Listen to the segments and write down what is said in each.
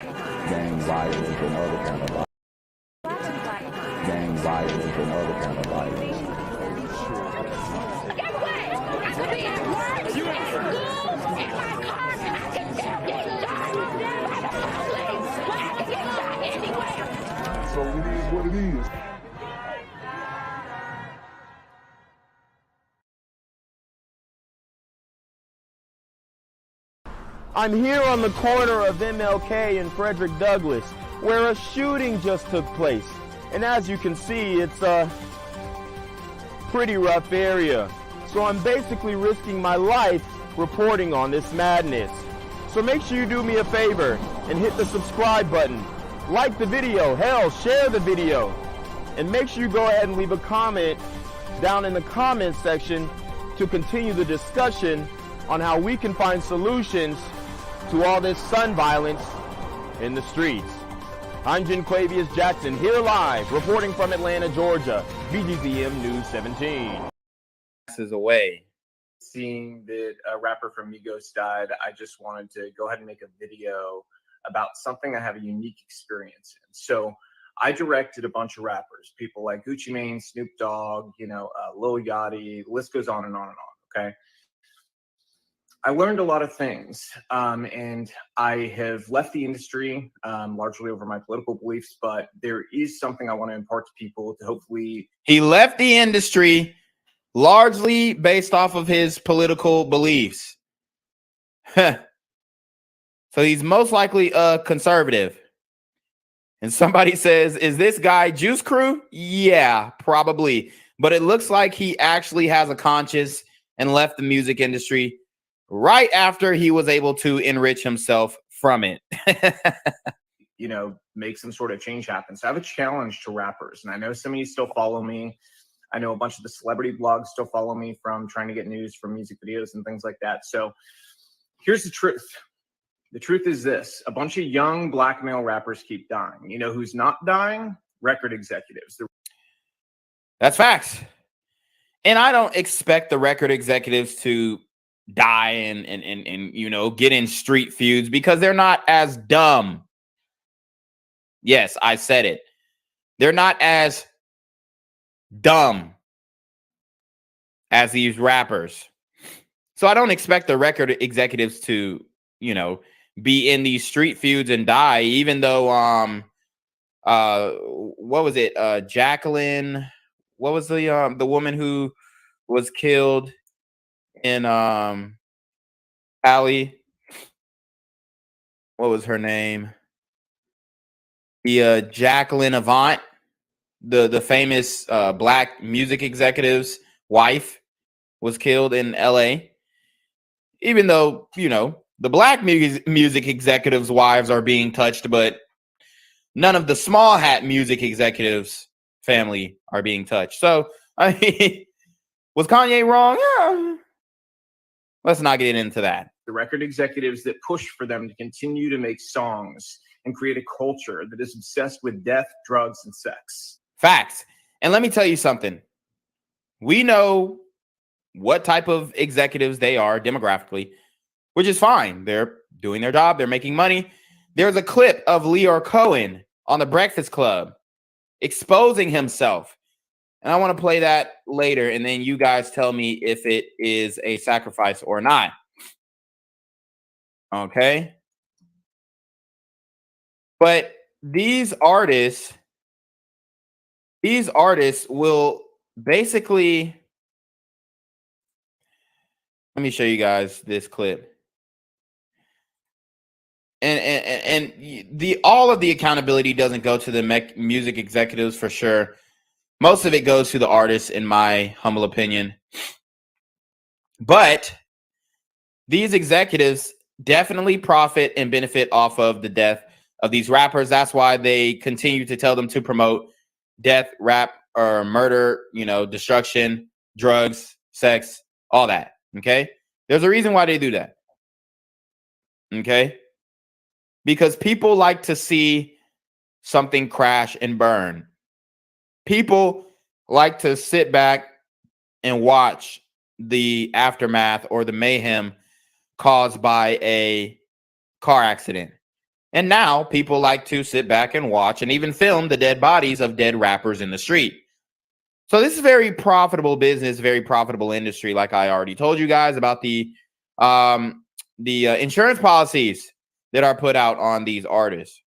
gang violence and other kind of violence. Gang violence and other kind of violence. Get away! I could be at work, at school, in my car, I can still get shot by the police. But I can get shot anywhere. So it is what it is. I'm here on the corner of MLK and Frederick Douglass, where a shooting just took place. And as you can see, it's a pretty rough area. So I'm basically risking my life reporting on this madness. So make sure you do me a favor and hit the subscribe button. Like the video, hell, share the video. And make sure you go ahead and leave a comment down in the comments section to continue the discussion on how we can find solutions to all this gun violence in the streets. I'm Jenquavius Jackson, here live, reporting from Atlanta, Georgia, BGZM News 17. Is away. Seeing that a rapper from Migos died, I just wanted to go ahead and make a video about something I have a unique experience in. So I directed a bunch of rappers, people like Gucci Mane, Snoop Dogg, Lil Yachty, the list goes on and on and on, okay? I learned a lot of things, and I have left the industry largely over my political beliefs, but there is something I want to impart to people to hopefully... He left the industry largely based off of his political beliefs. So he's most likely a conservative. And somebody says, is this guy Juice Crew? Yeah, probably. But it looks like he actually has a conscience and left the music industry right after he was able to enrich himself from it. Make some sort of change happen. So I have a challenge to rappers. And I know some of you still follow me. I know a bunch of the celebrity blogs still follow me from trying to get news from music videos and things like that. So here's the truth. The truth is this. A bunch of young black male rappers keep dying. You know who's not dying? Record executives. That's facts. And I don't expect the record executives to die and get in street feuds because they're not as dumb. Yes, I said it. They're not as dumb as these rappers. So I don't expect the record executives to, be in these street feuds and die, even though what was it? Jacqueline, what was the woman who was killed in Cali? What was her name? The Jacqueline Avant, the famous black music executive's wife, was killed in LA. Even though, the black music executives' wives are being touched, but none of the small hat music executives' family are being touched. So, I mean, was Kanye wrong? Yeah. Let's not get into that. The record executives that push for them to continue to make songs and create a culture that is obsessed with death, drugs, and sex. Facts. And let me tell you something. We know what type of executives they are demographically, which is fine. They're doing their job. They're making money. There's a clip of Lyor Cohen on The Breakfast Club exposing himself. And I want to play that later, and then you guys tell me if it is a sacrifice or not. Okay? But these artists will basically... Let me show you guys this clip. And all of the accountability doesn't go to the music executives for sure. Most of it goes to the artists, in my humble opinion. But these executives definitely profit and benefit off of the death of these rappers. That's why they continue to tell them to promote death, rap, or murder, destruction, drugs, sex, all that. Okay? There's a reason why they do that. Okay? Because people like to see something crash and burn. People like to sit back and watch the aftermath or the mayhem caused by a car accident. And now people like to sit back and watch and even film the dead bodies of dead rappers in the street. So this is very profitable business, very profitable industry. Like I already told you guys about the insurance policies that are put out on these artists.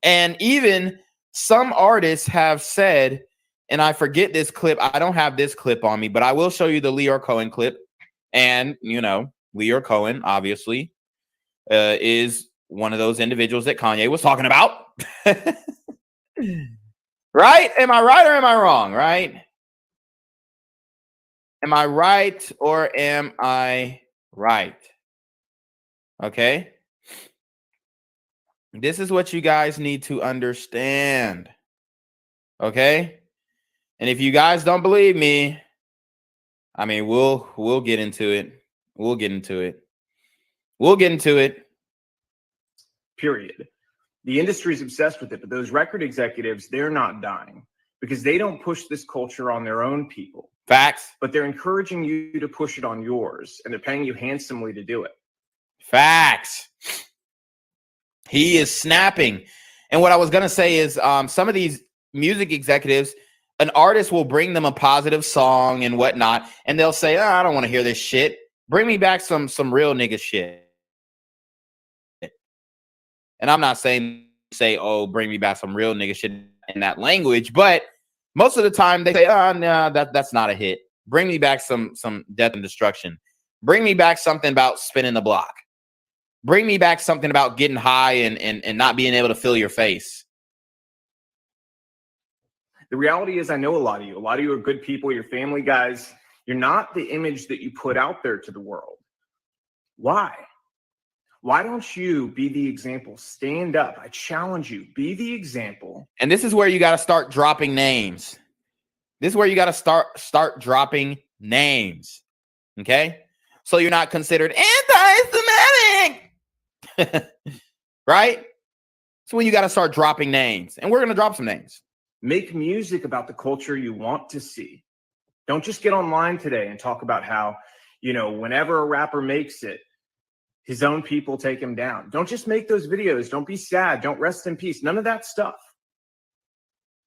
And even some artists have said, and I forget this clip. I don't have this clip on me, but I will show you the Leor Cohen clip. And, you know, Leor Cohen, obviously, is one of those individuals that Kanye was talking about. Right? Am I right or am I wrong? Right? Am I right or am I right? Okay. This is what you guys need to understand. Okay. And if you guys don't believe me, I mean, we'll get into it. We'll get into it. We'll get into it. Period. The industry is obsessed with it, but those record executives, they're not dying because they don't push this culture on their own people. Facts. But they're encouraging you to push it on yours, and they're paying you handsomely to do it. Facts. He is snapping. And what I was going to say is some of these music executives, an artist will bring them a positive song and whatnot, and they'll say, oh, I don't want to hear this shit. Bring me back some real nigga shit. And I'm not saying say, oh, bring me back some real nigga shit in that language, but most of the time they say, oh, no, that's not a hit. Bring me back some death and destruction. Bring me back something about spinning the block. Bring me back something about getting high and not being able to feel your face. The reality is, I know a lot of you. A lot of you are good people. You're family guys. You're not the image that you put out there to the world. Why? Why don't you be the example? Stand up. I challenge you. Be the example. And this is where you got to start dropping names. This is where you got to start dropping names. Okay? So you're not considered anti-Semitic. Right? So when you got to start dropping names. And we're going to drop some names. Make music about the culture you want to see. Don't just get online today and talk about how, you know, whenever a rapper makes it, his own people take him down. Don't just make those videos. Don't be sad. Don't rest in peace. None of that stuff.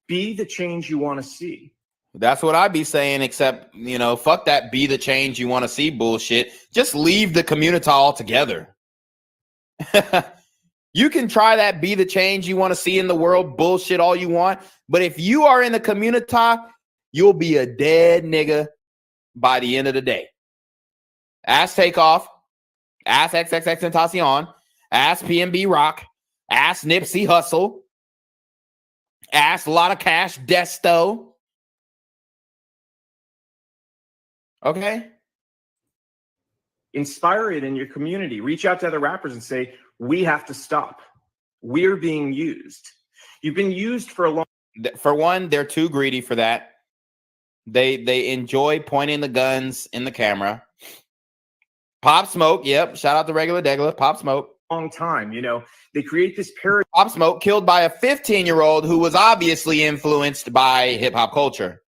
Be the change you want to see. That's what I'd be saying, except, you know, fuck that be the change you want to see bullshit. Just leave the community altogether. You can try that be the change you want to see in the world bullshit all you want. But if you are in the community, you'll be a dead nigga by the end of the day. Ask Takeoff. Ask XXXTentacion. Ask PNB Rock. Ask Nipsey Hussle. Ask a lot of Cash Desto. Okay? Inspire it in your community. Reach out to other rappers and say, we have to stop. We're being used. You've been used for a long time. For one, they're too greedy for that. They enjoy pointing the guns in the camera. Pop Smoke, yep. Shout out to Regular Degler. Pop Smoke. Long time, you know, they create this paradigm. Pop Smoke killed by a 15-year-old who was obviously influenced by hip-hop culture.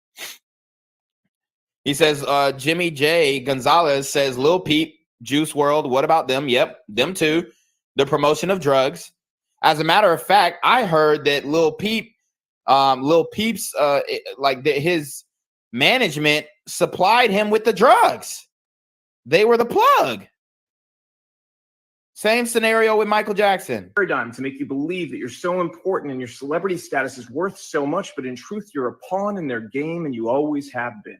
He says, Jimmy J. Gonzalez says, Lil Peep, Juice WRLD, what about them? Yep, them too. The promotion of drugs. As a matter of fact, I heard that Lil Peep's, his management supplied him with the drugs. They were the plug. Same scenario with Michael Jackson. Paradigm to make you believe that you're so important and your celebrity status is worth so much, but in truth, you're a pawn in their game and you always have been.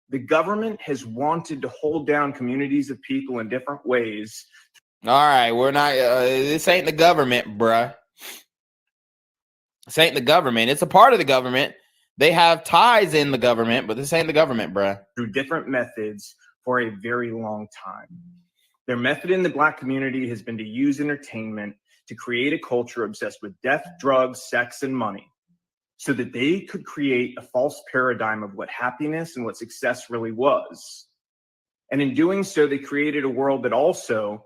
The government has wanted to hold down communities of people in different ways. All right, we're not, this ain't the government, bruh. This ain't the government. It's a part of the government. They have ties in the government, but this ain't the government, bruh. Through different methods for a very long time. Their method in the Black community has been to use entertainment to create a culture obsessed with death, drugs, sex, and money so that they could create a false paradigm of what happiness and what success really was. And in doing so, they created a world that also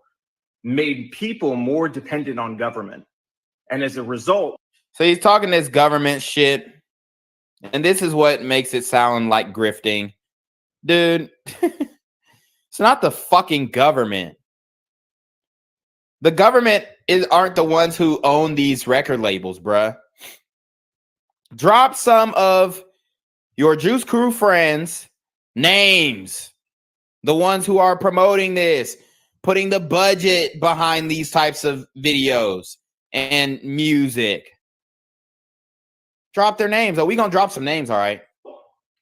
made people more dependent on government. And as a result... So he's talking this government shit, and this is what makes it sound like grifting. Dude, it's not the fucking government. The government aren't the ones who own these record labels, bruh. Drop some of your Juice Crew friends' names, the ones who are promoting this, putting the budget behind these types of videos and music. Drop their names. Oh, we gonna drop some names, all right?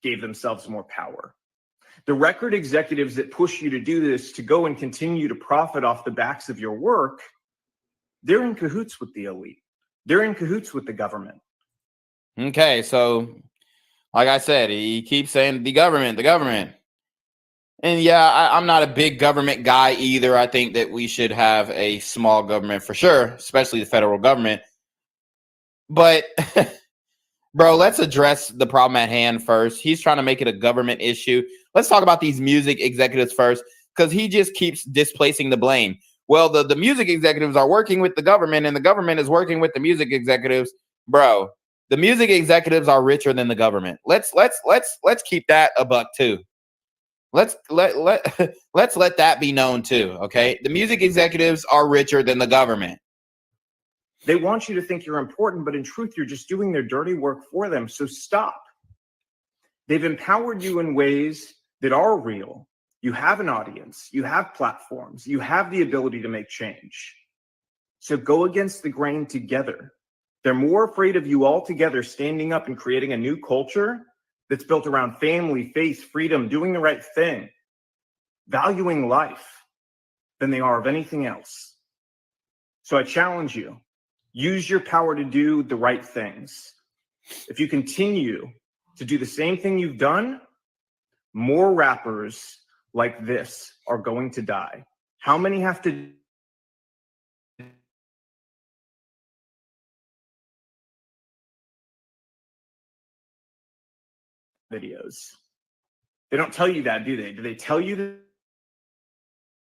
Gave themselves more power. The record executives that push you to do this, to go and continue to profit off the backs of your work, they're in cahoots with the elite. They're in cahoots with the government. Okay, so like I said, he keeps saying the government, the government. And yeah, I'm not a big government guy either. I think that we should have a small government for sure, especially the federal government. But bro, let's address the problem at hand first. He's trying to make it a government issue. Let's talk about these music executives first, because he just keeps displacing the blame. Well, the music executives are working with the government, and the government is working with the music executives. Bro, the music executives are richer than the government. Let's keep that a buck too. Let's let that be known too. Okay, the music executives are richer than the government. They want you to think you're important, but in truth, you're just doing their dirty work for them. So stop. They've empowered you in ways that are real. You have an audience, you have platforms, you have the ability to make change. So go against the grain together. They're more afraid of you all together standing up and creating a new culture that's built around family, faith, freedom, doing the right thing, valuing life, than they are of anything else. So I challenge you, use your power to do the right things. If you continue to do the same thing you've done, more rappers like this are going to die. How many have to videos? They don't tell you that, do they? Do they tell you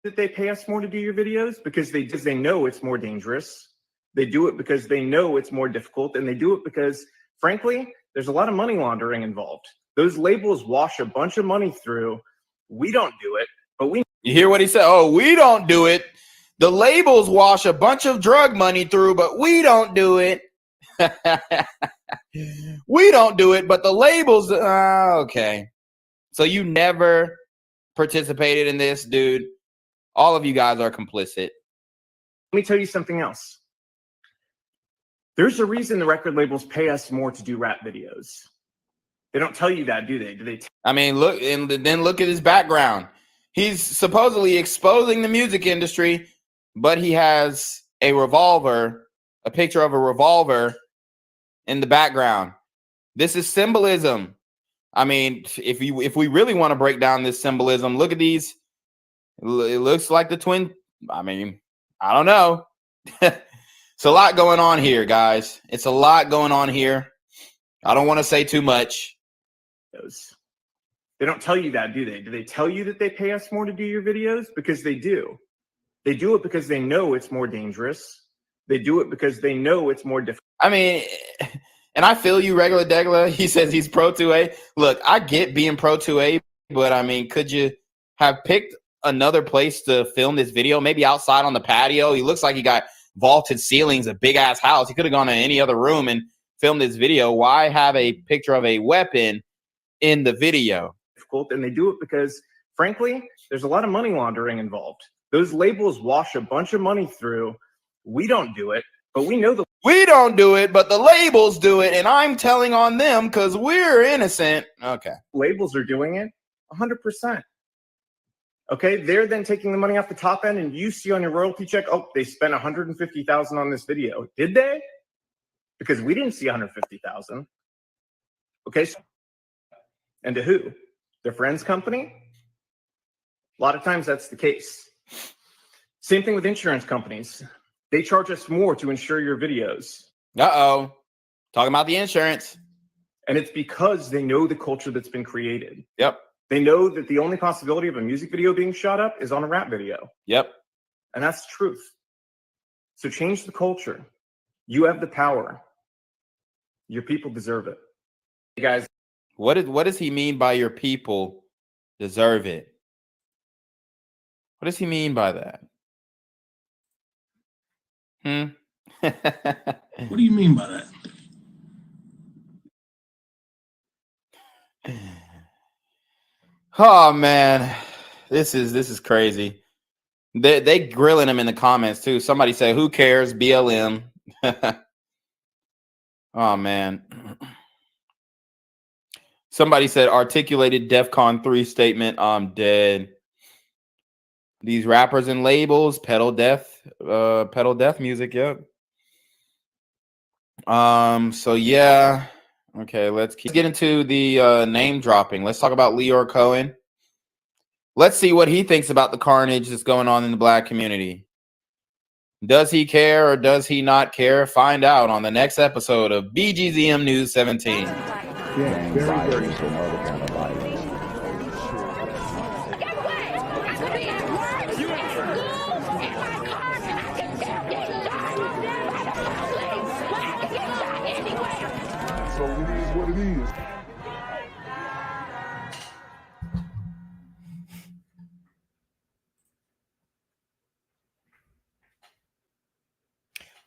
that they pay us more to do your videos? Because they know it's more dangerous. They do it because they know it's more difficult, and they do it because, frankly, there's a lot of money laundering involved. Those labels wash a bunch of money through. We don't do it, but we... You hear what he said? Oh, we don't do it. The labels wash a bunch of drug money through, but we don't do it. We don't do it, but the labels... okay. So you never participated in this, dude. All of you guys are complicit. Let me tell you something else. There's a reason the record labels pay us more to do rap videos. They don't tell you that, do they? Do they? I mean, look, and then look at his background. He's supposedly exposing the music industry, but he has a revolver, a picture of a revolver in the background. This is symbolism. I mean, if we really want to break down this symbolism, look at these. It looks like the twin. I mean, I don't know. It's a lot going on here, guys. It's a lot going on here. I don't want to say too much. They don't tell you that, do they? Do they tell you that they pay us more to do your videos? Because they do. They do it because they know it's more dangerous. They do it because they know it's more difficult. I mean, and I feel you, Regular Degla. He says he's pro 2A. Look, I get being pro 2A, but I mean, could you have picked another place to film this video? Maybe outside on the patio. He looks like he got vaulted ceilings, a big ass house. He could have gone to any other room and filmed this video. Why have a picture of a weapon in the video? And they do it because, frankly, there's a lot of money laundering involved. Those labels wash a bunch of money through. We don't do it, but we know we don't do it, but the labels do it, and I'm telling on them because we're innocent. Okay. Labels are doing it 100%. Okay, they're then taking the money off the top end, and you see on your royalty check, oh, they spent $150,000 on this video. Did they? Because we didn't see $150,000. Okay, so, and to who? Their friend's company? A lot of times that's the case. Same thing with insurance companies. They charge us more to insure your videos. Uh-oh. Talking about the insurance. And it's because they know the culture that's been created. Yep. They know that the only possibility of a music video being shot up is on a rap video. Yep. And that's the truth. So change the culture. You have the power. Your people deserve it. Hey guys. What does he mean by your people deserve it? What does he mean by that? What do you mean by that? Oh man, this is crazy. They grilling him in the comments too. Somebody said, "Who cares? BLM." Oh man. Somebody said articulated DEFCON 3 statement. I'm dead. These rappers and labels pedal death music. Yep. So yeah. Okay, let's get into the name dropping. Let's talk about Leor Cohen. Let's see what he thinks about the carnage that's going on in the black community. Does he care or does he not care? Find out on the next episode of BGZM News 17. Gang violence and other kind of violence. Get away! I could be at work, at school, in my car, and I can still get shot by the police. But I can get shot anywhere. So it is what it is.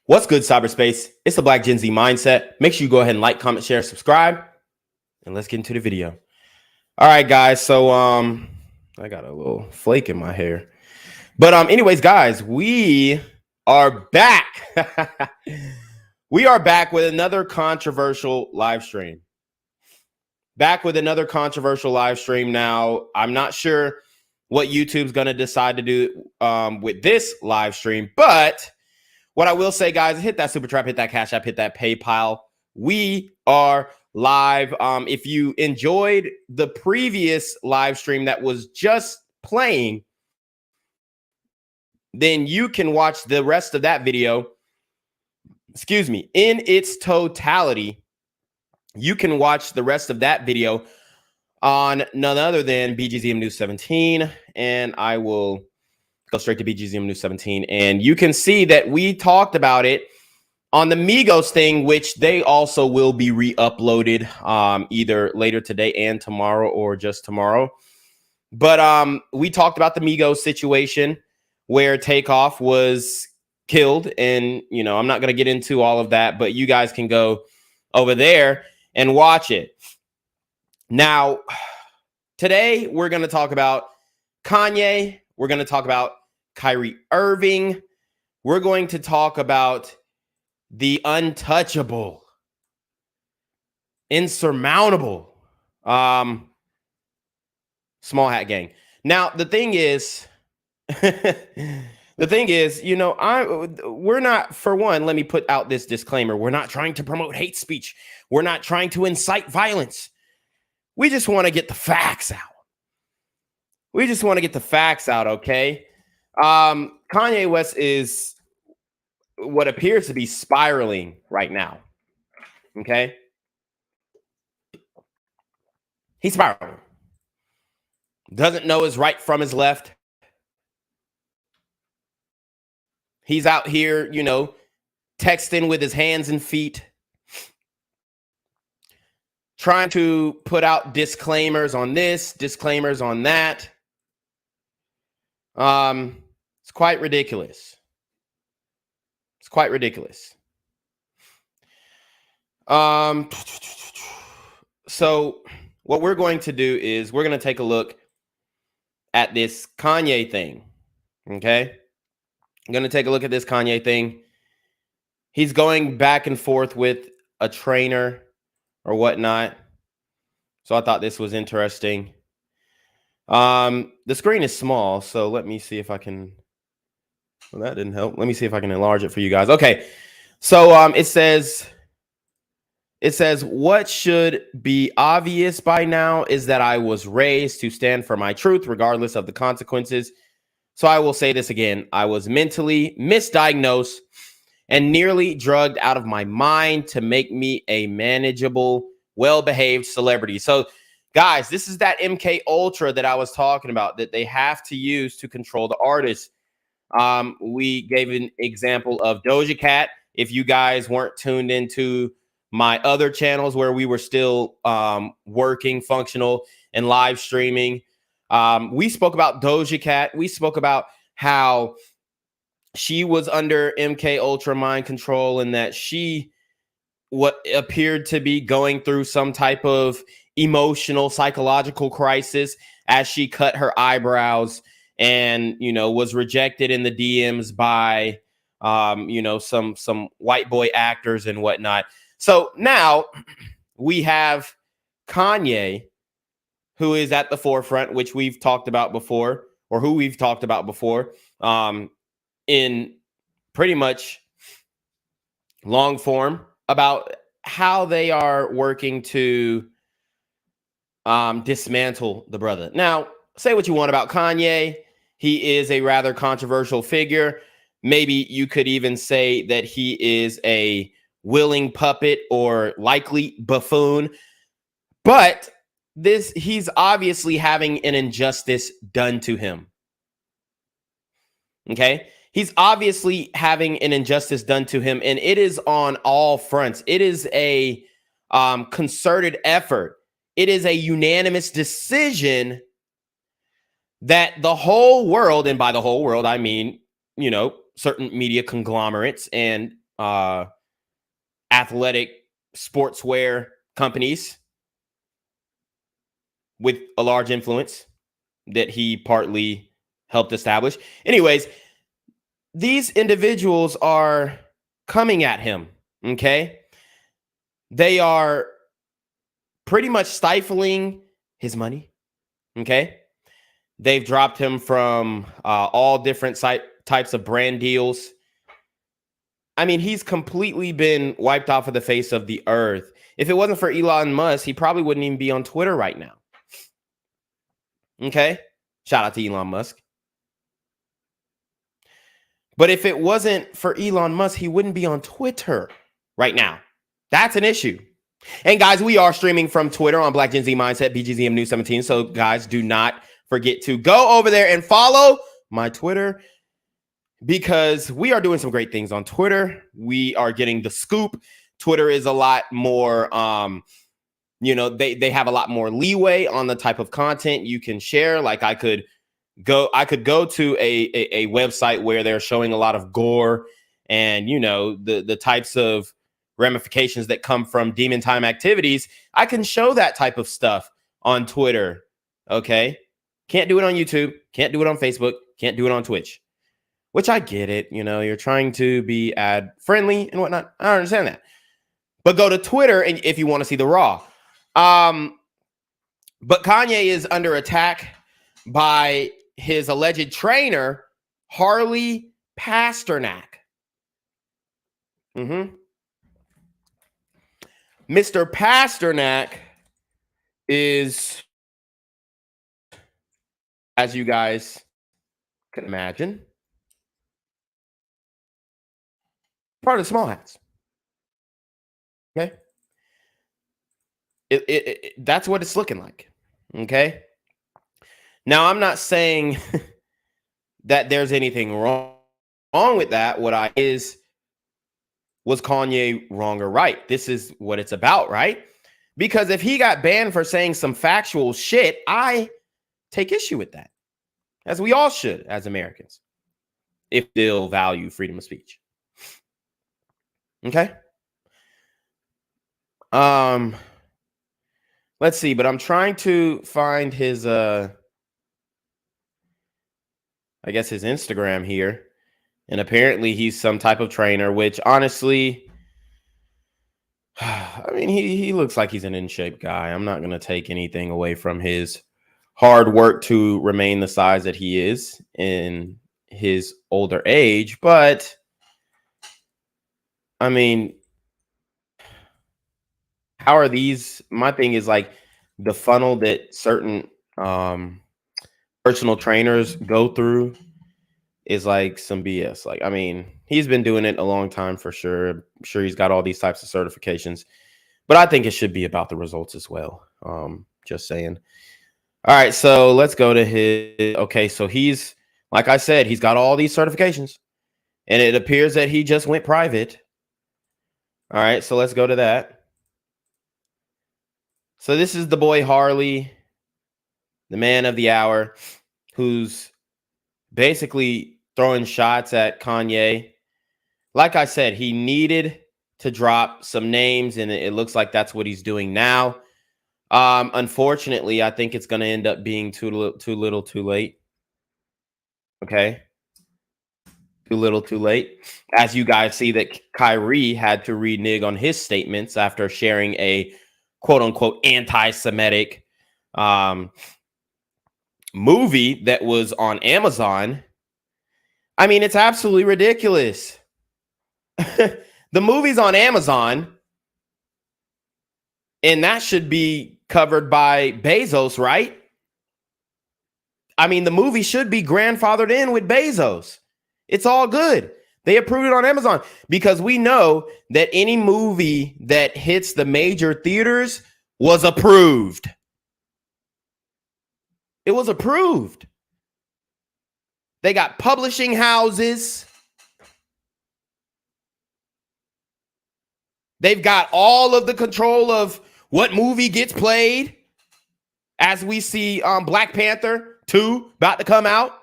What's good, cyberspace? It's the Black Gen Z Mindset. Make sure you go ahead and like, comment, share, subscribe, and let's get into the video. All right, guys. So I got a little flake in my hair. But anyways, guys, we are back. We are back with another controversial live stream. Back with another controversial live stream. Now, I'm not sure what YouTube's going to decide to do with this live stream, but what I will say, guys, hit that super trap, hit that Cash App, hit that PayPal. We are live. If you enjoyed the previous live stream that was just playing, then you can watch the rest of that video, in its totality. You can watch the rest of that video on none other than BGZM News 17, and I will go straight to BGZM News 17, and you can see that we talked about it on the Migos thing, which they also will be re-uploaded either later today and tomorrow, or just tomorrow. But we talked about the Migos situation where Takeoff was killed, and I'm not going to get into all of that, but you guys can go over there and watch it. Now, today we're going to talk about Kanye. We're going to talk about Kyrie Irving. We're going to talk about the untouchable, insurmountable Small Hat Gang. Now, the thing is, we're not, for one, let me put out this disclaimer. We're not trying to promote hate speech. We're not trying to incite violence. We just want to get the facts out. Okay? Kanye West is what appears to be spiraling right now. Okay? He's spiraling. Doesn't know his right from his left. He's out here, texting with his hands and feet, trying to put out disclaimers on this, disclaimers on that. It's quite ridiculous. So what we're going to do is we're going to take a look at this Kanye thing. Okay? I'm going to take a look at this Kanye thing. He's going back and forth with a trainer or whatnot. So I thought this was interesting. The screen is small, so let me see if I can. Well, that didn't help. Let me see if I can enlarge it for you guys. Okay. So it says what should be obvious by now is that I was raised to stand for my truth regardless of the consequences. So I will say this again. I was mentally misdiagnosed and nearly drugged out of my mind to make me a manageable, well-behaved celebrity. So guys, this is that MK Ultra that I was talking about that they have to use to control the artist. We gave an example of Doja Cat. If you guys weren't tuned into my other channels where we were still working, functional, and live streaming, we spoke about Doja Cat. We spoke about how she was under MK Ultra mind control, and that she what appeared to be going through some type of emotional psychological crisis as she cut her eyebrows and, you know, was rejected in the DMs by you know, some white boy actors and whatnot. So now we have Kanye, who is at the forefront, which we've talked about before, or who we've talked about before, in pretty much long form about how they are working to dismantle the brother. Now, say what you want about Kanye. He is a rather controversial figure. Maybe you could even say that he is a willing puppet or likely buffoon. But he's obviously having an injustice done to him. Okay? He's obviously having an injustice done to him, and it is on all fronts. It is a concerted effort. It is a unanimous decision that the whole world, and by the whole world, I mean, you know, certain media conglomerates and athletic sportswear companies with a large influence that he partly helped establish. Anyways, these individuals are coming at him, okay? They are pretty much stifling his money, okay? They've dropped him from all different types of brand deals. I mean, he's completely been wiped off of the face of the earth. If it wasn't for Elon Musk, he probably wouldn't even be on Twitter right now. Okay? Shout out to Elon Musk. But if it wasn't for Elon Musk, he wouldn't be on Twitter right now. That's an issue. And guys, we are streaming from Twitter on Black Gen Z Mindset, BGZM News 17. So guys, do not forget to go over there and follow my Twitter, because we are doing some great things on Twitter. We are getting the scoop. Twitter is a lot more, you know, they have a lot more leeway on the type of content you can share. Like I could go to a website where they're showing a lot of gore and, you know, the types of ramifications that come from demon time activities. I can show that type of stuff on Twitter. Okay. Can't do it on YouTube. Can't do it on Facebook. Can't do it on Twitch, which I get it. You know, you're trying to be ad friendly and whatnot. I understand that. But go to Twitter and if you want to see the raw. But Kanye is under attack by his alleged trainer, Harley Pasternak. Mr. Pasternak is, as you guys can imagine, part of the small hats. Okay. That's what it's looking like. Okay. Now, I'm not saying that there's anything wrong with that. Was Kanye wrong or right? This is what it's about, right? Because if he got banned for saying some factual shit, I take issue with that, as we all should as Americans, if they still value freedom of speech. Okay. Let's see, but I'm trying to find his I guess his Instagram here. And apparently he's some type of trainer, which honestly, I mean, he looks like he's an in shape guy. I'm not going to take anything away from his hard work to remain the size that he is in his older age. But I mean, how are these? My thing is like the funnel that certain personal trainers go through is like some BS. Like, I mean, he's been doing it a long time for sure. I'm sure he's got all these types of certifications, but I think it should be about the results as well. Just saying. All right, so let's go to his. Okay, so he's, like I said, he's got all these certifications, and it appears that he just went private. All right, so let's go to that. So this is the boy Harley, the man of the hour, who's basically throwing shots at Kanye. Like I said, he needed to drop some names, and it looks like that's what he's doing now. Unfortunately, I think it's going to end up being too little, too late. Okay. Too little, too late. As you guys see that Kyrie had to renege on his statements after sharing a quote-unquote anti-Semitic movie that was on Amazon. I mean, it's absolutely ridiculous. The movie's on Amazon, and that should be covered by Bezos, right? I mean, the movie should be grandfathered in with Bezos. It's all good. They approved it on Amazon because we know that any movie that hits the major theaters was approved. It was approved. They got publishing houses. They've got all of the control of what movie gets played. As we see Black Panther 2 about to come out.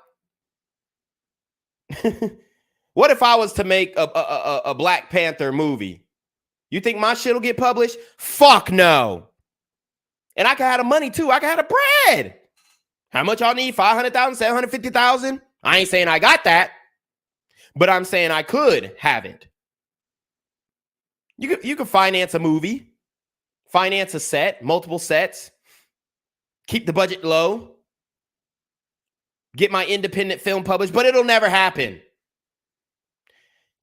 What if I was to make a Black Panther movie? You think my shit will get published? Fuck no. And I can have the money too. I can have the bread. How much y'all need? 500,000, 750,000? I ain't saying I got that, but I'm saying I could have it. You could finance a movie, finance a set, multiple sets, keep the budget low, get my independent film published, but it'll never happen.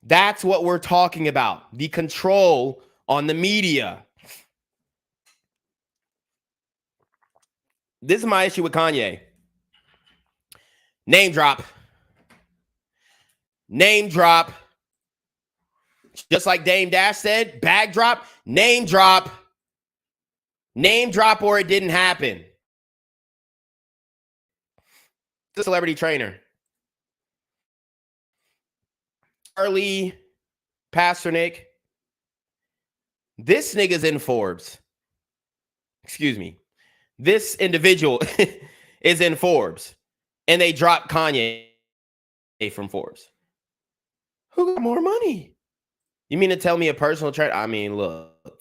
That's what we're talking about. The control on the media. This is my issue with Kanye. Name drop. Name drop. Just like Dame Dash said, bag drop, name drop. Name drop or it didn't happen. The celebrity trainer. Charlie Pasternak. This nigga's in Forbes. Excuse me. This individual is in Forbes. And they dropped Kanye from Forbes. Who got more money? You mean to tell me a personal trainer? I mean, look.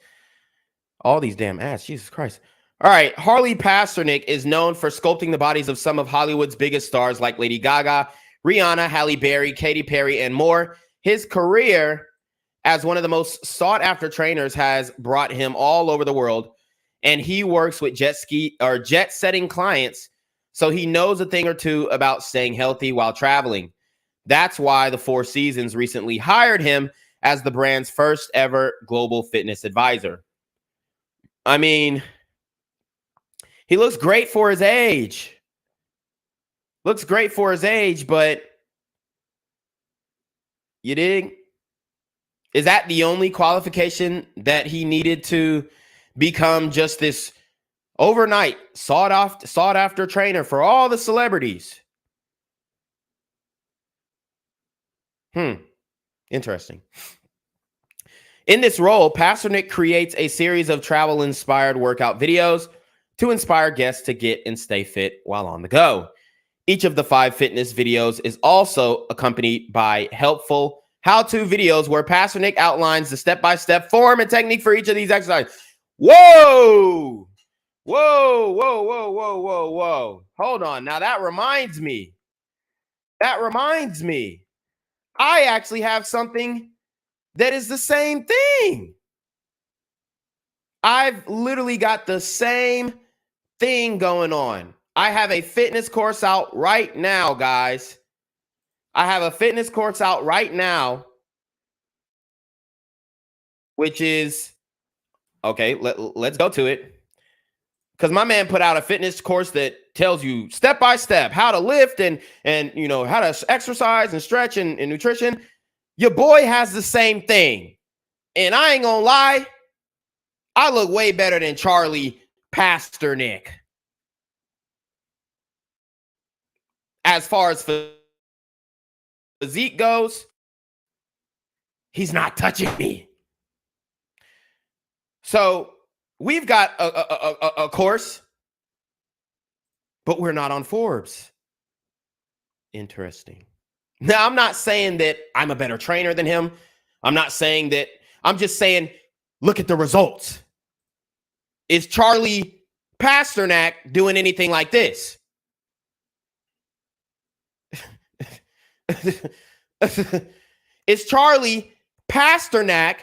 All these damn ads. Jesus Christ. All right. Harley Pasternak is known for sculpting the bodies of some of Hollywood's biggest stars like Lady Gaga, Rihanna, Halle Berry, Katy Perry, and more. His career as one of the most sought-after trainers has brought him all over the world, and he works with jet-setting clients, so he knows a thing or two about staying healthy while traveling. That's why the Four Seasons recently hired him as the brand's first ever global fitness advisor. I mean, he looks great for his age. Looks great for his age, but you dig? Is that the only qualification that he needed to become just this overnight sought after trainer for all the celebrities? Interesting. In this role, Pasternak creates a series of travel-inspired workout videos to inspire guests to get and stay fit while on the go. Each of the 5 fitness videos is also accompanied by helpful how-to videos where Pasternak outlines the step-by-step form and technique for each of these exercises. Whoa! Whoa, whoa, whoa, whoa, whoa, whoa. Hold on. Now that reminds me. I actually have something that is the same thing. I've literally got the same thing going on. I have a fitness course out right now, guys. I have a fitness course out right now, which is, okay, let's go to it. Because my man put out a fitness course that tells you step by step how to lift and you know how to exercise and stretch and nutrition. Your boy has the same thing. And I ain't gonna lie, I look way better than Charlie Pasternak. As far as physique goes, he's not touching me. So we've got a course, but we're not on Forbes. Interesting. Now, I'm not saying that I'm a better trainer than him. I'm not saying that. I'm just saying, look at the results. Is Charlie Pasternak doing anything like this? Is Charlie Pasternak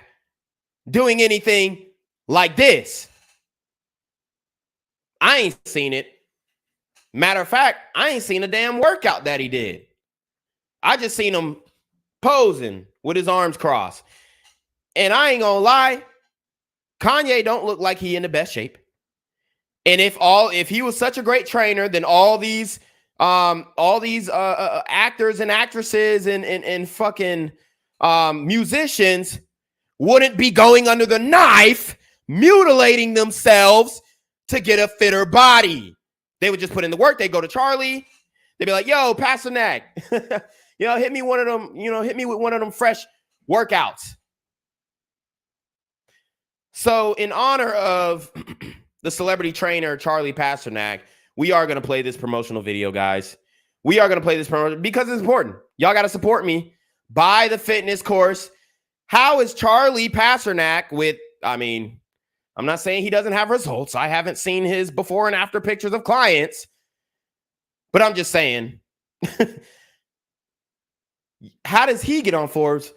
doing anything like this? I ain't seen it. Matter of fact, I ain't seen a damn workout that he did. I just seen him posing with his arms crossed. And I ain't gonna lie, Kanye don't look like he in the best shape. And if he was such a great trainer, then all these actors and actresses and fucking musicians wouldn't be going under the knife, mutilating themselves to get a fitter body. They would just put in the work. They go to Charlie. They'd be like, "Yo, Pasternak, hit me one of them. Hit me with one of them fresh workouts." So, in honor of the celebrity trainer Charlie Pasternak, we are going to play this promotional video, guys. We are going to play this promotion because it's important. Y'all got to support me. Buy the fitness course. How is Charlie Pasternak with, I'm not saying he doesn't have results. I haven't seen his before and after pictures of clients. But I'm just saying, how does he get on Forbes?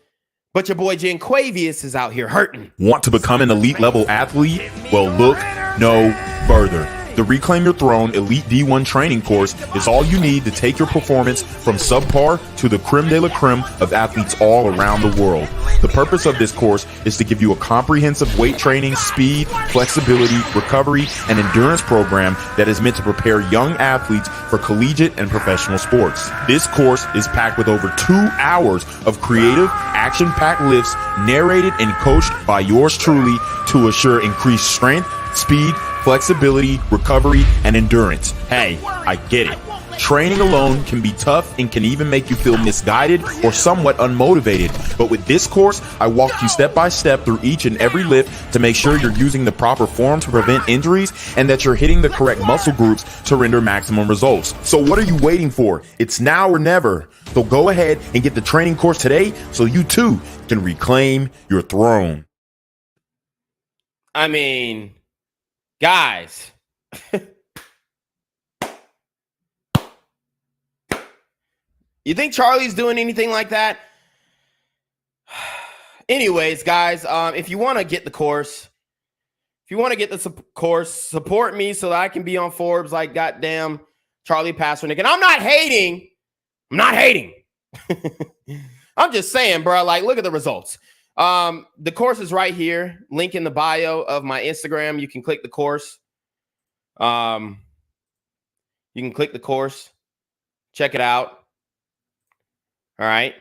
But your boy Janquavius is out here hurting. Want to become an elite level athlete? Well, look no further. The Reclaim Your Throne Elite D1 training course is all you need to take your performance from subpar to the creme de la creme of athletes all around the world. The purpose of this course is to give you a comprehensive weight training, speed, flexibility, recovery, and endurance program that is meant to prepare young athletes for collegiate and professional sports. This course is packed with over 2 hours of creative, action-packed lifts narrated and coached by yours truly to assure increased strength, speed, flexibility, recovery, and endurance. Hey, I get it. Training alone can be tough and can even make you feel misguided or somewhat unmotivated. But with this course, I walk you step by step through each and every lift to make sure you're using the proper form to prevent injuries and that you're hitting the correct muscle groups to render maximum results. So what are you waiting for? It's now or never. So go ahead and get the training course today so you too can reclaim your throne. Guys, you think Charlie's doing anything like that? Anyways, guys, if you want to get the course, course, support me so that I can be on Forbes like goddamn Charlie Pasternak. And I'm not hating. I'm just saying, bro, like, look at the results. The course is right here. Link in the bio of my Instagram. You can click the course. You can click the course. Check it out. All right.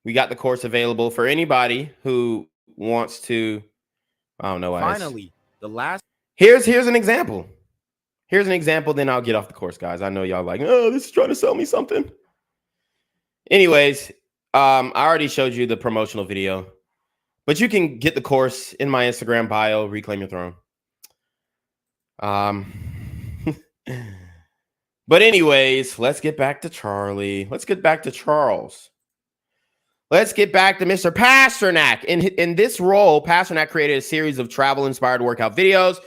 We got the course available for anybody who wants to. I don't know. Finally, the last. Here's an example. Here's an example. Then I'll get off the course, guys. I know y'all like, oh, this is trying to sell me something. Anyways. I already showed you the promotional video, but you can get the course in my Instagram bio, Reclaim Your Throne. But anyways, let's get back to Charlie. Let's get back to Charles. Let's get back to Mr. Pasternak. In this role, Pasternak created a series of travel-inspired workout videos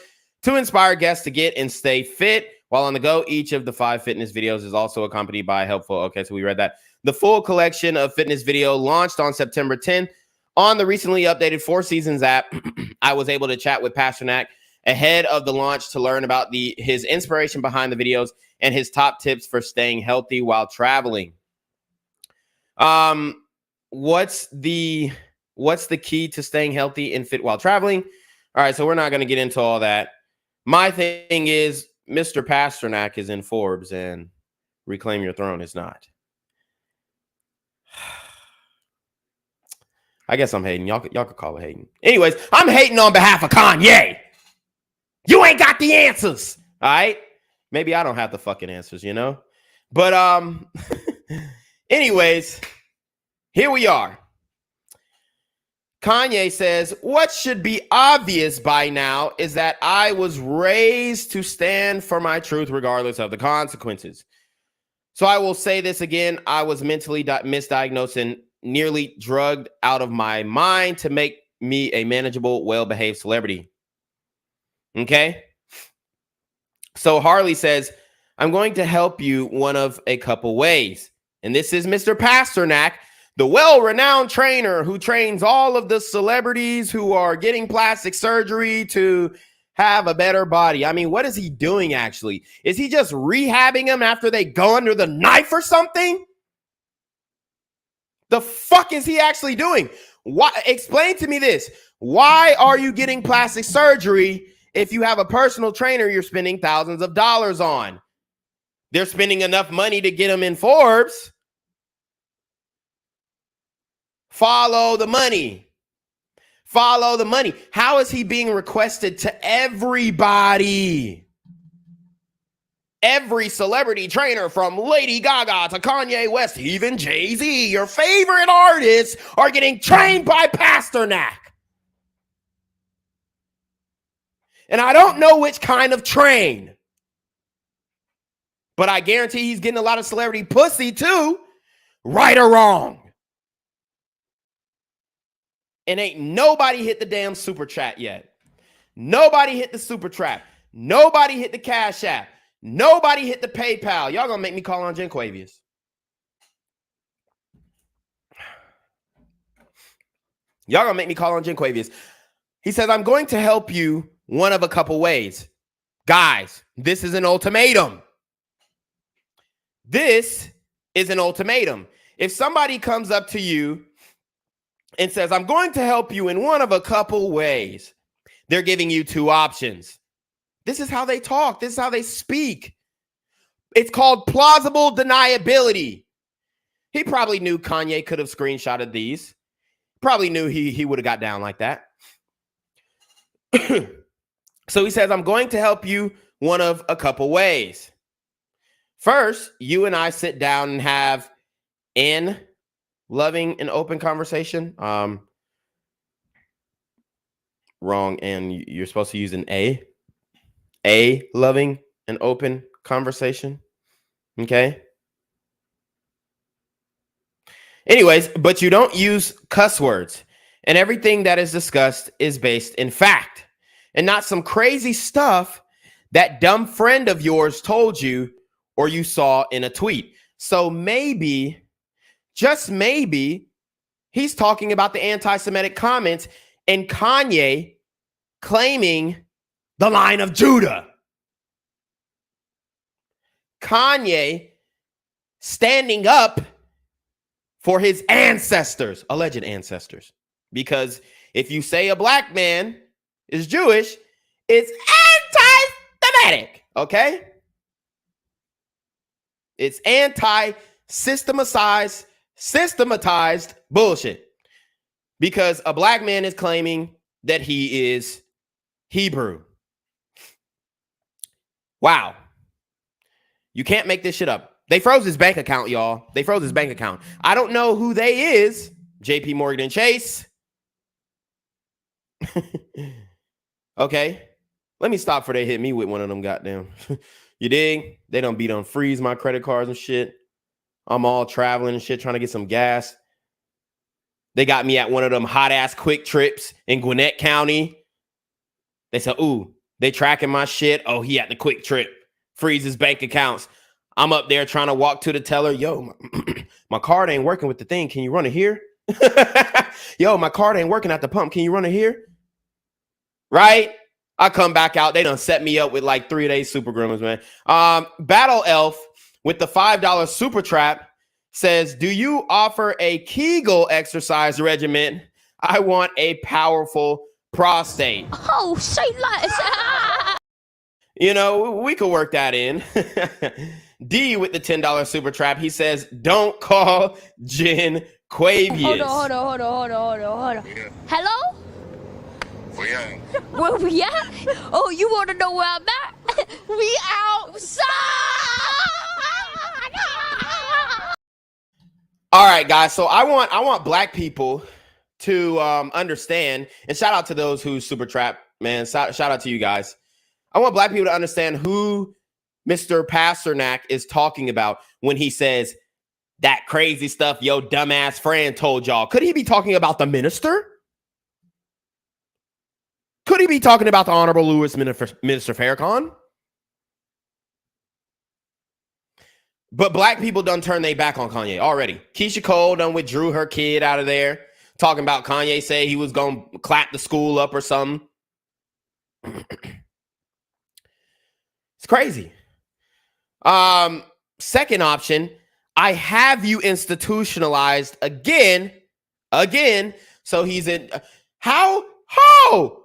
to inspire guests to get and stay fit while on the go. Each of the 5 fitness videos is also accompanied by helpful. Okay, so we read that. The full collection of fitness video launched on September 10th on the recently updated 4 Seasons app. I was able to chat with Pasternak ahead of the launch to learn about his inspiration behind the videos and his top tips for staying healthy while traveling. What's the key to staying healthy and fit while traveling? All right, so we're not going to get into all that. My thing is Mr. Pasternak is in Forbes and Reclaim Your Throne is not. I guess I'm hating. Y'all could call it hating. Anyways, I'm hating on behalf of Kanye. You ain't got the answers. All right? Maybe I don't have the fucking answers, you know? But anyways, here we are. Kanye says, what should be obvious by now is that I was raised to stand for my truth regardless of the consequences. So I will say this again. I was mentally misdiagnosed and nearly drugged out of my mind to make me a manageable, well-behaved celebrity. Okay? So Harley says, I'm going to help you one of a couple ways. And this is Mr. Pasternak, the well-renowned trainer who trains all of the celebrities who are getting plastic surgery to have a better body. I mean, what is he doing actually? Is he just rehabbing them after they go under the knife or something? The fuck is he actually doing? Why? Explain to me this. Why are you getting plastic surgery if you have a personal trainer you're spending thousands of dollars on? They're spending enough money to get them in Forbes. Follow the money. Follow the money. How is he being requested to everybody? Every celebrity trainer from Lady Gaga to Kanye West, even Jay-Z, your favorite artists are getting trained by Pasternak. And I don't know which kind of train, but I guarantee he's getting a lot of celebrity pussy too, right or wrong. And ain't nobody hit the damn super chat yet. Nobody hit the super trap. Nobody hit the Cash App. Nobody hit the PayPal. Y'all gonna make me call on Jen Quavius. Y'all gonna make me call on Jen Quavius. He says, I'm going to help you one of a couple ways. Guys, this is an ultimatum. This is an ultimatum. If somebody comes up to you and says, I'm going to help you in one of a couple ways, they're giving you two options. This is how they talk. This is how they speak. It's called plausible deniability. He probably knew Kanye could have screenshotted these. Probably knew he would have got down like that. So he says, I'm going to help you one of a couple ways. First, you and I sit down and have an loving and open conversation. Wrong. And you're supposed to use an A loving and open conversation. Okay. Anyways, but you don't use cuss words, and everything that is discussed is based in fact and not some crazy stuff that dumb friend of yours told you or you saw in a tweet. So maybe, just maybe, he's talking about the anti-Semitic comments and Kanye claiming the line of Judah. Kanye standing up for his ancestors, alleged ancestors. Because if you say a black man is Jewish, it's anti-Semitic, okay? It's systematized bullshit. Because a black man is claiming that he is Hebrew. Wow. You can't make this shit up. They froze his bank account, y'all. They froze his bank account. I don't know who they is. JP Morgan and Chase. Okay. Let me stop before they hit me with one of them goddamn. You dig? They done beat on freeze my credit cards and shit. I'm all traveling and shit, trying to get some gas. They got me at one of them hot ass quick trips in Gwinnett County. They said, ooh, they tracking my shit. Oh, he at the quick trip. Freeze his bank accounts. I'm up there trying to walk to the teller. Yo, my card ain't working with the thing. Can you run it here? Yo, my card ain't working at the pump. Can you run it here? Right? I come back out. They done set me up with like 3 days super groomers, man. Battle Elf with the $5 super trap says, do you offer a Kegel exercise regimen? I want a powerful prostate. Oh, say less. You know, we could work that in. D with the $10 super trap. He says, don't call Jen Quavius. Hold on. Yeah. Hello? We ain't. Where we at? Oh, you want to know where I'm at? We outside. All right, guys. So I want black people to understand, and shout out to those who super trap, man. Shout out to you guys. I want black people to understand who Mr. Pasternak is talking about when he says that crazy stuff your dumbass friend told y'all? Could he be talking about the minister? Could he be talking about the Honorable Minister Farrakhan? But black people done turned their back on Kanye already. Keisha Cole done withdrew her kid out of there, talking about Kanye say he was going to clap the school up or something. It's crazy. Second option, I have you institutionalized again. So he's in how? Whoa.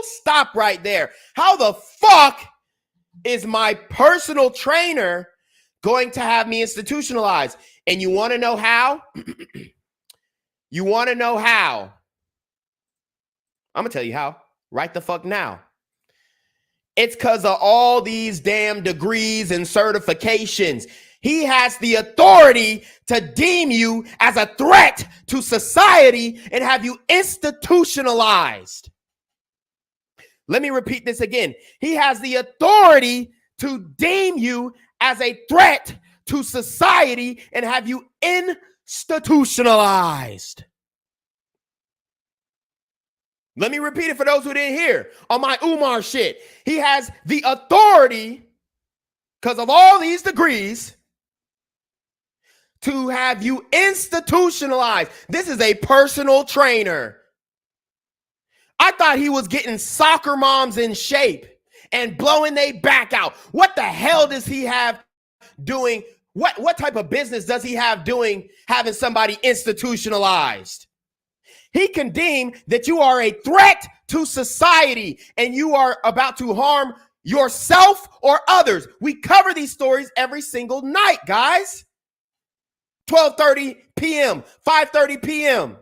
Stop right there. How the fuck is my personal trainer going to have me institutionalized? And you want to know how? You want to know how? I'm going to tell you how. Right the fuck now. It's because of all these damn degrees and certifications. He has the authority to deem you as a threat to society and have you institutionalized. Let me repeat this again. He has the authority to deem you as a threat to society and have you institutionalized. Let me repeat it for those who didn't hear on my Umar shit. He has the authority, because of all these degrees, to have you institutionalized. This is a personal trainer. I thought he was getting soccer moms in shape and blowing their back out. What the hell does he have doing? What type of business does he have doing having somebody institutionalized? He can deem that you are a threat to society and you are about to harm yourself or others. We cover these stories every single night, guys. 12:30 p.m., 5:30 p.m.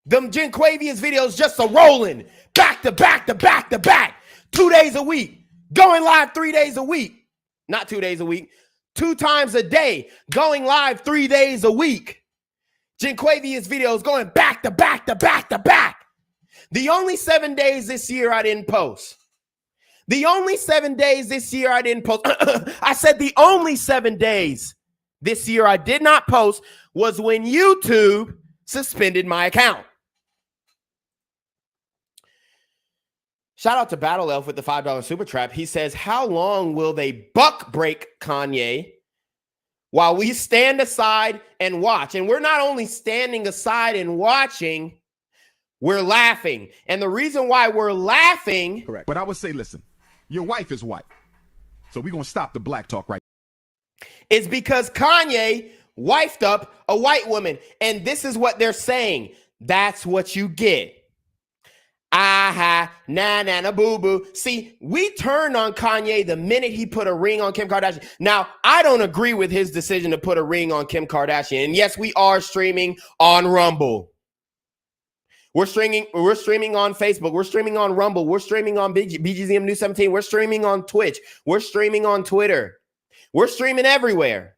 Them Genquavious videos just are rolling back to back to back to back, 2 days a week, going live 3 days a week. Not 2 days a week, 2 times a day, going live 3 days a week. Genquavious videos going back to back to back to back. The only 7 days this year I didn't post. The only 7 days this year I didn't post. I said the only 7 days this year I did not post was when YouTube suspended my account. Shout out to Battle Elf with the $5 super trap. He says, how long will they buck break Kanye while we stand aside and watch? And we're not only standing aside and watching, we're laughing. And the reason why we're laughing. Correct. But I would say, listen, your wife is white. So we're going to stop the black talk right now. Is because Kanye wifed up a white woman. And this is what they're saying. That's what you get. Aha, na boo boo. See, we turned on Kanye the minute he put a ring on Kim Kardashian. Now, I don't agree with his decision to put a ring on Kim Kardashian. And yes, we are streaming on Rumble. We're streaming on Facebook. We're streaming on Rumble. We're streaming on BGZM News 17. We're streaming on Twitch. We're streaming on Twitter. We're streaming everywhere.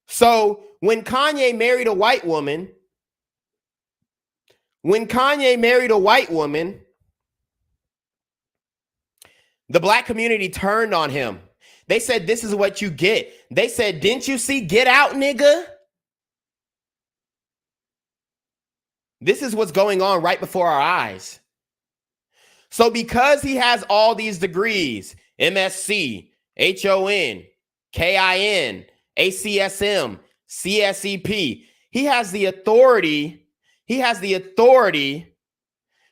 So when Kanye married a white woman, the black community turned on him. They said, this is what you get. They said, didn't you see Get Out, nigga? This is what's going on right before our eyes. So because he has all these degrees, MSc, HON, KIN, ACSM, CSEP, he has the authority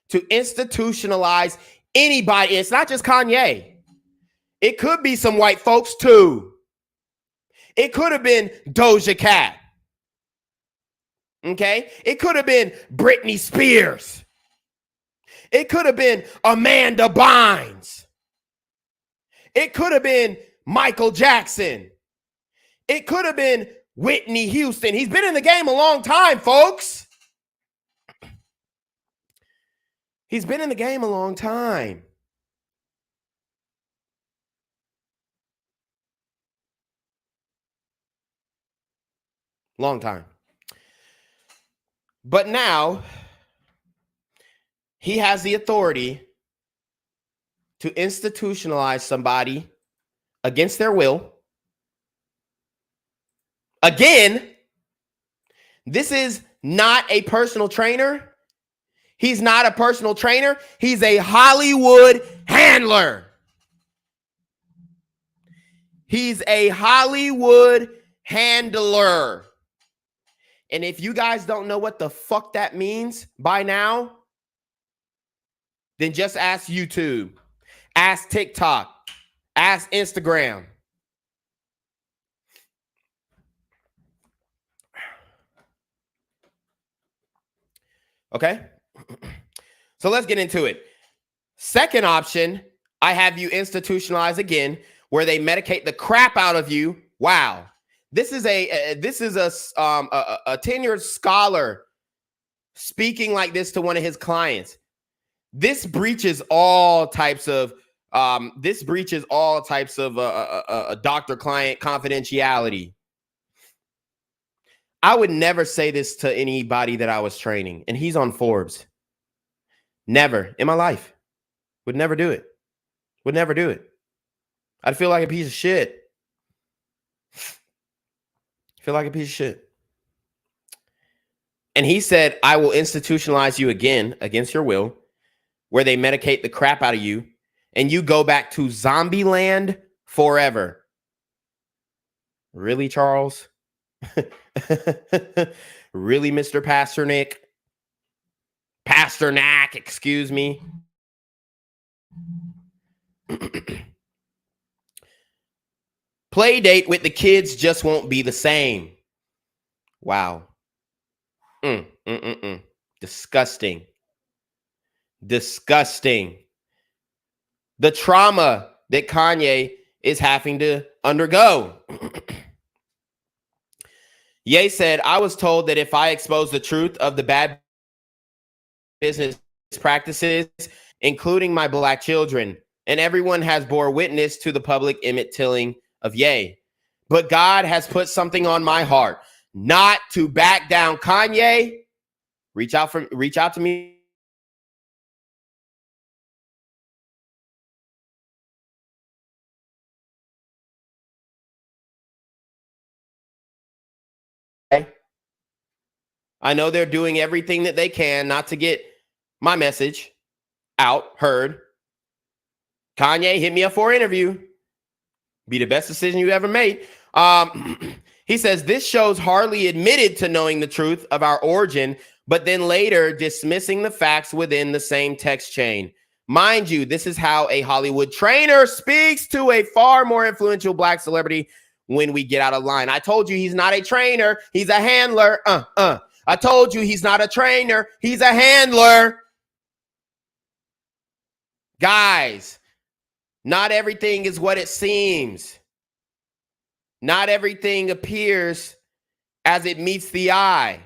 to institutionalize anybody. It's not just Kanye. It could be some white folks too. It could have been Doja Cat. Okay? It could have been Britney Spears. It could have been Amanda Bynes. It could have been Michael Jackson. It could have been Whitney Houston. He's been in the game a long time, folks. He's been in the game a long time. Long time. But now, he has the authority to institutionalize somebody against their will. Again, this is not a personal trainer. He's not a personal trainer. He's a Hollywood handler. He's a Hollywood handler. And if you guys don't know what the fuck that means by now, then just ask YouTube, ask TikTok, ask Instagram. Okay? So let's get into it. Second option, I have you institutionalize again, where they medicate the crap out of you. Wow. This is a tenured scholar speaking like this to one of his clients. This breaches all types of doctor-client confidentiality. I would never say this to anybody that I was training, and he's on Forbes. Never in my life. Would never do it. Would never do it. I'd feel like a piece of shit. Feel like a piece of shit. And he said, I will institutionalize you again against your will, where they medicate the crap out of you, and you go back to zombie land forever. Really, Charles? Really, Mr. Pasternak? Pasternak, excuse me. Play date with the kids just won't be the same. Wow. Disgusting. Disgusting. The trauma that Kanye is having to undergo. Ye said, I was told that if I expose the truth of the bad business practices, including my black children, and everyone has bore witness to the public image-tilling of Ye. But God has put something on my heart, not to back down. Kanye, reach out to me. I know they're doing everything that they can not to get my message out, heard. Kanye, hit me up for an interview. Be the best decision you ever made. He says, this shows hardly admitted to knowing the truth of our origin, but then later dismissing the facts within the same text chain. Mind you, this is how a Hollywood trainer speaks to a far more influential black celebrity when we get out of line. I told you he's not a trainer. He's a handler. I told you he's not a trainer. He's a handler. Guys, not everything is what it seems. Not everything appears as it meets the eye.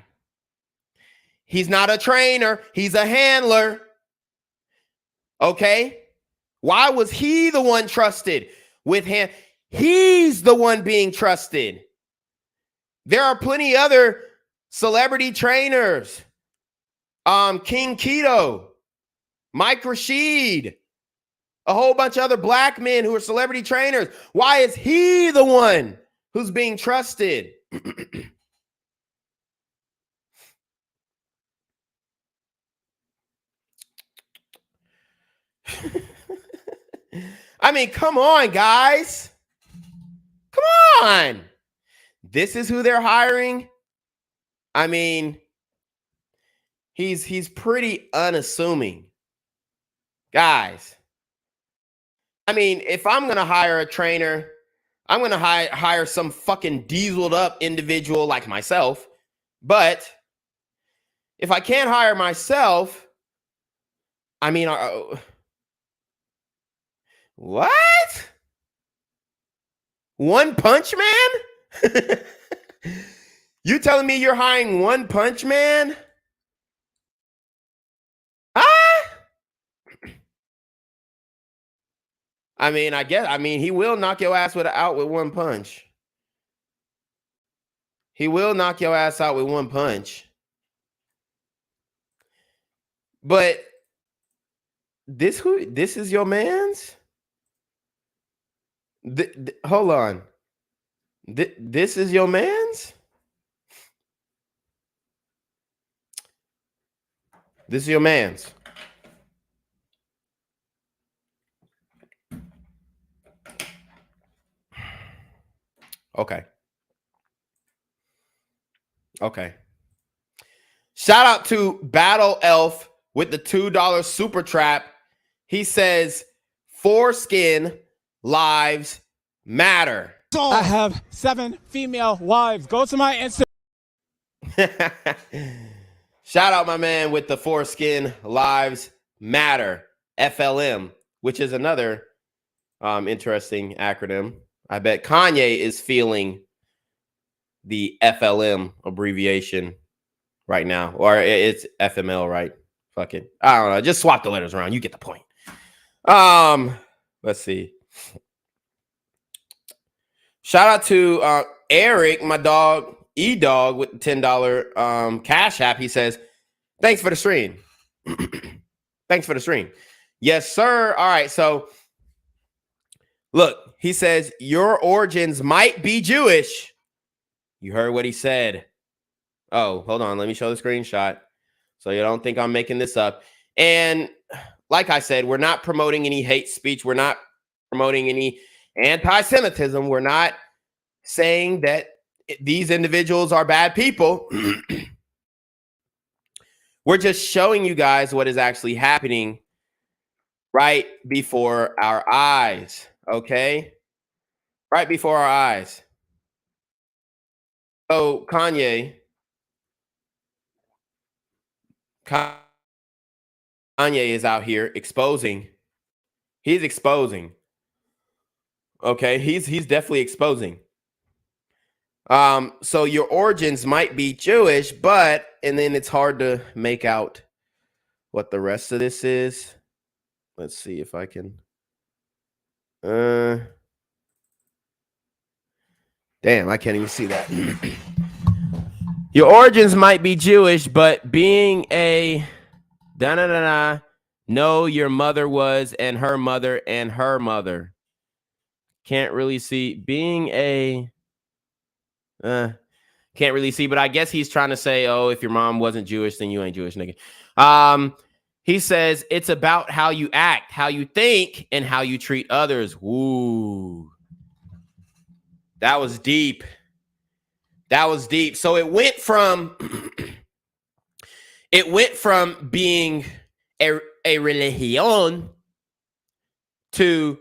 He's not a trainer. He's a handler. Okay? Why was he the one trusted with him? He's the one being trusted. There are plenty other celebrity trainers. King Keto, Mike Rashid, a whole bunch of other black men who are celebrity trainers. Why is he the one who's being trusted? I mean, come on, guys. Come on. This is who they're hiring. I mean, he's pretty unassuming. Guys. I mean, if I'm going to hire a trainer, I'm going to hire some fucking dieseled up individual like myself. But if I can't hire myself, I mean, what? One Punch Man? You telling me you're hiring One Punch Man? I mean, he will knock your ass out with one punch. He will knock your ass out with one punch. But This is your man's? Hold on. This is your man's? This is your man's. Okay. Okay. Shout out to Battle Elf with the $2 super trap. He says, foreskin lives matter. I have 7 female wives. Go to my Instagram. Shout out my man with the foreskin lives matter, FLM, which is another interesting acronym. I bet Kanye is feeling the FLM abbreviation right now, or it's FML, right? Fuck it. I don't know. Just swap the letters around. You get the point. Let's see. Shout out to Eric, my dog, E-Dog, with the $10 Cash App. He says, thanks for the stream. Thanks for the stream. Yes, sir. All right. So, look, he says, your origins might be Jewish. You heard what he said. Oh, hold on. Let me show the screenshot so you don't think I'm making this up. And like I said, we're not promoting any hate speech. We're not promoting any anti-Semitism. We're not saying that these individuals are bad people. We're just showing you guys what is actually happening right before our eyes, okay? Right before our eyes. So Kanye is out here exposing. He's exposing. Okay, he's definitely exposing. So your origins might be Jewish, but and then it's hard to make out what the rest of this is. Let's see if I can. Damn, I can't even see that. Your origins might be Jewish, but being a no, your mother was, and her mother, and her mother. Can't really see. Being a can't really see, but I guess he's trying to say, oh, if your mom wasn't Jewish, then you ain't Jewish, nigga. He says it's about how you act, how you think, and how you treat others. Woo. That was deep. That was deep. So it went from being a religion to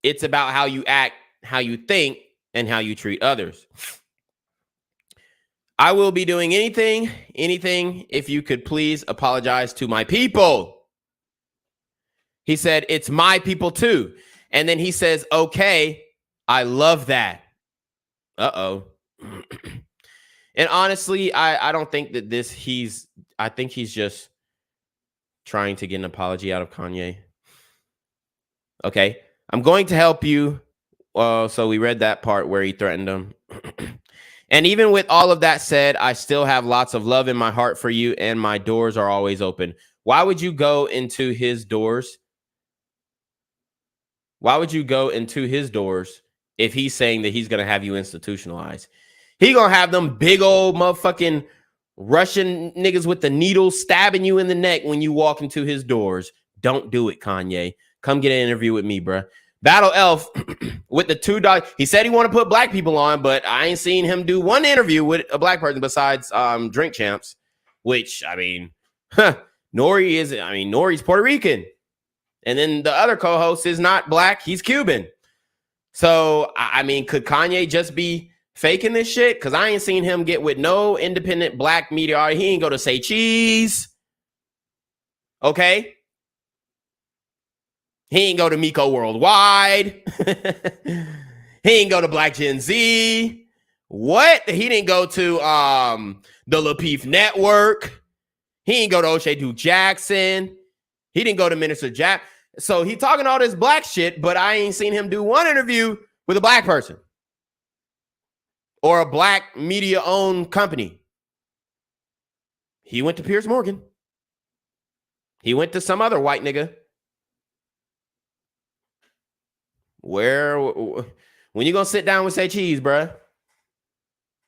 it's about how you act, how you think, and how you treat others. I will be doing anything, if you could please apologize to my people. He said, it's my people too. And then he says, okay, I love that. Uh-oh. And honestly, I don't think that I think he's just trying to get an apology out of Kanye. Okay, I'm going to help you. So we read that part where he threatened him. And even with all of that said, I still have lots of love in my heart for you, and my doors are always open. Why would you go into his doors? Why would you go into his doors if he's saying that he's going to have you institutionalized? He going to have them big old motherfucking Russian niggas with the needle stabbing you in the neck when you walk into his doors. Don't do it, Kanye. Come get an interview with me, bruh. Battle Elf with the $2. He said he want to put black people on, but I ain't seen him do one interview with a black person besides Drink Champs, which, I mean, Nori's Puerto Rican. And then the other co-host is not black. He's Cuban. So, I mean, could Kanye just be faking this shit? Because I ain't seen him get with no independent black media. He ain't go to Say Cheese. Okay? He ain't go to Miko Worldwide. He ain't go to Black Gen Z. What? He didn't go to the Lapeef Network. He ain't go to O'Shea Duke Jackson. He didn't go to Minister Jack. So he talking all this black shit, but I ain't seen him do one interview with a black person or a black media-owned company. He went to Piers Morgan. He went to some other white nigga. When you gonna sit down with Say Cheese, bruh?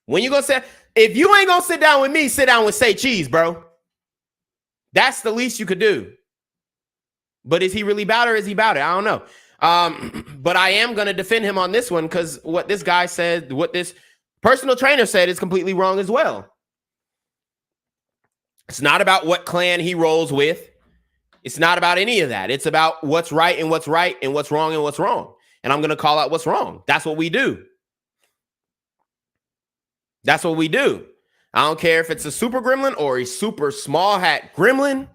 When you gonna sit? If you ain't gonna sit down with me, sit down with Say Cheese, bro. That's the least you could do. But is he really about it or is he about it? I don't know. But I am gonna defend him on this one because what this guy said, what this personal trainer said, is completely wrong as well. It's not about what clan he rolls with. It's not about any of that. It's about what's right and what's right and what's wrong and what's wrong. And I'm going to call out what's wrong. That's what we do. That's what we do. I don't care if it's a super gremlin or a super small hat gremlin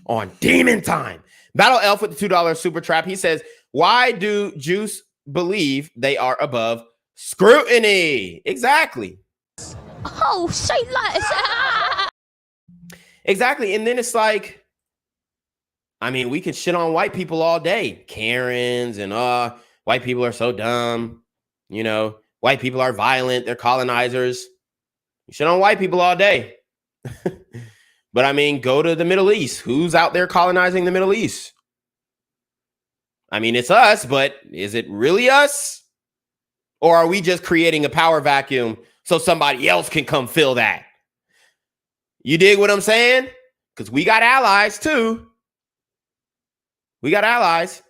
on Demon Time. Battle Elf with the $2 super trap. He says, why do Juice believe they are above scrutiny? Exactly. Oh, say less. Exactly. And then it's like, I mean, we can shit on white people all day. Karens and white people are so dumb. You know, white people are violent. They're colonizers. You shit on white people all day. But I mean, go to the Middle East. Who's out there colonizing the Middle East? I mean, it's us, but is it really us? Or are we just creating a power vacuum so somebody else can come fill that? You dig what I'm saying? Because we got allies too. We got allies.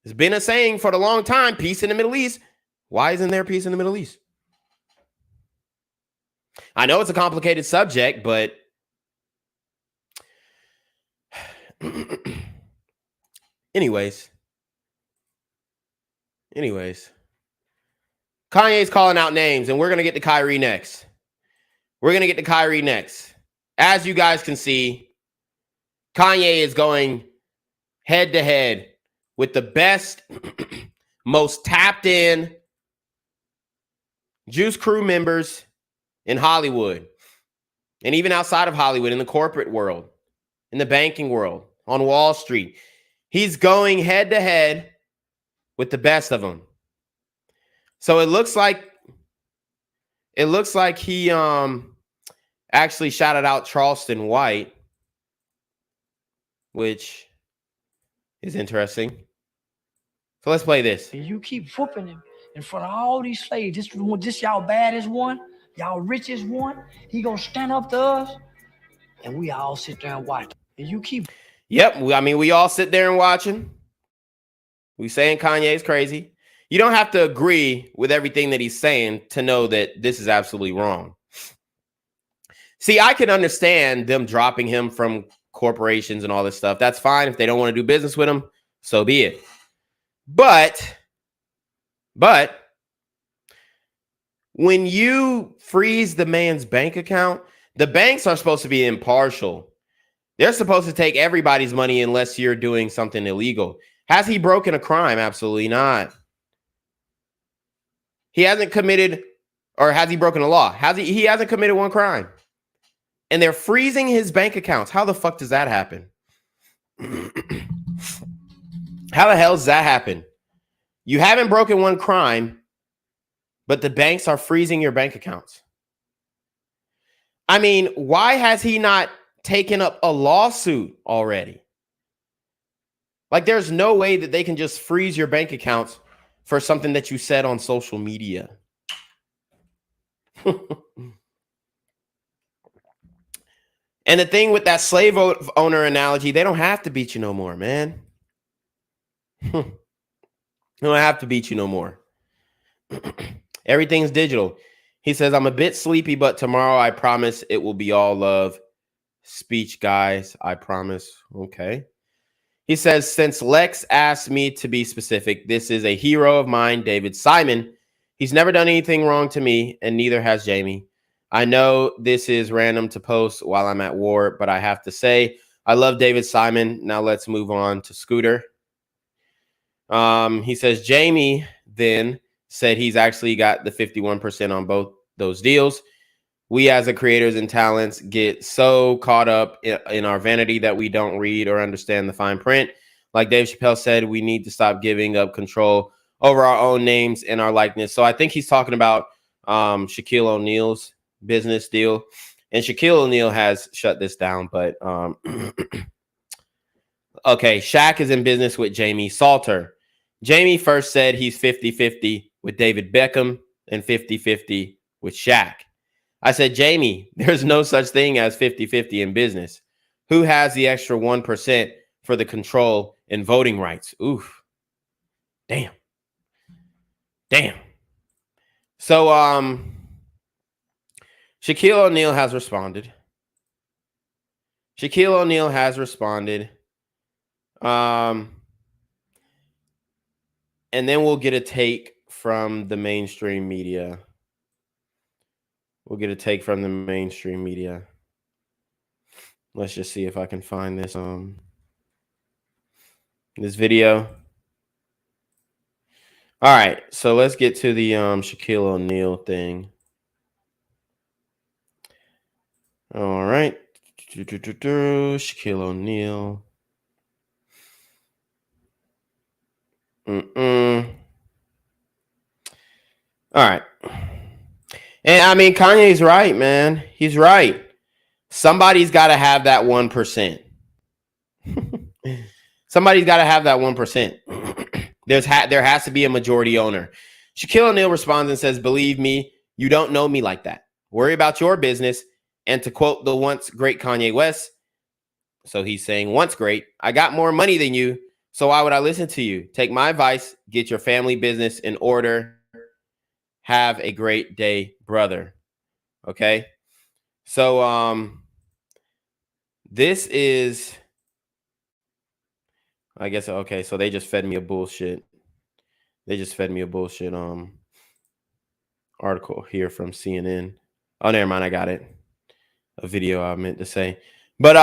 It's been a saying for a long time, peace in the Middle East. Why isn't there peace in the Middle East? I know it's a complicated subject, but anyways. Kanye's calling out names, and we're going to get to Kyrie next. As you guys can see, Kanye is going head to head with the best, most tapped in Juice Crew members in Hollywood, and even outside of Hollywood, in the corporate world, in the banking world, on Wall Street. He's going head to head with the best of them. So it looks like he actually shouted out Charleston White, which is interesting. So let's play this. You keep whooping him in front of all these slaves. This y'all baddest one, y'all richest one. He gonna stand up to us, and we all sit there and watch. And you keep. Yep, I mean, we all sit there and watch him. We saying Kanye's crazy. You don't have to agree with everything that he's saying to know that this is absolutely wrong. See, I can understand them dropping him from corporations and all this stuff. That's fine. If they don't want to do business with him, so be it. But when you freeze the man's bank account, the banks are supposed to be impartial. They're supposed to take everybody's money unless you're doing something illegal. Has he broken a crime? Absolutely not. He hasn't committed, or has he broken a law? He hasn't committed one crime. And they're freezing his bank accounts. How the fuck does that happen? How the hell does that happen? You haven't broken one crime, but the banks are freezing your bank accounts. I mean, why has he not taken up a lawsuit already? Like, there's no way that they can just freeze your bank accounts for something that you said on social media. And the thing with that slave owner analogy, they don't have to beat you no more, man. They don't have to beat you no more. Everything's digital. He says, I'm a bit sleepy, but tomorrow I promise it will be all love. Speech, guys, I promise. Okay. He says, since Lex asked me to be specific, this is a hero of mine, David Simon. He's never done anything wrong to me, and neither has Jamie. I know this is random to post while I'm at war, but I have to say, I love David Simon. Now let's move on to Scooter. He says, Jamie then said he's actually got the 51% on both those deals. We as the creators and talents get so caught up in our vanity that we don't read or understand the fine print. Like Dave Chappelle said, we need to stop giving up control over our own names and our likeness. So I think he's talking about Shaquille O'Neal's business deal. And Shaquille O'Neal has shut this down. But okay, Shaq is in business with Jamie Salter. Jamie first said he's 50-50 with David Beckham and 50-50 with Shaq. I said, Jamie, there's no such thing as 50-50 in business. Who has the extra 1% for the control and voting rights? Oof. Damn. So, Shaquille O'Neal has responded. And then we'll get a take from the mainstream media. Let's just see if I can find this this video. All right, so let's get to the Shaquille O'Neal thing. All right. Shaquille O'Neal. All right. And I mean, Kanye's right, man. He's right. Somebody's got to have that 1%. Somebody's got to have that 1%. There has to be a majority owner. Shaquille O'Neal responds and says, believe me, you don't know me like that. Worry about your business. And to quote the once great Kanye West, so he's saying once great, I got more money than you, so why would I listen to you? Take my advice, get your family business in order. Have a great day, brother. Okay? So this is, I guess, okay, so they just fed me a bullshit. Article here from CNN. Oh, never mind, I got it. A video I meant to say. But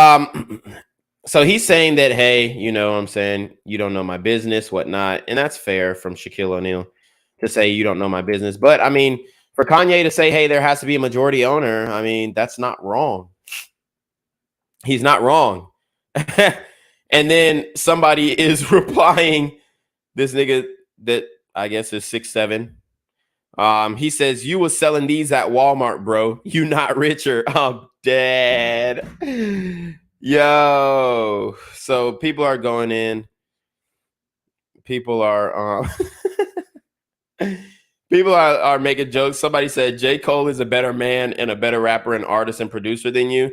so he's saying that, hey, you know what I'm saying, you don't know my business, whatnot. And that's fair from Shaquille O'Neal to say you don't know my business. But I mean, for Kanye to say, hey, there has to be a majority owner, I mean, that's not wrong. He's not wrong. And then somebody is replying, this nigga that I guess is 6'7". He says, you was selling these at Walmart, bro. You not richer. I'm dead. Yo. So people are going in. People are making jokes. Somebody said J. Cole is a better man and a better rapper and artist and producer than you.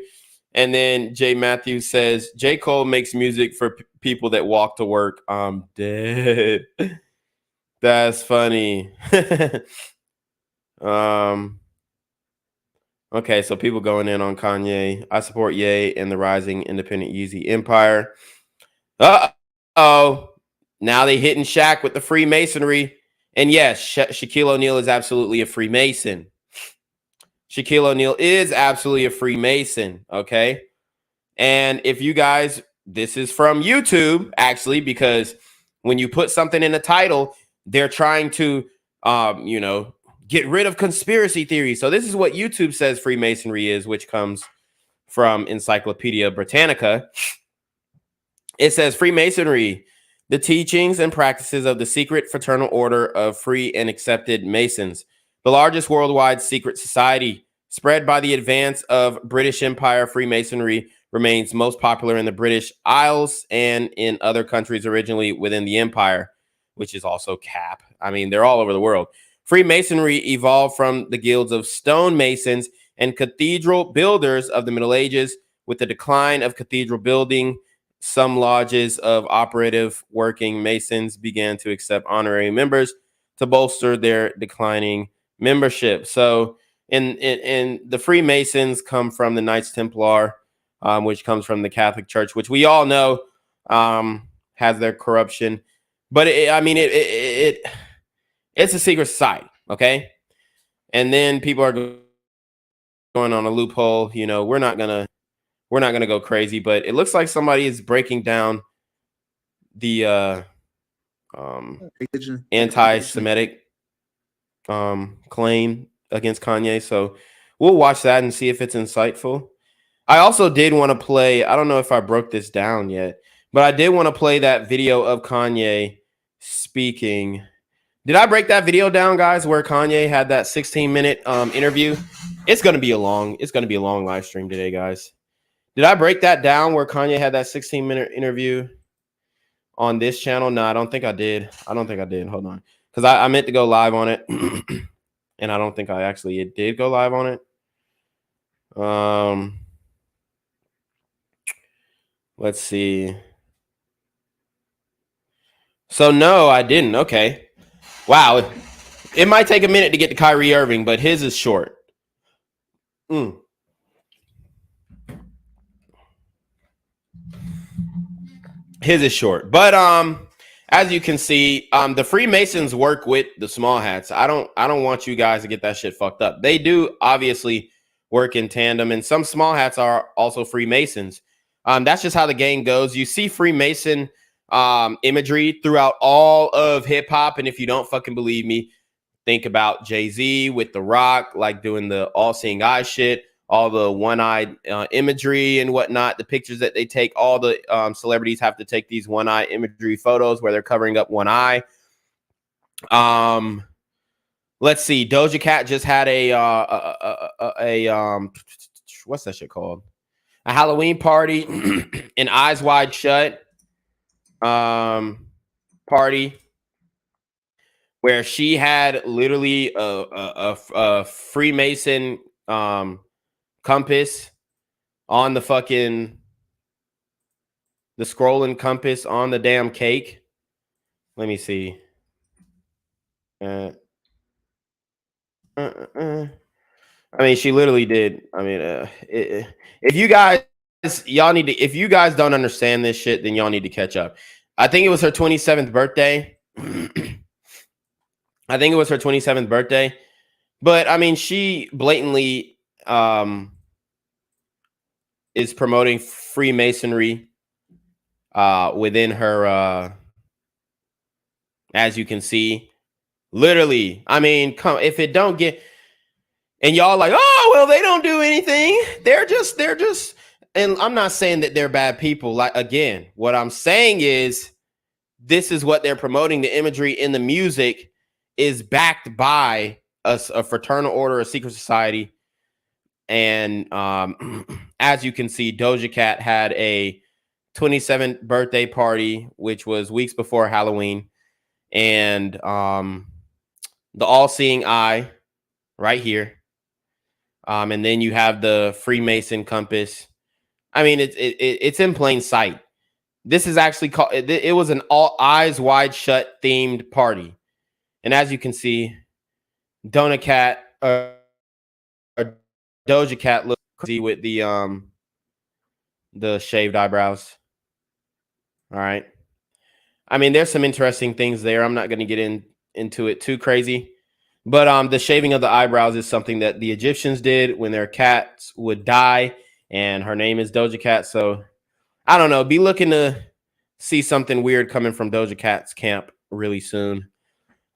And then Jay Matthews says, J. Cole makes music for people that walk to work. I'm dead. That's funny. Okay, so people going in on Kanye. I support Ye and the rising independent Yeezy empire. Uh-oh. Now they hitting Shaq with the Freemasonry. And yes, Shaquille O'Neal is absolutely a Freemason. Shaquille O'Neal is absolutely a Freemason, okay? And if you guys, this is from YouTube, actually, because when you put something in the title, they're trying to, you know, get rid of conspiracy theories. So this is what YouTube says Freemasonry is, which comes from Encyclopedia Britannica. It says Freemasonry, the teachings and practices of the secret fraternal order of free and accepted Masons, the largest worldwide secret society. Spread by the advance of British Empire, Freemasonry remains most popular in the British Isles and in other countries originally within the empire, which is also cap. I mean, they're all over the world. Freemasonry evolved from the guilds of stonemasons and cathedral builders of the Middle Ages. With the decline of cathedral building, some lodges of operative working masons began to accept honorary members to bolster their declining membership. So in the Freemasons come from the Knights Templar, which comes from the Catholic Church, which we all know has their corruption. But it's a secret society, okay? And then people are going on a loophole. You know, we're not gonna go crazy, but it looks like somebody is breaking down the anti-Semitic claim against Kanye. So we'll watch that and see if it's insightful. I also did want to play, I don't know if I broke this down yet, but I did want to play that video of Kanye speaking. Did I break that video down, guys, where Kanye had that 16-minute interview? It's gonna be a long live stream today, guys. Did I break that down where Kanye had that 16-minute interview? on this channel. No, I don't think I did. Hold on. Because I meant to go live on it. And I don't think I actually did go live on it. Let's see. So no, I didn't. Okay. Wow. It might take a minute to get to Kyrie Irving, but his is short. His is short. But as you can see, the Freemasons work with the small hats. I don't want you guys to get that shit fucked up. They do obviously work in tandem, and some small hats are also Freemasons. That's just how the game goes. You see Freemason imagery throughout all of hip hop, and if you don't fucking believe me, think about Jay-Z with The Rock, like doing the all-seeing eye shit, all the one-eyed imagery and whatnot, the pictures that they take. All the celebrities have to take these one-eye imagery photos where they're covering up one eye. Let's see. Doja Cat just had a what's that shit called? A Halloween party, an Eyes Wide Shut party, where she had literally a Freemason compass on the scrolling compass on the damn cake. Let me see. I mean, she literally did. I mean, if you guys don't understand this shit, then y'all need to catch up. I think it was her 27th birthday. But I mean, she blatantly is promoting Freemasonry within her, as you can see. Literally, I mean, if it don't get, and y'all like, oh well, they don't do anything. They're just, and I'm not saying that they're bad people. Like, again, what I'm saying is this is what they're promoting. The imagery in the music is backed by a fraternal order, a secret society. And as you can see, Doja Cat had a 27th birthday party, which was weeks before Halloween. And the all-seeing eye right here. And then you have the Freemason compass. I mean, it's in plain sight. This is actually called, it was an all Eyes Wide Shut themed party. And as you can see, Doja Cat looks crazy with the shaved eyebrows. All right. I mean, there's some interesting things there. I'm not going to get into it too crazy. But the shaving of the eyebrows is something that the Egyptians did when their cats would die, and her name is Doja Cat. So I don't know. Be looking to see something weird coming from Doja Cat's camp really soon,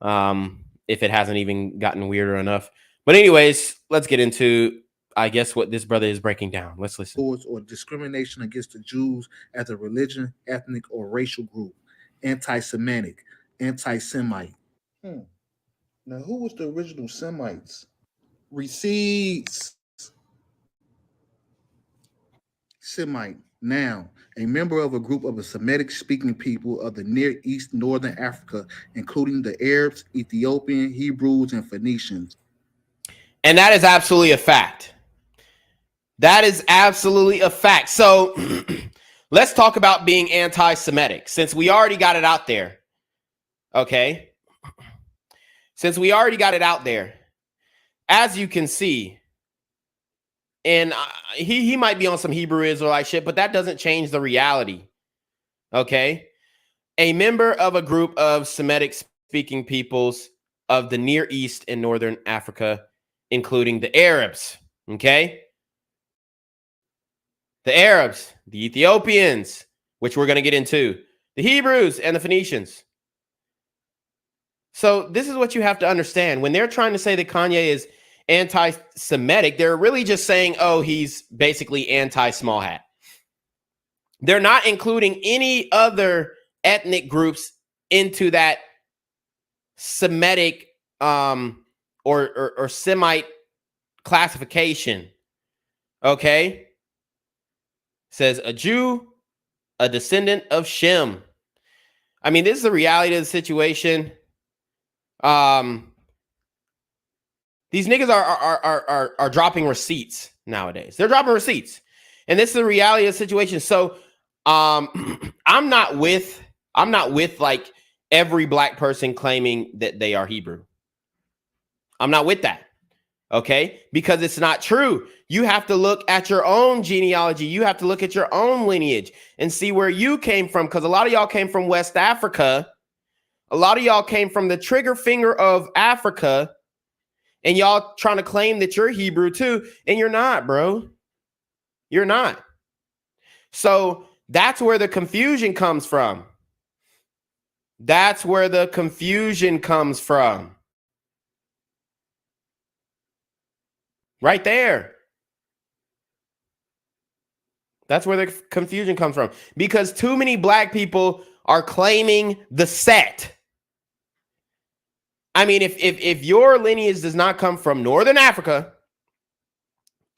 if it hasn't even gotten weirder enough. But anyways, let's get into, I guess, what this brother is breaking down. Let's listen. Or discrimination against the Jews as a religion, ethnic, or racial group. Anti-Semitic, anti-Semite. Now, who was the original Semites? Receipts. Semite. Now, a member of a group of the Semitic-speaking people of the Near East, Northern Africa, including the Arabs, Ethiopian, Hebrews, and Phoenicians. And that is absolutely a fact. That is absolutely a fact. So let's talk about being anti-Semitic, since we already got it out there. Okay? Since we already got it out there, as you can see, and he might be on some Hebrew Israelite shit, but that doesn't change the reality. Okay? A member of a group of Semitic-speaking peoples of the Near East and Northern Africa, including the Arabs. Okay? The Arabs, the Ethiopians, which we're going to get into, the Hebrews, and the Phoenicians. So this is what you have to understand. When they're trying to say that Kanye is anti-Semitic, they're really just saying, oh, he's basically anti-small hat. They're not including any other ethnic groups into that Semitic or Semite classification. Okay? Says a Jew, a descendant of Shem. I mean, this is the reality of the situation. These niggas are dropping receipts nowadays. They're dropping receipts, and this is the reality of the situation. So, I'm not with like every black person claiming that they are Hebrew. I'm not with that. Okay, because it's not true. You have to look at your own genealogy. You have to look at your own lineage and see where you came from. Because a lot of y'all came from West Africa. A lot of y'all came from the trigger finger of Africa. And y'all trying to claim that you're Hebrew too. And you're not, bro. You're not. So that's where the confusion comes from. That's where the confusion comes from. Right there. That's where the confusion comes from. Because too many black people are claiming the set. I mean, if your lineage does not come from Northern Africa,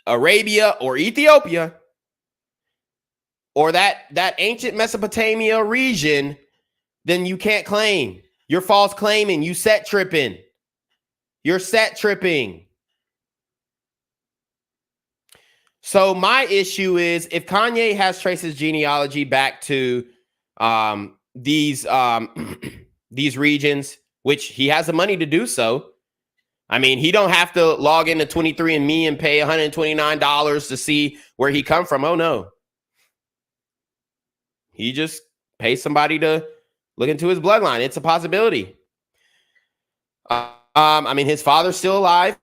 Arabia, or Ethiopia, or that ancient Mesopotamia region, then you can't claim. You're false claiming. You set tripping. You're set tripping. So my issue is if Kanye has traced his genealogy back to these regions, which he has the money to do so. I mean, he don't have to log into 23andMe and pay $129 to see where he come from. Oh no. He just pays somebody to look into his bloodline. It's a possibility. I mean, his father's still alive.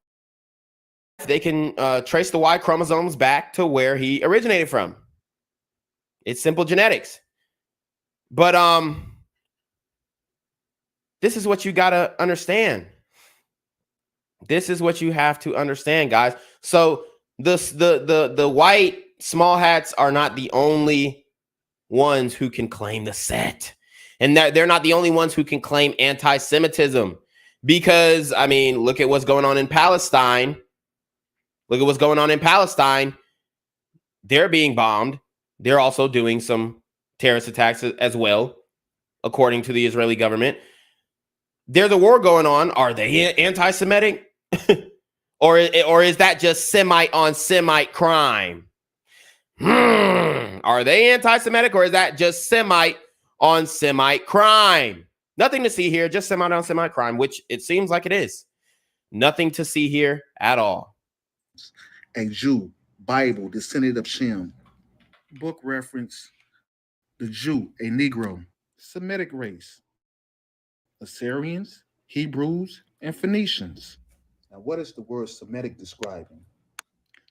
They can trace the Y chromosomes back to where he originated from. It's simple genetics. But this is what you got to understand. This is what you have to understand, guys. So the white small hats are not the only ones who can claim the set. And they're not the only ones who can claim anti-Semitism. Because, I mean, look at what's going on in Palestine. Look at what's going on in Palestine. They're being bombed. They're also doing some terrorist attacks as well, according to the Israeli government. There's a war going on. Are they anti-Semitic? or is that just Semite on Semite crime? Are they anti-Semitic or is that just Semite on Semite crime? Nothing to see here, just Semite on Semite crime, which it seems like it is. Nothing to see here at all. A Jew, Bible, descendant of Shem. Book reference, the Jew, a Negro, Semitic race. Assyrians, Hebrews, and Phoenicians. Now, what is the word Semitic describing?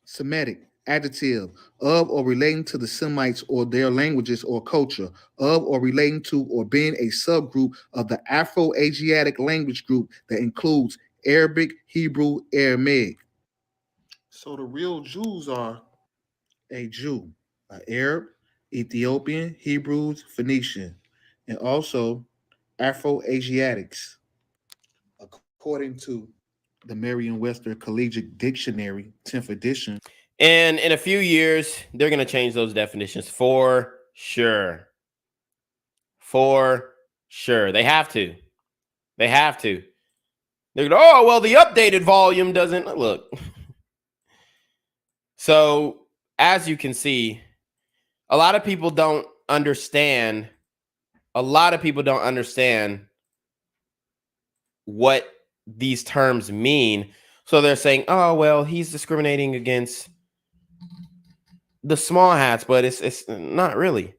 Semitic, adjective, of or relating to the Semites or their languages or culture, of or relating to or being a subgroup of the Afro-Asiatic language group that includes Arabic, Hebrew, Aramaic. So the real Jews are a Jew, an Arab, Ethiopian, Hebrews, Phoenician, and also Afro-Asiatics, according to the Merriam-Webster Collegiate Dictionary, 10th edition. And in a few years, they're going to change those definitions for sure. For sure. They have to. They have to. They're going to, oh, well, the updated volume doesn't look. So, as you can see, a lot of people don't understand. A lot of people don't understand what these terms mean. So they're saying, oh, well, he's discriminating against the small hats, but it's not really.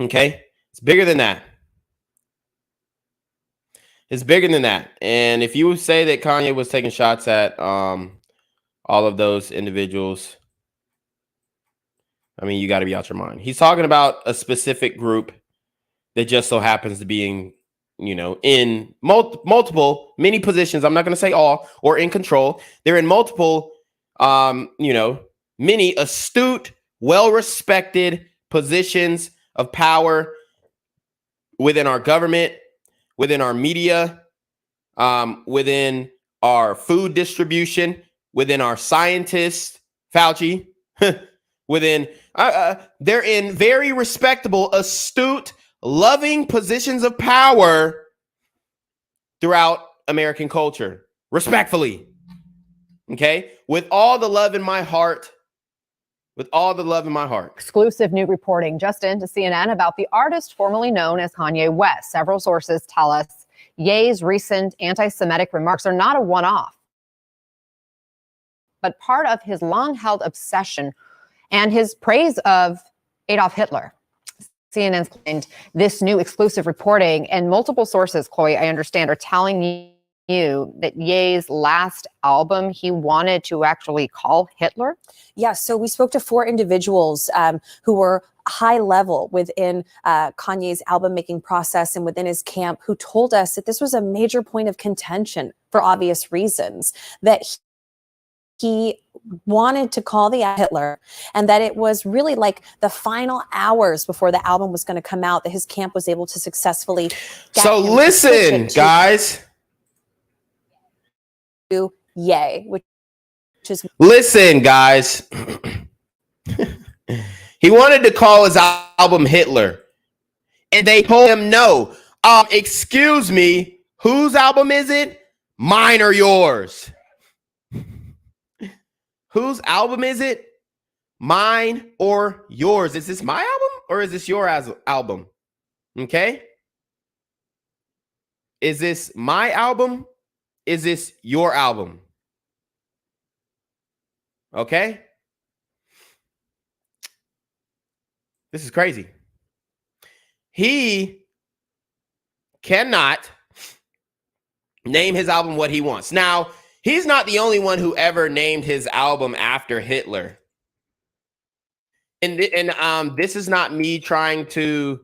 Okay? It's bigger than that. It's bigger than that. And if you say that Kanye was taking shots at all of those individuals, I mean, you got to be out your mind. He's talking about a specific group that just so happens to be in, you know, in multiple, many positions. I'm not going to say all, or in control. They're in multiple, you know, many astute, well-respected positions of power within our government, within our media, within our food distribution, within our scientists, Fauci, within, they're in very respectable, astute, loving positions of power throughout American culture, respectfully. Okay? With all the love in my heart, with all the love in my heart. Exclusive new reporting just into CNN about the artist formerly known as Kanye West. Several sources tell us Ye's recent anti-Semitic remarks are not a one-off, but part of his long-held obsession and his praise of Adolf Hitler. CNN's claimed this new exclusive reporting, and multiple sources, Chloe, I understand, are telling you that Ye's last album he wanted to actually call Hitler? Yeah, so we spoke to 4 individuals who were high level within Kanye's album making process and within his camp, who told us that this was a major point of contention for obvious reasons, that he wanted to call the Hitler, and that it was really like the final hours before the album was going to come out that his camp was able to successfully get So listen, guys. Ye, which is listen, guys. He wanted to call his album Hitler, and they told him no. Excuse me, whose album is it? Mine or yours? Whose album is it? Mine or yours? Is this my album or is this your album? Okay. Is this my album? Is this your album? Okay. This is crazy. He cannot name his album what he wants. Now, he's not the only one who ever named his album after Hitler. And this is not me trying to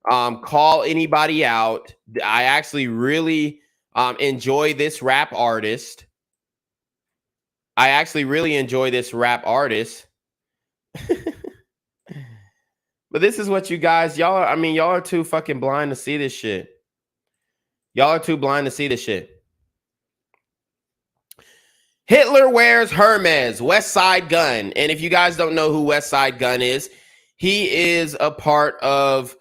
call anybody out. I actually really enjoy this rap artist. But this is what you guys, y'all are too fucking blind to see this shit. Y'all are too blind to see this shit. Hitler wears Hermes, West Side Gun. And if you guys don't know who West Side Gun is, he is a part of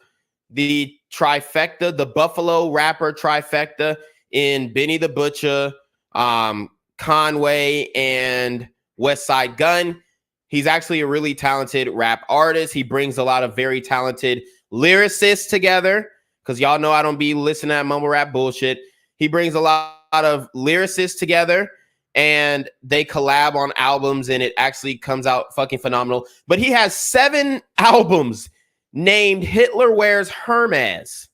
the trifecta, the Buffalo rapper trifecta in Benny the Butcher, Conway, and West Side Gun. He's actually a really talented rap artist. He brings a lot of very talented lyricists together, because y'all know I don't be listening to that mumble rap bullshit. He brings a lot of lyricists together, and they collab on albums, and it actually comes out fucking phenomenal. But he has 7 albums named Hitler Wears Hermes.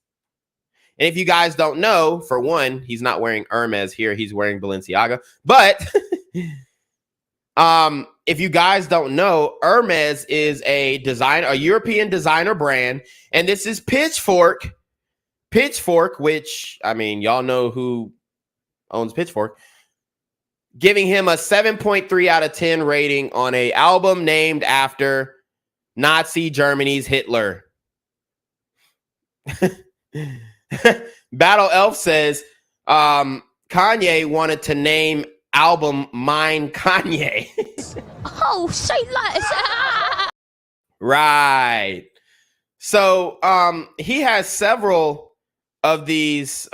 And if you guys don't know, for one, he's not wearing Hermes here. He's wearing Balenciaga. But if you guys don't know, Hermes is a European designer brand. And this is Pitchfork, which, I mean, y'all know who owns Pitchfork, giving him a 7.3 out of 10 rating on an album named after Nazi Germany's Hitler. Battle Elf says Kanye wanted to name album Mine Kanye. Oh, say less. Right. So he has several of these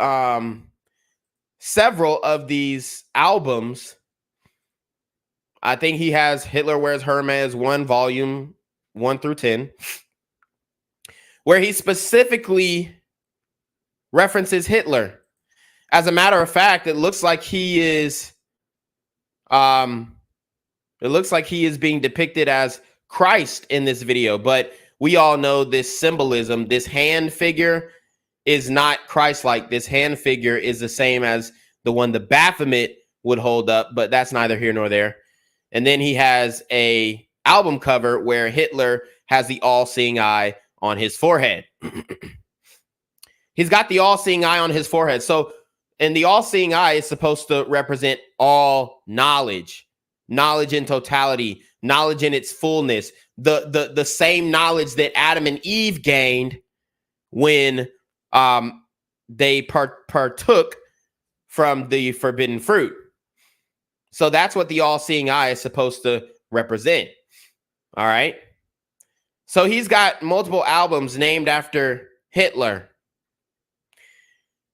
albums. I think he has Hitler Wears Hermes 1 volume 1 through 10, where he specifically references Hitler. As a matter of fact, it looks like he is being depicted as Christ in this video, but we all know this symbolism. This hand figure is not Christ-like. This hand figure is the same as the one the Baphomet would hold up, but that's neither here nor there. And then he has a album cover where Hitler has the all-seeing eye on his forehead. He's got the all-seeing eye on his forehead. So, and the all-seeing eye is supposed to represent all knowledge in totality, knowledge in its fullness, the same knowledge that Adam and Eve gained when they partook from the forbidden fruit. So that's what the all-seeing eye is supposed to represent. All right. So he's got multiple albums named after Hitler.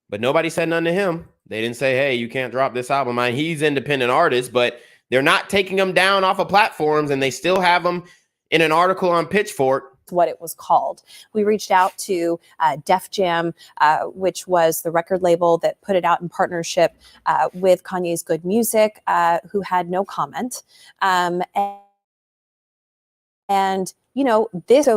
But nobody said nothing to him. They didn't say, hey, you can't drop this album. I mean, he's an independent artist, but they're not taking him down off of platforms, and they still have him in an article on Pitchfork. What it was called. We reached out to Def Jam, which was the record label that put it out in partnership with Kanye's Good Music, who had no comment. And you know, this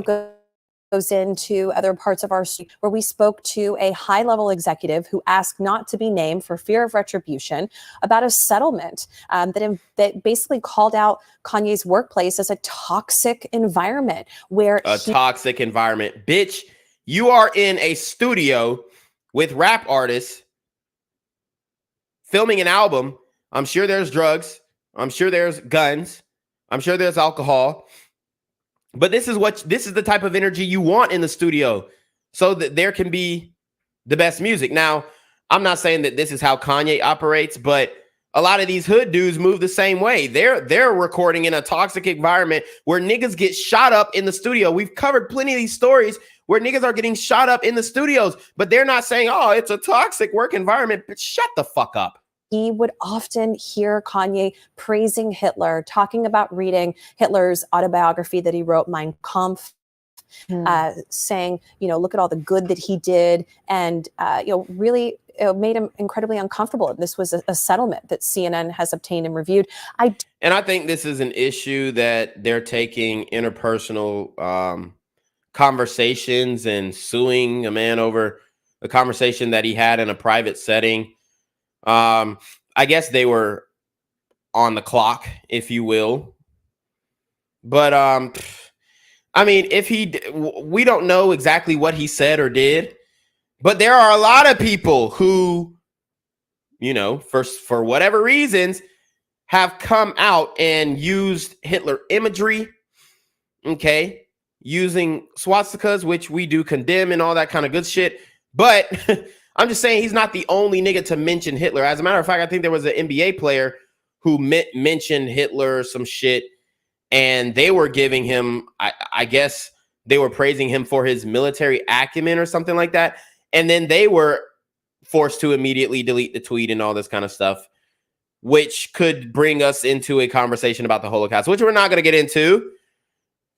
goes into other parts of our story where we spoke to a high-level executive who asked not to be named for fear of retribution about a settlement that basically called out Kanye's workplace as a toxic environment where toxic environment. Bitch, you are in a studio with rap artists filming an album. I'm sure there's drugs. I'm sure there's guns. I'm sure there's alcohol. But this is the type of energy you want in the studio so that there can be the best music. Now, I'm not saying that this is how Kanye operates, but a lot of these hood dudes move the same way. They're recording in a toxic environment where niggas get shot up in the studio. We've covered plenty of these stories where niggas are getting shot up in the studios, but they're not saying, oh, it's a toxic work environment. But shut the fuck up. He would often hear Kanye praising Hitler, talking about reading Hitler's autobiography that he wrote, Mein Kampf, saying, you know, look at all the good that he did. And, you know, really it made him incredibly uncomfortable. And this was a settlement that CNN has obtained and reviewed. And I think this is an issue that they're taking interpersonal conversations and suing a man over a conversation that he had in a private setting. I guess they were on the clock, if you will. But I mean, we don't know exactly what he said or did, but there are a lot of people who, you know, for whatever reasons, have come out and used Hitler imagery, okay, using swastikas, which we do condemn and all that kind of good shit. But I'm just saying he's not the only nigga to mention Hitler. As a matter of fact, I think there was an NBA player who mentioned Hitler or some shit, and they were giving him, I guess they were praising him for his military acumen or something like that. And then they were forced to immediately delete the tweet and all this kind of stuff, which could bring us into a conversation about the Holocaust, which we're not going to get into.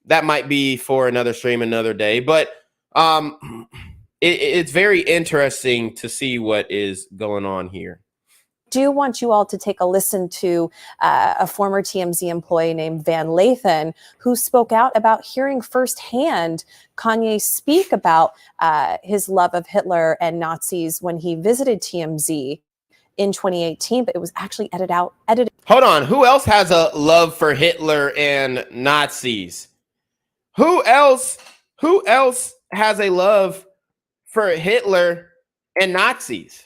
That might be for another stream, another day. But it's very interesting to see what is going on here. Do want you all to take a listen to a former TMZ employee named Van Lathan, who spoke out about hearing firsthand Kanye speak about his love of Hitler and Nazis when he visited TMZ in 2018, but it was actually edited. Hold on. Who else has a love for Hitler and Nazis? Who else has a love for Hitler and Nazis?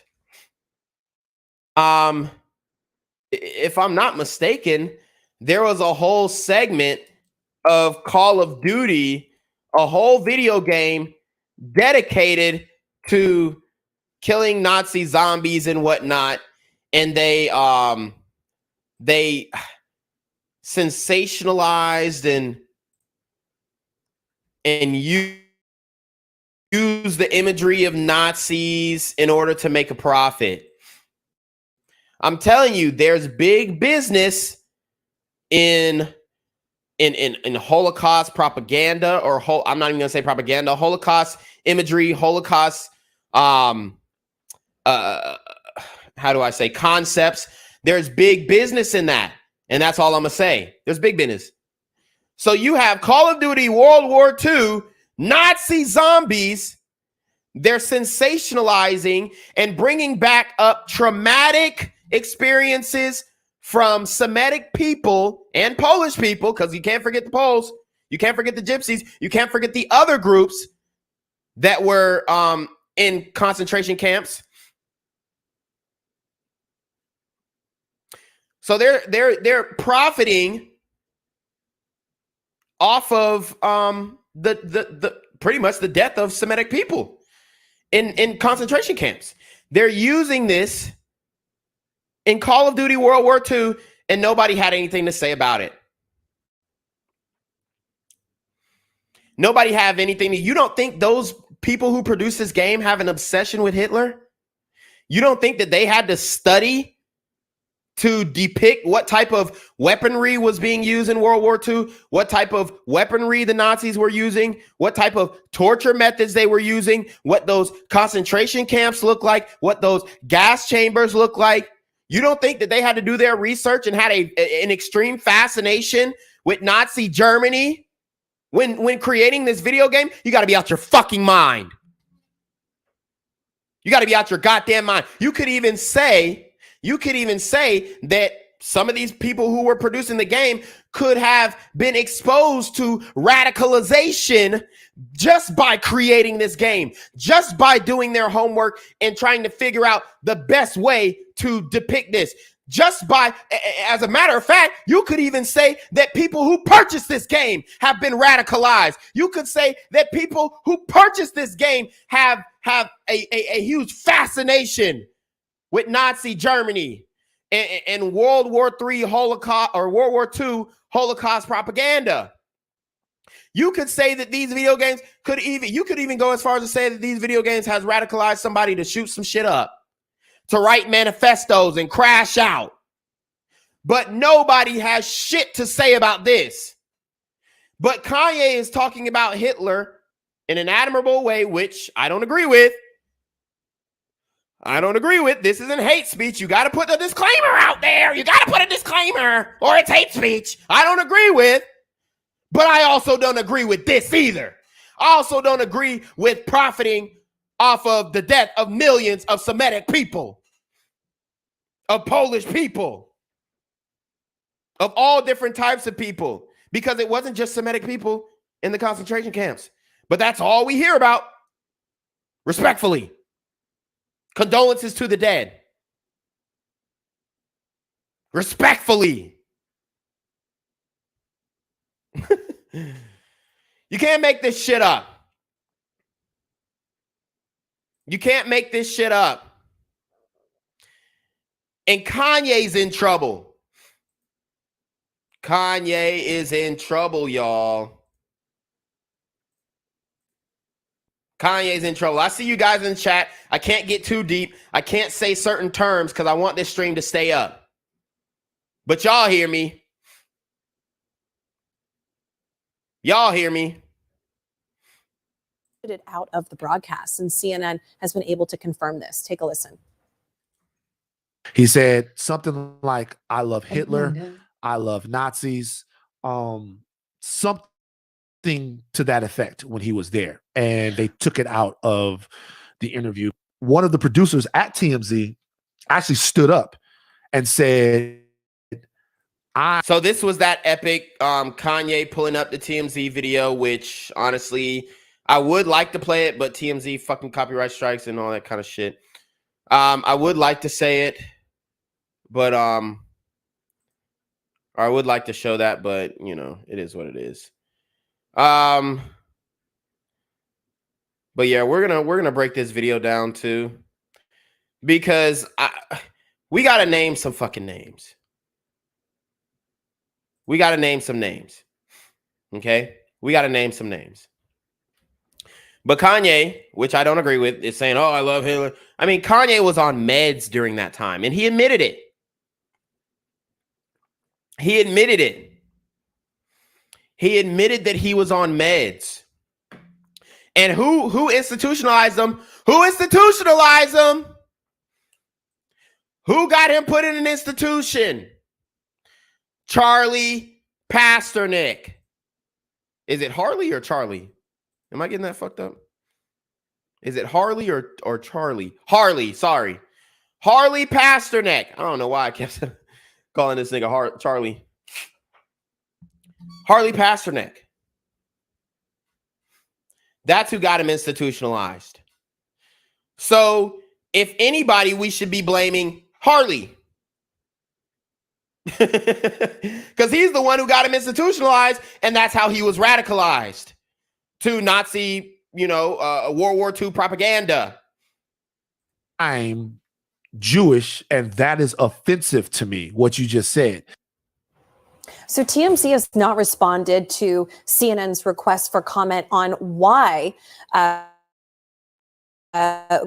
If I'm not mistaken, there was a whole segment of Call of Duty, a whole video game dedicated to killing Nazi zombies and whatnot. And they sensationalized and use the imagery of Nazis in order to make a profit. I'm telling you, there's big business in Holocaust propaganda, or I'm not even gonna say propaganda, Holocaust imagery, Holocaust how do I say, concepts. There's big business in that, and that's all I'm gonna say. There's big business. So you have Call of Duty World War II, Nazi zombies. They're sensationalizing and bringing back up traumatic experiences from Semitic people and Polish people, because you can't forget the Poles, you can't forget the Gypsies, you can't forget the other groups that were in concentration camps. So they're profiting off of the pretty much the death of Semitic people in concentration camps. They're using this in Call of Duty World War II, and nobody had anything to say about it. Nobody have anything. You don't think those people who produce this game have an obsession with Hitler? You don't think that they had to study to depict what type of weaponry was being used in World War II, what type of weaponry the Nazis were using, what type of torture methods they were using, what those concentration camps look like, what those gas chambers look like? You don't think that they had to do their research and had an extreme fascination with Nazi Germany when creating this video game? You got to be out your fucking mind. You got to be out your goddamn mind. You could even say that some of these people who were producing the game could have been exposed to radicalization just by creating this game, just by doing their homework and trying to figure out the best way to depict this. Just by, as a matter of fact, you could even say that people who purchased this game have been radicalized. You could say that people who purchased this game have a huge fascination with Nazi Germany and World War III Holocaust or World War II Holocaust propaganda. You could say that these video games you could even go as far as to say that these video games has radicalized somebody to shoot some shit up, to write manifestos and crash out. But nobody has shit to say about this. But Kanye is talking about Hitler in an admirable way, which I don't agree with. This isn't hate speech. You got to put the disclaimer out there. You got to put a disclaimer or it's hate speech. I don't agree with. But I also don't agree with this either. I also don't agree with profiting off of the death of millions of Semitic people, of Polish people, of all different types of people, because it wasn't just Semitic people in the concentration camps. But that's all we hear about. Respectfully. Condolences to the dead. Respectfully. You can't make this shit up. You can't make this shit up. And Kanye's in trouble. Kanye is in trouble, y'all. Kanye's in trouble. I see you guys in the chat. I can't get too deep. I can't say certain terms because I want this stream to stay up. But y'all hear me. Y'all hear me. It out of the broadcast, and CNN has been able to confirm this. Take a listen. He said something like, I love Hitler. I love Nazis. Something to that effect when he was there. And they took it out of the interview. One of the producers at TMZ actually stood up and said, So this was that epic Kanye pulling up the TMZ video, which honestly, I would like to play it, but TMZ fucking copyright strikes and all that kind of shit. I would like to say it, but I would like to show that, but you know, it is what it is. But yeah, we're gonna break this video down too, because we gotta name some fucking names. We gotta name some names. Okay, we gotta name some names. But Kanye, which I don't agree with, is saying, "Oh, I love Hitler." I mean, Kanye was on meds during that time, and he admitted it. He admitted it. He admitted that he was on meds. And who institutionalized them? Who institutionalized them? Who got him put in an institution? Charlie Pasternak. Is it Harley or Charlie? Am I getting that fucked up? Is it Harley or Charlie? Harley, sorry. Harley Pasternak. I don't know why I kept calling this nigga Charlie. Harley Pasternak. That's who got him institutionalized. So if anybody, we should be blaming Harley. Because he's the one who got him institutionalized, and that's how he was radicalized to Nazi, World War II propaganda. I'm Jewish, and that is offensive to me, what you just said. So TMZ has not responded to CNN's request for comment on why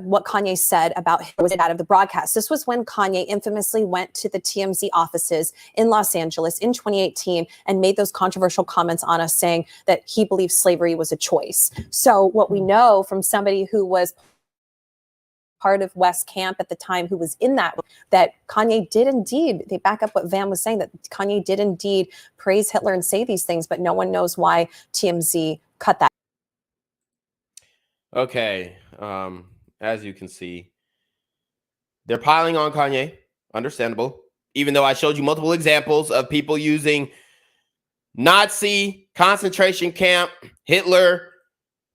what Kanye said about him was out of the broadcast. This was when Kanye infamously went to the TMZ offices in Los Angeles in 2018 and made those controversial comments on us, saying that he believed slavery was a choice. So what we know from somebody who was part of West Camp at the time, who was in that Kanye did indeed, they back up what Van was saying, that Kanye did indeed praise Hitler and say these things, but no one knows why TMZ cut that. Okay. As you can see, they're piling on Kanye. Understandable. Even though I showed you multiple examples of people using Nazi, concentration camp, Hitler,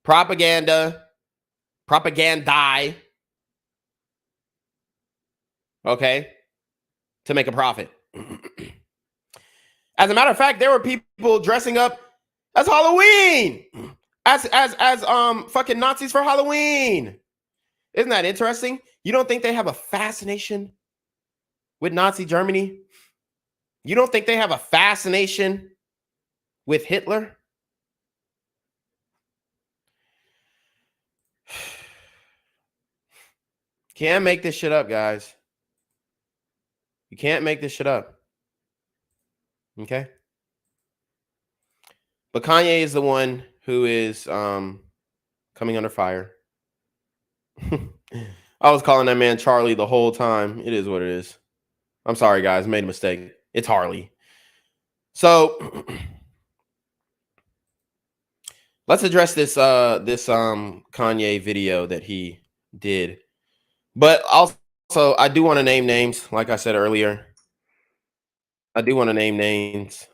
propagandai, okay, to make a profit. As a matter of fact, there were people dressing up as Halloween, as fucking Nazis for Halloween. Isn't that interesting? You don't think they have a fascination with Nazi Germany? You don't think they have a fascination with Hitler? Can't make this shit up, guys. You can't make this shit up. Okay? But Kanye is the one who is coming under fire. I was calling that man Charlie the whole time. It is what it is. I'm sorry, guys. Made a mistake. It's Harley. So let's address this Kanye video that he did. But also, I do want to name names, like I said earlier. I do want to name names.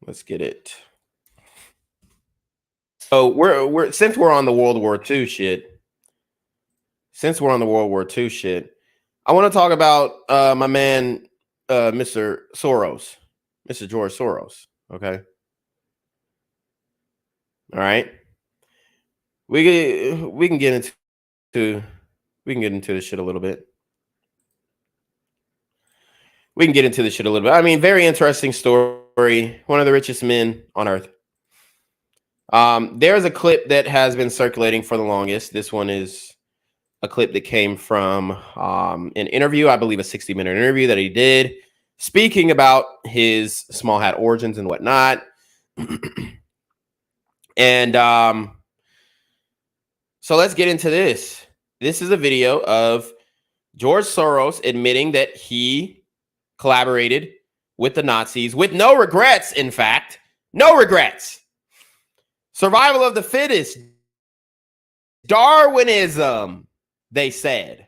Let's get it. So we're since we're on the World War II shit. Since we're on the World War II shit, I want to talk about my man, Mr. Soros, Mr. George Soros. Okay. All right. We can get into this shit a little bit. We can get into this shit a little bit. I mean, very interesting story. One of the richest men on earth. There's a clip that has been circulating for the longest. This one is a clip that came from an interview, I believe a 60-minute interview that he did, speaking about his small hat origins and whatnot. And so let's get into this. This is a video of George Soros admitting that he collaborated with the Nazis with no regrets, in fact. No regrets. Survival of the fittest. Darwinism, they said.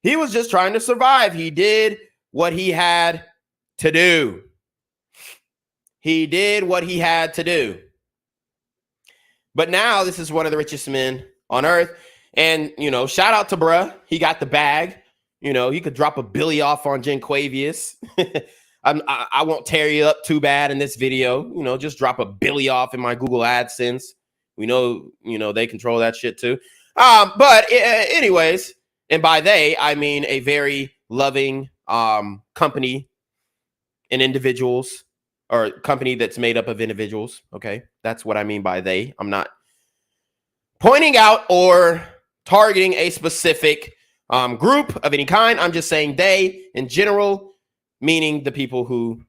He was just trying to survive. He did what he had to do. He did what he had to do. But now this is one of the richest men on earth. And, you know, shout out to bruh. He got the bag. You know, he could drop a billy off on Jenquavius. I won't tear you up too bad in this video. You know, just drop a billy off in my Google AdSense. We know, you know, they control that shit too. But anyways, and by they, I mean a very loving company and individuals, or company that's made up of individuals. Okay, that's what I mean by they. I'm not pointing out or targeting a specific group of any kind. I'm just saying they in general, meaning the people who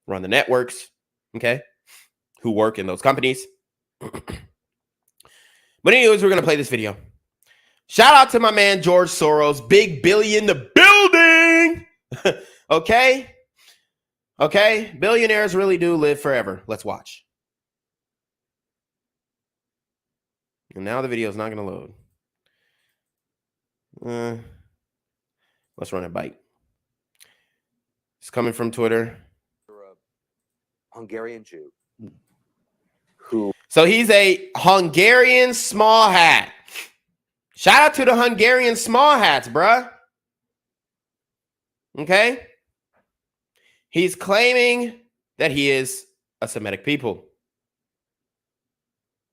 run the networks, okay, who work in those companies. But anyways, we're going to play this video. Shout out to my man, George Soros, big Billy in the building. Okay. Okay. Billionaires really do live forever. Let's watch. And now the video is not going to load. Let's run it bite. It's coming from Twitter. Hungarian Jew. So he's a Hungarian small hat. Shout out to the Hungarian small hats, bruh. Okay? He's claiming that he is a Semitic people.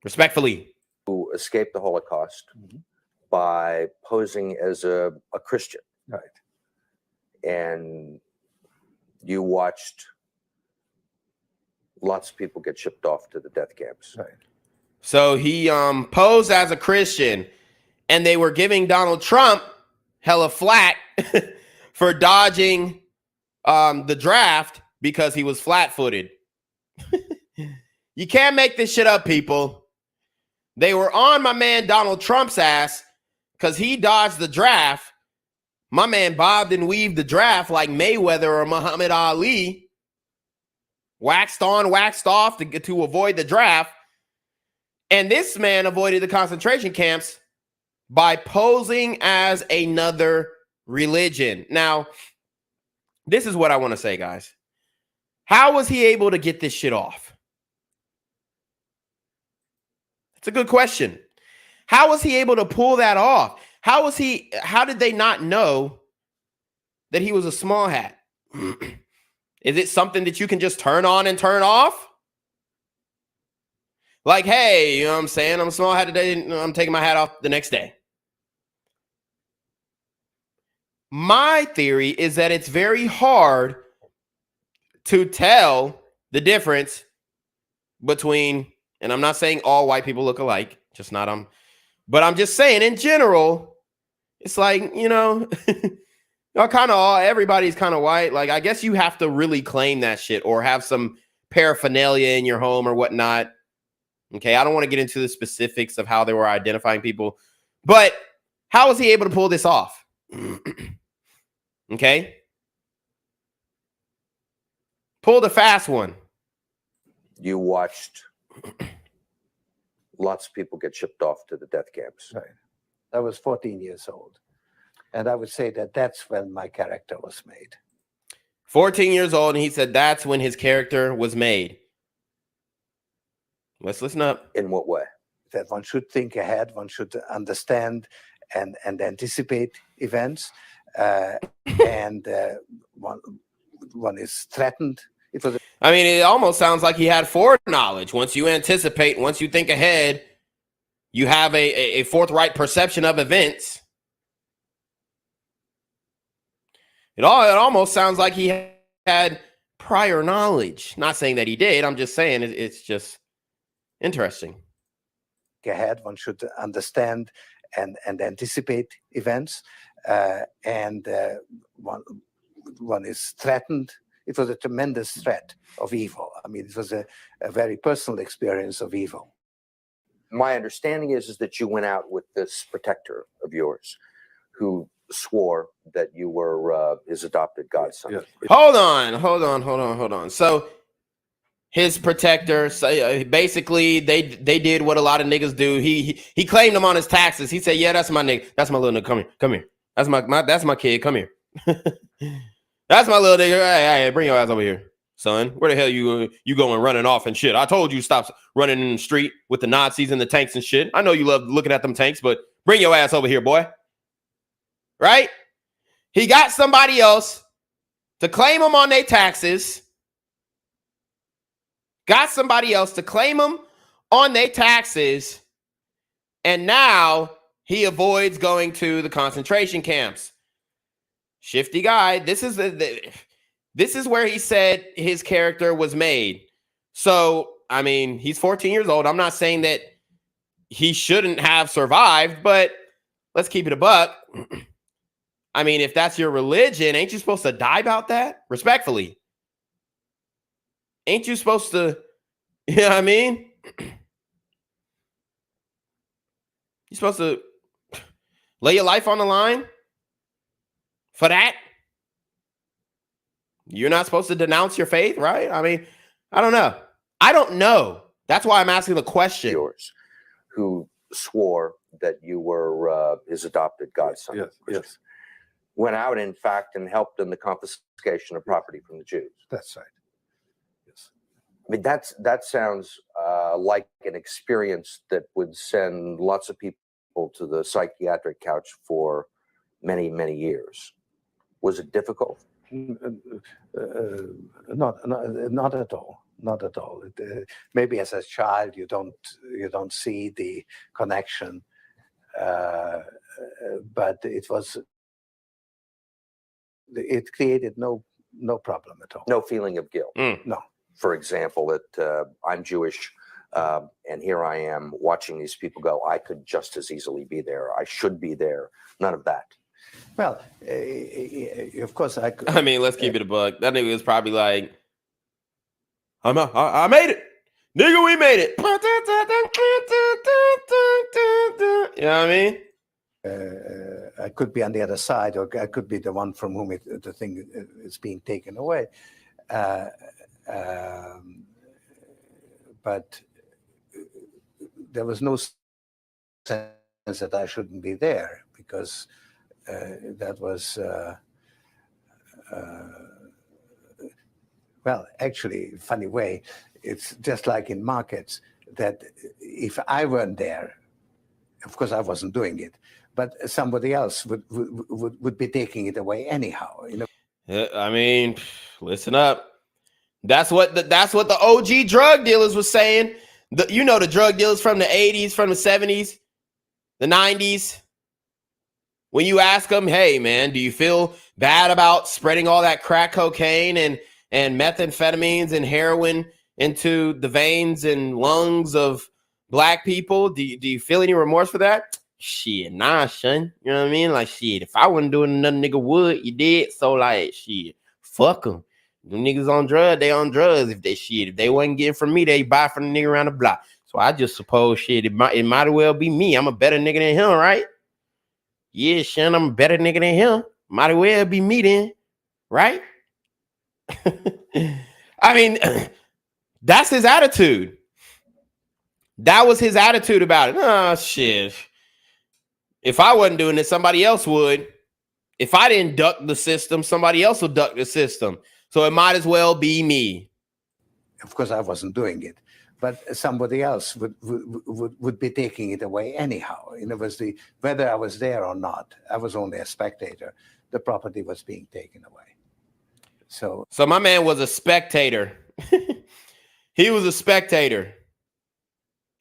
Respectfully. Who escaped the Holocaust by posing as a Christian. Right. And you watched lots of people get shipped off to the death camps. Right. So he posed as a Christian, and they were giving Donald Trump hella flack for dodging the draft because he was flat-footed. You can't make this shit up, people. They were on my man Donald Trump's ass because he dodged the draft. My man bobbed and weaved the draft like Mayweather or Muhammad Ali. Waxed on, waxed off to avoid the draft. And this man avoided the concentration camps by posing as another religion. Now, this is what I want to say, guys. How was he able to get this shit off? It's a good question. How was he able to pull that off? How did they not know that he was a small hat? Is it something that you can just turn on and turn off? Like, hey, you know what I'm saying? I'm a small hat today. I'm taking my hat off the next day. My theory is that it's very hard to tell the difference between, and I'm not saying all white people look alike, just not but I'm just saying in general, it's like, you know, y'all kind of everybody's kind of white. Like, I guess you have to really claim that shit or have some paraphernalia in your home or whatnot. Okay, I don't want to get into the specifics of how they were identifying people, but how was he able to pull this off? Okay. Pull the fast one. You watched lots of people get shipped off to the death camps. Right. I was 14 years old. And I would say that that's when my character was made. 14 years old, and he said that's when his character was made. Let's listen up. In what way? That one should think ahead, one should understand and anticipate events. And one is threatened. I mean, it almost sounds like he had foreknowledge. Once you anticipate, once you think ahead, you have a forthright perception of events. It almost sounds like he had prior knowledge. Not saying that he did. I'm just saying it's just interesting. Ahead, one should understand and anticipate events. And one is threatened. It was a tremendous threat of evil. I mean, it was a very personal experience of evil. My understanding is that you went out with this protector of yours who swore that you were his adopted godson. Yes. Hold on. So his protector, basically they did what a lot of niggas do. He claimed him on his taxes. He said, yeah, that's my nigga. That's my little nigga. Come here. That's my kid. Come here. That's my little nigga. Hey, bring your ass over here, son. Where the hell you going running off and shit? I told you stop running in the street with the Nazis and the tanks and shit. I know you love looking at them tanks, but bring your ass over here, boy. Right? He got somebody else to claim him on their taxes. Got somebody else to claim him on their taxes. And now he avoids going to the concentration camps. Shifty guy. This is where he said his character was made. So, I mean, he's 14 years old. I'm not saying that he shouldn't have survived, but let's keep it a buck. I mean, if that's your religion, ain't you supposed to die about that? Respectfully. Ain't you supposed to, you know what I mean? You're supposed to lay your life on the line for that? You're not supposed to denounce your faith, right? I mean, I don't know. That's why I'm asking the question. Yours, who swore that you were his adopted godson. Yes. Went out, in fact, and helped in the confiscation of property from the Jews. That's right. Yes. I mean, that sounds like an experience that would send lots of people to the psychiatric couch for many, many years. Was it difficult? Not at all. Not at all. Maybe as a child you don't see the connection, but it created no problem at all. No feeling of guilt. No. for example, that I'm Jewish, and here I am watching these people go, I could just as easily be there. I should be there. None of that. Well, of course, I mean, let's keep it a buck. That nigga was probably like, I made it. Nigga, we made it. You know what I mean? I could be on the other side, or I could be the one from whom the thing is being taken away. But there was no sense that I shouldn't be there, because that was, well, actually, funny way, it's just like in markets, that if I weren't there, of course I wasn't doing it, but somebody else would be taking it away anyhow. You know. Yeah, I mean, listen up. That's what the OG drug dealers was saying. The drug dealers from the 80s, from the 70s, the 90s. When you ask them, hey man, do you feel bad about spreading all that crack cocaine and methamphetamines and heroin into the veins and lungs of black people? Do you feel any remorse for that? Shit, nah, son. You know what I mean? Like, shit, if I wasn't doing nothing, nigga would. You did. So, like, shit, fuck them. Them niggas on drugs, they on drugs. If they wasn't getting from me, they buy from the nigga around the block. So I just suppose, shit, it might as well be me. I'm a better nigga than him, right? Yeah, son, I'm a better nigga than him. Might as well be me then, right? I mean, that's his attitude. That was his attitude about it. Oh, shit. If I wasn't doing it, somebody else would. If I didn't duck the system, somebody else would duck the system. So it might as well be me. Of course, I wasn't doing it, but somebody else would be taking it away anyhow. You know, whether I was there or not, I was only a spectator. The property was being taken away. So my man was a spectator. He was a spectator.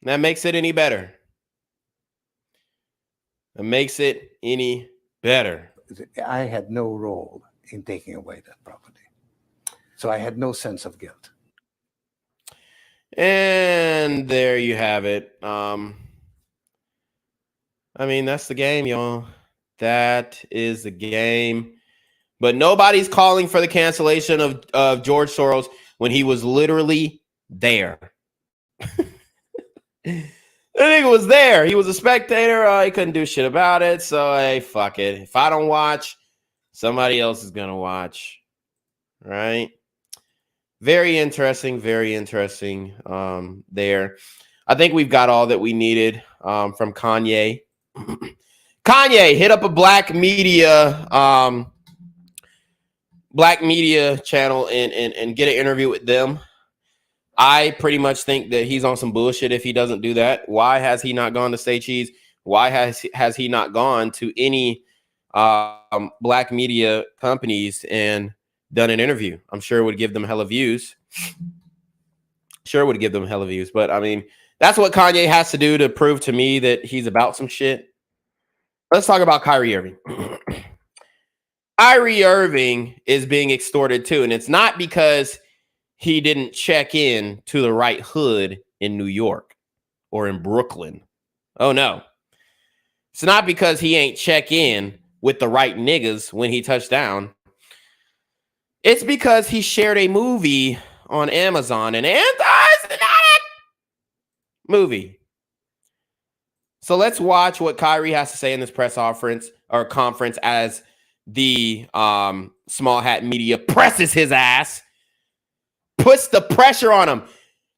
That makes it any better. It makes it any better. I had no role in taking away that property. So I had no sense of guilt. And there you have it. I mean, that's the game, y'all. That is the game. But nobody's calling for the cancellation of George Soros when he was literally there. The nigga was there. He was a spectator. He couldn't do shit about it. So, hey, fuck it. If I don't watch, somebody else is going to watch. Right? Very interesting. Very interesting there. I think we've got all that we needed from Kanye. Kanye hit up a black media channel and get an interview with them. I pretty much think that he's on some bullshit if he doesn't do that. Why has he not gone to Say Cheese? Why has he not gone to any black media companies and done an interview? I'm sure it would give them hella views. But I mean, that's what Kanye has to do to prove to me that he's about some shit. Let's talk about Kyrie Irving. Kyrie Irving is being extorted too, and it's not because he didn't check in to the right hood in New York or in Brooklyn. Oh, no. It's not because he ain't check in with the right niggas when he touched down. It's because he shared a movie on Amazon, an anti-Semitic movie. So let's watch what Kyrie has to say in this press conference as the small hat media presses his ass. Puts the pressure on him.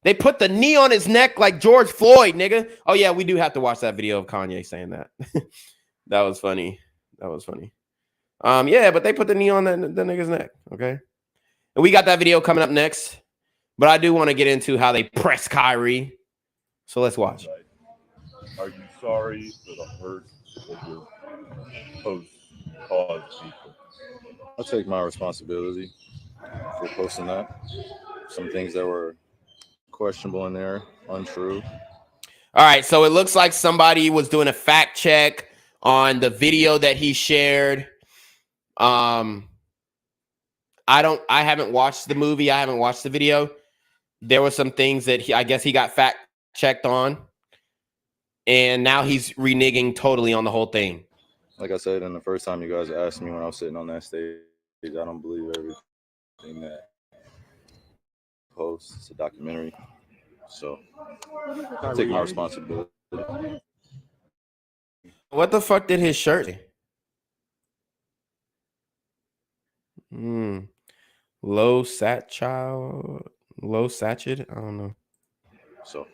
They put the knee on his neck like George Floyd, nigga. Oh, yeah, we do have to watch that video of Kanye saying that. That was funny. Yeah, but they put the knee on the nigga's neck, okay? And we got that video coming up next. But I do want to get into how they press Kyrie. So let's watch. Are you sorry for the hurt that your post caused people? I'll take my responsibility for posting that. Some things that were questionable in there, untrue. All right, so it looks like somebody was doing a fact check on the video that he shared. I haven't watched the movie. I haven't watched the video. there were some things that I guess he got fact checked on, and now he's reneging totally on the whole thing. Like I said, and the first time you guys asked me when I was sitting on that stage, I don't believe everything that posts. It's a documentary, so I take my responsibility. What the fuck did his shirt say? Low satchel, low satchet. I don't know. So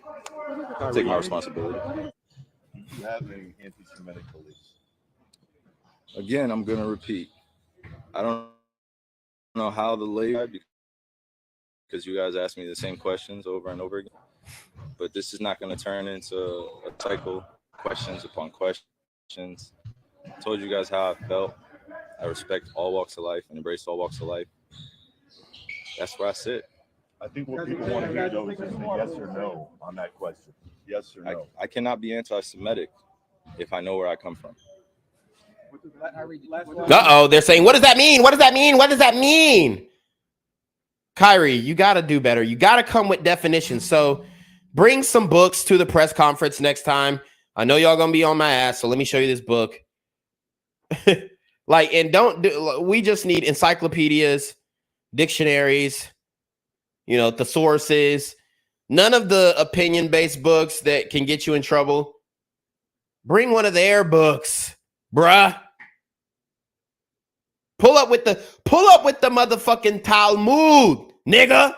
I take my responsibility. Having anti-Semitic beliefs. Again, I'm gonna repeat. I don't know how the label, because you guys ask me the same questions over and over again. But this is not going to turn into a cycle, questions upon questions. I told you guys how I felt. I respect all walks of life and embrace all walks of life. That's where I sit. I think what people want to hear, though, is just a yes or no on that question. Yes or no. I cannot be anti-Semitic if I know where I come from. Uh-oh, they're saying, what does that mean? What does that mean? What does that mean? Kyrie, you got to do better. You got to come with definitions. So bring some books to the press conference next time. I know y'all going to be on my ass, so let me show you this book. We just need encyclopedias, dictionaries, thesauruses. None of the opinion-based books that can get you in trouble. Bring one of their books, bruh. Pull up with the motherfucking Talmud, nigga.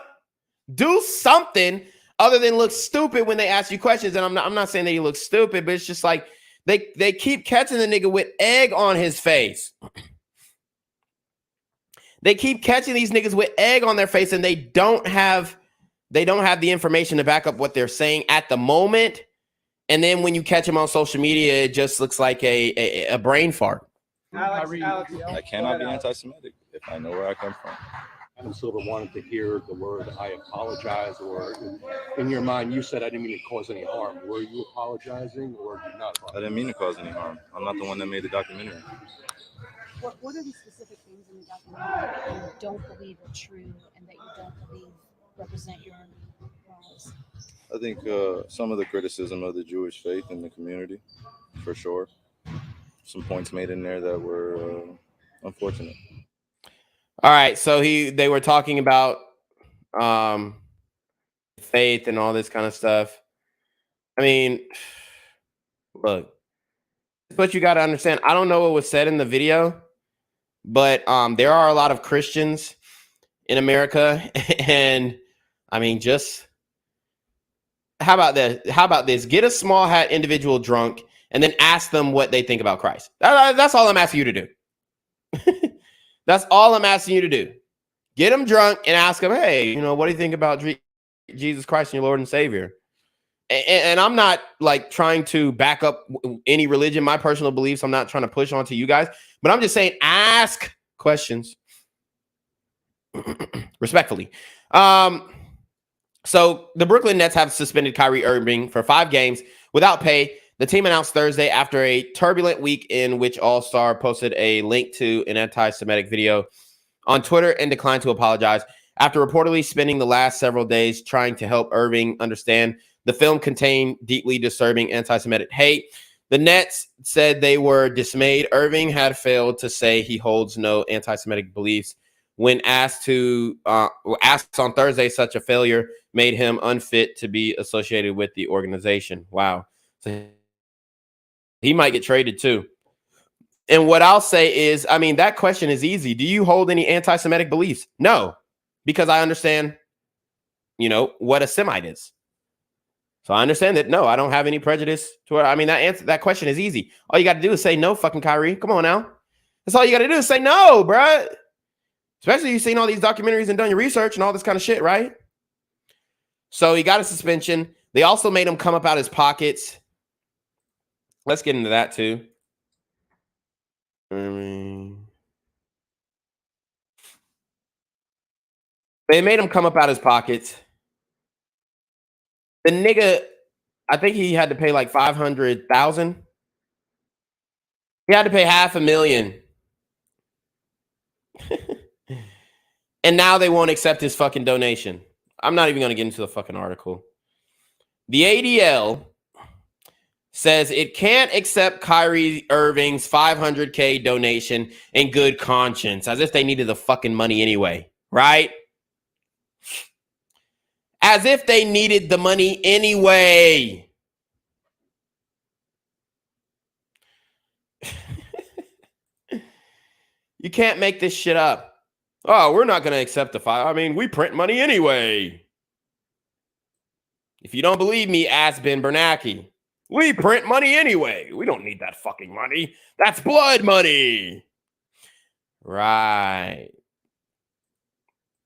Do something other than look stupid when they ask you questions. And I'm not saying that he looks stupid, but it's just like they keep catching the nigga with egg on his face. They keep catching these niggas with egg on their face, and they don't have the information to back up what they're saying at the moment. And then when you catch them on social media, it just looks like a brain fart. Alex, I cannot be anti-Semitic if I know where I come from. Adam Silver wanted to hear the word "I apologize," or in your mind, you said, "I didn't mean to cause any harm." Were you apologizing, or did you not apologize? I didn't mean to cause any harm. I'm not the one that made the documentary. What are the specific things in the documentary that you don't believe are true and that you don't believe represent your own cause? I think some of the criticism of the Jewish faith in the community, for sure. Some points made in there that were unfortunate. All right, so they were talking about faith and all this kind of stuff. I mean, look, but you got to understand, I don't know what was said in the video, but there are a lot of Christians in America, and I mean, just how about that? How about this? Get a small hat individual drunk and then ask them what they think about Christ. That's all I'm asking you to do. That's all I'm asking you to do. Get them drunk and ask them, hey, what do you think about Jesus Christ and your Lord and Savior? And I'm not like trying to back up any religion, my personal beliefs. I'm not trying to push onto you guys, but I'm just saying, ask questions respectfully. So the Brooklyn Nets have suspended Kyrie Irving for 5 games without pay. The team announced Thursday after a turbulent week in which All-Star posted a link to an anti-Semitic video on Twitter and declined to apologize after reportedly spending the last several days trying to help Irving understand the film contained deeply disturbing anti-Semitic hate. The Nets said they were dismayed. Irving had failed to say he holds no anti-Semitic beliefs. When asked on Thursday, such a failure made him unfit to be associated with the organization. Wow. So he might get traded too. And what I'll say is, I mean, that question is easy. Do you hold any anti-Semitic beliefs? No, because I understand, what a Semite is. So I understand that. No, I don't have any prejudice to it. I mean, that question is easy. All you got to do is say no, fucking Kyrie. Come on now. That's all you got to do is say no, bruh. Especially you've seen all these documentaries and done your research and all this kind of shit, right? So he got a suspension. They also made him come up out his pockets. Let's get into that too. They made him come up out his pockets. The nigga, I think he had to pay like $500,000. He had to pay $500,000. And now they won't accept his fucking donation. I'm not even going to get into the fucking article. The ADL says it can't accept Kyrie Irving's $500K donation in good conscience, as if they needed the fucking money anyway, right? As if they needed the money anyway. You can't make this shit up. Oh, we're not going to accept the file. I mean, we print money anyway. If you don't believe me, ask Ben Bernanke. We print money anyway. We don't need that fucking money. That's blood money. Right.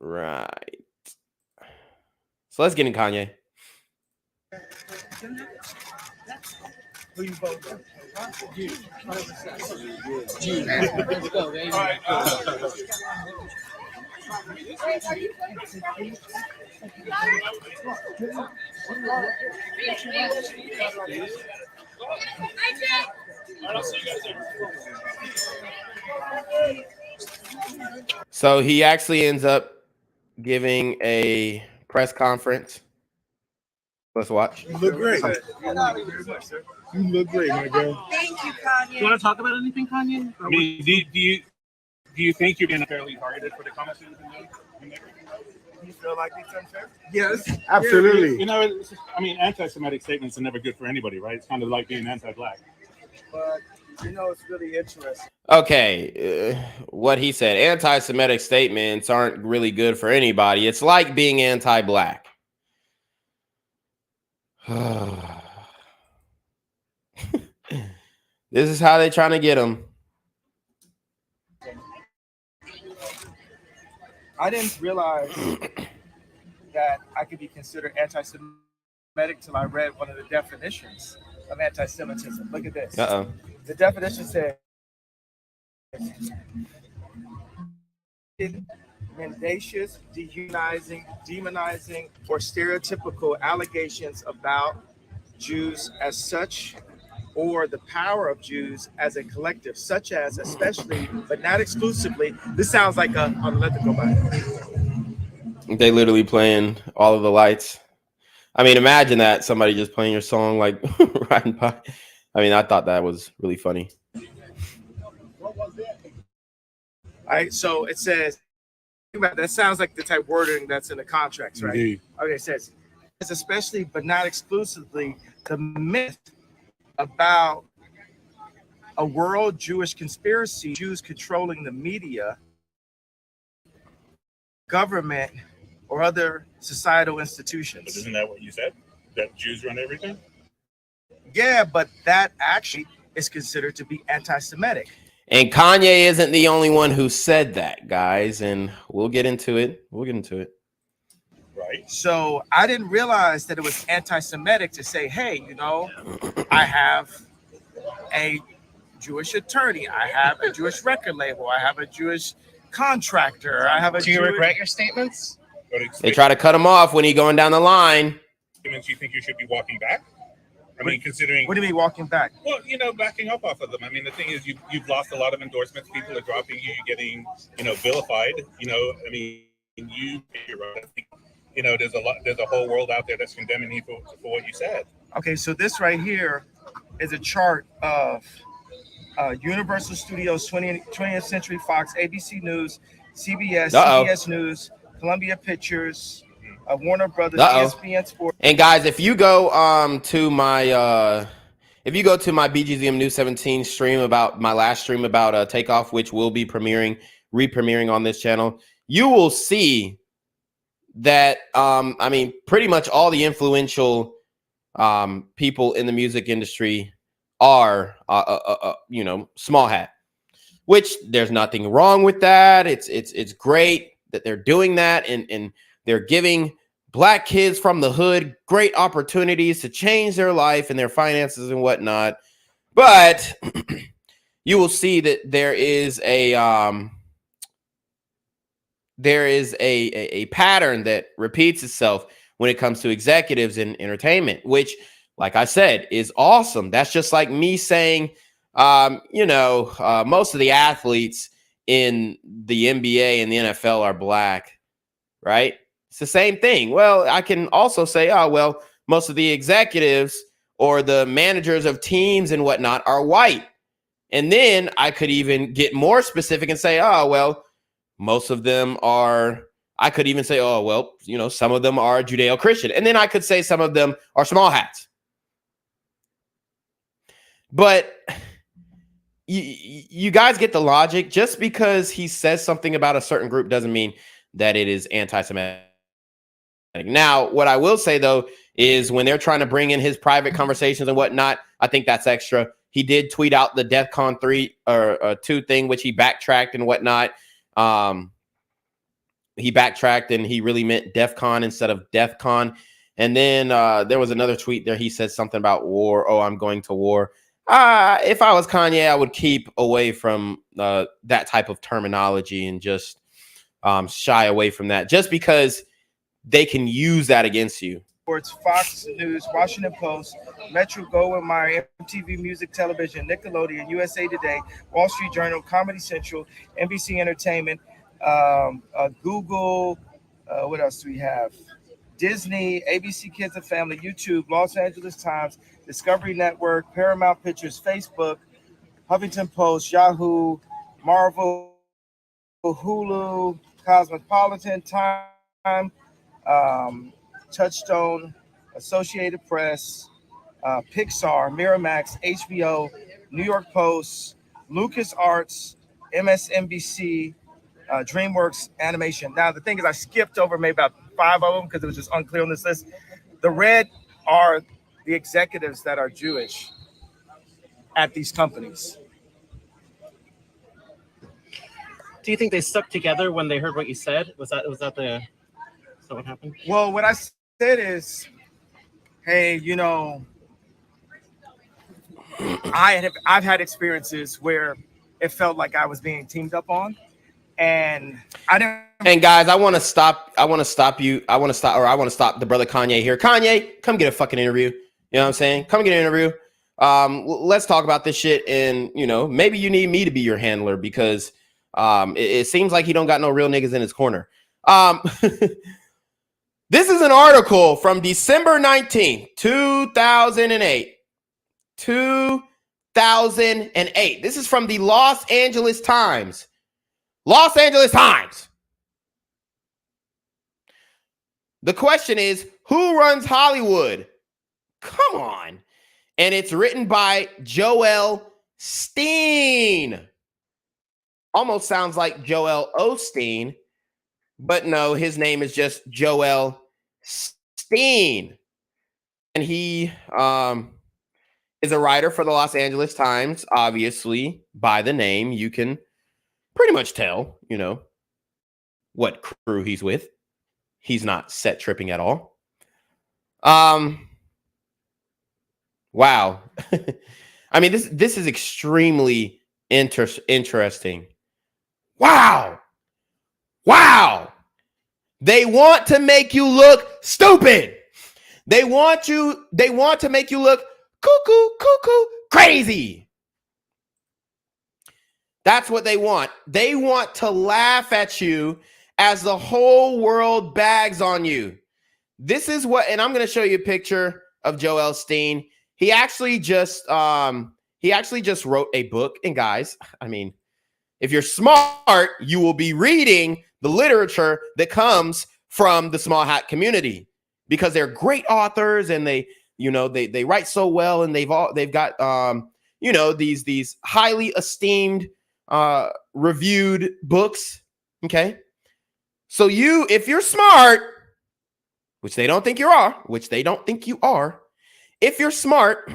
Right. So let's get in Kanye. Who you vote for? You. Let's go, baby. So he actually ends up giving a press conference. Let's watch. You look great. You look great, my girl. Thank you, Kanye. Do you want to talk about anything, Kanye? I mean, do you think you're being unfairly targeted for the comments that you've been doing? You feel like it's unfair? Yes, absolutely. You know, it's just, I mean, anti-Semitic statements are never good for anybody, right? It's kind of like being anti-black. But you know, it's really interesting. Okay, what he said, anti-Semitic statements aren't really good for anybody. It's like being anti-black. This is how they're trying to get him. I didn't realize that I could be considered anti-Semitic till I read one of the definitions of anti-Semitism. Look at this. Uh-oh. The definition says mendacious, demonizing, or stereotypical allegations about Jews as such, or the power of Jews as a collective, such as, especially, but not exclusively. This sounds like a, I'll let it go by. They literally playing all of the lights. I mean, imagine that, somebody just playing your song like riding by. I mean, I thought that was really funny. All right, so it says, that sounds like the type of wording that's in the contracts, right? Indeed. Okay, it says, it's especially, but not exclusively, the myth about a world Jewish conspiracy, Jews controlling the media, government, or other societal institutions. But isn't that what you said? That Jews run everything? Yeah, but that actually is considered to be anti-Semitic. And Kanye isn't the only one who said that, guys, and we'll get into it. We'll get into it. Right. So I didn't realize that it was anti-Semitic to say, hey, you know, I have a Jewish attorney, I have a Jewish record label, I have a Jewish contractor, I have a Do you regret your statements? They try to cut him off when he's going down the line. Statements you think you should be walking back? I mean, considering... What do you mean walking back? Well, you know, backing up off of them. I mean, the thing is, you've lost a lot of endorsements. People are dropping you. You're getting, you know, vilified. You know, I mean, you're right. I think, you know, there's a whole world out there that's condemning you for what you said. Okay, so this right here is a chart of Universal Studios, 20th Century Fox, ABC News, CBS, CBS News, Columbia Pictures, Warner Brothers, ESPN Sports. And guys, if you go to my BGZM News 17 stream, about my last stream about Takeoff, which will be re-premiering on this channel, you will see that I mean, pretty much all the influential people in the music industry are you know, small hat, which there's nothing wrong with that. It's great that they're doing that, and they're giving Black kids from the hood great opportunities to change their life and their finances and whatnot. But you will see that there is a pattern that repeats itself when it comes to executives in entertainment, which, like I said, is awesome. That's just like me saying, you know, most of the athletes in the NBA and the NFL are Black, right? It's the same thing. Well, I can also say, oh, well, most of the executives or the managers of teams and whatnot are white. And then I could even get more specific and say, oh, well, most of them are, I could even say, oh, well, you know, some of them are Judeo-Christian. And then I could say some of them are small hats. But you guys get the logic. Just because he says something about a certain group doesn't mean that it is anti-Semitic. Now, what I will say, though, is when they're trying to bring in his private conversations and whatnot, I think that's extra. He did tweet out the DEFCON 3 or 2 thing, which he backtracked and whatnot. He backtracked and he really meant DEFCON instead of DEFCON. And then there was another tweet there. He said something about war. Oh, I'm going to war. If I was Kanye, I would keep away from that type of terminology and just shy away from that, just because they can use that against you. Sports, Fox News, Washington Post, Metro Goldwyn Mayer, MTV Music Television, Nickelodeon, USA Today, Wall Street Journal, Comedy Central, NBC Entertainment, Google, what else do we have? Disney, ABC Kids and Family, YouTube, Los Angeles Times, Discovery Network, Paramount Pictures, Facebook, Huffington Post, Yahoo, Marvel, Hulu, Cosmopolitan, Time, Touchstone, Associated Press, Pixar, Miramax, HBO, New York Post, LucasArts, MSNBC, DreamWorks Animation. Now, the thing is, I skipped over maybe about 5 of them because it was just unclear on this list. The red are the executives that are Jewish at these companies. Do you think they stuck together when they heard what you said? Was that what happened? Well, what I said is, hey, you know, I've had experiences where it felt like I was being teamed up on, and I didn't. And guys, I want to stop the brother Kanye here. Kanye, come get a fucking interview. You know what I'm saying? Come get an interview. Let's talk about this shit. And, you know, maybe you need me to be your handler because it seems like he don't got no real niggas in his corner. This is an article from December 19th, 2008. 2008. This is from the Los Angeles Times. Los Angeles Times. The question is, who runs Hollywood? Come on. And it's written by Joel Steen. Almost sounds like Joel Osteen, but no, his name is just Joel Steen. And he is a writer for the Los Angeles Times. Obviously, by the name, you can pretty much tell, you know, what crew he's with. He's not set tripping at all. Wow. I mean, this is extremely interesting. Wow. They want to make you look stupid. They want to make you look cuckoo, crazy. That's what they want. They want to laugh at you as the whole world bags on you. This is what, and I'm going to show you a picture of Joel Steen. He actually just wrote a book. And guys, I mean, if you're smart, you will be reading the literature that comes from the small hat community because they're great authors and they write so well and they've got these highly esteemed reviewed books. Okay. So if you're smart, which they don't think you are, if you're smart,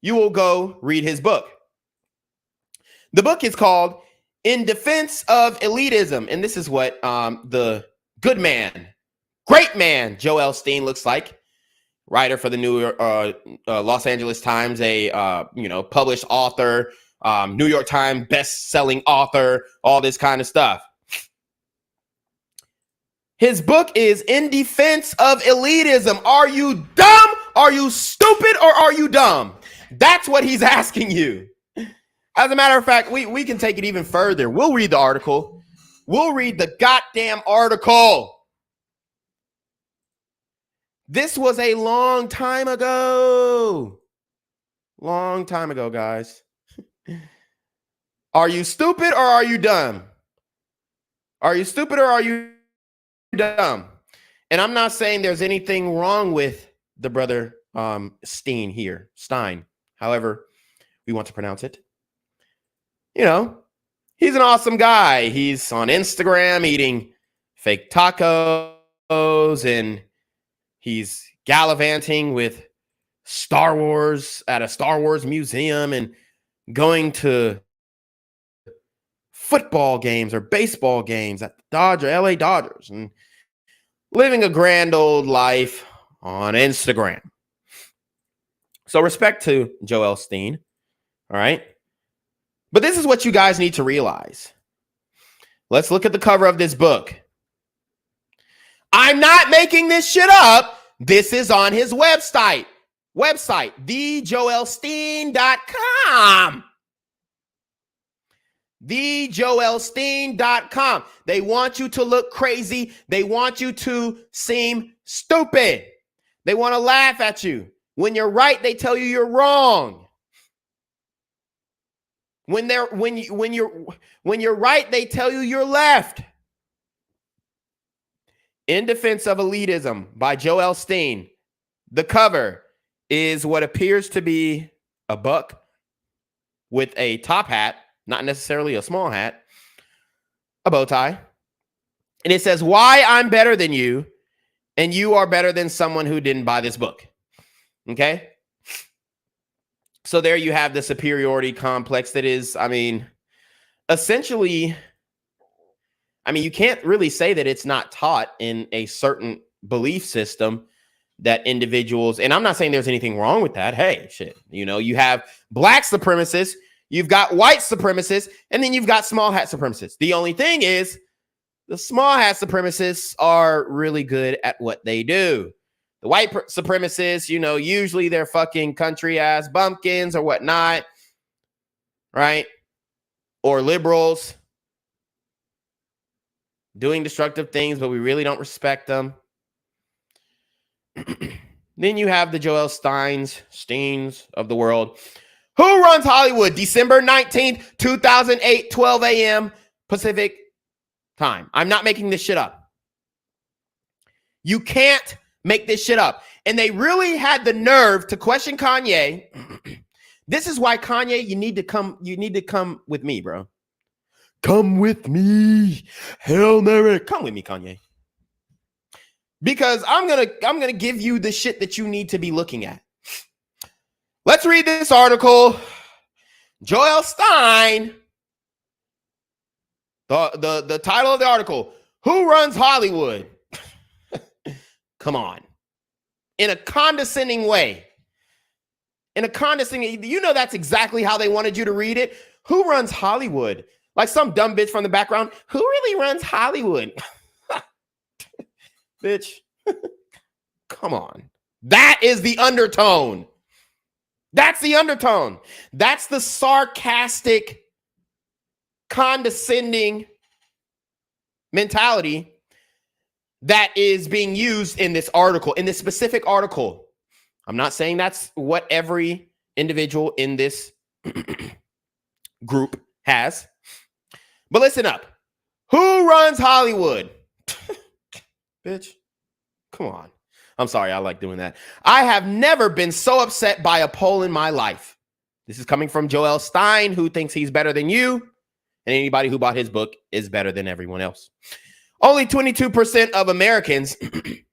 you will go read his book. The book is called In Defense of Elitism. And this is what the good man, great man, Joel Steen looks like. Writer for the New York, Los Angeles Times, a published author, New York Times best-selling author, all this kind of stuff. His book is In Defense of Elitism. Are you dumb? Are you stupid? Or are you dumb? That's what he's asking you. As a matter of fact, we can take it even further. We'll read the article. We'll read the goddamn article. This was a long time ago. Long time ago, guys. Are you stupid or are you dumb? Are you stupid or are you dumb? And I'm not saying there's anything wrong with the brother Stein here. Stein, however we want to pronounce it. You know, he's an awesome guy. He's on Instagram eating fake tacos and he's gallivanting with Star Wars at a Star Wars museum and going to football games or baseball games at the LA Dodgers and living a grand old life on Instagram. So respect to Joel Stein. All right. But this is what you guys need to realize. Let's look at the cover of this book. I'm not making this shit up. This is on his website, thejoelstein.com. thejoelstein.com. They want you to look crazy. They want you to seem stupid. They want to laugh at you. When you're right, they tell you you're wrong. When you're right, they tell you you're left. In Defense of Elitism by Joel Stein. The cover is what appears to be a buck with a top hat, not necessarily a small hat, a bow tie. And it says, why I'm better than you and you are better than someone who didn't buy this book. Okay? So there you have the superiority complex that is, essentially, you can't really say that it's not taught in a certain belief system that individuals, and I'm not saying there's anything wrong with that. Hey, shit, you have black supremacists, you've got white supremacists, and then you've got small hat supremacists. The only thing is the small hat supremacists are really good at what they do. The white supremacists, usually they're fucking country ass bumpkins or whatnot, right? Or liberals doing destructive things, but we really don't respect them. Then you have the Joel Steins of the world. Who runs Hollywood? December 19th, 2008, 12 a.m. Pacific time. I'm not making this shit up. You can't make this shit up. And they really had the nerve to question Kanye. This is why Kanye, you need to come with me, bro. Come with me. Hail Mary. Come with me, Kanye. Because I'm gonna give you the shit that you need to be looking at. Let's read this article. Joel Stein. The title of the article: Who runs Hollywood? Come on. In a condescending way. That's exactly how they wanted you to read it. Who runs Hollywood? Like some dumb bitch from the background. Who really runs Hollywood? Bitch. Come on. That is the undertone. That's the undertone. That's the sarcastic, condescending mentality that is being used in this article, in this specific article. I'm not saying that's what every individual in this group has. But listen up. Who runs Hollywood? Bitch, come on. I'm sorry, I like doing that. I have never been so upset by a poll in my life. This is coming from Joel Stein, who thinks he's better than you, and anybody who bought his book is better than everyone else. Only 22% of Americans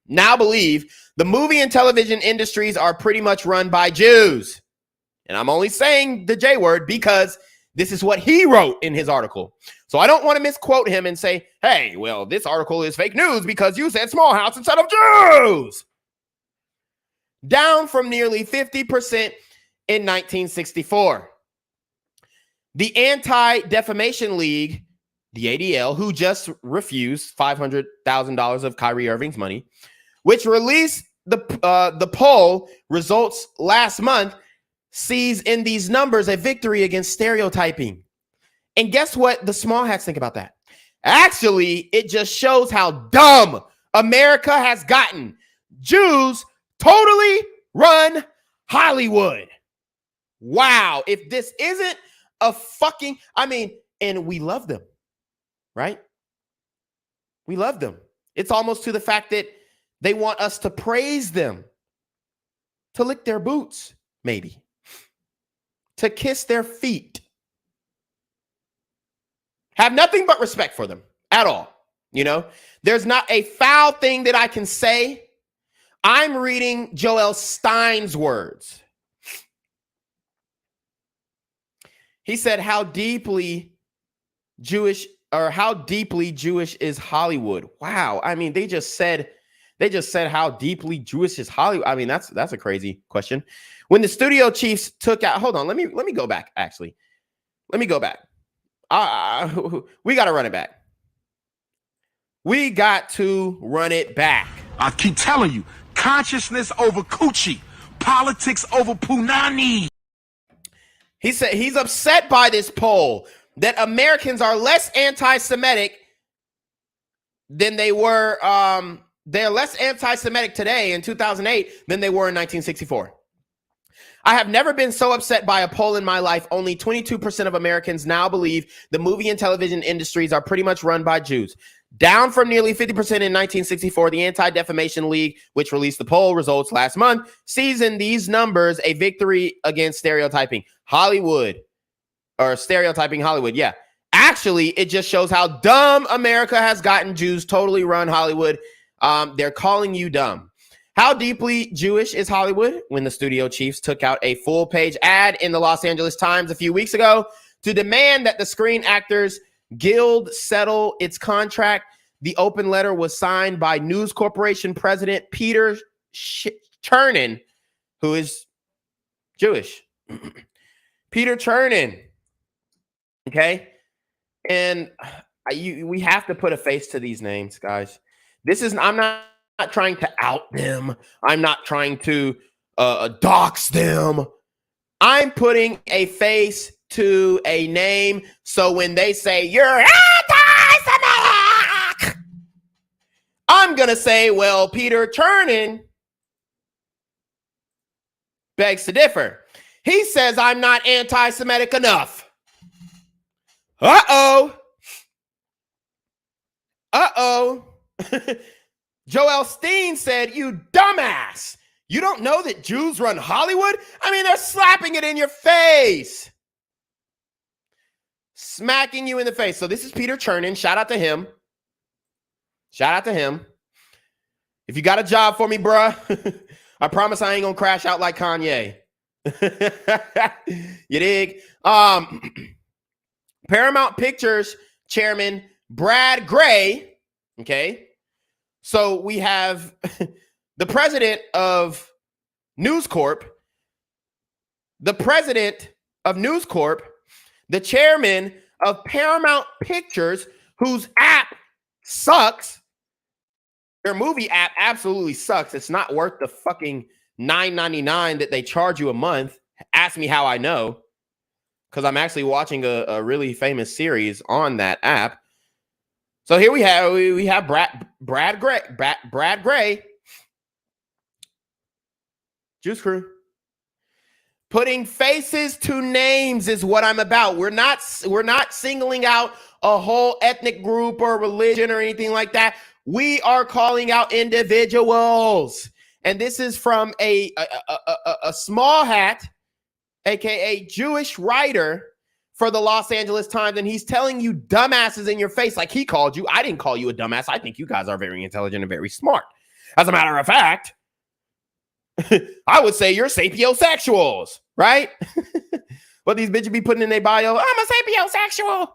now believe the movie and television industries are pretty much run by Jews. And I'm only saying the J word because this is what he wrote in his article. So I don't want to misquote him and say, hey, well, this article is fake news because you said small house instead of Jews. Down from nearly 50% in 1964. The Anti-Defamation League, the ADL, who just refused $500,000 of Kyrie Irving's money, which released the poll results last month, sees in these numbers a victory against stereotyping. And guess what the small hats think about that? Actually, it just shows how dumb America has gotten. Jews totally run Hollywood. Wow. If this isn't a fucking, and we love them, right? We love them. It's almost to the fact that they want us to praise them, to lick their boots, maybe, to kiss their feet. Have nothing but respect for them at all. You know, there's not a foul thing that I can say. I'm reading Joel Stein's words. He said, how deeply Jewish is Hollywood? Wow. I mean, they just said how deeply Jewish is Hollywood. I mean, that's a crazy question. When the studio chiefs took out, hold on, let me go back, actually. Let me go back. We got to run it back. We got to run it back. I keep telling you, consciousness over coochie, politics over punani. He said he's upset by this poll that Americans are less anti-Semitic than they were. They're less anti-Semitic today in 2008 than they were in 1964. I have never been so upset by a poll in my life. Only 22% of Americans now believe the movie and television industries are pretty much run by Jews. Down from nearly 50% in 1964, the Anti-Defamation League, which released the poll results last month, sees in these numbers a victory against stereotyping Hollywood. Yeah. Actually, it just shows how dumb America has gotten. Jews totally run Hollywood. They're calling you dumb. How deeply Jewish is Hollywood? When the studio chiefs took out a full-page ad in the Los Angeles Times a few weeks ago to demand that the Screen Actors Guild settle its contract, the open letter was signed by News Corporation President Peter Chernin, who is Jewish. Peter Chernin. Okay? And we have to put a face to these names, guys. I'm not trying to out them. I'm not trying to dox them. I'm putting a face to a name, so when they say you're anti-Semitic, I'm gonna say, well, Peter Chernin begs to differ. He says I'm not anti-Semitic enough. Uh-oh. Joel Stein said, you dumbass. You don't know that Jews run Hollywood? I mean, they're slapping it in your face. Smacking you in the face. So this is Peter Chernin. Shout out to him. If you got a job for me, bruh, I promise I ain't gonna crash out like Kanye. You dig? Paramount Pictures chairman Brad Gray. Okay. So we have the president of News Corp, the chairman of Paramount Pictures, whose app sucks. Their movie app absolutely sucks. It's not worth the fucking $9.99 that they charge you a month. Ask me how I know, because I'm actually watching a really famous series on that app. So here we have Brad Gray, Juice Crew. Putting faces to names is what I'm about. We're not singling out a whole ethnic group or religion or anything like that. We are calling out individuals. And this is from a small hat, aka Jewish writer for the Los Angeles Times, and he's telling you dumbasses in your face like he called you. I didn't call you a dumbass. I think you guys are very intelligent and very smart. As a matter of fact, I would say you're sapiosexuals, right? What these bitches be putting in their bio, I'm a sapiosexual.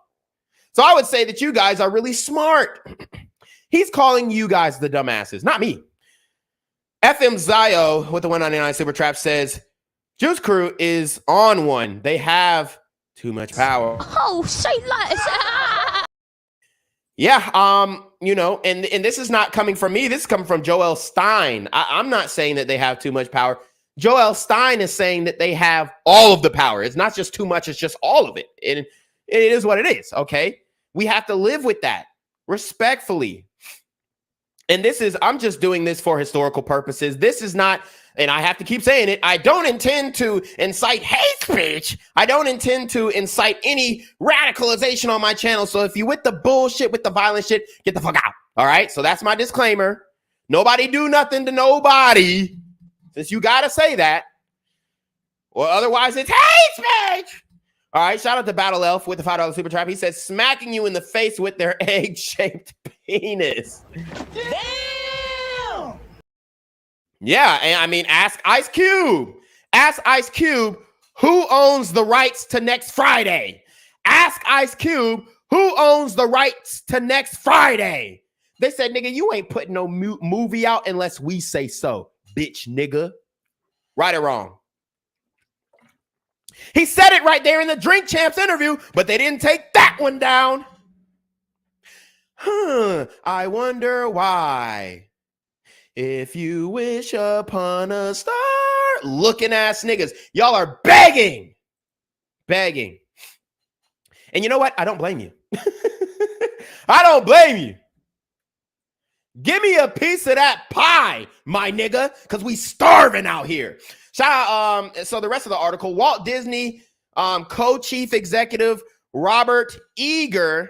So I would say that you guys are really smart. He's calling you guys the dumbasses, not me. FM Zio with the 199 Super Trap says, Juice Crew is on one. They have too much power. Oh, say that. Yeah, you know, and this is not coming from me. This is coming from Joel Stein. I'm not saying that they have too much power. Joel Stein is saying that they have all of the power. It's not just too much, it's just all of it. And it is what it is, okay? We have to live with that respectfully. And I'm just doing this for historical purposes. This is not, and I have to keep saying it, I don't intend to incite hate speech. I don't intend to incite any radicalization on my channel. So if you with the bullshit, with the violent shit, get the fuck out. All right? So that's my disclaimer. Nobody do nothing to nobody, since you got to say that. Or otherwise it's hate speech. All right, shout out to Battle Elf with the $5 super trap. He says, smacking you in the face with their egg-shaped penis. Damn! Yeah, and I mean, ask Ice Cube. Ask Ice Cube who owns the rights to Next Friday. Ask Ice Cube who owns the rights to Next Friday. They said, nigga, you ain't putting no movie out unless we say so, bitch nigga. Right or wrong? He said it right there in the Drink Champs interview, but they didn't take that one down. I wonder why. If you wish upon a star, looking ass niggas, y'all are begging. And you know what? I don't blame you. I don't blame you. Give me a piece of that pie, my nigga, because we starving out here. Shout out, so the rest of the article, Walt Disney co-chief executive Robert Iger.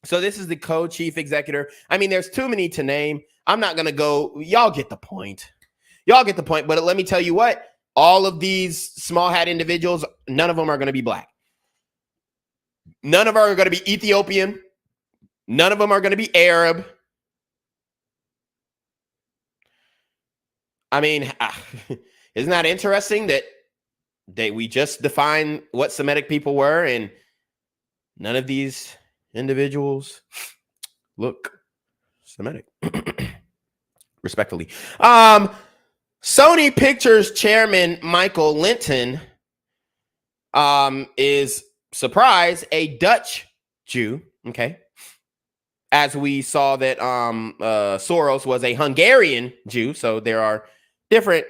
So this is the co-chief executive. I mean, there's too many to name. I'm not going to go. Y'all get the point. But let me tell you what, all of these small hat individuals, none of them are going to be black. None of them are going to be Ethiopian. None of them are going to be Arab. I mean, isn't that interesting that we just defined what Semitic people were, and none of these individuals look Semitic? Respectfully. Sony Pictures chairman Michael Linton is, surprise, a Dutch Jew. Okay. As we saw that Soros was a Hungarian Jew. So there are different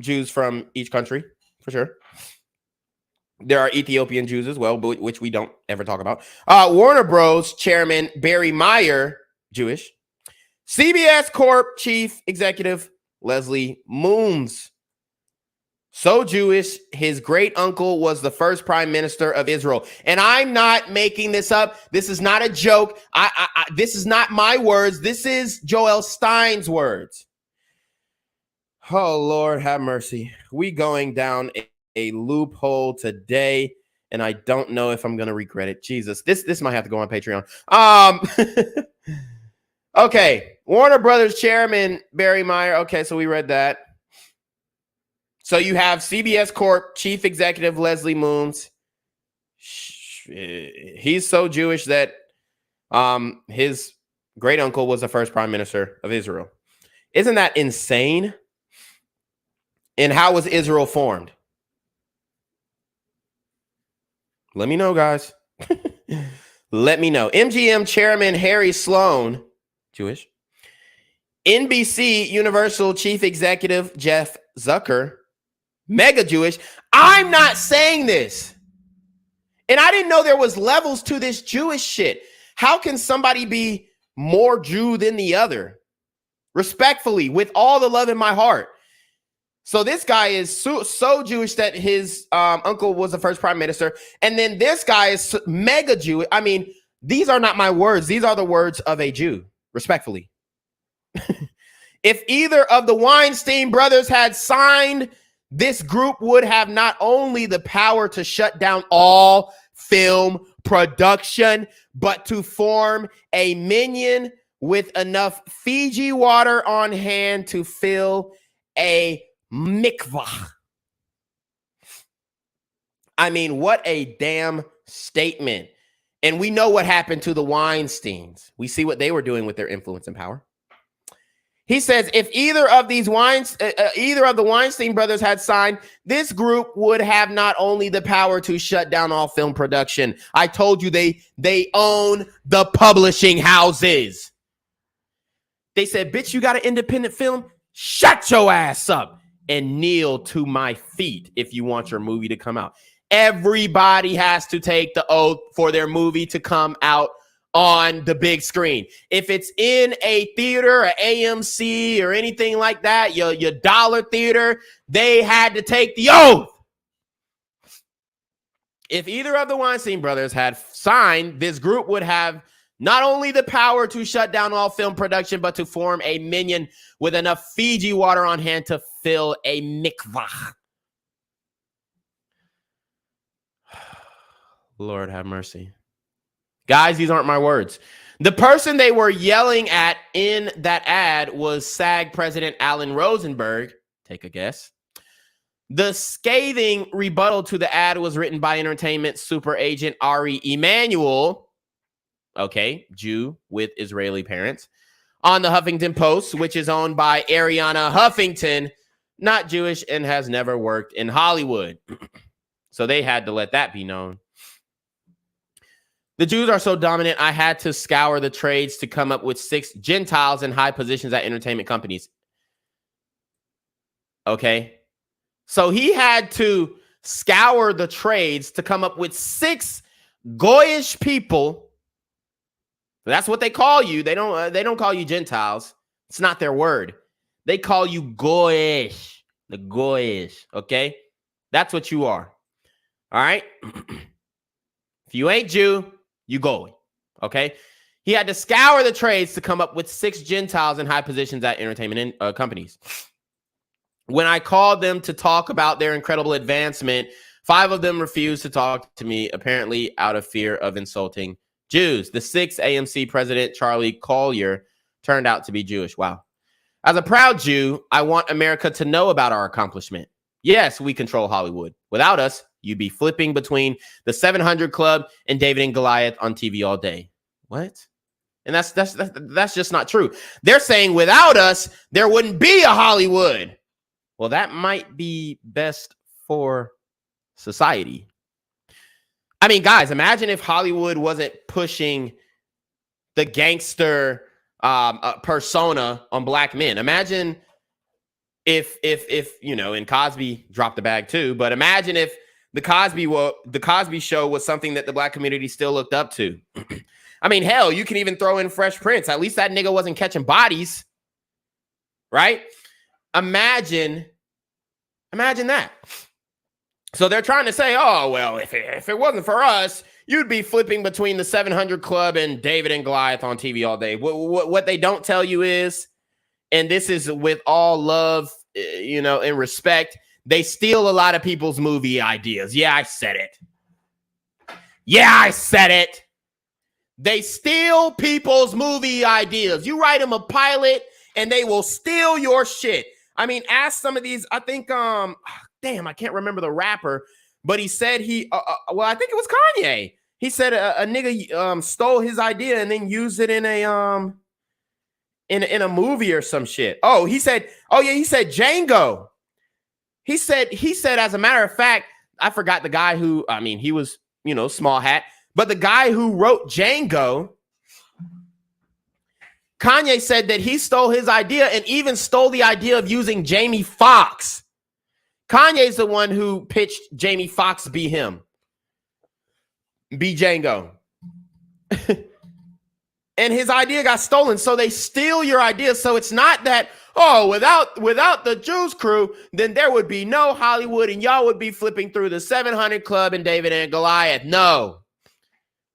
Jews from each country, for sure. There are Ethiopian Jews as well, but which we don't ever talk about. Warner Bros. Chairman Barry Meyer, Jewish. CBS Corp. Chief Executive Leslie Moons, so Jewish, his great uncle was the first prime minister of Israel. And I'm not making this up. This is not a joke. This is not my words. This is Joel Stein's words. Oh, Lord, have mercy. We going down a loophole today, and I don't know if I'm going to regret it. Jesus, this might have to go on Patreon. Okay, Warner Brothers chairman Barry Meyer. Okay, so we read that. So you have CBS Corp. Chief Executive Leslie Moons. He's so Jewish that his great uncle was the first prime minister of Israel. Isn't that insane? And how was Israel formed? Let me know, guys. Let me know. MGM chairman Harry Sloan, Jewish. NBC Universal Chief Executive Jeff Zucker, mega Jewish. I'm not saying this. And I didn't know there was levels to this Jewish shit. How can somebody be more Jew than the other? Respectfully, with all the love in my heart. So this guy is so Jewish that his uncle was the first prime minister. And then this guy is mega Jewish. I mean, these are not my words. These are the words of a Jew, respectfully. If either of the Weinstein brothers had signed, this group would have not only the power to shut down all film production, but to form a minion with enough Fiji water on hand to fill a mikvah. I mean, what a damn statement. And we know what happened to the Weinsteins. We see what they were doing with their influence and power. He says, if either of the Weinstein brothers had signed, this group would have not only the power to shut down all film production. I told you they own the publishing houses. They said, bitch, you got an independent film? Shut your ass up and kneel to my feet if you want your movie to come out. Everybody has to take the oath for their movie to come out on the big screen. If it's in a theater, or AMC or anything like that, your dollar theater, they had to take the oath. If either of the Weinstein brothers had signed, this group would have not only the power to shut down all film production, but to form a minion with enough Fiji water on hand to fill a mikvah. Lord have mercy. Guys, these aren't my words. The person they were yelling at in that ad was SAG President Alan Rosenberg. Take a guess. The scathing rebuttal to the ad was written by entertainment super agent Ari Emanuel, okay, Jew with Israeli parents, on the Huffington Post, which is owned by Ariana Huffington, not Jewish and has never worked in Hollywood. So they had to let that be known. The Jews are so dominant, I had to scour the trades to come up with 6 Gentiles in high positions at entertainment companies. Okay. So he had to scour the trades to come up with 6 Goyish people. That's what they call you. They don't call you Gentiles. It's not their word. They call you Goyish. The Goyish. Okay. That's what you are. All right. If you ain't Jew, you Goy. Okay. He had to scour the trades to come up with 6 Gentiles in high positions at entertainment companies. When I called them to talk about their incredible advancement, 5 of them refused to talk to me, apparently out of fear of insulting Jews. The 6th AMC president, Charlie Collier, turned out to be Jewish. Wow. As a proud Jew, I want America to know about our accomplishment. Yes, we control Hollywood. Without us, you'd be flipping between the 700 Club and David and Goliath on TV all day. What? And that's just not true. They're saying without us, there wouldn't be a Hollywood. Well, that might be best for society. I mean, guys, imagine if Hollywood wasn't pushing the gangster persona on black men. Imagine if you know, and Cosby dropped the bag too, but imagine if the Cosby Show was something that the black community still looked up to. I mean, hell, you can even throw in Fresh Prince. At least that nigga wasn't catching bodies, right? Imagine that. So they're trying to say, oh, well, if it wasn't for us, you'd be flipping between the 700 Club and David and Goliath on TV all day. What they don't tell you is, and this is with all love, you know, and respect, they steal a lot of people's movie ideas. Yeah, I said it. They steal people's movie ideas. You write them a pilot and they will steal your shit. I mean, ask some of these, I think, damn, I can't remember the rapper, but he said well, I think it was Kanye. He said a nigga stole his idea and then used it in a movie or some shit. He said Django. He said, as a matter of fact, I forgot the guy who, I mean, he was, you know, small hat, but the guy who wrote Django, Kanye said that he stole his idea and even stole the idea of using Jamie Foxx. Kanye's the one who pitched Jamie Foxx be him. Be Django. And his idea got stolen. So they steal your idea. So it's not that, without the Jews crew, then there would be no Hollywood and y'all would be flipping through the 700 Club and David and Goliath. No.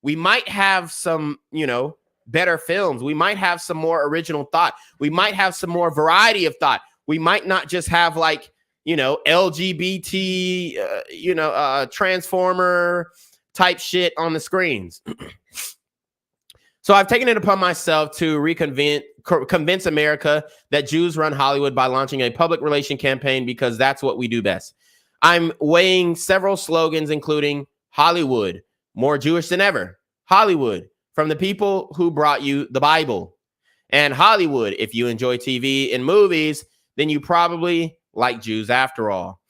We might have some, you know, better films. We might have some more original thought. We might have some more variety of thought. We might not just have like, you know, LGBT, transformer type shit on the screens. So I've taken it upon myself to convince America that Jews run Hollywood by launching a public relation campaign because that's what we do best. I'm weighing several slogans, including Hollywood, more Jewish than ever. Hollywood, from the people who brought you the Bible. And Hollywood, if you enjoy TV and movies, then you probably like Jews after all.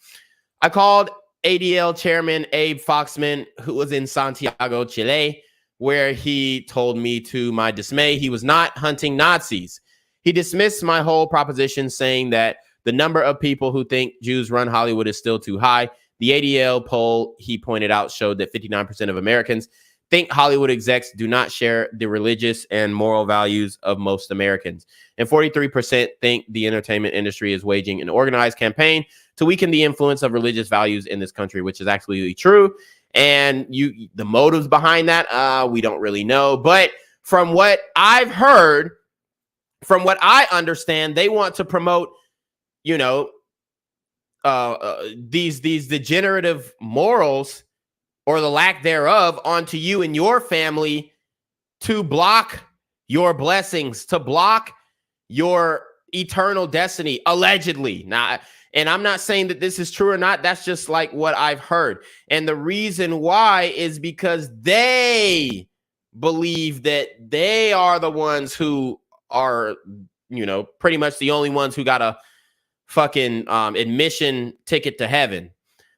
I called ADL chairman Abe Foxman, who was in Santiago, Chile, where he told me to my dismay he was not hunting Nazis. He dismissed my whole proposition, saying that the number of people who think Jews run Hollywood is still too high. The ADL poll, he pointed out, showed that 59% of Americans think Hollywood execs do not share the religious and moral values of most Americans. And 43% think the entertainment industry is waging an organized campaign to weaken the influence of religious values in this country, which is actually true. And the motives behind that, we don't really know. But from what I've heard, from what I understand, they want to promote, you know, these degenerative morals or the lack thereof onto you and your family to block your blessings, to block your eternal destiny, allegedly. Now, and I'm not saying that this is true or not. That's just like what I've heard. And the reason why is because they believe that they are the ones who are, you know, pretty much the only ones who got a fucking admission ticket to heaven.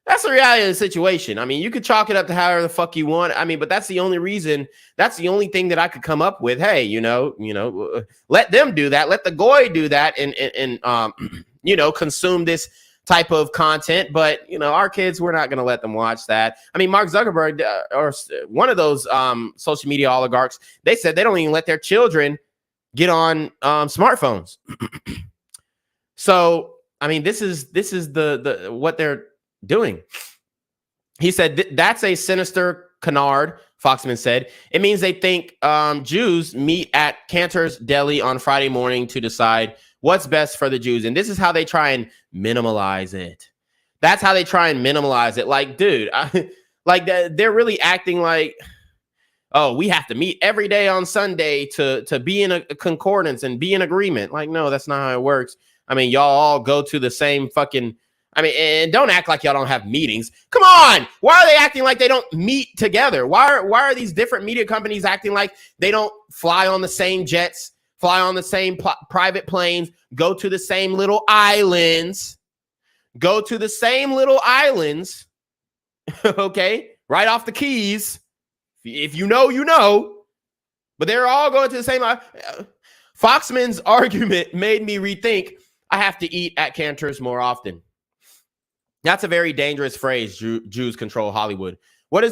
That's the reality of the situation. I mean, you could chalk it up to however the fuck you want. I mean, but that's the only reason. That's the only thing that I could come up with. Hey, you know, let them do that. Let the goy do that, and you know, consume this type of content. But you know, our kids, we're not going to let them watch that. I mean, Mark Zuckerberg or one of those social media oligarchs, they said they don't even let their children get on smartphones. So, I mean, this is the what they're doing. He said that's a sinister canard, Foxman said. It means they think Jews meet at Cantor's Deli on Friday morning to decide what's best for the Jews. And this is how they try and minimalize it. That's how they try and minimalize it. Like, dude, like they're really acting like, oh, we have to meet every day on Sunday to be in a concordance and be in agreement. Like, no, that's not how it works. I mean, y'all all go to the same fucking, I mean, and don't act like y'all don't have meetings. Come on. Why are they acting like they don't meet together? Why are these different media companies acting like they don't fly on the same jets, fly on the same private planes, go to the same little islands, okay, right off the keys. If you know, you know. But they're all going to the same. Foxman's argument made me rethink I have to eat at Cantor's more often. That's a very dangerous phrase. Jews control Hollywood. What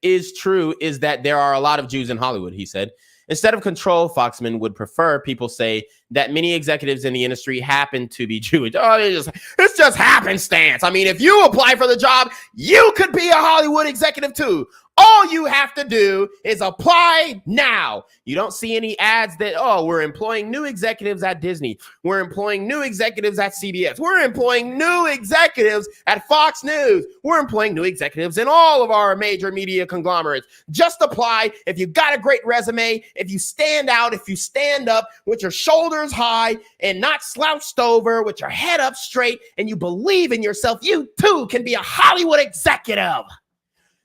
is true is that there are a lot of Jews in Hollywood, he said. Instead of control, Foxman would prefer people say that many executives in the industry happen to be Jewish. Oh, it's just happenstance. I mean, if you apply for the job, you could be a Hollywood executive too. All you have to do is apply now. You don't see any ads that, oh, we're employing new executives at Disney. We're employing new executives at CBS. We're employing new executives at Fox News. We're employing new executives in all of our major media conglomerates. Just apply. If you got a great resume, if you stand out, if you stand up with your shoulders high and not slouched over, with your head up straight, and you believe in yourself, you too can be a Hollywood executive.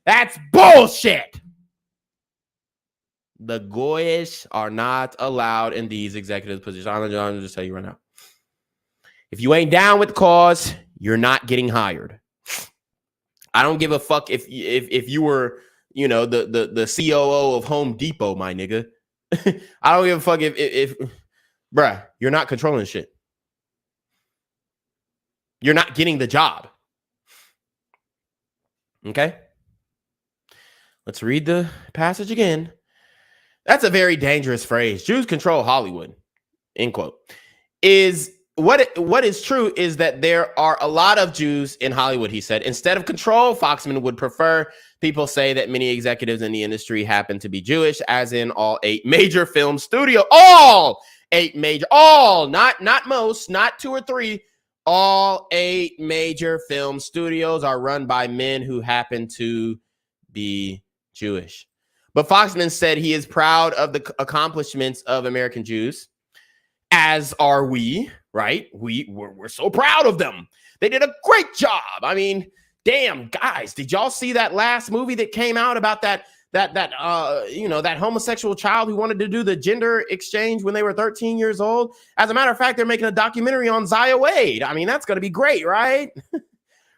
That's bullshit. The goyish are not allowed in these executive positions. I'm gonna just tell you right now. If you ain't down with the cause, you're not getting hired. I don't give a fuck if you were, you know, the COO of Home Depot, my nigga. I don't give a fuck if bruh, you're not controlling shit. You're not getting the job. Okay? Let's read the passage again. That's a very dangerous phrase. Jews control Hollywood, end quote. What is true is that there are a lot of Jews in Hollywood, he said. Instead of control, Foxman would prefer people say that many executives in the industry happen to be Jewish, as in all 8 major film studios. All 8 major, all, not most, not 2 or 3. All 8 major film studios are run by men who happen to be Jewish. But Foxman said he is proud of the accomplishments of American Jews, as are we, right? We're so proud of them. They did a great job. I mean, damn, guys, did y'all see that last movie that came out about that homosexual child who wanted to do the gender exchange when they were 13 years old? As a matter of fact, they're making a documentary on Zaya Wade. I mean, that's going to be great, right?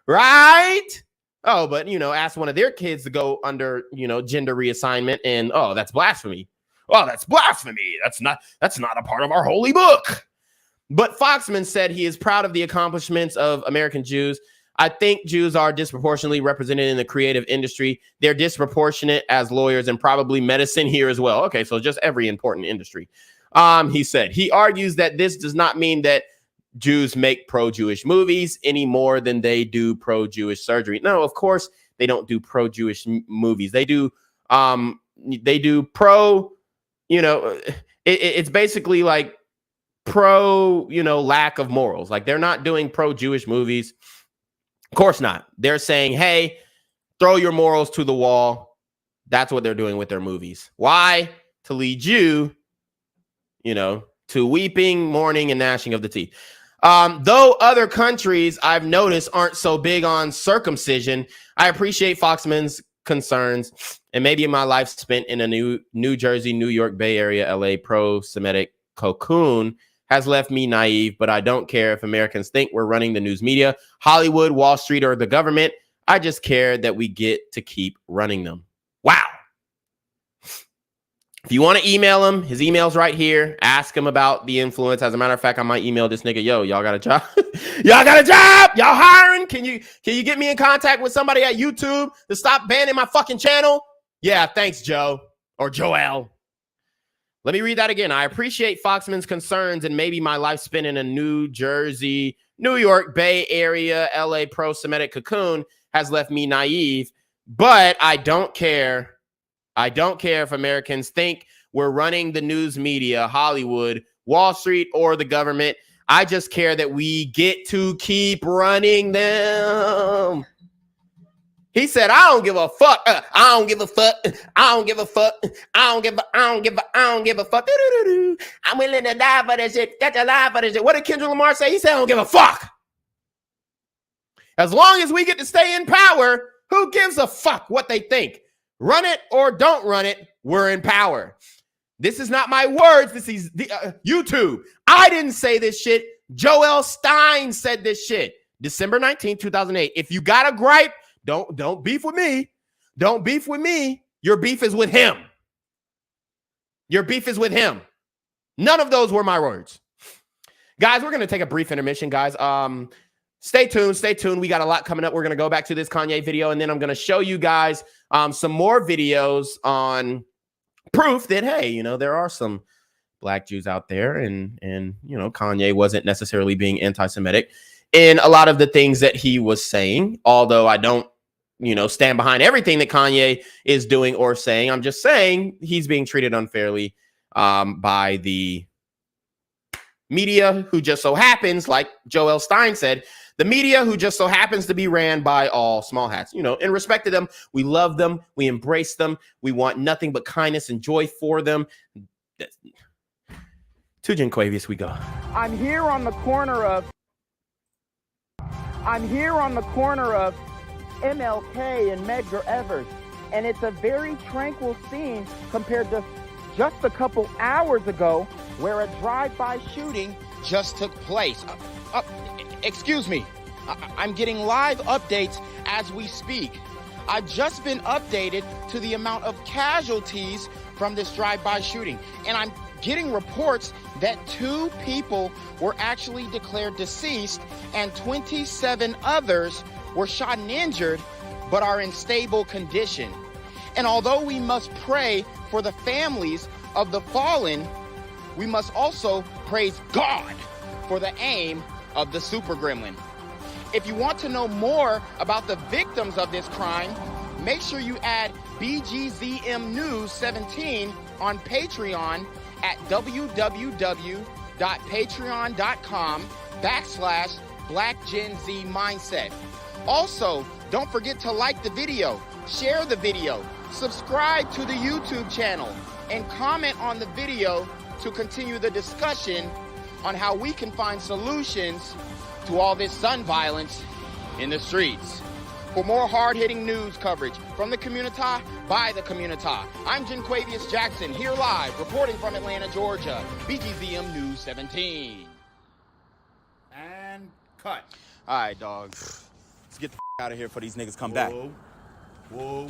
Right? Oh, but, you know, ask one of their kids to go under, you know, gender reassignment, and, oh, that's blasphemy. Oh, that's blasphemy. That's not a part of our holy book. But Foxman said he is proud of the accomplishments of American Jews. I think Jews are disproportionately represented in the creative industry. They're disproportionate as lawyers and probably medicine here as well. Okay, so just every important industry. He said. He argues that this does not mean that Jews make pro-Jewish movies any more than they do pro-Jewish surgery. No, of course they don't do pro-Jewish movies. They do pro, it's basically like pro, lack of morals. Like they're not doing pro-Jewish movies. Of course not. They're saying, hey, throw your morals to the wall. That's what they're doing with their movies. Why? To lead you, to weeping, mourning, and gnashing of the teeth. Though other countries I've noticed aren't so big on circumcision, I appreciate Foxman's concerns, and maybe my life spent in a New Jersey, New York, Bay Area, LA pro-Semitic cocoon has left me naive, but I don't care if Americans think we're running the news media, Hollywood, Wall Street, or the government. I just care that we get to keep running them. Wow. If you want to email him, his email's right here. Ask him about the influence. As a matter of fact, I might email this nigga, yo, y'all got a job? Y'all got a job? Y'all hiring? Can you get me in contact with somebody at YouTube to stop banning my fucking channel? Yeah, thanks, Joe or Joel. Let me read that again. I appreciate Foxman's concerns and maybe my life spent in a New Jersey, New York, Bay Area, LA pro-Semitic cocoon has left me naive, but I don't care. I don't care if Americans think we're running the news media, Hollywood, Wall Street, or the government. I just care that we get to keep running them. He said, I don't give a fuck. I don't give a fuck. I don't give a fuck. I don't give a fuck. I'm willing to die for this shit. Get your life for this shit. What did Kendrick Lamar say? He said, I don't give a fuck. As long as we get to stay in power, who gives a fuck what they think? Run it or don't run it, we're in power. This is not my words. This is the YouTube. I didn't say this shit. Joel Stein said this shit. December 19, 2008. If you got a gripe, don't beef with me. Don't beef with me. Your beef is with him. Your beef is with him. None of those were my words. Guys, we're going to take a brief intermission, guys. Stay tuned. Stay tuned. We got a lot coming up. We're going to go back to this Kanye video, and then I'm going to show you guys some more videos on proof that, hey, there are some Black Jews out there, and Kanye wasn't necessarily being anti-Semitic in a lot of the things that he was saying, although I don't, stand behind everything that Kanye is doing or saying. I'm just saying he's being treated unfairly by the media, who just so happens, like Joel Stein said, the media who just so happens to be ran by all small hats. In respect to them, we love them, we embrace them, we want nothing but kindness and joy for them. To Quavius we go. I'm here on the corner of MLK and Medgar Evers, and it's a very tranquil scene compared to just a couple hours ago where a drive-by shooting just took place. Excuse me, I'm getting live updates as we speak. I've just been updated to the amount of casualties from this drive-by shooting, and I'm getting reports that 2 people were actually declared deceased and 27 others were shot and injured but are in stable condition. And although we must pray for the families of the fallen, we must also praise God for the aim of the super gremlin. If you want to know more about the victims of this crime, make sure you add BGZM News 17 on Patreon at www.patreon.com/blackgenzmindset. Also, don't forget to like the video, share the video, subscribe to the YouTube channel, and comment on the video to continue the discussion on how we can find solutions to all this gun violence in the streets. For more hard-hitting news coverage from the community, by the community, I'm Quavius Jackson, here live, reporting from Atlanta, Georgia, BGZM News 17. And cut. All right, dog. Let's get the out of here before these niggas come back. Whoa.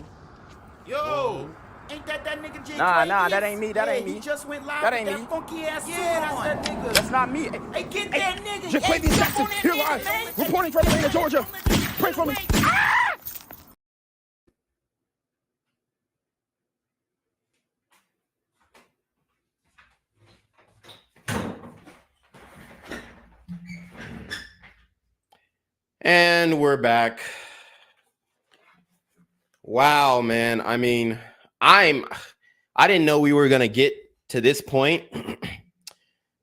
Yo. Whoa. Ain't that nigga J? Nah, that ain't me. That ain't me. He just went live. That ain't with me. Funky ass That's that nigga. That's not me. Hey, get that nigga. Quavius Jackson, here live, reporting from Atlanta, Georgia. Pray for me. And we're back. Wow, man. I mean, I didn't know we were going to get to this point,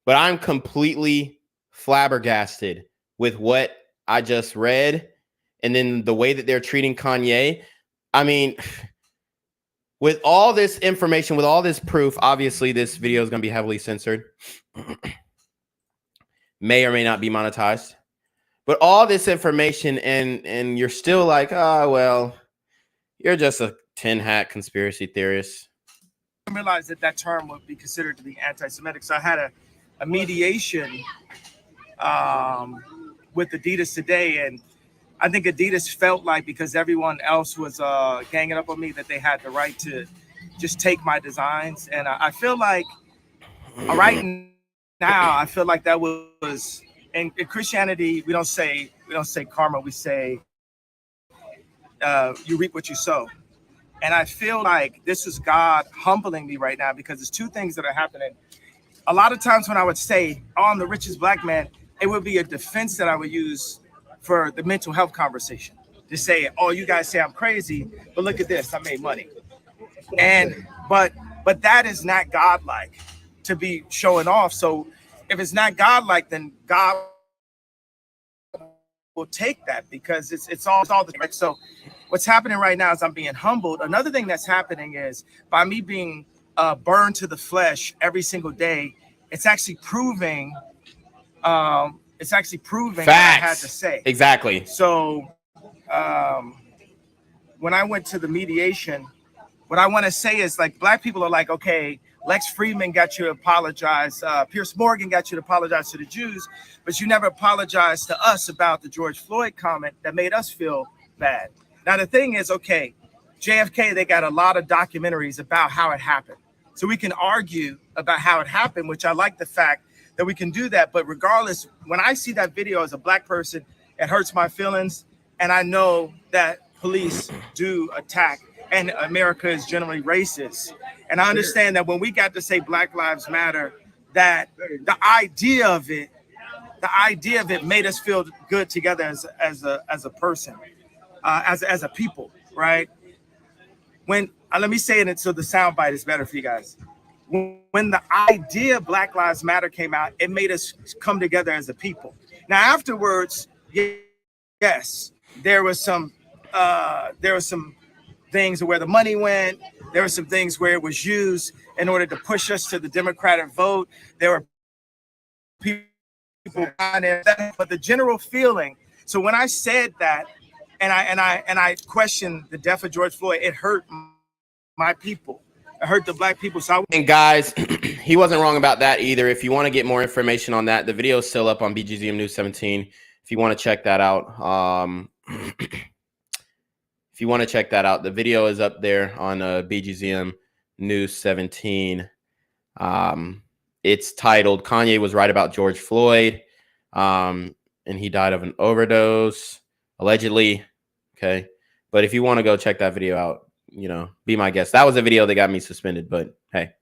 but I'm completely flabbergasted with what I just read and then the way that they're treating Kanye. I mean, with all this information, with all this proof, obviously this video is going to be heavily censored. May or may not be monetized. But all this information and you're still like, oh, well, you're just a tin hat conspiracy theorist. I realized that that term would be considered to be anti-Semitic. So I had a mediation with Adidas today. And I think Adidas felt like because everyone else was ganging up on me that they had the right to just take my designs. And I feel like right now, I feel like that was in Christianity, we don't say karma, we say you reap what you sow. And I feel like this is God humbling me right now because there's two things that are happening. A lot of times when I would say, oh, I'm the richest black man, it would be a defense that I would use for the mental health conversation. To say, oh, you guys say I'm crazy, but look at this, I made money. And but that is not godlike to be showing off. So if it's not godlike, then God will take that because it's all the right. So what's happening right now is I'm being humbled. Another thing that's happening is by me being burned to the flesh every single day, it's actually proving Facts. what I had to say. Exactly. So when I went to the mediation, what I want to say is like black people are like, okay, Lex Friedman got you to apologize. Pierce Morgan got you to apologize to the Jews, but you never apologized to us about the George Floyd comment that made us feel bad. Now, the thing is, okay, JFK, they got a lot of documentaries about how it happened. So we can argue about how it happened, which I like the fact that we can do that. But regardless, when I see that video as a black person, it hurts my feelings. And I know that police do attack and America is generally racist. And I understand that when we got to say Black Lives Matter, that the idea of it made us feel good together as a person, as a people, right? When let me say it so the soundbite is better for you guys. When the idea of Black Lives Matter came out, it made us come together as a people. Now afterwards, yes, there was some things where the money went. There were some things where it was used in order to push us to the Democratic vote. There were people behind it, but the general feeling. So when I said that, and I questioned the death of George Floyd, it hurt my people. It hurt the black people. So and guys, he wasn't wrong about that either. If you want to get more information on that, the video is still up on BGZM News 17. If you want to check that out. If you want to check that out, the video is up there on BGZM News 17. It's titled "Kanye Was Right About George Floyd," and he died of an overdose, allegedly. Okay, but if you want to go check that video out, be my guest. That was a video that got me suspended, but hey,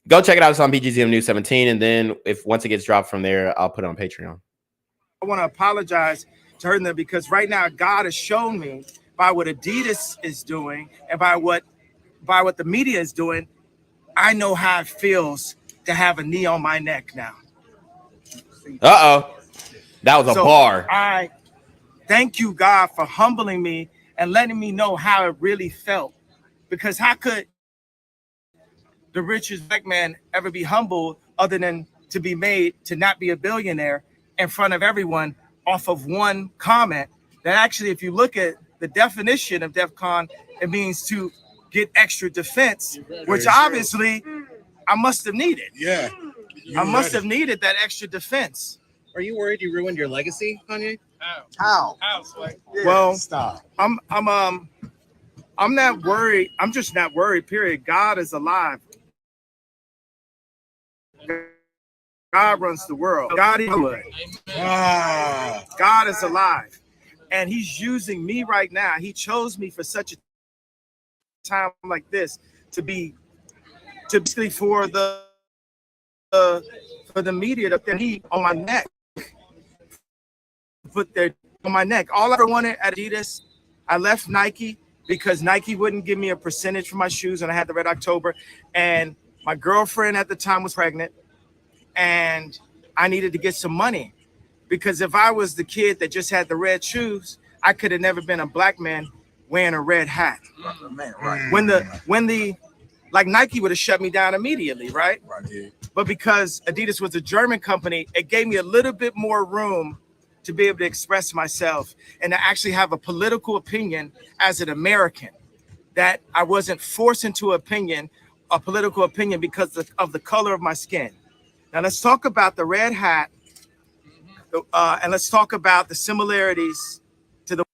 go check it out. It's on BGZM News 17, and then once it gets dropped from there, I'll put it on Patreon. I want to apologize to her because right now God has shown me by what Adidas is doing and by what the media is doing, I know how it feels to have a knee on my neck now. Uh-oh. That was a bar. I thank you, God, for humbling me and letting me know how it really felt. Because how could the richest black man ever be humbled other than to be made to not be a billionaire in front of everyone off of one comment that actually, if you look at the definition of DEFCON, it means to get extra defense, which obviously I must have needed. Yeah. I must have needed that extra defense. Are you worried you ruined your legacy, Kanye? How? Well, stop. I'm not worried. I'm just not worried, period. God is alive. God runs the world. God is alive. And he's using me right now. He chose me for such a time like this to basically for the media to put me on my neck, put their on my neck. All I ever wanted at Adidas, I left Nike because Nike wouldn't give me a percentage for my shoes, and I had the Red October. And my girlfriend at the time was pregnant, and I needed to get some money. Because if I was the kid that just had the red shoes, I could have never been a black man wearing a red hat. When the like Nike would have shut me down immediately, right? But because Adidas was a German company, it gave me a little bit more room to be able to express myself and to actually have a political opinion as an American, that I wasn't forced into a political opinion because of the color of my skin. Now let's talk about the red hat. And let's talk about the similarities to the.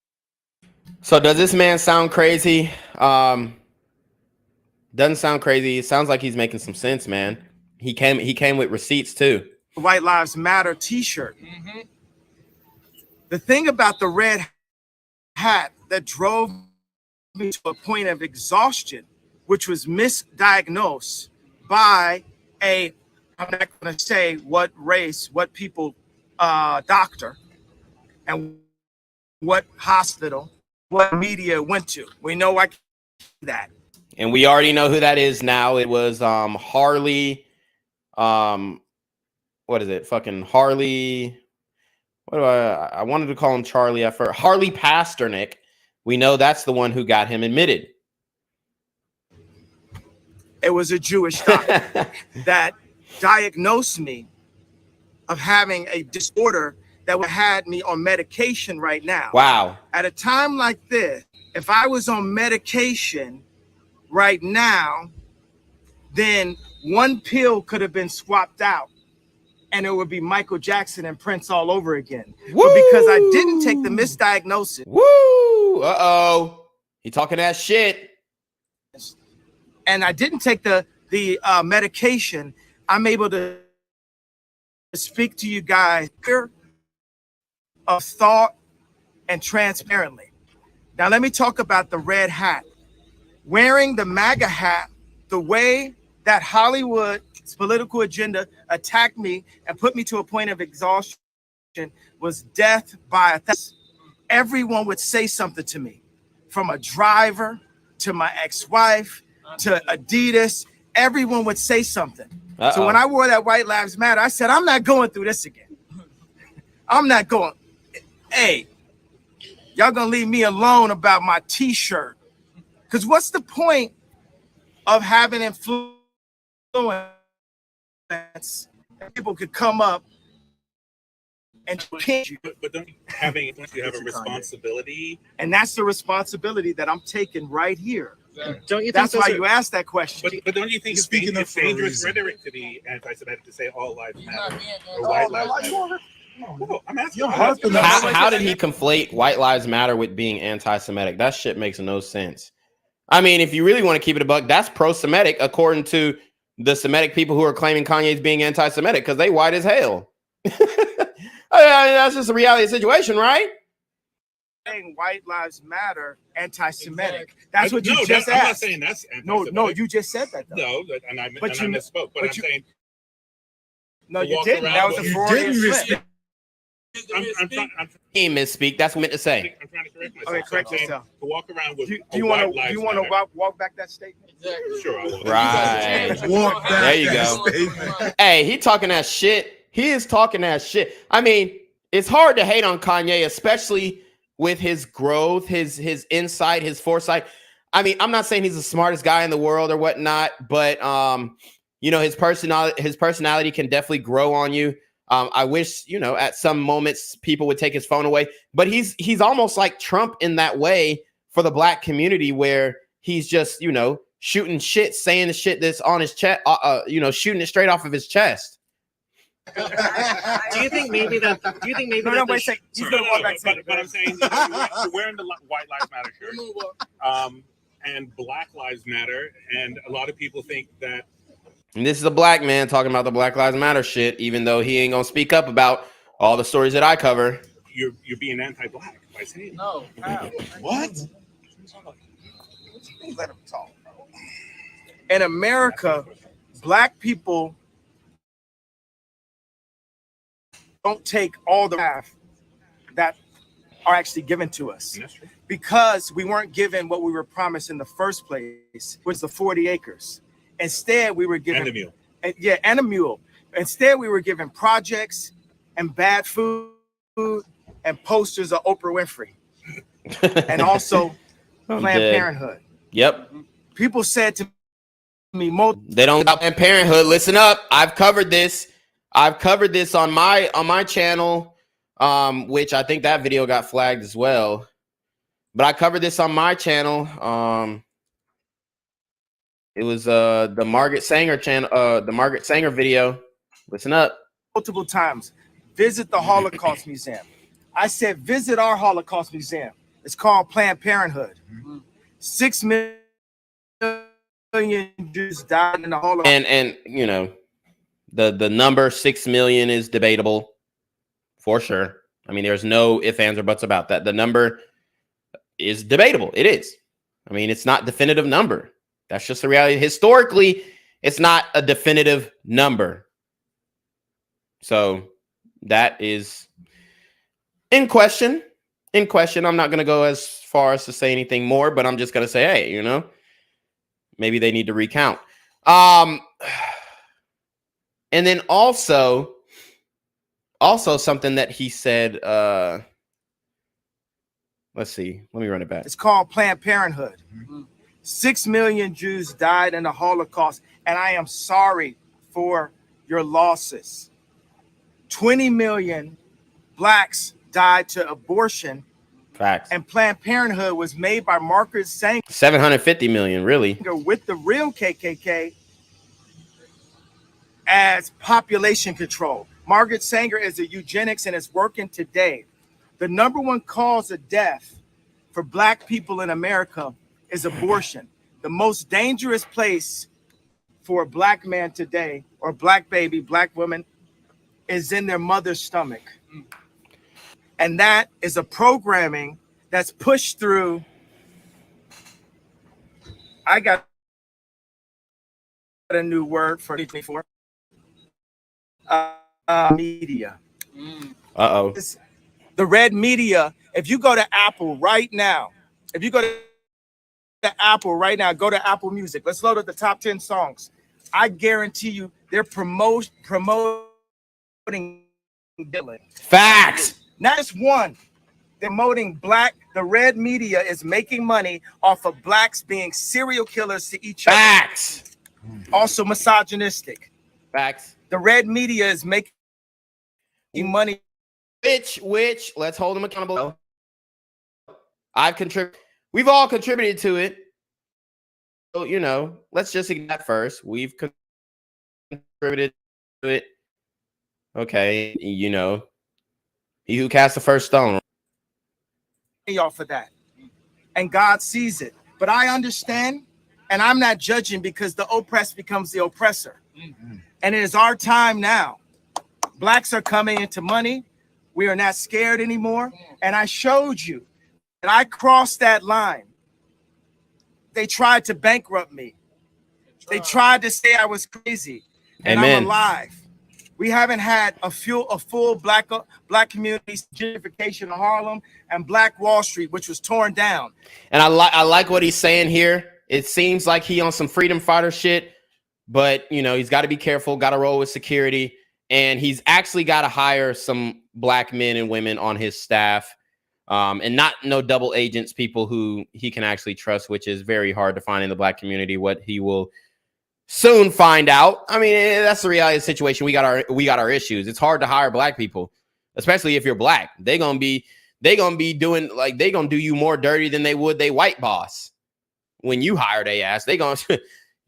So does this man sound crazy? Doesn't sound crazy. It sounds like he's making some sense, man. He came with receipts too. White Lives Matter t-shirt. The thing about the red hat that drove me to a point of exhaustion, which was misdiagnosed by I'm not going to say what race, what people, doctor, and what hospital, what media went to. We know I can't do that. And we already know who that is now. It was Harley. What is it? Fucking Harley. What do I wanted to call him Charlie at first. Harley Pasternak. We know that's the one who got him admitted. It was a Jewish doctor that diagnosed me of having a disorder that would had me on medication right now. Wow. At a time like this, if I was on medication right now, then one pill could have been swapped out and it would be Michael Jackson and Prince all over again. Woo! But because I didn't take the misdiagnosis. Woo! Uh-oh. He talking that shit. And I didn't take the medication, I'm able to speak to you guys clear of thought and transparently. Now let me talk about the red hat. Wearing the MAGA hat, the way that Hollywood's political agenda attacked me and put me to a point of exhaustion was death by a thousand. Everyone would say something to me, from a driver to my ex-wife to Adidas. Everyone would say something. So when I wore that White Lives Matter, I said, I'm not going through this again. I'm not going. Hey, y'all gonna leave me alone about my t-shirt. Because what's the point of having influence? People could come up and pinch you. But don't you have a responsibility? And that's the responsibility that I'm taking right here. Don't you think that's why you asked that question? But don't you think it's dangerous rhetoric to be anti-Semitic to say all lives matter or white lives matter? No, I'm asking. How did he conflate White Lives Matter with being anti-Semitic? That shit makes no sense. I mean, if you really want to keep it a buck, that's pro-Semitic according to the Semitic people who are claiming Kanye's being anti-Semitic because they white as hell. I mean, that's just a reality of the situation, right? Saying White Lives Matter, anti-Semitic. Exactly. That's what you just asked. I'm not saying that's anti-Semitic. No, you just said that. Though. No, and I misspoke. But I'm saying. No, you didn't. That was a Freudian slip. He misspeak. That's what I meant to say. I'm trying to correct myself. Okay, correct yourself. To walk around with do you want to walk back that statement? Exactly. Sure, I will. Right. Walk back there you that go. Statement. Hey, he talking that shit. He is talking that shit. I mean, it's hard to hate on Kanye, especially with his growth, his insight, his foresight. I mean, I'm not saying he's the smartest guy in the world or whatnot, but you know, his personality can definitely grow on you. I wish, you know, at some moments people would take his phone away, but he's almost like Trump in that way for the black community, where he's just, you know, shooting shit, saying the shit that's on his chest, you know, shooting it straight off of his chest. Do you think maybe that? No, wait a second. But I'm saying, you know, you're wearing the White Lives Matter shirt, and Black Lives Matter, and a lot of people think that. And this is a black man talking about the Black Lives Matter shit, even though he ain't gonna speak up about all the stories that I cover. You're being anti-black I see. No. How? What? Let him talk. In America, black people don't take all the path that are actually given to us because we weren't given what we were promised in the first place, which was the 40 acres. Instead, we were given And a mule. And a mule. Instead, we were given projects and bad food and posters of Oprah Winfrey and also Planned Parenthood. Yep. People said to me, they don't got Planned Parenthood. Listen up. I've covered this. I've covered this on my channel, which I think that video got flagged as well. But I covered this on my channel. It was the Margaret Sanger channel, the Margaret Sanger video. Listen up. Multiple times, visit the Holocaust Museum. I said, visit our Holocaust Museum. It's called Planned Parenthood. 6 million Jews died in the Holocaust. And you know, the number 6 million is debatable for sure. I mean, there's no ifs, ands, or buts about that. The number is debatable. It is. I mean, it's not definitive number. That's just the reality. Historically, it's not a definitive number. So that is in question. In question. I'm not going to go as far as to say anything more, but I'm just going to say, hey, you know, maybe they need to recount. And then also something that he said, let's see, let me run it back. It's called Planned Parenthood. 6 million Jews died in the Holocaust, and I am sorry for your losses. 20 million blacks died to abortion. Facts. And Planned Parenthood was made by Margaret Sanger. 750 million, really. With the real KKK as population control. Margaret Sanger is a eugenics and is working today. The number one cause of death for black people in America is abortion. The most dangerous place for a black man today, or black baby, black woman, is in their mother's stomach. And that is a programming that's pushed through. I got a new word for 2024. Media. Uh-oh. The red media. If you go to Apple right now, go to Apple Music. Let's load up the top 10 songs. I guarantee you they're promoting Dylan. Facts. Not just one. They're promoting black. The red media is making money off of blacks being serial killers to each other. Facts. Also misogynistic. Facts. The red media is making money. Which let's hold them accountable. I've contributed. We've all contributed to it. So, you know, let's just ignore that first. We've contributed to it. Okay, you know, he who cast the first stone. Y'all for that. And God sees it. But I understand, and I'm not judging because the oppressed becomes the oppressor. And it is our time now. Blacks are coming into money. We are not scared anymore. And I showed you that I crossed that line. They tried to bankrupt me. They tried to say I was crazy. And Amen. I'm alive. We haven't had a full black community gentrification in Harlem and Black Wall Street, which was torn down. And I like what he's saying here. It seems like he on some freedom fighter shit, but you know, he's got to be careful, got to roll with security, and he's actually got to hire some black men and women on his staff, and not no double agents, people who he can actually trust, which is very hard to find in the black community. What he will soon find out. I mean, that's the reality of the situation. We got our issues. It's hard to hire black people, especially if you're black. They're gonna be doing like they gonna do you more dirty than they would they white boss. When you hire their ass, they gonna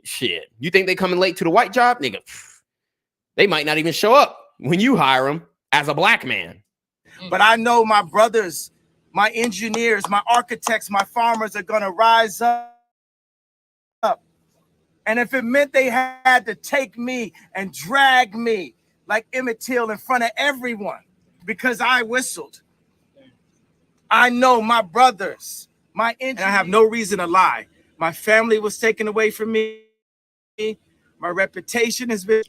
shit. You think they coming late to the white job, nigga? They might not even show up when you hire them as a black man. But I know my brothers, my engineers, my architects, my farmers are gonna rise up. And if it meant they had to take me and drag me like Emmett Till in front of everyone because I whistled, I know my brothers, and I have no reason to lie. My family was taken away from me. My reputation has been.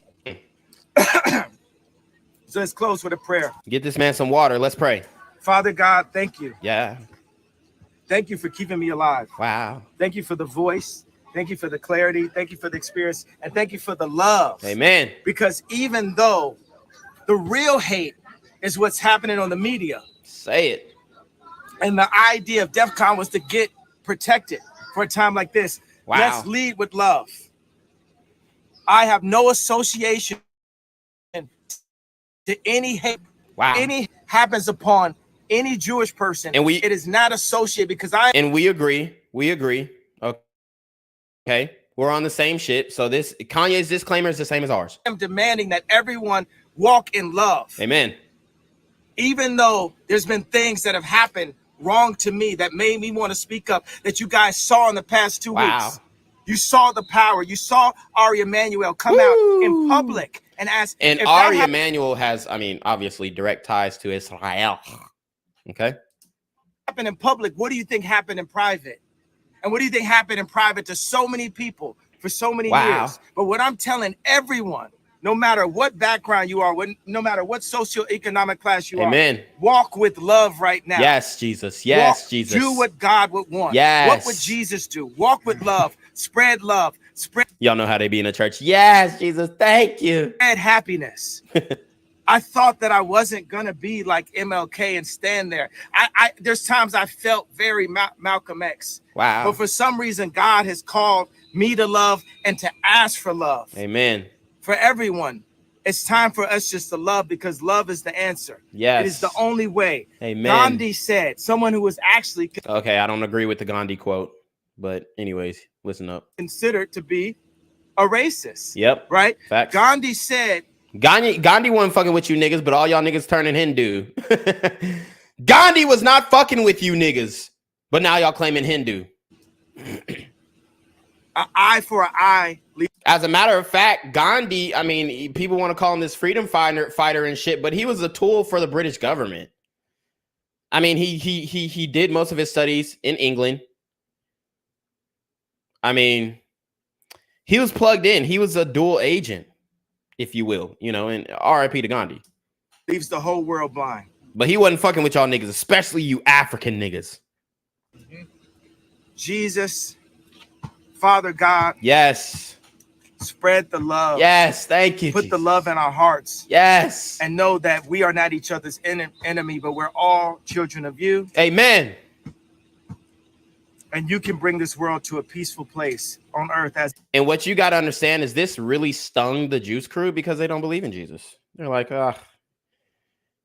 So let's close with a prayer. Get this man some water. Let's pray. Father God, thank you. Yeah. Thank you for keeping me alive. Wow. Thank you for the voice. Thank you for the clarity. Thank you for the experience. And thank you for the love. Amen. Because even though the real hate is what's happening on the media. Say it. And the idea of DEF CON was to get protected for a time like this. Wow. Let's lead with love. I have no association to any hate. Wow. Any happens upon any Jewish person. And it is not associated because And we agree. We agree. Okay. We're on the same shit. So this Kanye's disclaimer is the same as ours. I am demanding that everyone walk in love. Amen. Even though there's been things that have happened wrong to me that made me want to speak up, that you guys saw in the past 2 weeks. You saw the power. You saw Ari Emanuel come out in public and ask. And Ari Emanuel has, I mean, obviously direct ties to Israel. Okay. Happened in public. What do you think happened in private? And what do you think happened in private to so many people for so many years? But what I'm telling everyone, no matter what background you are, no matter what socioeconomic class you are, walk with love right now. Yes, Jesus. Yes, Jesus. Do what God would want. Yes. What would Jesus do? Walk with love. Spread love. Spread. Y'all know how they be in the church. Yes, Jesus. Thank you. Spread happiness. I thought that I wasn't gonna be like MLK and stand there. There's times I felt very Malcolm X. Wow. But for some reason, God has called me to love and to ask for love. Amen. For everyone, it's time for us just to love because love is the answer. Yes. It is the only way. Amen. Gandhi said, someone who was actually okay, I don't agree with the Gandhi quote, but anyways, listen up. Considered to be a racist. Yep. Right? Facts. Gandhi said, Gandhi wasn't fucking with you niggas, but all y'all niggas turning Hindu. Gandhi was not fucking with you niggas, but now y'all claiming Hindu. An eye for an eye. As a matter of fact, Gandhi, I mean, people want to call him this freedom fighter and shit, but he was a tool for the British government. I mean, he did most of his studies in England. I mean, he was plugged in. He was a dual agent, if you will, you know, and RIP to Gandhi. Leaves the whole world blind. But he wasn't fucking with y'all niggas, especially you African niggas. Jesus, Father God. Yes. Spread the love. Yes, thank you. Put the love in our hearts. Yes. And know that we are not each other's enemy, but we're all children of you. Amen. And you can bring this world to a peaceful place on earth. And what you got to understand is this really stung the Juice crew because they don't believe in Jesus. They're like,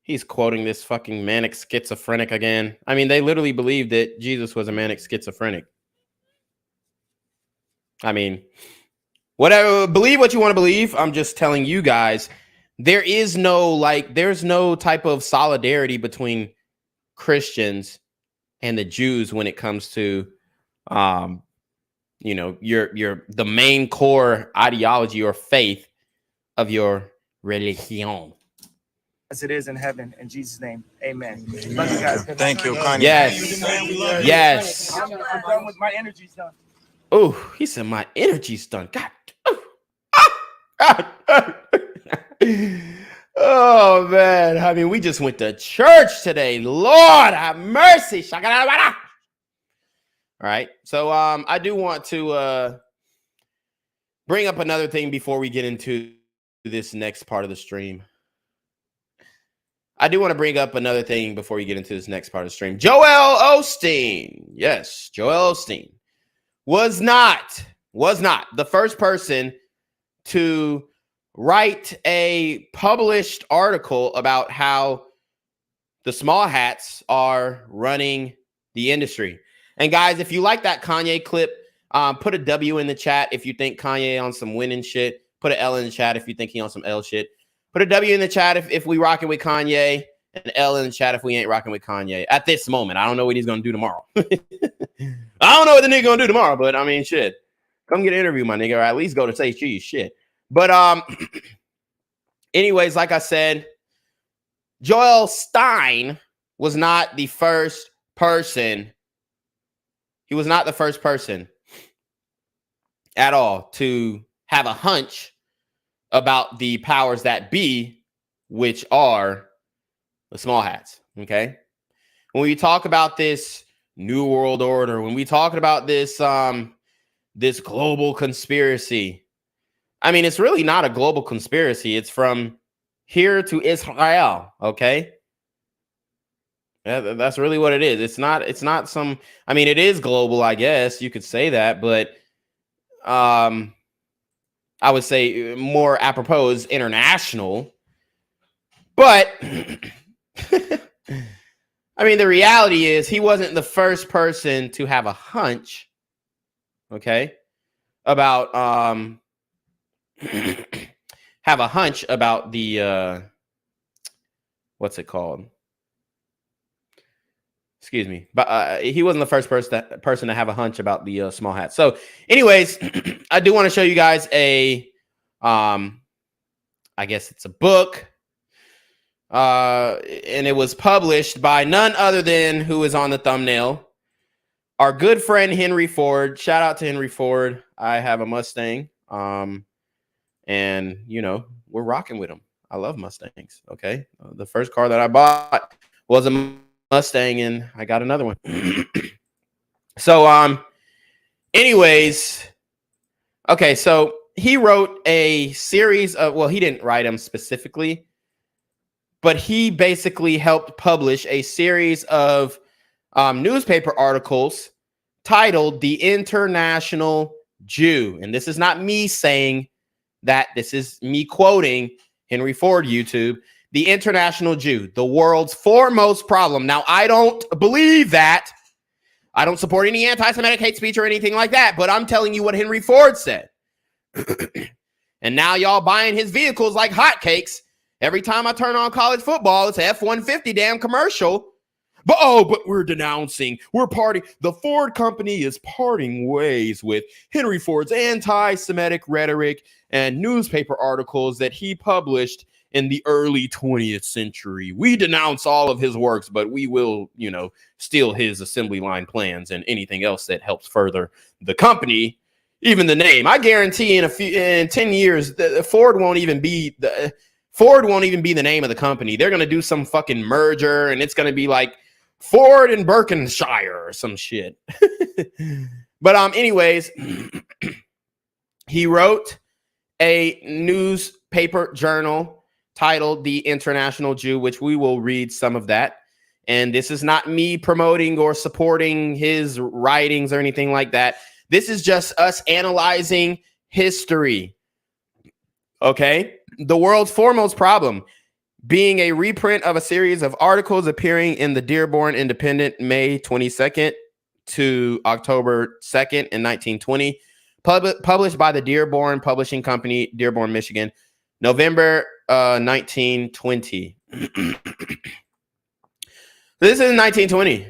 he's quoting this fucking manic schizophrenic again. I mean, they literally believed that Jesus was a manic schizophrenic. I mean, whatever, believe what you want to believe. I'm just telling you guys, there's no type of solidarity between Christians and the Jews when it comes to, you know, the main core ideology or faith of your religion. As it is in heaven, in Jesus' name, amen. Love you guys. Thank you, Kanye. Yes. Yes. I'm done with my energy's done. Oh, he said my energy's done. God. Oh, man. I mean, we just went to church today. Lord have mercy. All right. So I do want to bring up another thing before we get into this next part of the stream. Joel Osteen. Yes, Joel Osteen was not the first person to write a published article about how the small hats are running the industry. And guys, if you like that Kanye clip, put a W in the chat if you think Kanye on some winning shit. Put an L in the chat if you think he on some L shit. Put a W in the chat if we rocking with Kanye, and an L in the chat if we ain't rocking with Kanye. At this moment, I don't know what he's going to do tomorrow. I don't know what the nigga going to do tomorrow, but I mean, shit. Come get an interview, my nigga, or at least go to say cheese, shit. But anyways, like I said, Joel Stein was not the first person. He was not the first person at all to have a hunch about the powers that be, which are the small hats. Okay. When we talk about this new world order, when we talk about this, this global conspiracy, I mean, it's really not a global conspiracy. It's from here to Israel. Okay. That's really what it is. It's not some, I mean, it is global, I guess you could say that, but I would say more apropos is international. But I mean, the reality is he wasn't the first person to have a hunch, okay, about have a hunch about the what's it called? Excuse me, but he wasn't the first person to have a hunch about the small hats. So, anyways, I do want to show you guys a, I guess it's a book, and it was published by none other than who is on the thumbnail, our good friend Henry Ford. Shout out to Henry Ford. I have a Mustang, and you know we're rocking with him. I love Mustangs. Okay, the first car that I bought was a Mustang, and I got another one. So anyways, okay, so he wrote a series of, well, he didn't write them specifically, but he basically helped publish a series of newspaper articles titled The International Jew. And this is not me saying that, this is me quoting Henry Ford YouTube. The International Jew, the world's foremost problem. Now, I don't believe that. I don't support any anti-Semitic hate speech or anything like that, but I'm telling you what Henry Ford said. And now y'all buying his vehicles like hotcakes. Every time I turn on college football, it's an F-150 damn commercial. But we're denouncing, the Ford company is parting ways with Henry Ford's anti-Semitic rhetoric and newspaper articles that he published in the early 20th century. We denounce all of his works, but we will, you know, steal his assembly line plans and anything else that helps further the company, even the name. I guarantee in 10 years, Ford won't even be the name of the company. They're going to do some fucking merger, and it's going to be like Ford and Berkshire or some shit. But anyways, he wrote a newspaper journal titled The International Jew, which we will read some of that. And this is not me promoting or supporting his writings or anything like that. This is just us analyzing history. Okay? The world's foremost problem being a reprint of a series of articles appearing in the Dearborn Independent, May 22nd to October 2nd in 1920, published by the Dearborn Publishing Company, Dearborn, Michigan, November 1920. This is 1920.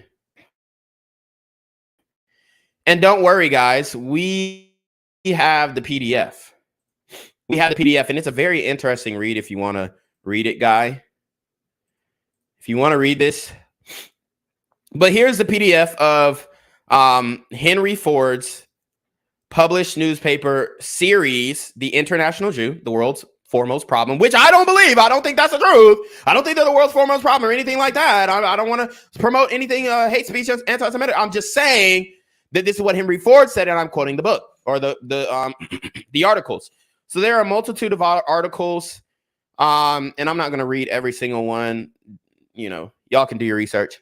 And don't worry, guys, we have the PDF. We have the PDF, and it's a very interesting read if you want to read it, guy. If you want to read this. But here's the PDF of Henry Ford's published newspaper series, The International Jew, the world's foremost problem, which I don't believe. I don't think that's the truth. I don't think they're the world's foremost problem or anything like that. I don't want to promote anything hate speech, anti-Semitic. I'm just saying that this is what Henry Ford said, and I'm quoting the book or the the articles. So there are a multitude of articles, and I'm not going to read every single one. You know, y'all can do your research,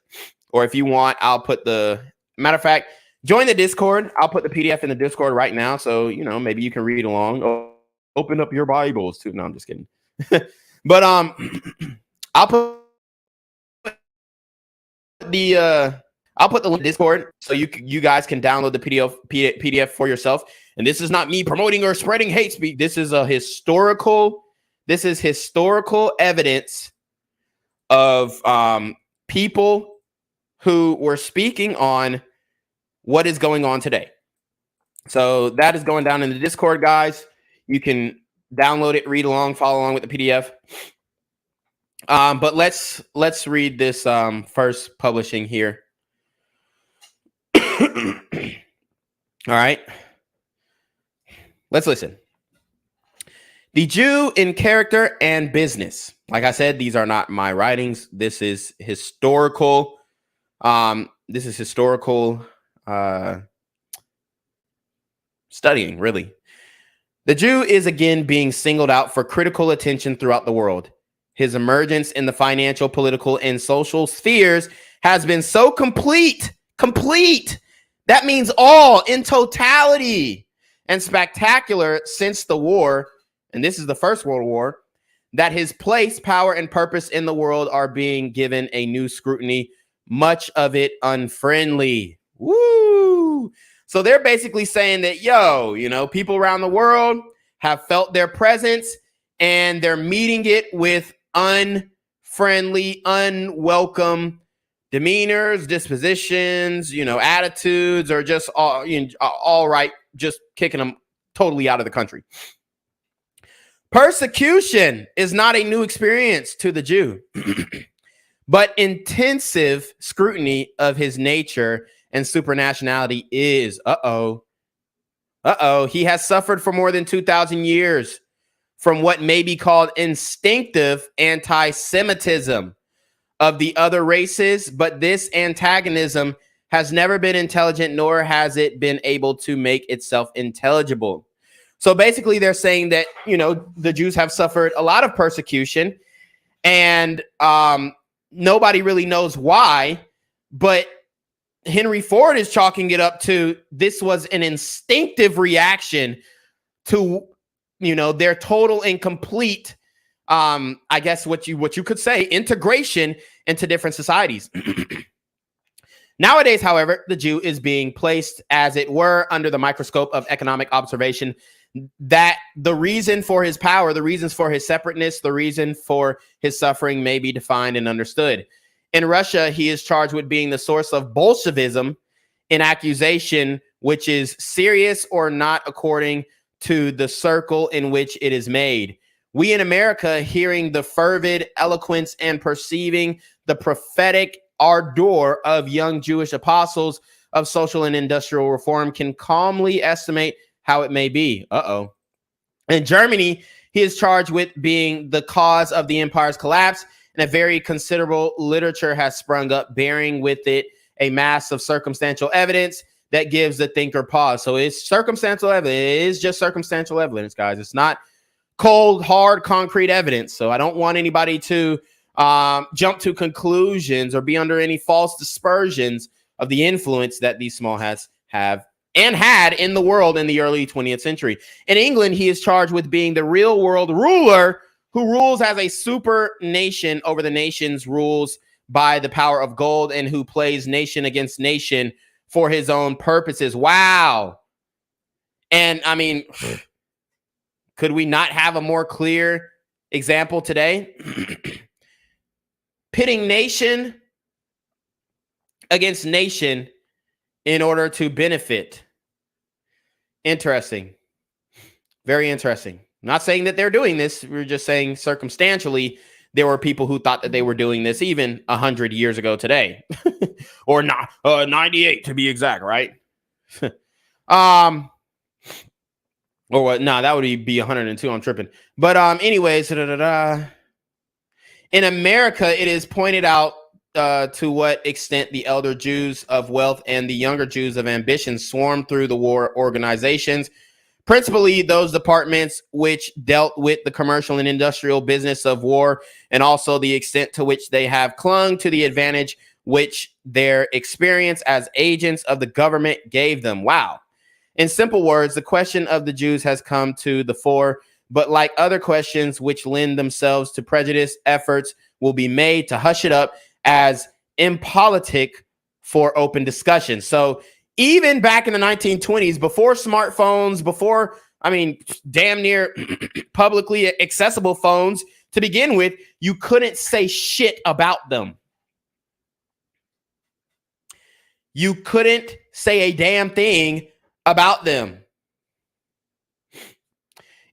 or if you want, I'll put the matter of fact, join the Discord. I'll put the PDF in the Discord right now, so you know maybe you can read along. Open up your Bibles too. No, I'm just kidding. But I'll put the link in Discord so you guys can download the PDF for yourself. And this is not me promoting or spreading hate speech. This is historical evidence of people who were speaking on what is going on today. So that is going down in the Discord, guys. You can download it, read along, follow along with the PDF. But let's read this first publishing here. All right. Let's listen. The Jew in character and business. Like I said, these are not my writings. This is historical. Studying, really. The Jew is again being singled out for critical attention throughout the world. His emergence in the financial, political, and social spheres has been so complete. That means all, in totality, and spectacular since the war, and this is the First World War, that his place, power, and purpose in the world are being given a new scrutiny, much of it unfriendly. Woo! So they're basically saying that, people around the world have felt their presence and they're meeting it with unfriendly, unwelcome demeanors, dispositions, attitudes, or just all right, just kicking them totally out of the country. Persecution is not a new experience to the Jew, but intensive scrutiny of his nature and supernationality is. He has suffered for more than 2,000 years from what may be called instinctive anti-Semitism of the other races, but this antagonism has never been intelligent, nor has it been able to make itself intelligible. So basically they're saying that, the Jews have suffered a lot of persecution and nobody really knows why, but Henry Ford is chalking it up to this was an instinctive reaction to, their total and complete, I guess what you could say, integration into different societies. Nowadays, however, the Jew is being placed, as it were, under the microscope of economic observation, that the reason for his power, the reasons for his separateness, the reason for his suffering may be defined and understood. In Russia, he is charged with being the source of Bolshevism, an accusation which is serious or not according to the circle in which it is made. We in America, hearing the fervid eloquence and perceiving the prophetic ardor of young Jewish apostles of social and industrial reform, can calmly estimate how it may be. In Germany, he is charged with being the cause of the empire's collapse, and a very considerable literature has sprung up, bearing with it a mass of circumstantial evidence that gives the thinker pause. So it's circumstantial evidence. It is just circumstantial evidence, guys. It's not cold, hard, concrete evidence. So I don't want anybody to jump to conclusions or be under any false dispersions of the influence that these small hats have and had in the world in the early 20th century. In England, he is charged with being the real world ruler who rules as a super nation over the nation's rules by the power of gold, and who plays nation against nation for his own purposes. Wow. And I mean, could we not have a more clear example today? Pitting nation against nation in order to benefit. Interesting. Very interesting. I'm not saying that they're doing this. We're just saying circumstantially, there were people who thought that they were doing this even 100 years ago today. Or not 98 to be exact, right? Or what? No, that would be 102. I'm tripping. But anyways, in America, it is pointed out to what extent the elder Jews of wealth and the younger Jews of ambition swarmed through the war organizations, principally those departments which dealt with the commercial and industrial business of war, and also the extent to which they have clung to the advantage which their experience as agents of the government gave them. Wow. In simple words, the question of the Jews has come to the fore, but like other questions which lend themselves to prejudice, efforts will be made to hush it up as impolitic for open discussion. So even back in the 1920s, before smartphones, before, damn near publicly accessible phones to begin with, you couldn't say shit about them. You couldn't say a damn thing about them.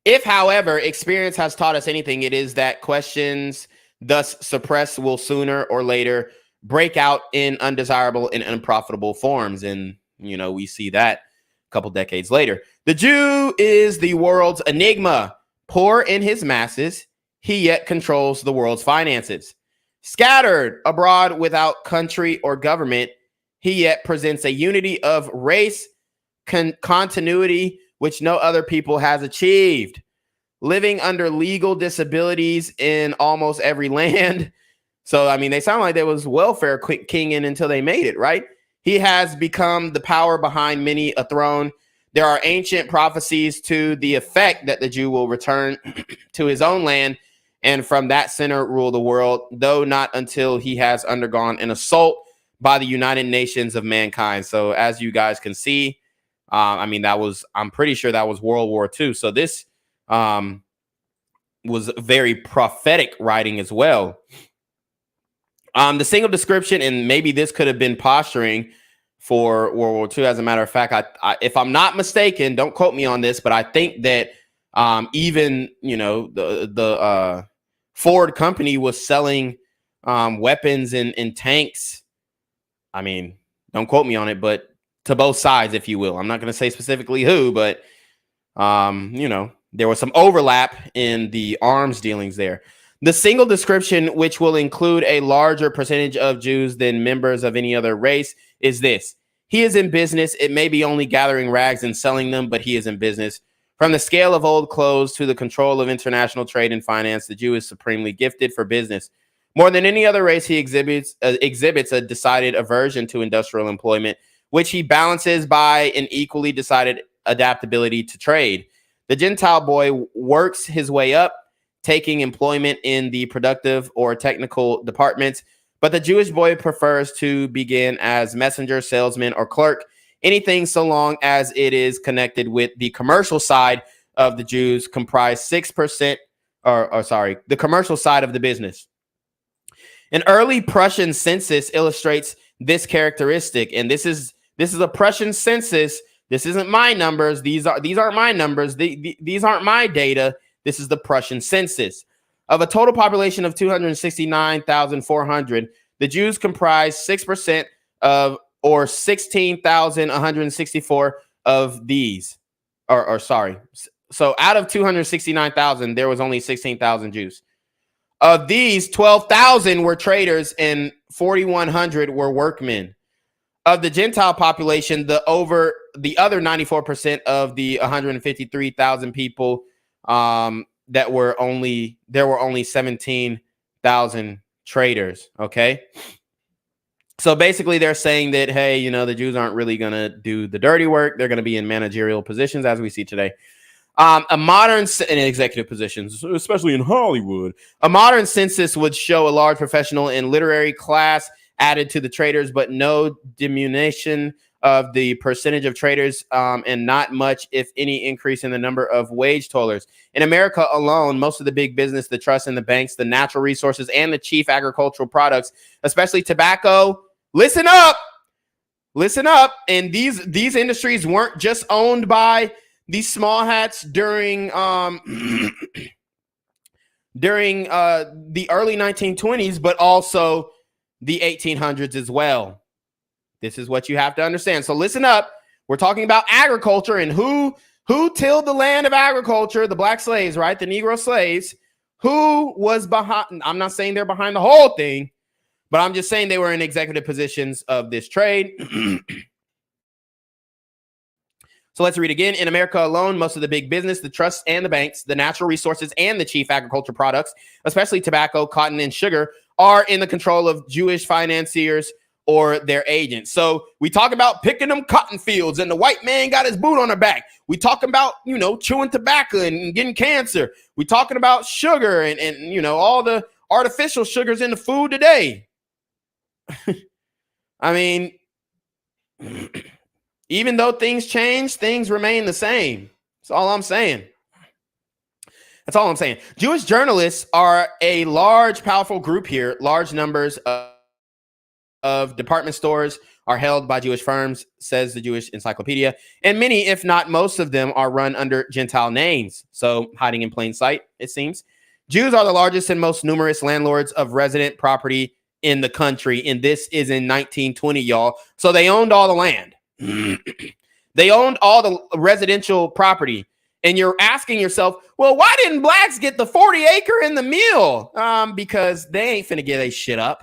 If, however, experience has taught us anything, it is that questions thus suppressed will sooner or later break out in undesirable and unprofitable forms. And you know, we see that a couple decades later. The Jew is the world's enigma. Poor in his masses, he yet controls the world's finances. Scattered abroad without country or government, he yet presents a unity of race continuity which no other people has achieved. Living under legal disabilities in almost every land. So, I mean, they sound like there was welfare kinging until they made it, right? He has become the power behind many a throne. There are ancient prophecies to the effect that the Jew will return to his own land and from that center rule the world, though not until he has undergone an assault by the United Nations of mankind. So as you guys can see, I mean, I'm pretty sure that was World War II. So this was very prophetic writing as well. The single description, and maybe this could have been posturing for World War II. As a matter of fact, I if I'm not mistaken, don't quote me on this, but I think that even, you know, the Ford company was selling weapons and tanks. I mean, don't quote me on it, but to both sides, if you will. I'm not going to say specifically who, but you know, there was some overlap in the arms dealings there. The single description, which will include a larger percentage of Jews than members of any other race, is this. He is in business. It may be only gathering rags and selling them, but he is in business. From the scale of old clothes to the control of international trade and finance, the Jew is supremely gifted for business. More than any other race, he exhibits a decided aversion to industrial employment, which he balances by an equally decided adaptability to trade. The Gentile boy works his way up, taking employment in the productive or technical departments, but the Jewish boy prefers to begin as messenger, salesman, or clerk, anything so long as it is connected with the commercial side of the Jews comprise 6%, the commercial side of the business. An early Prussian census illustrates this characteristic, and this is a Prussian census. This isn't my numbers. These aren't my numbers. These aren't my data. This is the Prussian census. Of a total population of 269,400, the Jews comprise 6% of, or 16,164 of these. So out of 269,000, there was only 16,000 Jews. Of these, 12,000 were traders and 4,100 were workmen. Of the Gentile population, the other 94% of the 153,000 people, there were only 17,000 traders. Okay. So basically they're saying that, hey, you know, the Jews aren't really going to do the dirty work. They're going to be in managerial positions as we see today. A modern in executive positions, especially in Hollywood, a modern census would show a large professional and literary class added to the traders, but no diminution of the percentage of traders, and not much, if any, increase in the number of wage toilers. In America alone, most of the big business, the trusts and the banks, the natural resources, and the chief agricultural products, especially tobacco, listen up. And these industries weren't just owned by these small hats during the early 1920s, but also the 1800s as well. This is what you have to understand. So listen up. We're talking about agriculture and who tilled the land of agriculture, the black slaves, right? The Negro slaves. Who was behind? I'm not saying they're behind the whole thing, but I'm just saying they were in executive positions of this trade. So let's read again. In America alone, most of the big business, the trusts and the banks, the natural resources and the chief agriculture products, especially tobacco, cotton, and sugar, are in the control of Jewish financiers or their agents. So we talk about picking them cotton fields and the white man got his boot on their back. We talking about, you know, chewing tobacco and getting cancer. We talking about sugar and you know, all the artificial sugars in the food today. I mean, even though things change, things remain the same. That's all I'm saying. Jewish journalists are a large, powerful group here. Large numbers of department stores are held by Jewish firms, says the Jewish Encyclopedia. And many, if not most of them, are run under Gentile names. So hiding in plain sight, it seems. Jews are the largest and most numerous landlords of resident property in the country. And this is in 1920, y'all. So they owned all the land. They owned all the residential property. And you're asking yourself, well, why didn't blacks get the 40 acre in the mule? Because they ain't finna get a shit up.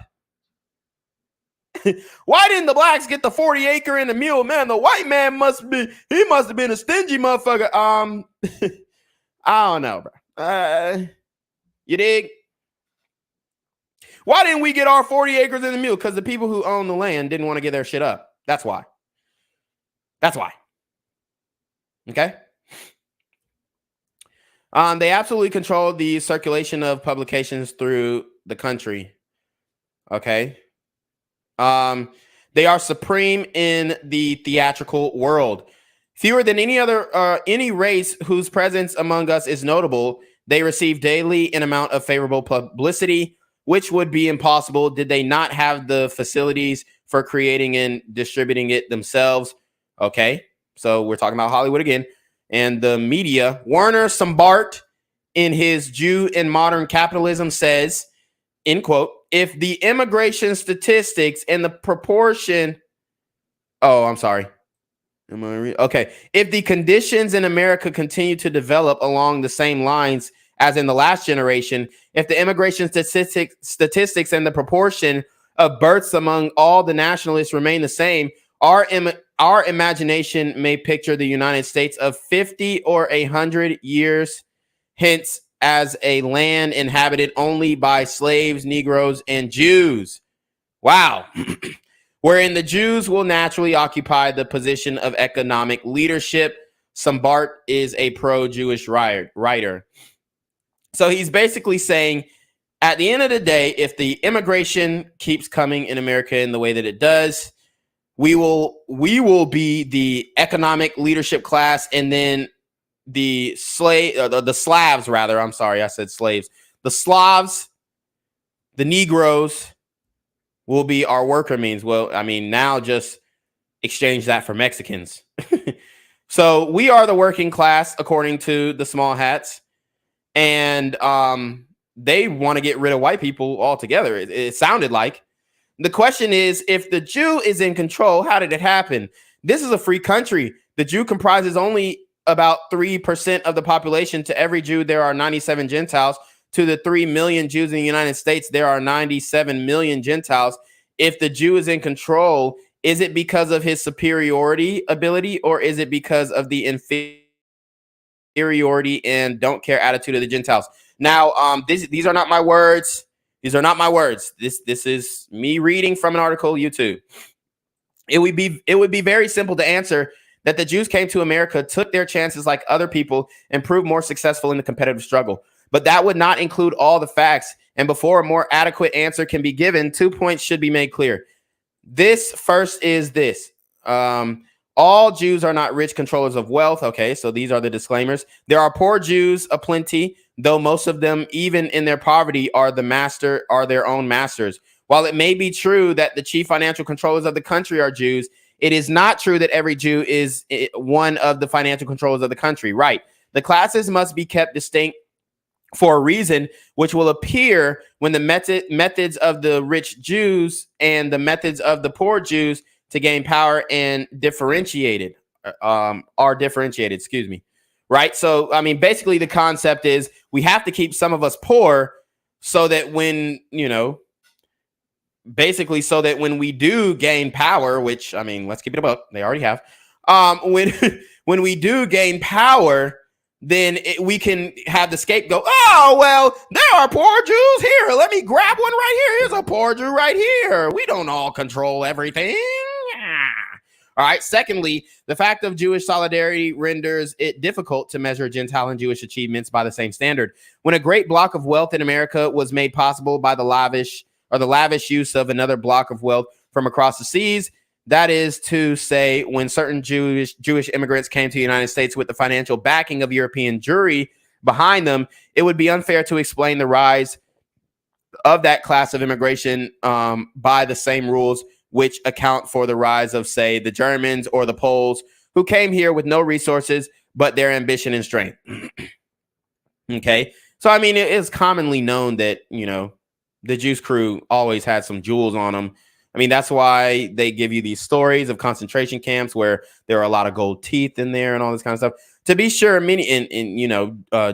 Why didn't the blacks get the 40 acre in the mule? Man, the white man must have been a stingy motherfucker. I don't know, bro. You dig? Why didn't we get our 40 acres in the mule? Because the people who own the land didn't want to get their shit up. That's why. That's why. Okay? They absolutely control the circulation of publications through the country. Okay? They are supreme in the theatrical world. Fewer than any race whose presence among us is notable, they receive daily an amount of favorable publicity, which would be impossible did they not have the facilities for creating and distributing it themselves. Okay, so we're talking about Hollywood again. And the media, Werner Sombart, in his Jew and Modern Capitalism says, end quote, if the immigration statistics and the proportion, okay. If the conditions in America continue to develop along the same lines as in the last generation, if the immigration statistics and the proportion of births among all the nationalists remain the same, our imagination may picture the United States of 50 or 100 years hence as a land inhabited only by slaves, Negroes, and Jews. Wow. Wherein the Jews will naturally occupy the position of economic leadership. Sombart is a pro-Jewish writer. So he's basically saying, at the end of the day, if the immigration keeps coming in America in the way that it does, we will be the economic leadership class, and then the Slavs, rather. I'm sorry, I said slaves. The Slavs, the Negroes, will be our worker means. Well, I mean, now just exchange that for Mexicans. So we are the working class, according to the small hats. And they want to get rid of white people altogether. It sounded like. The question is, if the Jew is in control, how did it happen? This is a free country. The Jew comprises only about 3% of the population. To every Jew, there are 97 Gentiles. To the 3 million Jews in the United States, there are 97 million Gentiles. If the Jew is in control, is it because of his superiority ability, or is it because of the inferiority and don't care attitude of the Gentiles? Now, these are not my words. These are not my words. This is me reading from an article, YouTube. It would be very simple to answer that the Jews came to America, took their chances like other people, and proved more successful in the competitive struggle. But that would not include all the facts. And before a more adequate answer can be given, 2 points should be made clear. This first is this. All Jews are not rich controllers of wealth. Okay, so these are the disclaimers. There are poor Jews aplenty, though most of them, even in their poverty, are their own masters. While it may be true that the chief financial controllers of the country are Jews, it is not true that every Jew is one of the financial controllers of the country. Right. The classes must be kept distinct for a reason, which will appear when the methods of the rich Jews and the methods of the poor Jews to gain power and are differentiated, excuse me. Right. So, I mean, basically the concept is we have to keep some of us poor so that when, so that when we do gain power, which, I mean, let's keep it about, they already have, when we do gain power, then we can have the scapegoat. Oh, well, there are poor Jews here. Let me grab one right here. Here's a poor Jew right here. We don't all control everything. All right. Secondly, the fact of Jewish solidarity renders it difficult to measure Gentile and Jewish achievements by the same standard. When a great block of wealth in America was made possible by the lavish use of another block of wealth from across the seas, that is to say, when certain Jewish immigrants came to the United States with the financial backing of European Jewry behind them, it would be unfair to explain the rise of that class of immigration by the same rules which account for the rise of, say, the Germans or the Poles, who came here with no resources but their ambition and strength. Okay, so I mean, it is commonly known that the Jews crew always had some jewels on them. I mean, that's why they give you these stories of concentration camps where there are a lot of gold teeth in there and all this kind of stuff. To be sure, many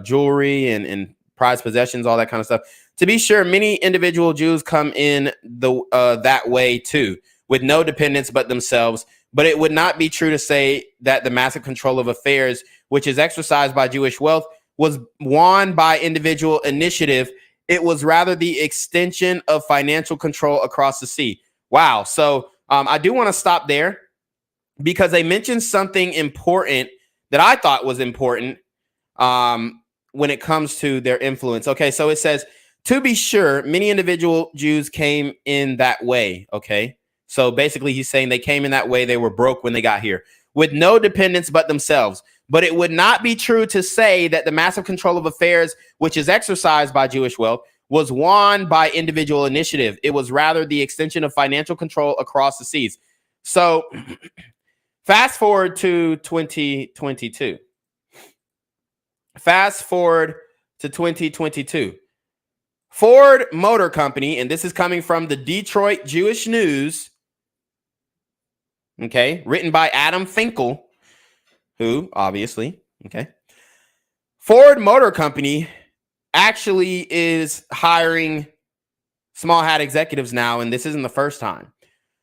jewelry and prized possessions, all that kind of stuff. To be sure, many individual Jews come in that way too, with no dependents but themselves. But it would not be true to say that the massive control of affairs, which is exercised by Jewish wealth, was won by individual initiative. It was rather the extension of financial control across the sea. Wow. So I do want to stop there because they mentioned something important that I thought was important when it comes to their influence. Okay, so it says, to be sure, many individual Jews came in that way. Okay, so basically he's saying they came in that way. They were broke when they got here with no dependents but themselves. But it would not be true to say that the massive control of affairs, which is exercised by Jewish wealth, was won by individual initiative. It was rather the extension of financial control across the seas. So fast forward to 2022. Fast forward to 2022. Ford Motor Company, and this is coming from the Detroit Jewish News, okay, written by Adam Finkel, who obviously, okay. Ford Motor Company actually is hiring small hat executives now, and this isn't the first time.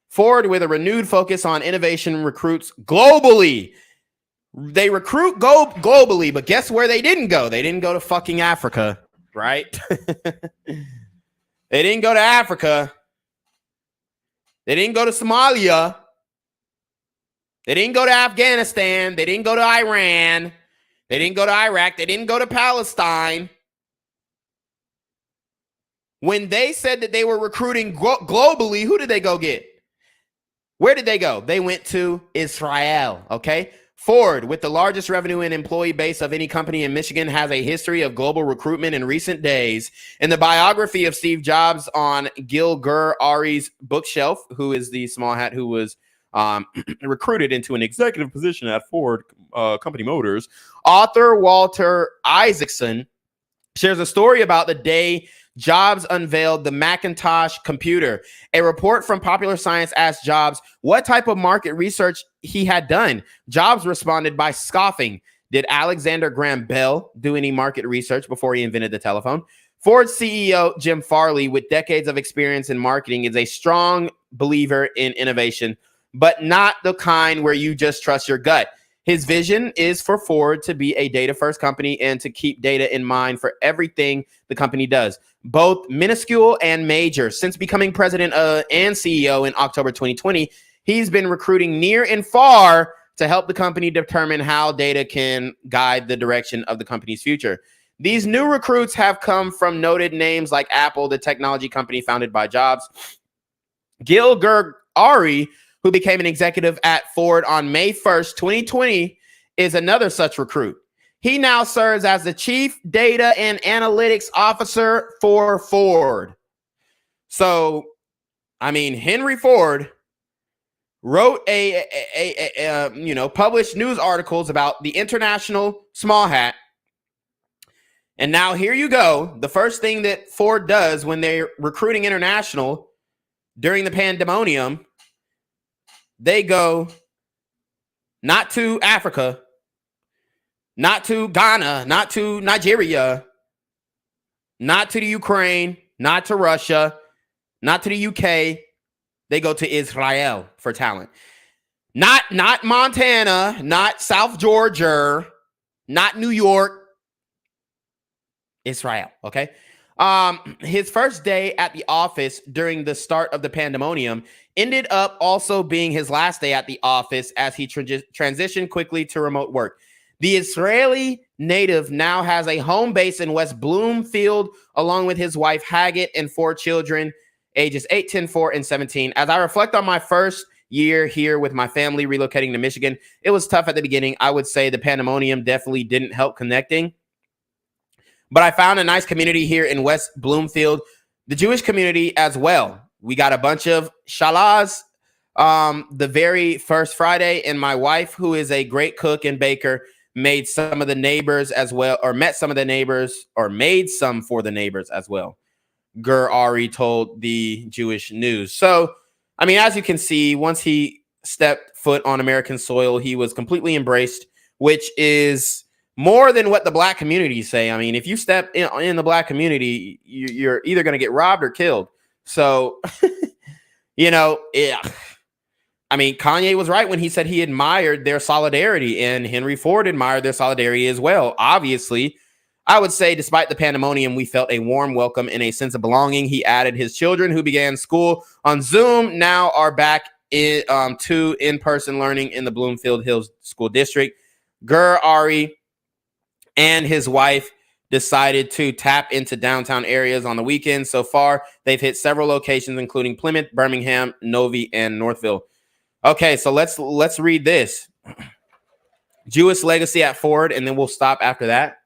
Ford, with a renewed focus on innovation, recruits globally. They recruit globally, but guess where they didn't go? They didn't go to fucking Africa, right? They didn't go to Africa. They didn't go to Somalia. They didn't go to Afghanistan. They didn't go to Iran. They didn't go to Iraq. They didn't go to Palestine. When they said that they were recruiting globally, who did they go get? Where did they go? They went to Israel, okay? Ford, with the largest revenue and employee base of any company in Michigan, has a history of global recruitment in recent days. In the biography of Steve Jobs on Gil Gur-Ari's bookshelf, who is the small hat who was recruited into an executive position at Ford Company Motors, author Walter Isaacson shares a story about the day Jobs unveiled the Macintosh computer. A report from Popular Science asked Jobs what type of market research he had done. Jobs responded by scoffing. Did Alexander Graham Bell do any market research before he invented the telephone? Ford CEO Jim Farley, with decades of experience in marketing, is a strong believer in innovation, but not the kind where you just trust your gut. His vision is for Ford to be a data-first company and to keep data in mind for everything the company does, both minuscule and major. Since becoming president and CEO in October 2020, he's been recruiting near and far to help the company determine how data can guide the direction of the company's future. These new recruits have come from noted names like Apple, the technology company founded by Jobs. Gil Gur-Ari, who became an executive at Ford on May 1st, 2020, is another such recruit. He now serves as the chief data and analytics officer for Ford. So, I mean, Henry Ford wrote published news articles about the international small hat. And now here you go. The first thing that Ford does when they're recruiting international during the pandemonium, they go not to Africa, not to Ghana, not to Nigeria, not to the Ukraine, not to Russia, not to the UK. They go to Israel for talent. Not Montana, not South Georgia, not New York. Israel, okay? His first day at the office during the start of the pandemonium ended up also being his last day at the office as he transitioned quickly to remote work. The Israeli native now has a home base in West Bloomfield, along with his wife Haggett and 4 children, ages 8, 10, 4, and 17. As I reflect on my first year here with my family relocating to Michigan, it was tough at the beginning. I would say the pandemonium definitely didn't help connecting. But I found a nice community here in West Bloomfield, the Jewish community as well. We got a bunch of shalahs the very first Friday, and my wife, who is a great cook and baker, made some of the neighbors as well, or met some of the neighbors, or made some for the neighbors as well. Gur-Ari told the Jewish News. So I mean, as you can see, once he stepped foot on American soil, he was completely embraced, which is more than what the black community say. I mean, if you step in the black community, you're either going to get robbed or killed. So, yeah. I mean, Kanye was right when he said he admired their solidarity, and Henry Ford admired their solidarity as well. Obviously, I would say despite the pandemonium, we felt a warm welcome and a sense of belonging. He added his children who began school on Zoom now are back to in-person learning in the Bloomfield Hills School District. Gur Ari and his wife decided to tap into downtown areas on the weekend. So far, they've hit several locations, including Plymouth, Birmingham, Novi, and Northville. Okay, so let's read this. Jewish legacy at Ford, and then we'll stop after that.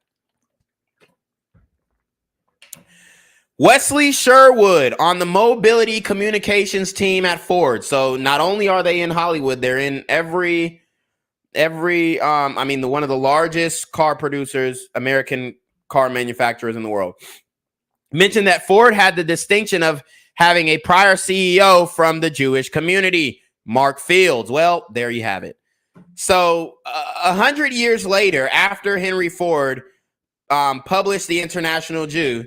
Wesley Sherwood on the mobility communications team at Ford. So not only are they in Hollywood, they're in every one of the largest car producers, American car manufacturers in the world. Mentioned that Ford had the distinction of having a prior CEO from the Jewish community, Mark Fields. Well, there you have it. So 100 years later, after Henry Ford published The International Jew,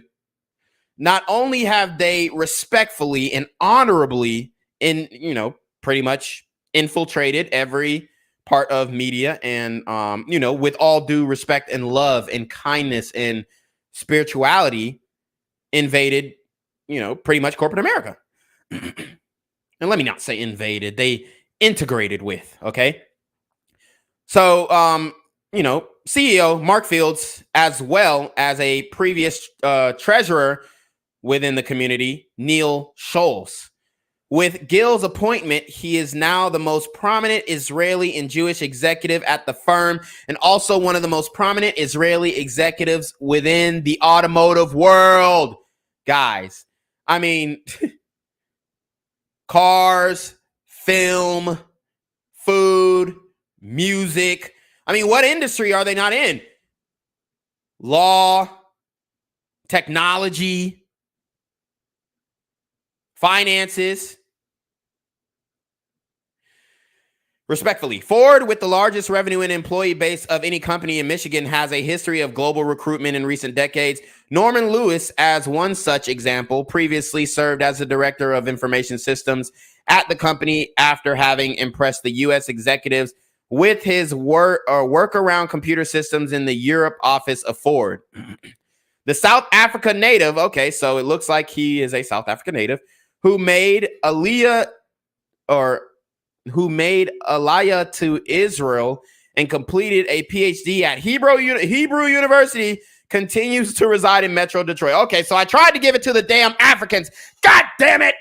not only have they respectfully and honorably pretty much infiltrated every part of media and, with all due respect and love and kindness and spirituality, invaded, pretty much corporate America. And let me not say invaded, they integrated with, okay? So, CEO Mark Fields, as well as a previous treasurer within the community, Neil Schultz. With Gil's appointment, he is now the most prominent Israeli and Jewish executive at the firm, and also one of the most prominent Israeli executives within the automotive world. Guys, I mean, cars, film, food, music. I mean, what industry are they not in? Law, technology, finances. Respectfully, Ford, with the largest revenue and employee base of any company in Michigan, has a history of global recruitment in recent decades. Norman Lewis, as one such example, previously served as the director of information systems at the company after having impressed the U.S. executives with his work around computer systems in the Europe office of Ford. The South Africa native, okay, so it looks like he is a South African native, who made Aliyah to Israel and completed a PhD at Hebrew University, continues to reside in Metro Detroit. Okay, so I tried to give it to the damn Africans. God damn it!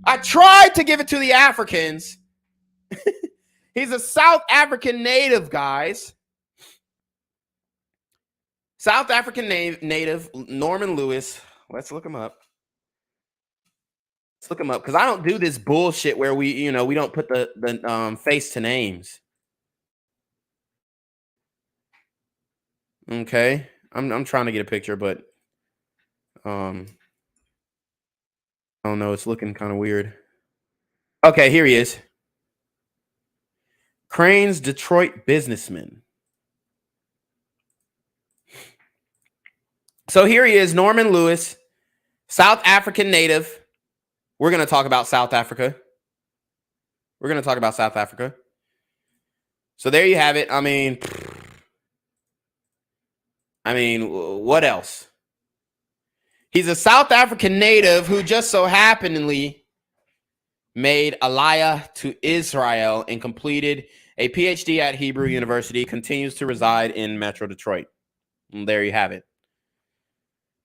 I tried to give it to the Africans. He's a South African native, guys. South African native, Norman Lewis. Let's look him up. Let's look him up, because I don't do this bullshit where we don't put the face to names. Okay, I'm trying to get a picture, but I don't know. It's looking kind of weird. Okay, here he is. Crane's Detroit businessman. So here he is, Norman Lewis, South African native. We're going to talk about South Africa. So there you have it. I mean, what else? He's a South African native who just so happenly made Aliyah to Israel and completed a PhD at Hebrew University, continues to reside in Metro Detroit. And there you have it.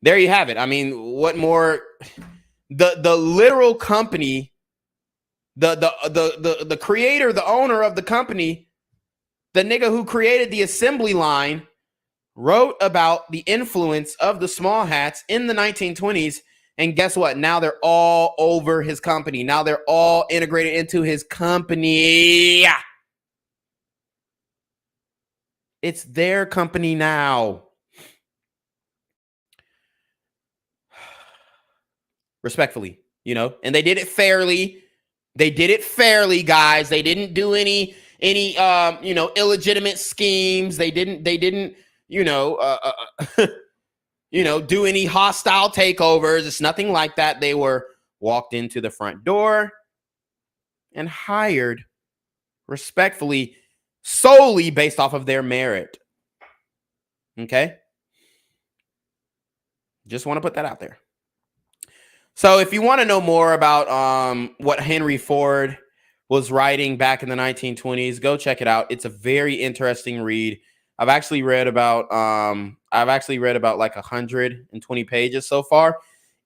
I mean, what more? The literal company, the creator, the owner of the company, the nigga who created the assembly line, wrote about the influence of the small hats in the 1920s. And guess what? Now they're all over his company. Now they're all integrated into his company. It's their company now. Respectfully, and they did it fairly. They did it fairly, guys. They didn't do any illegitimate schemes. They didn't do any hostile takeovers. It's nothing like that. They were walked into the front door and hired respectfully, solely based off of their merit. Okay? Just want to put that out there. So if you want to know more about what Henry Ford was writing back in the 1920s, go check it out. It's a very interesting read. I've actually read about like 120 pages so far.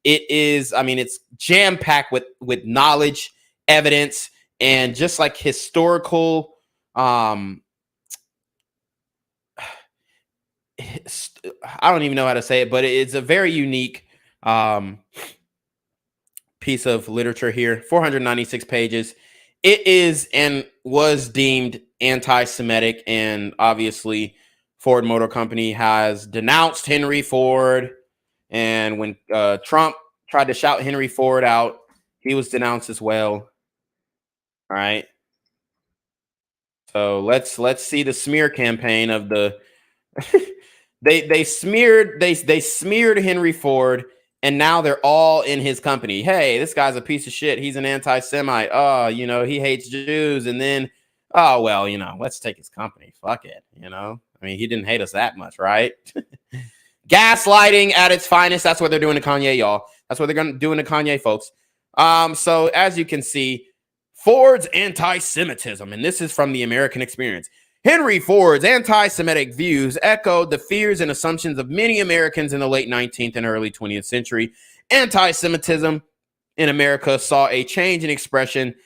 It is, I mean, it's jam-packed with knowledge, evidence, and just like historical I don't even know how to say it, but it's a very unique piece of literature here. 496 pages. It is and was deemed anti-Semitic, and obviously Ford Motor Company has denounced Henry Ford. And when Trump tried to shout Henry Ford out, he was denounced as well. All right. So let's see the smear campaign of the they smeared Henry Ford, and now they're all in his company. Hey, this guy's a piece of shit. He's an anti-Semite. Oh, he hates Jews. And then, oh, well, let's take his company. Fuck it. I mean, he didn't hate us that much, right? Gaslighting at its finest. That's what they're doing to Kanye, y'all. That's what they're going to do to Kanye, folks. So as you can see, Ford's anti-Semitism, and this is from the American Experience. Henry Ford's anti-Semitic views echoed the fears and assumptions of many Americans in the late 19th and early 20th century. Anti-Semitism in America saw a change in expression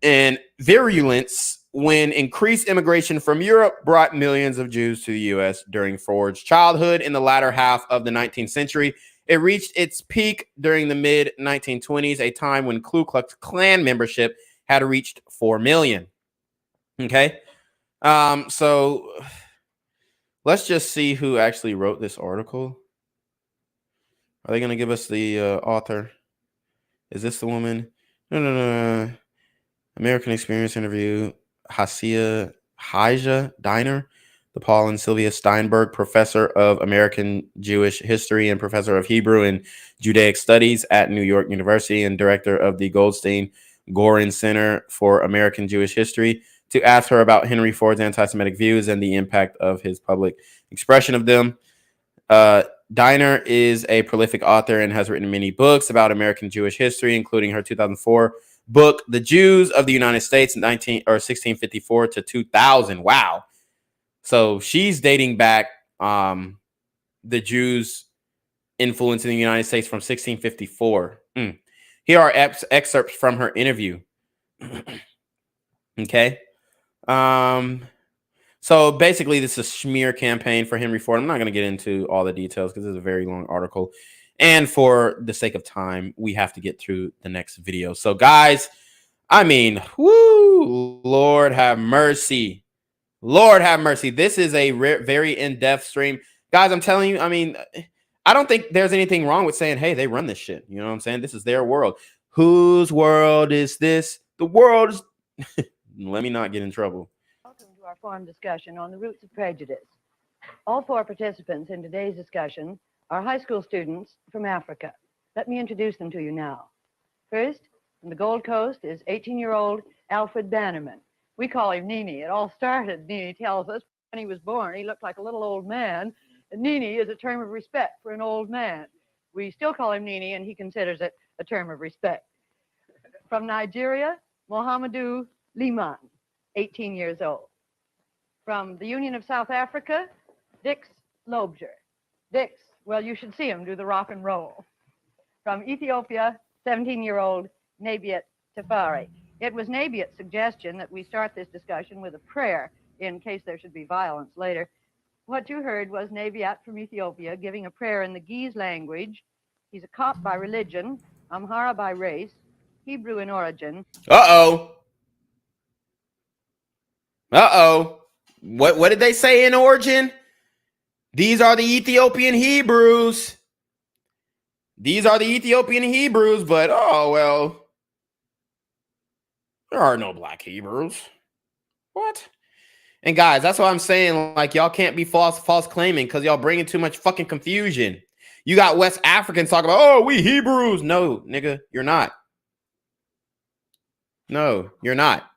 and virulence when increased immigration from Europe brought millions of Jews to the U.S. during Ford's childhood in the latter half of the 19th century. It reached its peak during the mid-1920s, a time when Ku Klux Klan membership had reached 4 million. Okay? So let's just see who actually wrote this article. Are they going to give us the author? Is this the woman? No. American Experience interview. Hasia Diner, the Paul and Sylvia Steinberg Professor of American Jewish History and Professor of Hebrew and Judaic Studies at New York University and Director of the Goldstein Gorin Center for American Jewish History, to ask her about Henry Ford's anti-Semitic views and the impact of his public expression of them. Diner is a prolific author and has written many books about American Jewish history, including her 2004 book, The Jews of the United States, 1654 to 2000. Wow. So she's dating back the Jews' influence in the United States from 1654. Here are excerpts from her interview. Okay. So basically, this is a smear campaign for Henry Ford. I'm not going to get into all the details because it's a very long article. And for the sake of time, we have to get through the next video. So, guys, I mean, whoo, Lord have mercy. Lord have mercy. This is a very in-depth stream. Guys, I'm telling you, I mean, I don't think there's anything wrong with saying, hey, they run this shit. You know what I'm saying? This is their world. Whose world is this? The world is... Let me not get in trouble. Welcome to our forum discussion on the roots of prejudice. All four participants in today's discussion are high school students from Africa. Let me introduce them to you now. First, from the Gold Coast is 18-year-old Alfred Bannerman. We call him Nini. It all started, Nini tells us, when he was born. He looked like a little old man. And Nini is a term of respect for an old man. We still call him Nini, and he considers it a term of respect. From Nigeria, Mohamedou Liman, 18 years old. From the Union of South Africa, Dix Lobjer. Dix, well, you should see him do the rock and roll. From Ethiopia, 17-year-old Nabiet Tafari. It was Nabiet's suggestion that we start this discussion with a prayer in case there should be violence later. What you heard was Nabiet from Ethiopia giving a prayer in the Ge'ez language. He's a Cop by religion, Amhara by race, Hebrew in origin. Uh-oh. What did they say in origin? These are the Ethiopian Hebrews. These are the Ethiopian Hebrews, but oh, well. There are no black Hebrews. What? And guys, that's what I'm saying. Like, y'all can't be false claiming because y'all bringing too much fucking confusion. You got West Africans talking about, oh, we Hebrews. No, nigga, you're not. No, you're not.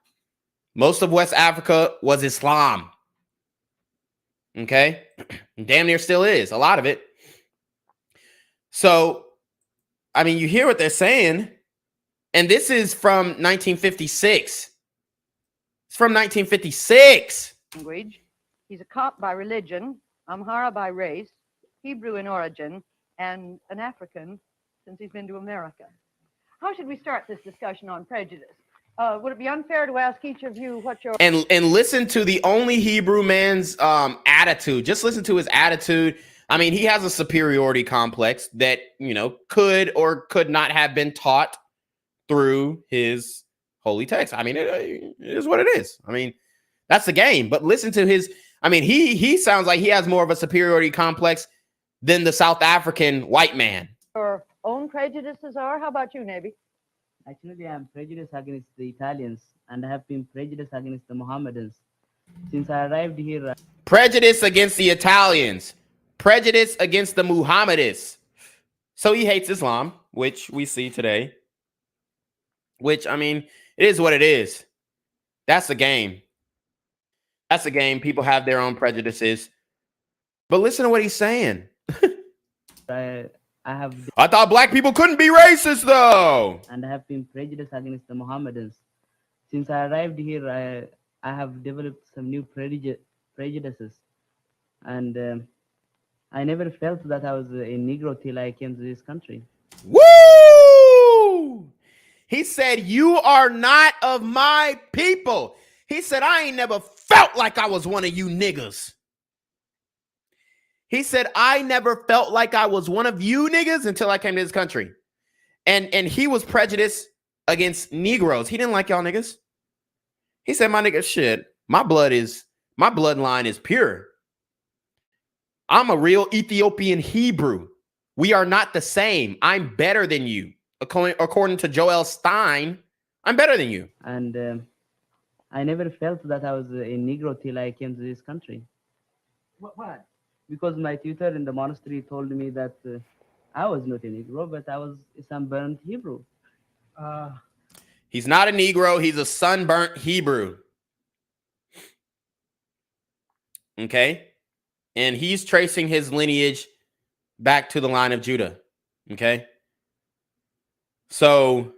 Most of West Africa was Islam. Okay? Damn near still is. A lot of it. So, I mean, you hear what they're saying. And this is from 1956. It's from 1956. Language. He's a Cop by religion, Amhara by race, Hebrew in origin, and an African since he's been to America. How should we start this discussion on prejudice? Would it be unfair to ask each of you what your... And listen to the only Hebrew man's attitude. Just listen to his attitude. I mean, he has a superiority complex that, you know, could or could not have been taught through his holy text. I mean, it is what it is. I mean, that's the game. But listen to his, I mean, he sounds like he has more of a superiority complex than the South African white man. Your own prejudices are? How about you, Nabi? Actually, I am prejudiced against the Italians and I have been prejudiced against the Mohammedans. Since I arrived here... Prejudice against the Italians. Prejudice against the Muhammadans. So he hates Islam, which we see today. Which, I mean, it is what it is. That's the game. That's the game. People have their own prejudices. But listen to what he's saying. I thought black people couldn't be racist, though. And I have been prejudiced against the Mohammedans. Since I arrived here, I have developed some new prejudices. And I never felt that I was a Negro till I came to this country. Woo! He said, you are not of my people. He said, I ain't never felt like I was one of you niggas. He said, I never felt like I was one of you niggas until I came to this country. And he was prejudiced against Negroes. He didn't like y'all niggas. He said, my nigga, shit, my bloodline is pure. I'm a real Ethiopian Hebrew. We are not the same. I'm better than you. According to Joel Stein, I'm better than you. And I never felt that I was a Negro till I came to this country. Why? Because my tutor in the monastery told me that I was not a Negro, but I was a sunburnt Hebrew. He's not a Negro. He's a sunburnt Hebrew. Okay? And he's tracing his lineage back to the line of Judah. Okay? So,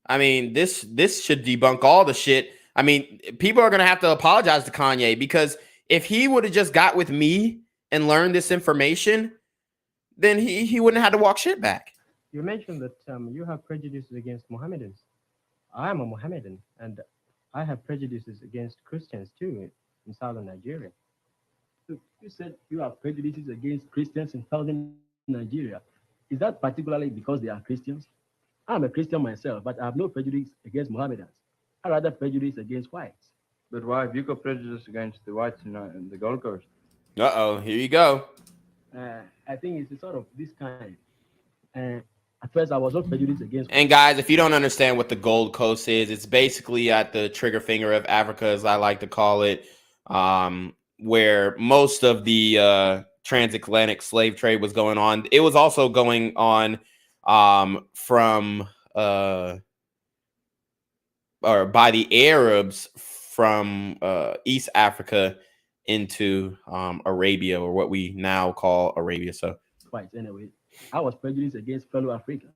I mean, this should debunk all the shit. I mean, people are going to have to apologize to Kanye because if he would have just got with me and learned this information, then he wouldn't have had to walk shit back. You mentioned that you have prejudices against Mohammedans. I am a Mohammedan, and I have prejudices against Christians too in southern Nigeria. You said you have prejudices against Christians in southern Nigeria. Is that particularly because they are Christians? I'm a Christian myself, but I have no prejudice against Mohammedans. I rather prejudice against whites. But why have you got prejudice against the whites in the Gold Coast? Uh-oh, here you go. I think it's sort of this kind. At first, I was not prejudiced against... And guys, if you don't understand what the Gold Coast is, it's basically at the trigger finger of Africa, as I like to call it, where most of the transatlantic slave trade was going on. It was also going on from or by the Arabs from East Africa into Arabia, or what we now call Arabia. So whites anyway, I was prejudiced against fellow Africans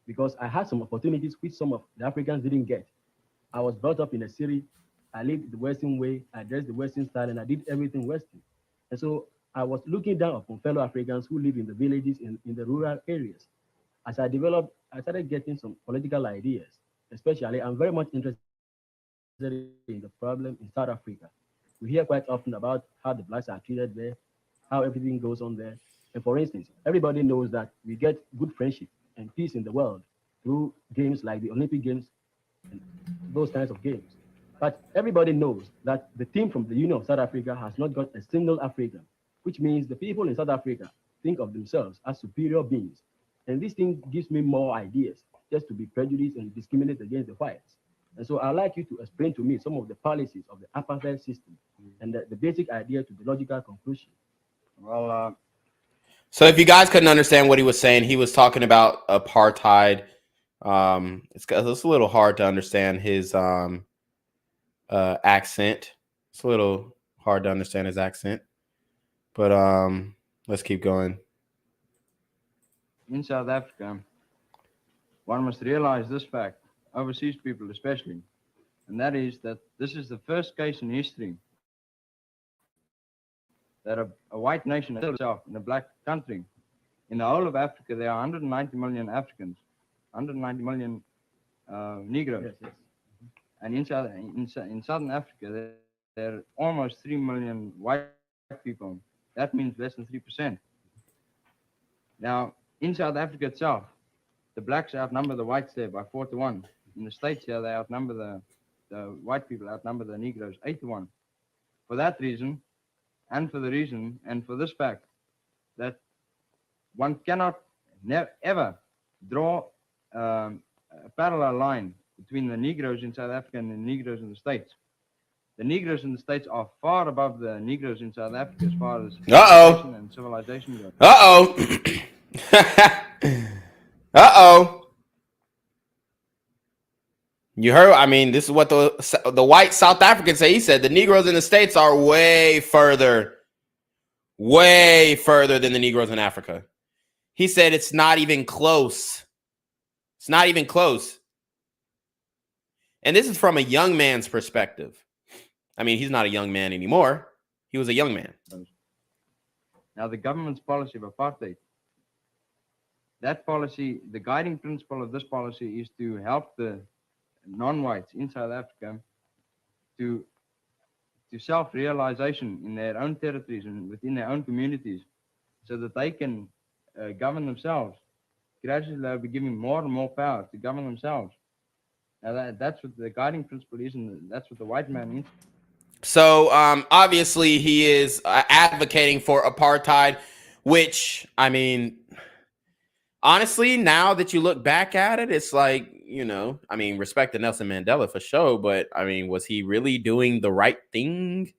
because I had some opportunities which some of the Africans didn't get. I was brought up in a city. I lived the Western way. I dressed the Western style, and I did everything Western. And so I was looking down upon fellow Africans who live in the villages, in the rural areas. As I developed, I started getting some political ideas. Especially, I'm very much interested in the problem in South Africa. We hear quite often about how the blacks are treated there, how everything goes on there. And for instance, everybody knows that we get good friendship and peace in the world through games like the Olympic Games and those kinds of games. But everybody knows that the team from the Union of South Africa has not got a single African, which means the people in South Africa think of themselves as superior beings. And this thing gives me more ideas just to be prejudiced and discriminate against the whites. And so I'd like you to explain to me some of the policies of the apartheid system and the basic idea to the logical conclusion. Well, So if you guys couldn't understand what he was saying, he was talking about apartheid. It's a little hard to understand his accent. It's a little hard to understand his accent. But let's keep going. in South Africa, one must realize this fact, overseas people especially, and that is that this is the first case in history that a white nation has itself in a black country. In the whole of Africa, there are 190 million Africans, 190 million Negroes. Yes. And in Southern Africa, there are almost 3 million white people. That means less than 3%. Now, in South Africa itself, the blacks outnumber the whites there by 4-1. In the States here, they outnumber the white people, outnumber the Negroes 8-1. For that reason, and for the reason, and for this fact, that one cannot ever draw a parallel line between the Negroes in South Africa and the Negroes in the States. The Negroes in the States are far above the Negroes in South Africa as far as education and civilization goes. You heard? I mean, this is what the white South African say. He said the Negroes in the States are way further than the Negroes in Africa. He said it's not even close. It's not even close. And this is from a young man's perspective. I mean, he's not a young man anymore. He was a young man. Now, the government's policy of apartheid, that policy, the guiding principle of this policy is to help the non-whites in South Africa to self-realization in their own territories and within their own communities so that they can govern themselves. Gradually, they'll be giving more and more power to govern themselves. Now, that's what the guiding principle is, and that's what the white man is. So obviously he is advocating for apartheid, which, I mean, honestly, now that you look back at it, it's like, you know, I mean, respect to Nelson Mandela for sure, but I mean, was he really doing the right thing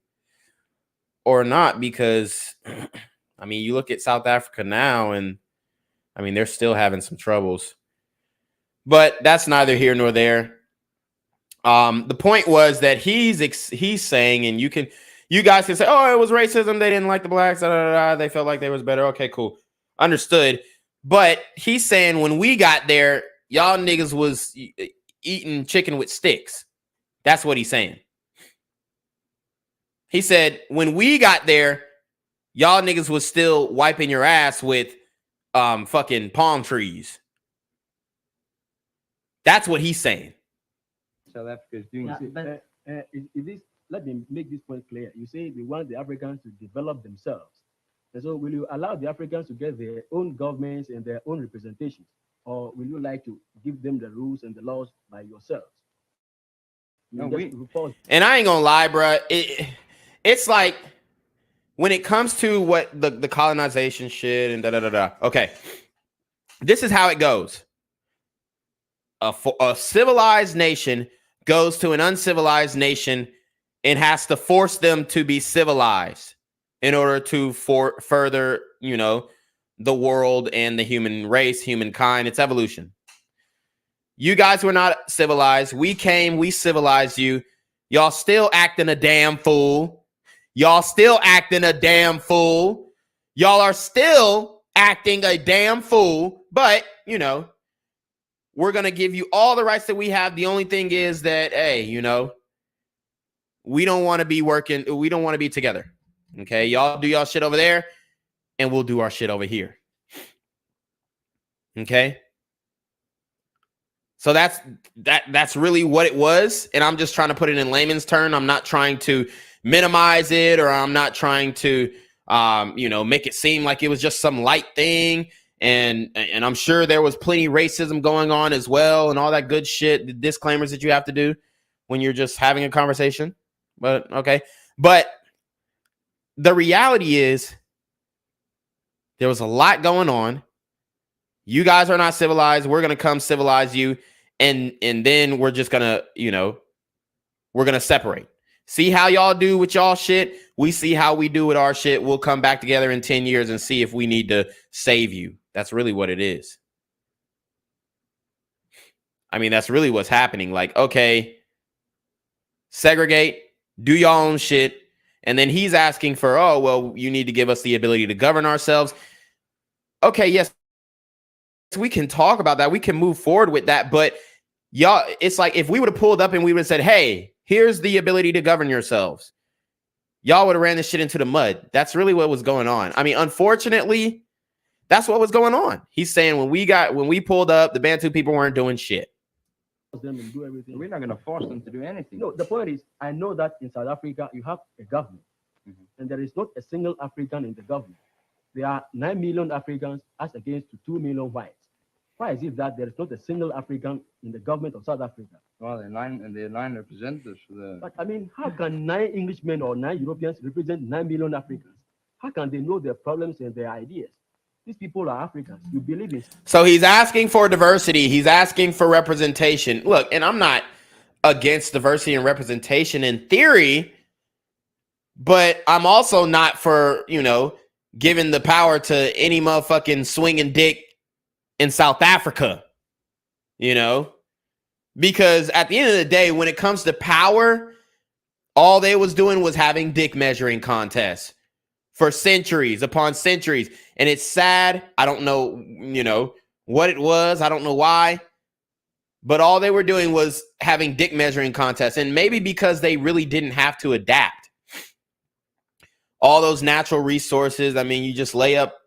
or not? Because, I mean, you look at South Africa now and, I mean, they're still having some troubles. But that's neither here nor there. The point was that he's saying, and you guys can say, oh, it was racism. They didn't like the blacks. They felt like they was better. Okay, cool. Understood. But he's saying when we got there, y'all niggas was eating chicken with sticks. That's what he's saying. He said when we got there, y'all niggas was still wiping your ass with fucking palm trees. That's what he's saying. South Africa is doing. Let me make this point clear. You say they want the Africans to develop themselves. And so will you allow the Africans to get their own governments and their own representations? Or will you like to give them the rules and the laws by yourselves? And I ain't gonna lie, bro. It's like when it comes to what the colonization shit and da-da-da-da. Okay. This is how it goes. A civilized nation goes to an uncivilized nation and has to force them to be civilized in order to further, you know, the world and the human race, humankind, its evolution. You guys were not civilized. We came, we civilized you. Y'all still acting a damn fool. Y'all still acting a damn fool. Y'all are still acting a damn fool. But, you know, we're going to give you all the rights that we have. The only thing is that, hey, you know, we don't want to be working. We don't want to be together. Okay. Y'all do y'all shit over there and we'll do our shit over here. Okay. So that's really what it was. And I'm just trying to put it in layman's term. I'm not trying to minimize it, or I'm not trying to, you know, make it seem like it was just some light thing. And I'm sure there was plenty of racism going on as well and all that good shit, the disclaimers that you have to do when you're just having a conversation. But okay. But the reality is there was a lot going on. You guys are not civilized. We're going to come civilize you. and then we're just gonna, we're gonna separate. See how y'all do with y'all shit. We see how we do with our shit. We'll come back together in 10 years and see if we need to save you. That's really what it is. I mean, that's really what's happening. Like, okay, segregate, do your own shit. And then he's asking for, oh, well, you need to give us the ability to govern ourselves. Okay, yes, we can talk about that. We can move forward with that. But y'all, it's like if we would have pulled up and we would have said, hey, here's the ability to govern yourselves, y'all would have ran this shit into the mud. That's really what was going on. I mean, unfortunately, that's what was going on. He's saying when we pulled up, the Bantu people weren't doing shit. Them and do everything. We're not going to force them to do anything. No, the point is, I know that in South Africa, you have a government, and there is not a single African in the government. There are 9 million Africans as against 2 million whites. Why is it that there is not a single African in the government of South Africa? Well, they're 9 representatives for the... But I mean, how can 9 Englishmen or 9 Europeans represent 9 million Africans? How can they know their problems and their ideas? These people are Africans. You believe in. So he's asking for diversity. He's asking for representation. Look, and I'm not against diversity and representation in theory, but I'm also not for, giving the power to any motherfucking swinging dick in South Africa, because at the end of the day, when it comes to power, all they was doing was having dick measuring contests for centuries upon centuries. And it's sad. I don't know, what it was. I don't know why. But all they were doing was having dick measuring contests. And maybe because they really didn't have to adapt. All those natural resources. I mean, you just lay up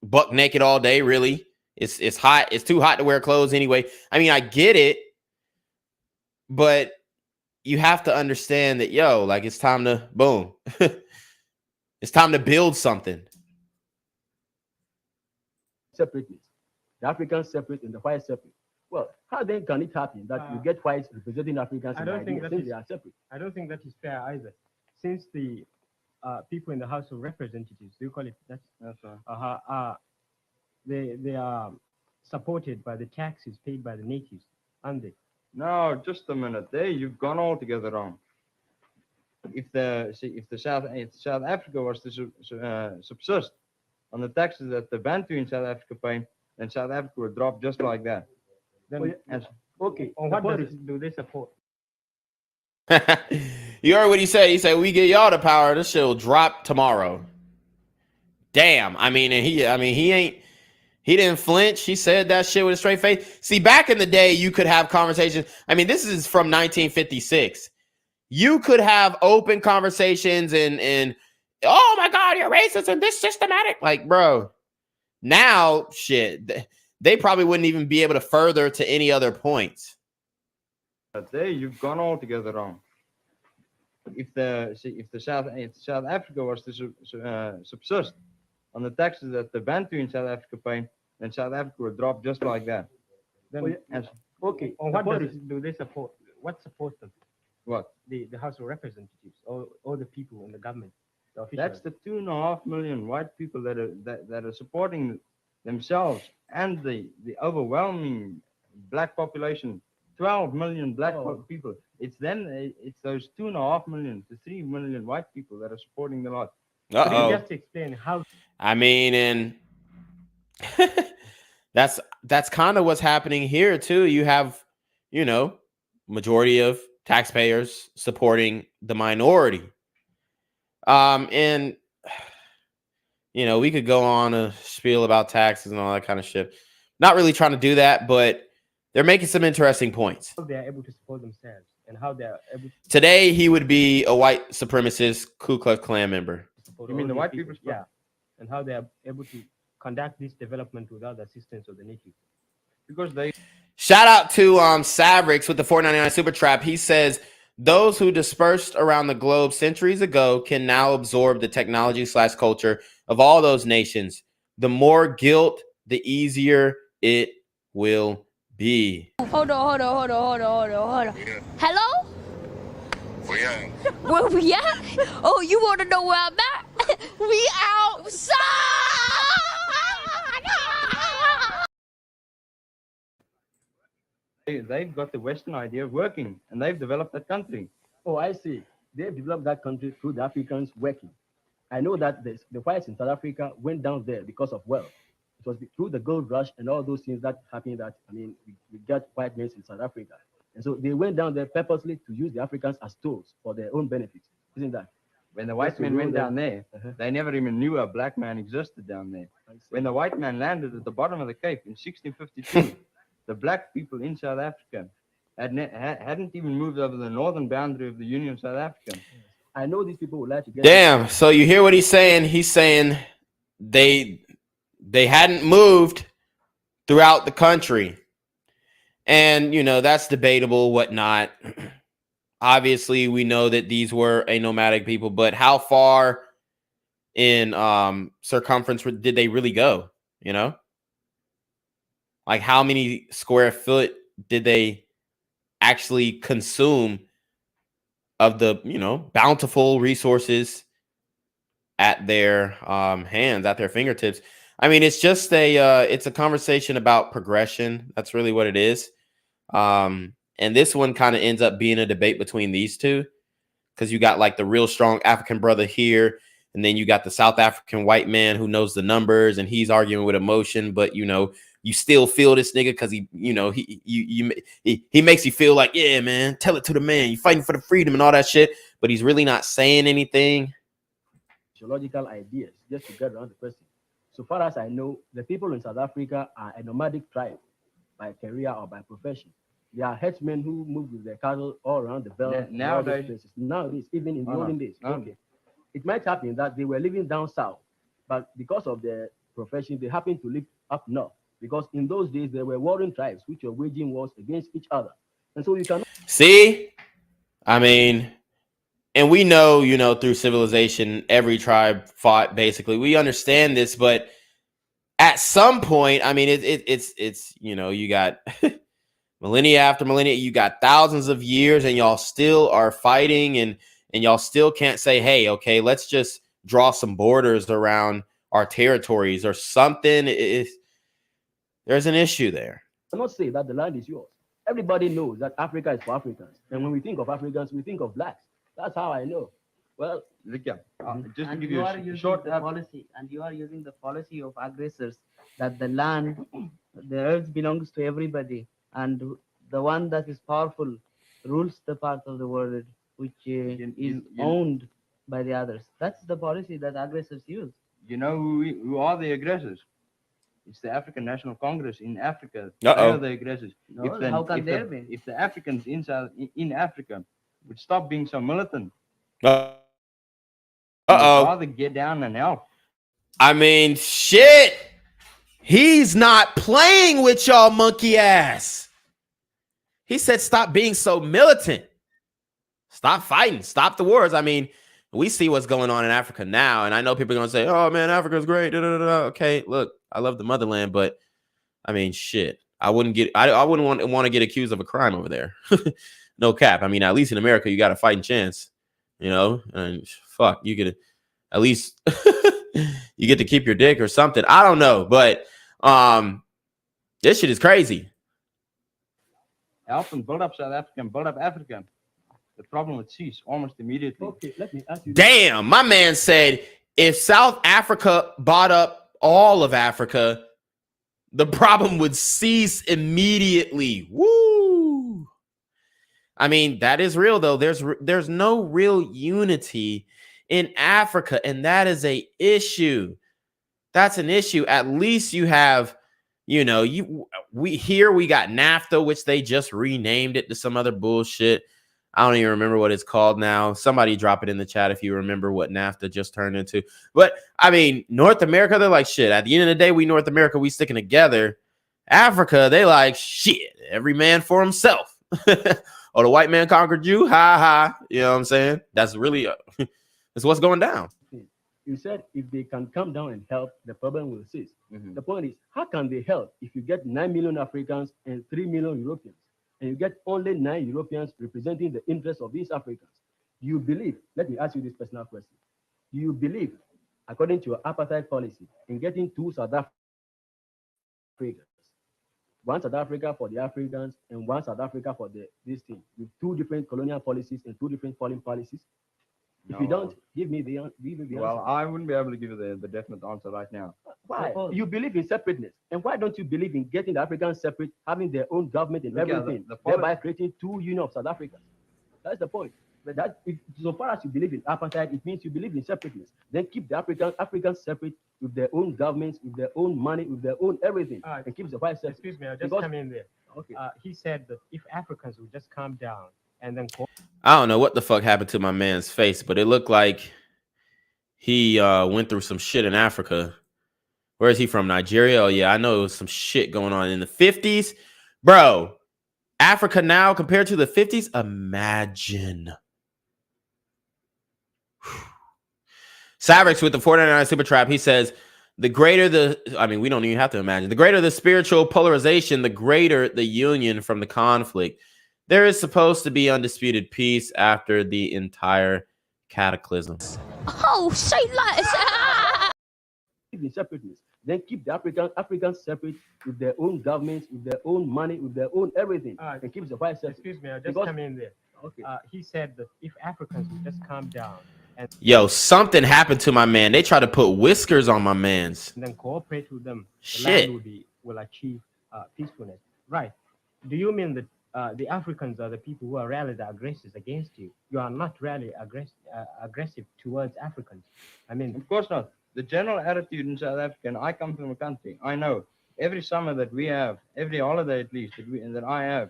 buck naked all day, really. It's hot. It's too hot to wear clothes anyway. I mean, I get it. But you have to understand that, it's time to boom. It's time to build something. Separateness. The Africans separate and the whites separate. Well, how then can it happen that you get whites representing Africans? I don't think that they are separate. I don't think that is fair either. Since the people in the House of Representatives, do you call it that? That's right. They are supported by the taxes paid by the natives, aren't they? No, just a minute. There, you've gone altogether wrong. If South Africa was to subsist on the taxes that the Bantu in South Africa pay, then South Africa would drop just like that. Then, okay, on what do they support? You heard what he said. He said, we get y'all the power, this shit will drop tomorrow. Damn. I mean, he didn't flinch. He said that shit with a straight face. See, back in the day, you could have conversations. I mean, this is from 1956. You could have open conversations and oh my God, you're racist and this systematic. Like, bro, now shit, they probably wouldn't even be able to further to any other points. There, you've gone altogether wrong. If South Africa was to subsist on the taxes that the Bantu in South Africa pay, then South Africa would drop just like that. Then, okay, on what do they support? What supports them? What? The House of Representatives, or the people in the government. That's the 2.5 million white people that are supporting themselves and the overwhelming black population, 12 million black people. It's those 2.5 million to 3 million white people that are supporting the lot. Uh-oh. Just to explain how. I mean, and that's kind of what's happening here too. You have, majority of taxpayers supporting the minority. And we could go on a spiel about taxes and all that kind of shit. Not really trying to do that, but they're making some interesting points. How they are able to support themselves and how they are able to... Today, he would be a white supremacist Ku Klux Klan member. You mean the white people? Yeah. And how they are able to conduct this development without the assistance of the natives. Because they... Shout out to Savrix with the $4.99 super trap. He says, those who dispersed around the globe centuries ago can now absorb the technology/culture of all those nations. The more guilt, the easier it will be. Hold on. Hello? Where we at? Oh, you want to know where I'm at? We outside! they've got the Western idea of working, and they've developed that country. Oh, I see. They've developed that country through the Africans working. I know that the whites in South Africa went down there because of wealth. It was through the gold rush and all those things that happened that, I mean, we got white men in South Africa. And so they went down there purposely to use the Africans as tools for their own benefits. Isn't that? When the white men went down there, they never even knew a black man existed down there. When the white man landed at the bottom of the Cape in 1652, the black people in South Africa hadn't even moved over the northern boundary of the Union of South Africa. I know these people would like to get. Damn. So you hear what he's saying? He's saying they hadn't moved throughout the country. And, you know, that's debatable, whatnot. Obviously, we know that these were a nomadic people, but how far in circumference did they really go? You know, like how many square foot did they actually consume of the, you know, bountiful resources at their hands, at their fingertips? I mean, it's just it's a conversation about progression. That's really what it is. And this one kind of ends up being a debate between these two, because you got like the real strong African brother here, and then you got the South African white man who knows the numbers, and he's arguing with emotion, but you know, you still feel this nigga because he, you know, he makes you feel like, yeah, man, tell it to the man, you fighting for the freedom and all that shit, but he's really not saying anything. Sociological ideas, just to get around the question. So far as I know, the people in South Africa are a nomadic tribe by career or by profession. They are headsmen who move with their cattle all around the belt. Nowadays, even in the olden days. Okay. It might happen that they were living down south, but because of their profession, they happened to live up north. Because in those days, there were warring tribes which were waging wars against each other. And so you cannot see, I mean, and we know, you know, through civilization, every tribe fought basically. We understand this, but at some point, I mean, it's you know, you got millennia after millennia, you got thousands of years, and y'all still are fighting, and y'all still can't say, hey, okay, let's just draw some borders around our territories or something. There's an issue there. I cannot say that the land is yours. Everybody knows that Africa is for Africans. And when we think of Africans, we think of blacks. That's how I know. Well, look, just to give you you are a using short the policy, and you are using the policy of aggressors that the land, the earth belongs to everybody, and the one that is powerful rules the part of the world which is owned by the others. That's the policy that aggressors use. You know who are the aggressors? It's the African National Congress in Africa. They Uh-oh. are the aggressors. No, how can there be? If the Africans in Africa would stop being so militant, rather get down and help. I mean, shit. He's not playing with y'all, monkey ass. He said, stop being so militant. Stop fighting. Stop the wars. I mean, we see what's going on in Africa now, and I know people are going to say, oh, man, Africa's great. Da, da, da, da. Okay, look, I love the motherland, but, I mean, shit. I wouldn't want to get accused of a crime over there. No cap. I mean, at least in America, you got a fighting chance, you know? And fuck, you get at least you get to keep your dick or something. I don't know, but this shit is crazy. Help and build up South Africa and build up Africa. The problem would cease almost immediately. Okay, let me ask you. Damn, my man said if South Africa bought up all of Africa, the problem would cease immediately. Woo! I mean, that is real though. There's no real unity in Africa, and that is a issue. That's an issue. At least you have, you know, we got NAFTA, which they just renamed it to some other bullshit. I don't even remember what it's called now. Somebody drop it in the chat if you remember what NAFTA just turned into. But I mean, North America, they're like, shit, at the end of the day, we North America, we sticking together. Africa, they like, shit, every man for himself. Oh, the white man conquered you? Ha ha. You know what I'm saying? That's really, that's what's going down. You said if they can come down and help, the problem will cease. The point is, how can they help if you get 9 million Africans and 3 million Europeans? And you get only 9 Europeans representing the interests of these Africans. Do you believe, let me ask you this personal question. Do you believe, according to your apartheid policy, in getting 2 South Africans, one South Africa for the Africans and one South Africa for this thing, with two different colonial policies and two different foreign policies? If you don't, give me the Well, answer. I wouldn't be able to give you the definite answer right now. Why? You believe in separateness. And why don't you believe in getting the Africans separate, having their own government and Look at everything, the thereby creating two union of South Africa? That's the point. But so far as you believe in apartheid, it means you believe in separateness. Then keep the Africans separate with their own governments, with their own money, with their own everything, and keep the white separate. Excuse me, I'll just come in there. Okay. He said that if Africans would just calm down and then I don't know what the fuck happened to my man's face, but it looked like he went through some shit in Africa. Where is he from? Nigeria? Oh, yeah, I know it was some shit going on in the 50s. Bro, Africa now compared to the 50s? Imagine. Savrix with the 499 Super Trap, he says, the greater the, I mean, we don't even have to imagine, the greater the spiritual polarization, the greater the union from the conflict. There is supposed to be undisputed peace after the entire cataclysm. Oh, say less. In separateness. Then keep the Africans separate with their own governments, with their own money, with their own everything, and keep the white separate. Excuse me, I'll just come in there. Okay. He said that if Africans would just calm down and Yo, something happened to my man. They try to put whiskers on my man's. then cooperate with them, the Shit. land will achieve peacefulness. Right. Do you mean that the Africans are the people who are really the aggressors against you? You are not really aggressive towards Africans. I mean, Of course not. The general attitude in South Africa, and I come from a country, I know every summer that we have, every holiday at least that I have,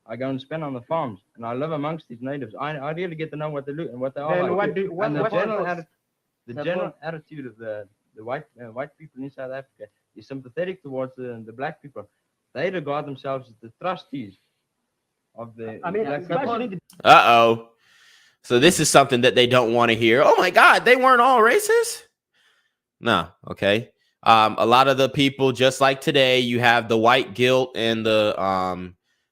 I go and spend on the farms, and I live amongst these natives. I really get to know what they do and what they are Then like. what do- what- And the what- general attitude of the white people in South Africa is sympathetic towards the black people. They regard themselves as the trustees of the black people. Uh-oh. So this is something that they don't want to hear. Oh my God, they weren't all racist? No, okay. A lot of the people, just like today, you have the white guilt and the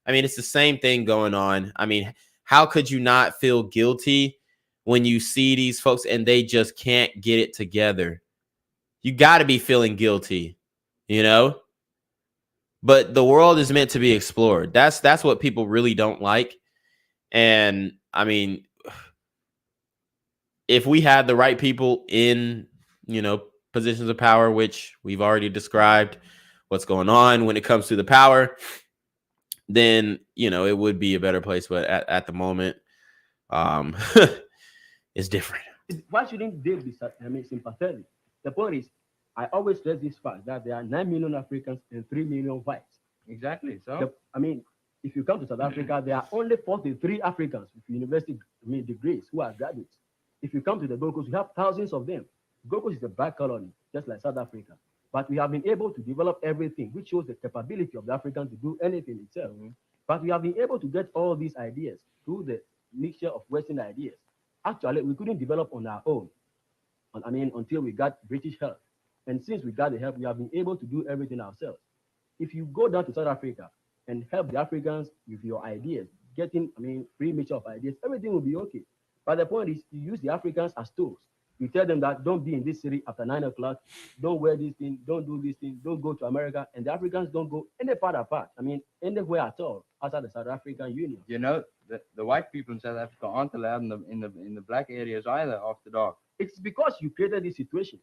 I mean, it's the same thing going on. I mean, how could you not feel guilty when you see these folks and they just can't get it together? You got to be feeling guilty, you know? But the world is meant to be explored. That's what people really don't like. And I mean, if we had the right people in, you know, positions of power, which we've already described what's going on when it comes to the power, then, you know, it would be a better place. But at the moment, it's different. Why shouldn't they be sympathetic? The point is, I always stress this fact that there are 9 million Africans and 3 million whites. Exactly. So, if you come to South Africa, there are only 43 Africans with university degrees who are graduates. If you come to the Gold Coast, we have thousands of them. Gold Coast is a black colony, just like South Africa. But we have been able to develop everything, which shows the capability of the African to do anything itself. But we have been able to get all these ideas through the mixture of Western ideas. Actually, we couldn't develop on our own. Until we got British help. And since we got the help, we have been able to do everything ourselves. If you go down to South Africa and help the Africans with your ideas, getting, free mixture of ideas, everything will be okay. But the point is, you use the Africans as tools. You tell them that don't be in this city after 9 o'clock, don't wear this thing, don't do this thing, don't go to America, and the Africans don't go any part apart. Anywhere at all outside the South African Union. You know, the white people in South Africa aren't allowed in the black areas either after dark. It's because you created this situation.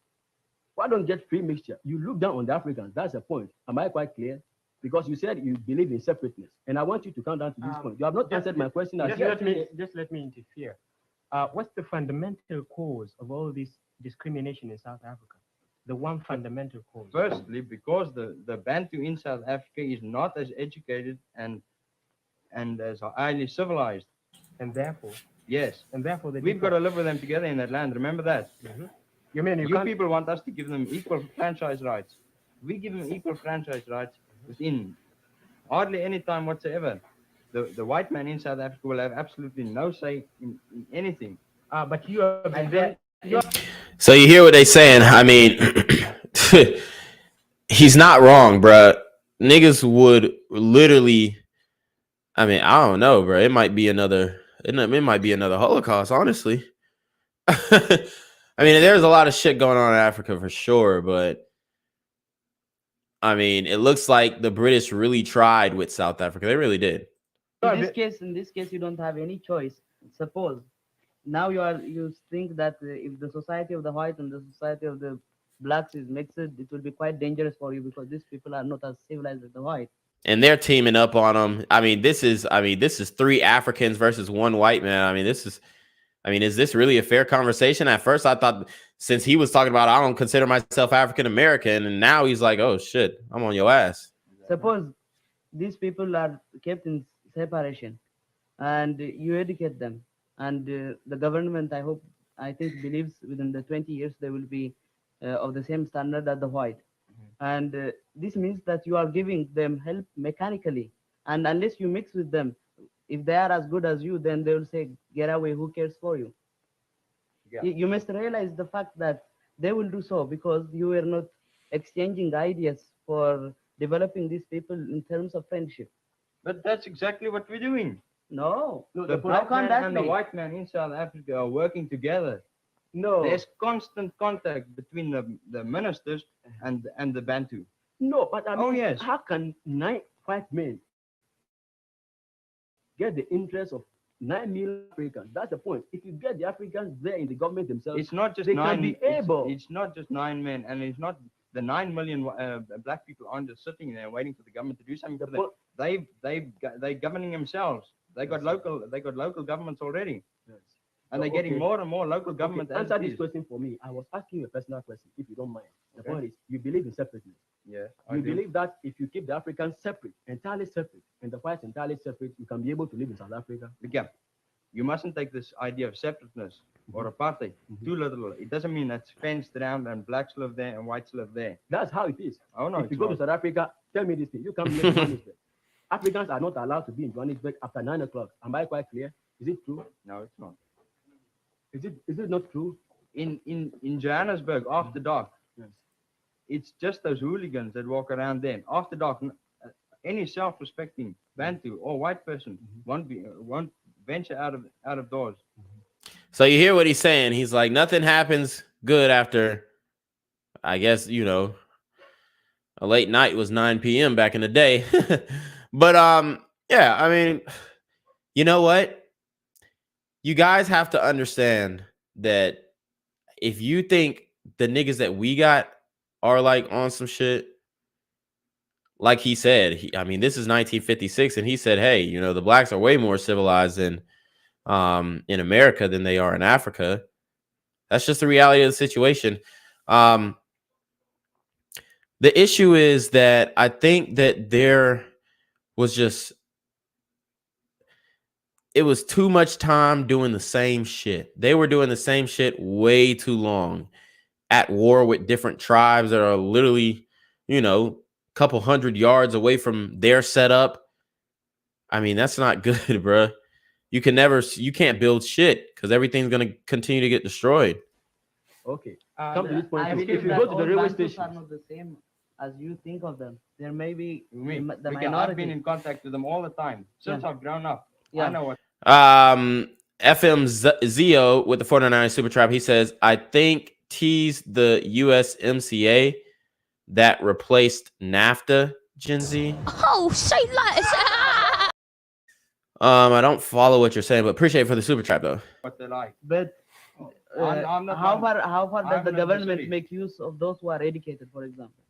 Why don't get free mixture? You look down on the Africans. That's the point. Am I quite clear? Because you said you believe in separateness, and I want you to come down to this point. You have not answered my question. Just let me interfere. What's the fundamental cause of all this discrimination in South Africa? The one fundamental cause. Firstly, because the Bantu in South Africa is not as educated and as highly civilized. And therefore? Yes. And therefore we've got to live with them together in that land. Remember that. Mm-hmm. You mean you people want us to give them equal franchise rights? We give them equal franchise rights within hardly any time whatsoever. The white man in South Africa will have absolutely no say in anything. But you have been there. So you hear what they saying? I mean, he's not wrong, bruh. Niggas would literally. I mean, I don't know, bro. It might be another Holocaust, honestly. I mean, there's a lot of shit going on in Africa for sure, but I mean, it looks like the British really tried with South Africa. They really did. In this case, you don't have any choice. Suppose now you think that if the society of the white and the society of the blacks is mixed, it will be quite dangerous for you because these people are not as civilized as the white. And they're teaming up on them. I mean, this is 3 Africans versus 1 white man. I mean, is this really a fair conversation? At first, I thought, since he was talking about, I don't consider myself African American, and now he's like, oh shit, I'm on your ass. Suppose these people are kept in separation, and you educate them, and the government, I think, believes within the 20 years they will be of the same standard as the white. And this means that you are giving them help mechanically, and unless you mix with them, if they are as good as you, then they will say, get away, who cares for you? Yeah. You must realize the fact that they will do so because you were not exchanging ideas for developing these people in terms of friendship. But that's exactly what we're doing. No, The black man and the white man in South Africa are working together. No. There's constant contact between the ministers and the Bantu. No, but I mean, yes. How can 9 white men get the interest of 9 million Africans? That's the point. If you get the Africans there in the government themselves, It's not just they 9. can be able. It's not just 9 men, and it's not the 9 million black people aren't just sitting there waiting for the government to do something for them. They're governing themselves. They got local governments already. Yes. And they're getting more and more local government. Answer as it this is. question for me. I was asking you a personal question, if you don't mind. The point is, you believe in separateness. Yeah. You believe that if you keep the Africans separate, entirely separate, and the whites entirely separate, you can be able to live in South Africa? Yeah. You mustn't take this idea of separateness or apartheid too literal. It doesn't mean that's fenced around and blacks live there and whites live there. That's how it is. Oh no. If you go to South Africa, tell me this thing. You come here to Johannesburg. Africans are not allowed to be in Johannesburg after 9 o'clock. Am I quite clear? Is it true? No, it's not. Is it not true? In Johannesburg after dark, yes, it's just those hooligans that walk around there. After dark, any self-respecting Bantu or white person won't venture out of doors. So you hear what he's saying. He's like, nothing happens good after, I guess, a late night was 9 p.m. back in the day. But yeah, I mean, you know what? You guys have to understand that if you think the niggas that we got are like on some shit, like he said, this is 1956, and he said, hey, the blacks are way more civilized in America than they are in Africa. That's just the reality of the situation. The issue is that I think that there was it was too much time doing the same shit. They were doing the same shit way too long, at war with different tribes that are literally, a couple 100 yards away from their setup. I mean, that's not good, bro. You can't build shit because everything's going to continue to get destroyed. Okay. Come to this point. I If believe you that go to all the railway Bantus station, are not the same as you think of them. There may be the I've been minority. in contact with them all the time since I've grown up. Yeah. I know what. FM Zio with the 49 Super Trap, he says, I think T's the USMCA that replaced NAFTA, Gen Z. Oh, say that. I don't follow what you're saying, but appreciate it for the Super Trap though. What they like. But I'm not- how far I'm does the not government disagree. make use of those who are educated, for example?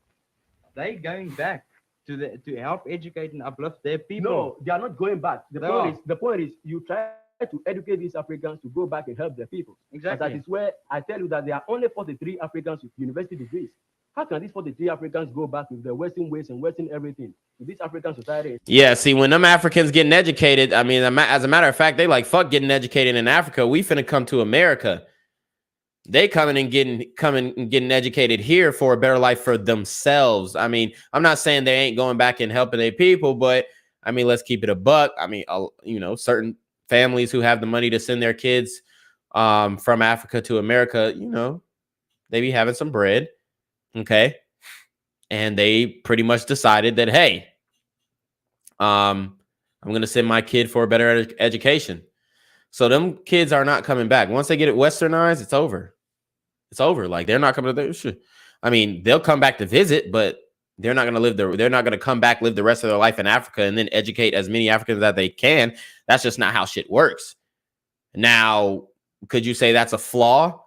They going back to help educate and uplift their people. no, they are not going back. They The point is, you try to educate these Africans to go back and help their people. Exactly. And that is where I tell you that there are only 43 Africans with university degrees. How can these 43 Africans go back with their Western ways and Western everything to this African society? Yeah, see, when them Africans getting educated, as a matter of fact, they like, fuck getting educated in Africa. We finna come to America. They coming and getting educated here for a better life for themselves. I mean, I'm not saying they ain't going back and helping their people, but let's keep it a buck. Certain families who have the money to send their kids from Africa to America, they be having some bread. Okay. And they pretty much decided that, hey, I'm going to send my kid for a better education. So them kids are not coming back. Once they get it westernized, it's over. It's over. Like, they're not coming to their shit. They'll come back to visit, but they're not going to come back, live the rest of their life in Africa, and then educate as many Africans that they can. That's just not how shit works. Now, could you say that's a flaw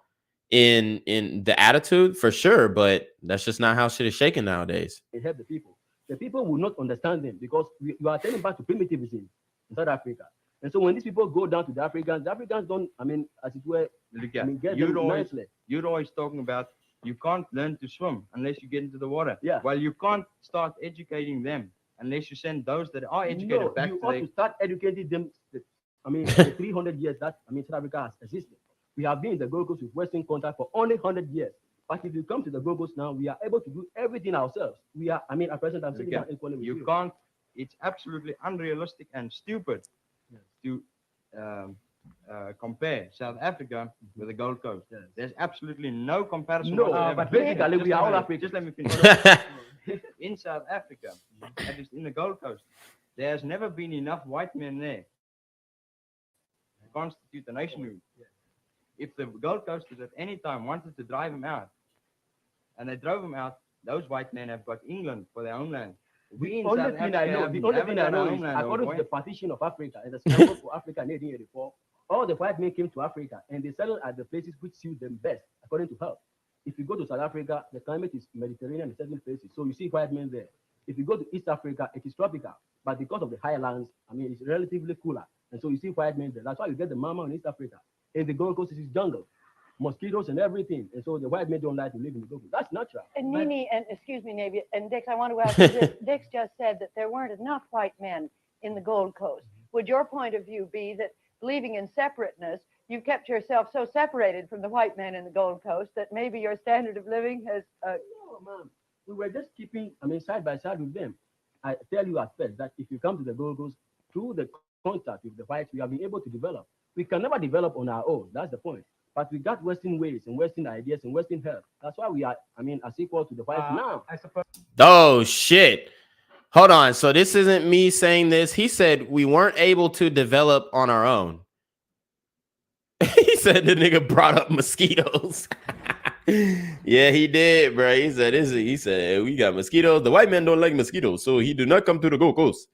in the attitude? For sure, but that's just not how shit is shaken nowadays. It help the people. The people will not understand them because you are turning back to primitivism in South Africa. And so when these people go down to the Africans don't, I mean, as it were, Look, I mean, get you're them always nicely. you're always talking about you can't learn to swim unless you get into the water. Yeah. Well, you can't start educating them unless you send those that are educated No, back you to ought their... to start educating them. I mean, the 300 years that South Africa has existed. We have been in the Gold Coast with Western contact for only 100 years. But if you come to the Gold Coast now, we are able to do everything ourselves. We are, I mean, at present, I'm sitting down equally with you. You can't. It's absolutely unrealistic and stupid to compare South Africa with the Gold Coast. There's absolutely no comparison. No, whatsoever. but basically we are all Africans. Just let me finish. In South Africa, at least in the Gold Coast, there's never been enough white men there to constitute the nationhood. If the Gold Coasters at any time wanted to drive him out, and they drove him out, those white men have got England for their own land. The only thing I know is, according to the partition of Africa and the scramble for Africa in 1884, all the white men came to Africa and they settled at the places which suit them best, according to health. If you go to South Africa, the climate is Mediterranean in certain places, so you see white men there. If you go to East Africa, it is tropical, but because of the highlands, I mean, it's relatively cooler, and so you see white men there. That's why you get the mama in East Africa. In the Gold Coast, it is jungle, mosquitoes and everything, and so the white men don't like to live in the Gold Coast. That's natural. And Nini, and excuse me, Navy, and Dix, I want to ask you this. Dix just said that there weren't enough white men in the Gold Coast. Would your point of view be that believing in separateness, you've kept yourself so separated from the white men in the Gold Coast that maybe your standard of living has... No, ma'am. We were just keeping, I mean, side by side with them. I tell you at first that if you come to the Gold Coast, through the contact with the whites, we have been able to develop. We can never develop on our own. That's the point. But we got Western ways and Western ideas and Western help. That's why we are, I mean, as equal to the whites now. I suppose. Oh, shit. Hold on. So this isn't me saying this. He said we weren't able to develop on our own. He said the nigga brought up mosquitoes. Yeah, he did, bro. He said we got mosquitoes. The white men don't like mosquitoes, so he did not come to the Gold Coast.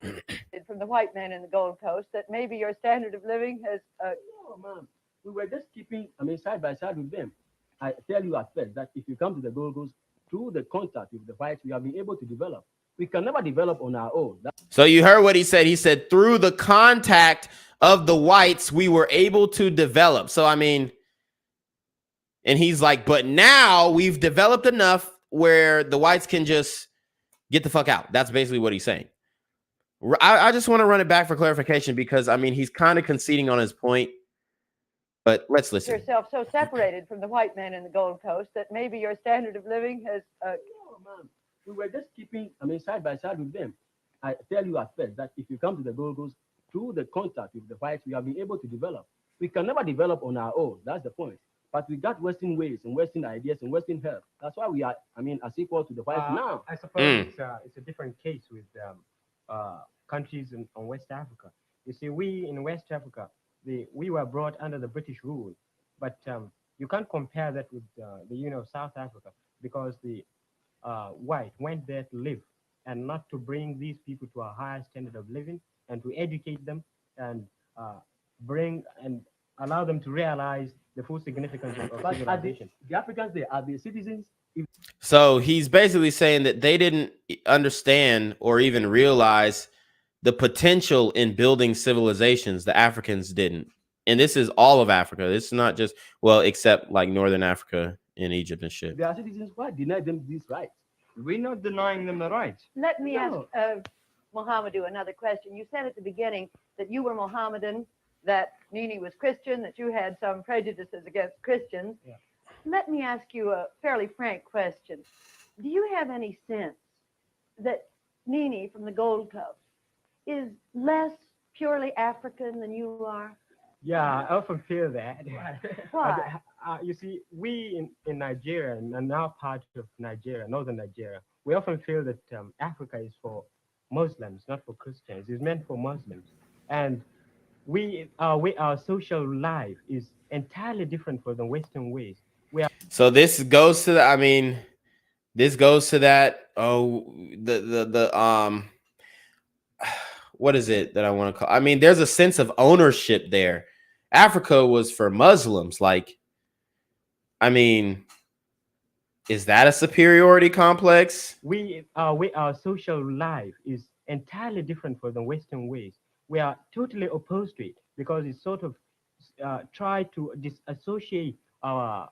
From the white men in the Gold Coast that maybe your standard of living has... No, ma'am. We were just keeping, I mean, side by side with them. I tell you at first that if you come to the Gold Coast, through the contact with the whites, we have been able to develop. We can never develop on our own. So you heard what he said. He said through the contact of the whites, we were able to develop. So, I mean, and he's like, but now we've developed enough where the whites can just get the fuck out. That's basically what he's saying. I just want to run it back for clarification because, I mean, he's kind of conceding on his point. But let's listen. Yourself so separated from the white men in the Gold Coast that maybe your standard of living has... No, ma'am. We were just keeping, I mean, side by side with them. I tell you at first that if you come to the Gold Coast, through the contact with the whites, we have been able to develop. We can never develop on our own. That's the point. But we got Western ways and Western ideas and Western help. That's why we are, I mean, as equal to the whites now. I suppose it's a different case with countries in West Africa. You see, we in West Africa, we were brought under the British rule, but you can't compare that with the South Africa because the white went there to live and not to bring these people to a higher standard of living and to educate them and bring and allow them to realize the full significance of civilization. The Africans, they are the citizens. So he's basically saying that they didn't understand or even realize the potential in building civilizations. The Africans didn't. And this is all of Africa. This is not just, well, except like Northern Africa and Egypt and shit. They are citizens. Why deny them these rights? We're not denying them the rights. Let me ask Mohamedou another question. You said at the beginning that you were Mohammedan, that Nini was Christian, that you had some prejudices against Christians. Yeah. Let me ask you a fairly frank question. Do you have any sense that Nini from the Gold Coast is less purely African than you are? Yeah, I often feel that. Why? You see, we in Nigeria and now part of Nigeria, northern Nigeria, we often feel that Africa is for Muslims, not for Christians. It's meant for Muslims. And our social life is entirely different from the Western ways. So this goes to the, I mean, This goes to that. Oh, what is it that I want to call? I mean, there's a sense of ownership there. Africa was for Muslims. Like, I mean, is that a superiority complex? Our social life is entirely different from the Western ways. We are totally opposed to it because it sort of try to disassociate our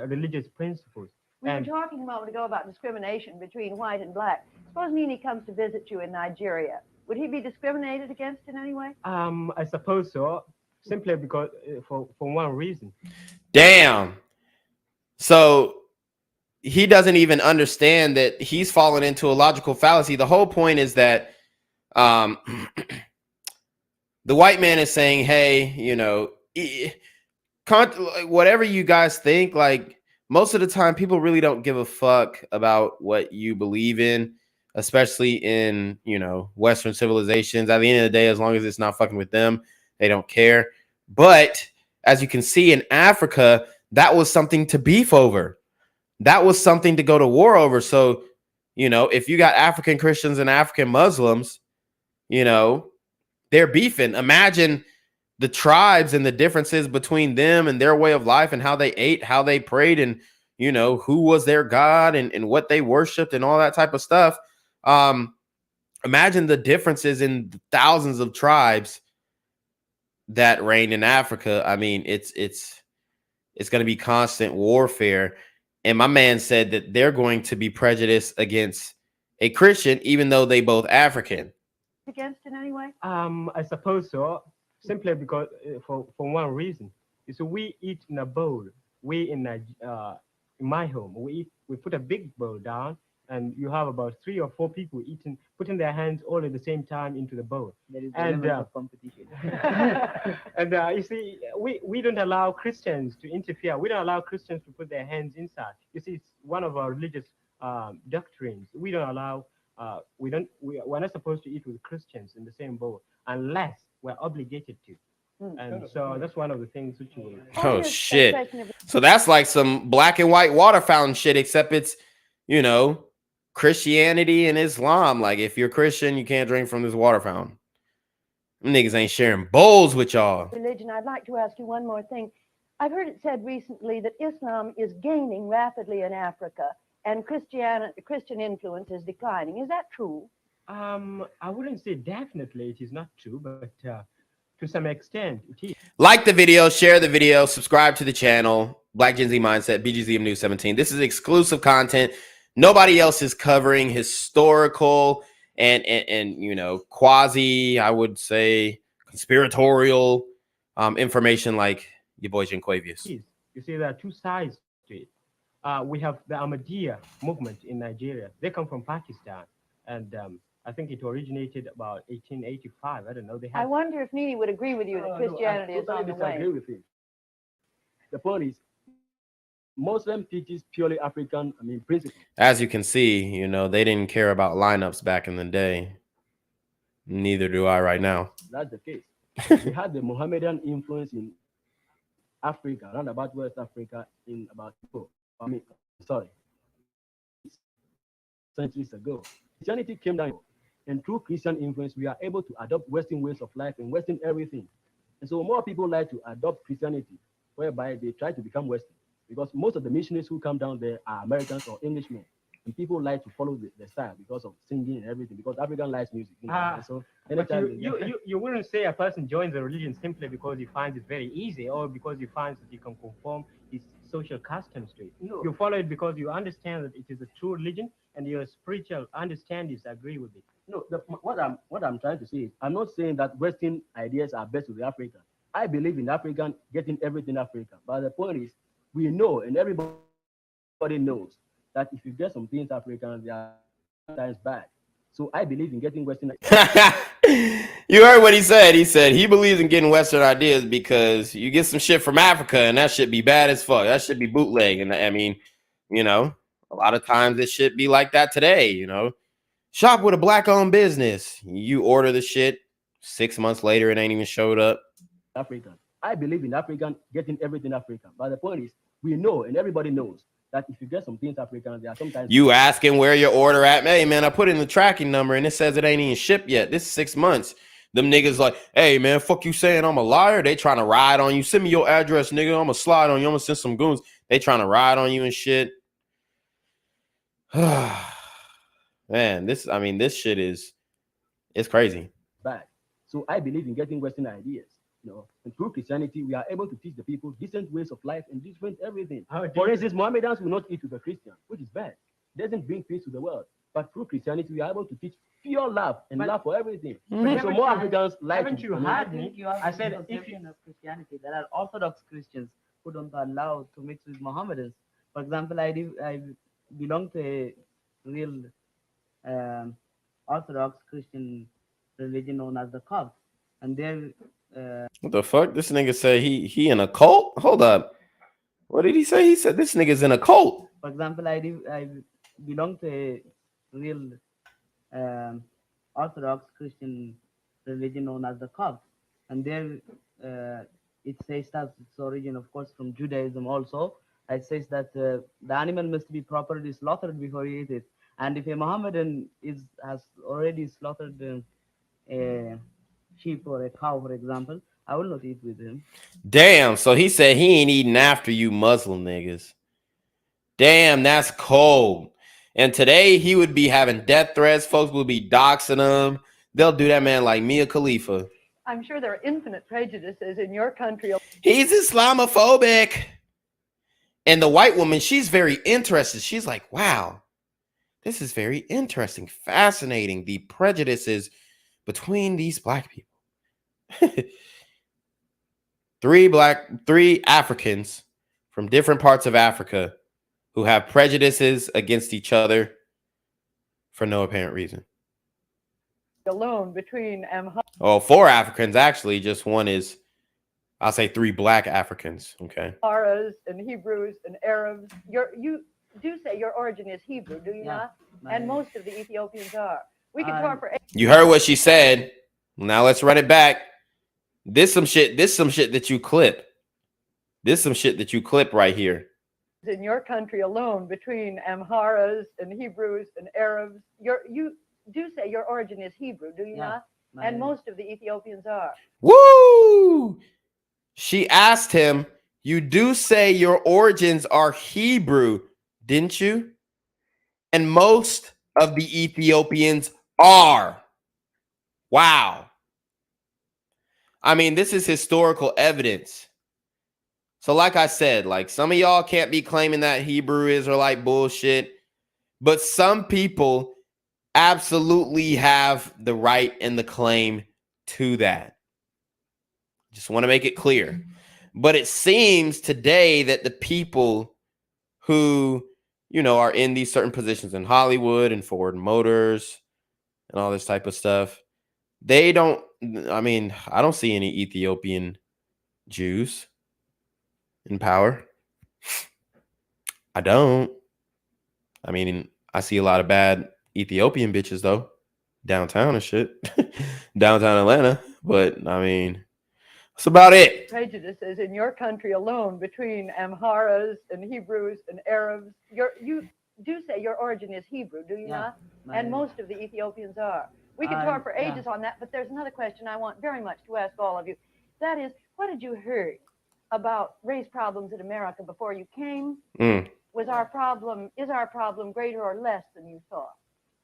religious principles. We were talking a moment ago about discrimination between white and black. Suppose Nini comes to visit you in Nigeria. Would he be discriminated against in any way? I suppose so, simply because for one reason. Damn. So he doesn't even understand that he's fallen into a logical fallacy. The whole point is that the white man is saying, hey, you know, whatever you guys think, like most of the time people really don't give a fuck about what you believe in, especially in, you know, Western civilizations. At the end of the day, as long as it's not fucking with them, they don't care. But as you can see in Africa, that was something to beef over. That was something to go to war over. So, you know, if you got African Christians and African Muslims, you know, they're beefing. Imagine the tribes and the differences between them and their way of life and how they ate, how they prayed, and, you know, who was their God and what they worshiped and all that type of stuff. Imagine the differences in the thousands of tribes that reigned in Africa. I mean, it's going to be constant warfare. And my man said that they're going to be prejudiced against a Christian, even though they both African. Against in any way? I suppose so, simply because for one reason. So we eat in a bowl. We in my home, we put a big bowl down, and you have about 3 or 4 people putting their hands all at the same time into the bowl. There is and of competition. and you see, we don't allow Christians to interfere. We don't allow Christians to put their hands inside. You see, it's one of our religious doctrines. We don't allow. We're not supposed to eat with Christians in the same bowl unless we're obligated to. And so that's one of the things which will. Oh shit! So that's like some black and white water fountain shit, except it's, you know, Christianity and Islam. Like, if you're Christian, you can't drink from this water fountain. Them niggas ain't sharing bowls with y'all. Religion. I'd like to ask you one more thing. I've heard it said recently that Islam is gaining rapidly in Africa and Christian influence is declining. Is that true? I wouldn't say definitely it is not true, but to some extent it is. Like the video, share the video, subscribe to the channel. Black Gen Z Mindset, BGZM News 17. This is exclusive content. Nobody else is covering historical and you know, quasi, I would say, conspiratorial information like your boy Jinquavius. You see, there are 2 sides to it. We have the Ahmadiyya movement in Nigeria. They come from Pakistan, and I think it originated about 1885. I don't know. I wonder if Nini would agree with you that Christianity is on the way. I disagree with him. The point is, Muslim teaches purely African, principles. As you can see, you know, they didn't care about lineups back in the day. Neither do I right now. That's the case. We had the Mohammedan influence in Africa, around about West Africa, in about centuries ago. Christianity came down, and through Christian influence, we are able to adopt Western ways of life and Western everything. And so more people like to adopt Christianity, whereby they try to become Western. Because most of the missionaries who come down there are Americans or Englishmen. And people like to follow the style because of singing and everything, because African likes music. So but you wouldn't say a person joins a religion simply because he finds it very easy or because he finds that he can conform his social customs to it. No. You follow it because you understand that it is a true religion and your spiritual understandings agree with it. No, what I'm trying to say is, I'm not saying that Western ideas are best with the African. I believe in African getting everything African. But the point is, we know, and everybody knows, that if you get some things African, they are sometimes bad. So I believe in getting Western. You heard what he said. He said he believes in getting Western ideas because you get some shit from Africa and that should be bad as fuck. That should be bootleg. And I mean, you know, a lot of times it should be like that today, you know. Shop with a black-owned business. You order the shit, 6 months later, it ain't even showed up. African. I believe in African getting everything African. But the point is, we know, and everybody knows, that if you get some things Africans, they are sometimes You asking where your order at? Hey, man, I put in the tracking number and it says it ain't even shipped yet. This is 6 months. Them niggas like, hey, man, fuck you saying I'm a liar? They trying to ride on you. Send me your address, nigga. I'm going to slide on you. I'm going to send some goons. They trying to ride on you and shit. Man, this shit is, it's crazy. bad. So I believe in getting Western ideas. You know, and through Christianity, we are able to teach the people different ways of life and different everything. For instance, Mohammedans will not eat with a Christian, which is bad. It doesn't bring peace to the world. But through Christianity, we are able to teach pure love and love for everything. So more Africans like. Haven't you heard me? I said if you of Christianity, there are Orthodox Christians who don't allow to mix with Mohammedans. For example, I belong to a real Orthodox Christian religion known as the Copts, and they're What the fuck? This nigga say he in a cult? Hold up. What did he say? He said this nigga's in a cult. For example, I belong to a real Orthodox Christian religion known as the Copts, and there it says that its origin, of course, from Judaism also. It says that the animal must be properly slaughtered before you eat it, and if a Mohammedan has already slaughtered a sheep or a cow, for example, I will not eat with him. Damn, so he said he ain't eating after you Muslim niggas. Damn, that's cold. And today he would be having death threats. Folks will be doxing him. They'll do that man like Mia Khalifa. I'm sure there are infinite prejudices in your country. He's Islamophobic. And the white woman, she's very interested. She's like, wow, this is very interesting, fascinating. The prejudices between these black people. Three Africans from different parts of Africa who have prejudices against each other for no apparent reason. Alone between Oh, 4 Africans, actually. Just one is, I'll say 3 black Africans. Okay. Amharas and Hebrews and Arabs. You do say your origin is Hebrew, do you not? And most of the Ethiopians are. We can talk for. You heard what she said. Now let's run it back. This some shit that you clip. This some shit that you clip right here. In your country alone, between Amharas and Hebrews and Arabs, you do say your origin is Hebrew, do you not? And most of the Ethiopians are. Woo! She asked him, you do say your origins are Hebrew, didn't you? And most of the Ethiopians are. Wow. I mean, this is historical evidence. So like I said, like some of y'all can't be claiming that Hebrew Israelite bullshit, but some people absolutely have the right and the claim to that. Just want to make it clear. But it seems today that the people who, you know, are in these certain positions in Hollywood and Ford Motors and all this type of stuff, they don't, I mean, I don't see any Ethiopian Jews in power. I don't. I mean, I see a lot of bad Ethiopian bitches though, downtown and shit, downtown Atlanta. But I mean, that's about it. Prejudices in your country alone between Amharas and Hebrews and Arabs. You do say your origin is Hebrew, do you not? And most of the Ethiopians are. We could talk for ages on that, but there's another question I want very much to ask all of you. That is, what did you hear about race problems in America before you came? Is our problem greater or less than you thought?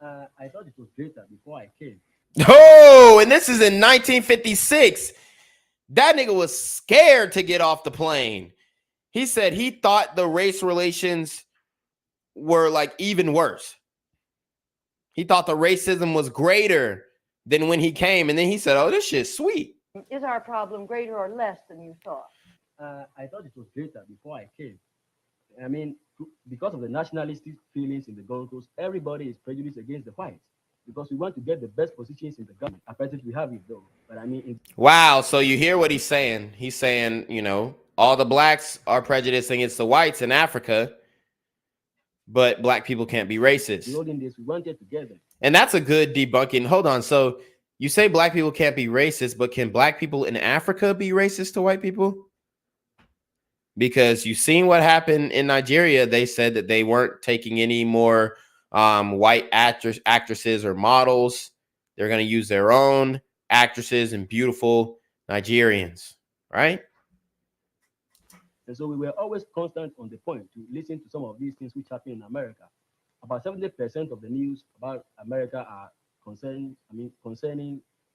I thought it was greater before I came. Oh, and this is in 1956. That nigga was scared to get off the plane. He said he thought the race relations were like even worse. He thought the racism was greater than when he came. And then he said, oh, this shit's sweet. Is our problem greater or less than you thought? I thought it was greater before I came. I mean, because of the nationalistic feelings in the Gold Coast, everybody is prejudiced against the whites because we want to get the best positions in the government. Apparently, we have it though. But I mean, wow. So you hear what he's saying? He's saying, you know, all the blacks are prejudiced against the whites in Africa, but black people can't be racist. The olden days, we wanted together. And that's a good debunking. Hold on. So you say black people can't be racist, but can black people in Africa be racist to white people? because you've seen what happened in Nigeria. They said that they weren't taking any more white actresses or models. They're going to use their own actresses and beautiful Nigerians, right? And so we were always constant on the point to listen to some of these things which happen in America. About 70% of the news about America are concerning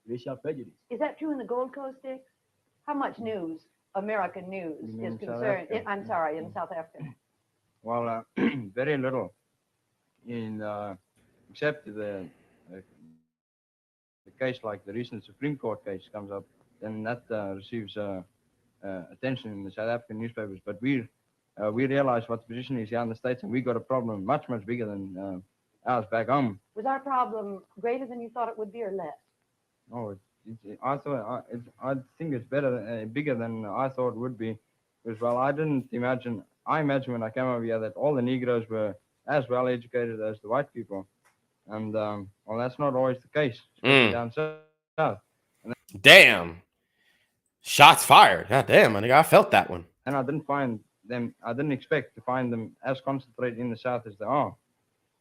racial prejudice. Is that true in the Gold Coast, Dick? How much news, American news, You mean is South concerned? Africa? I'm sorry, in South Africa. Well, very little. Except the case like the recent Supreme Court case comes up, then that receives attention in the South African newspapers. But we realize what the position is here in the States, and we got a problem much bigger than ours back home. Was our problem greater than you thought it would be or less? Oh, I think it's bigger than I thought it would be, because I imagine when I came over here that all the Negroes were as well educated as the white people, and that's not always the case, especially down south. Damn, shots fired. God damn, I think I felt that one. And I didn't expect to find them as concentrated in the south as they are.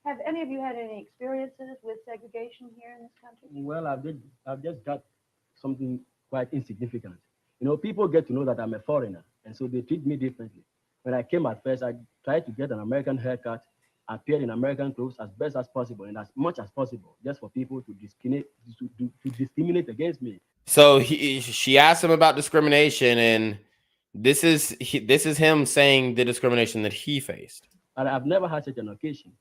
Have any of you had any experiences with segregation here in this country? Well, I've just got something quite insignificant. You know, people get to know that I'm a foreigner, and so they treat me differently. When I came at first, I tried to get an American haircut, appear in American clothes as best as possible and as much as possible, just for people to discriminate against me. So she asked him about discrimination, and this is him saying the discrimination that he faced. And I've never had such an occasion.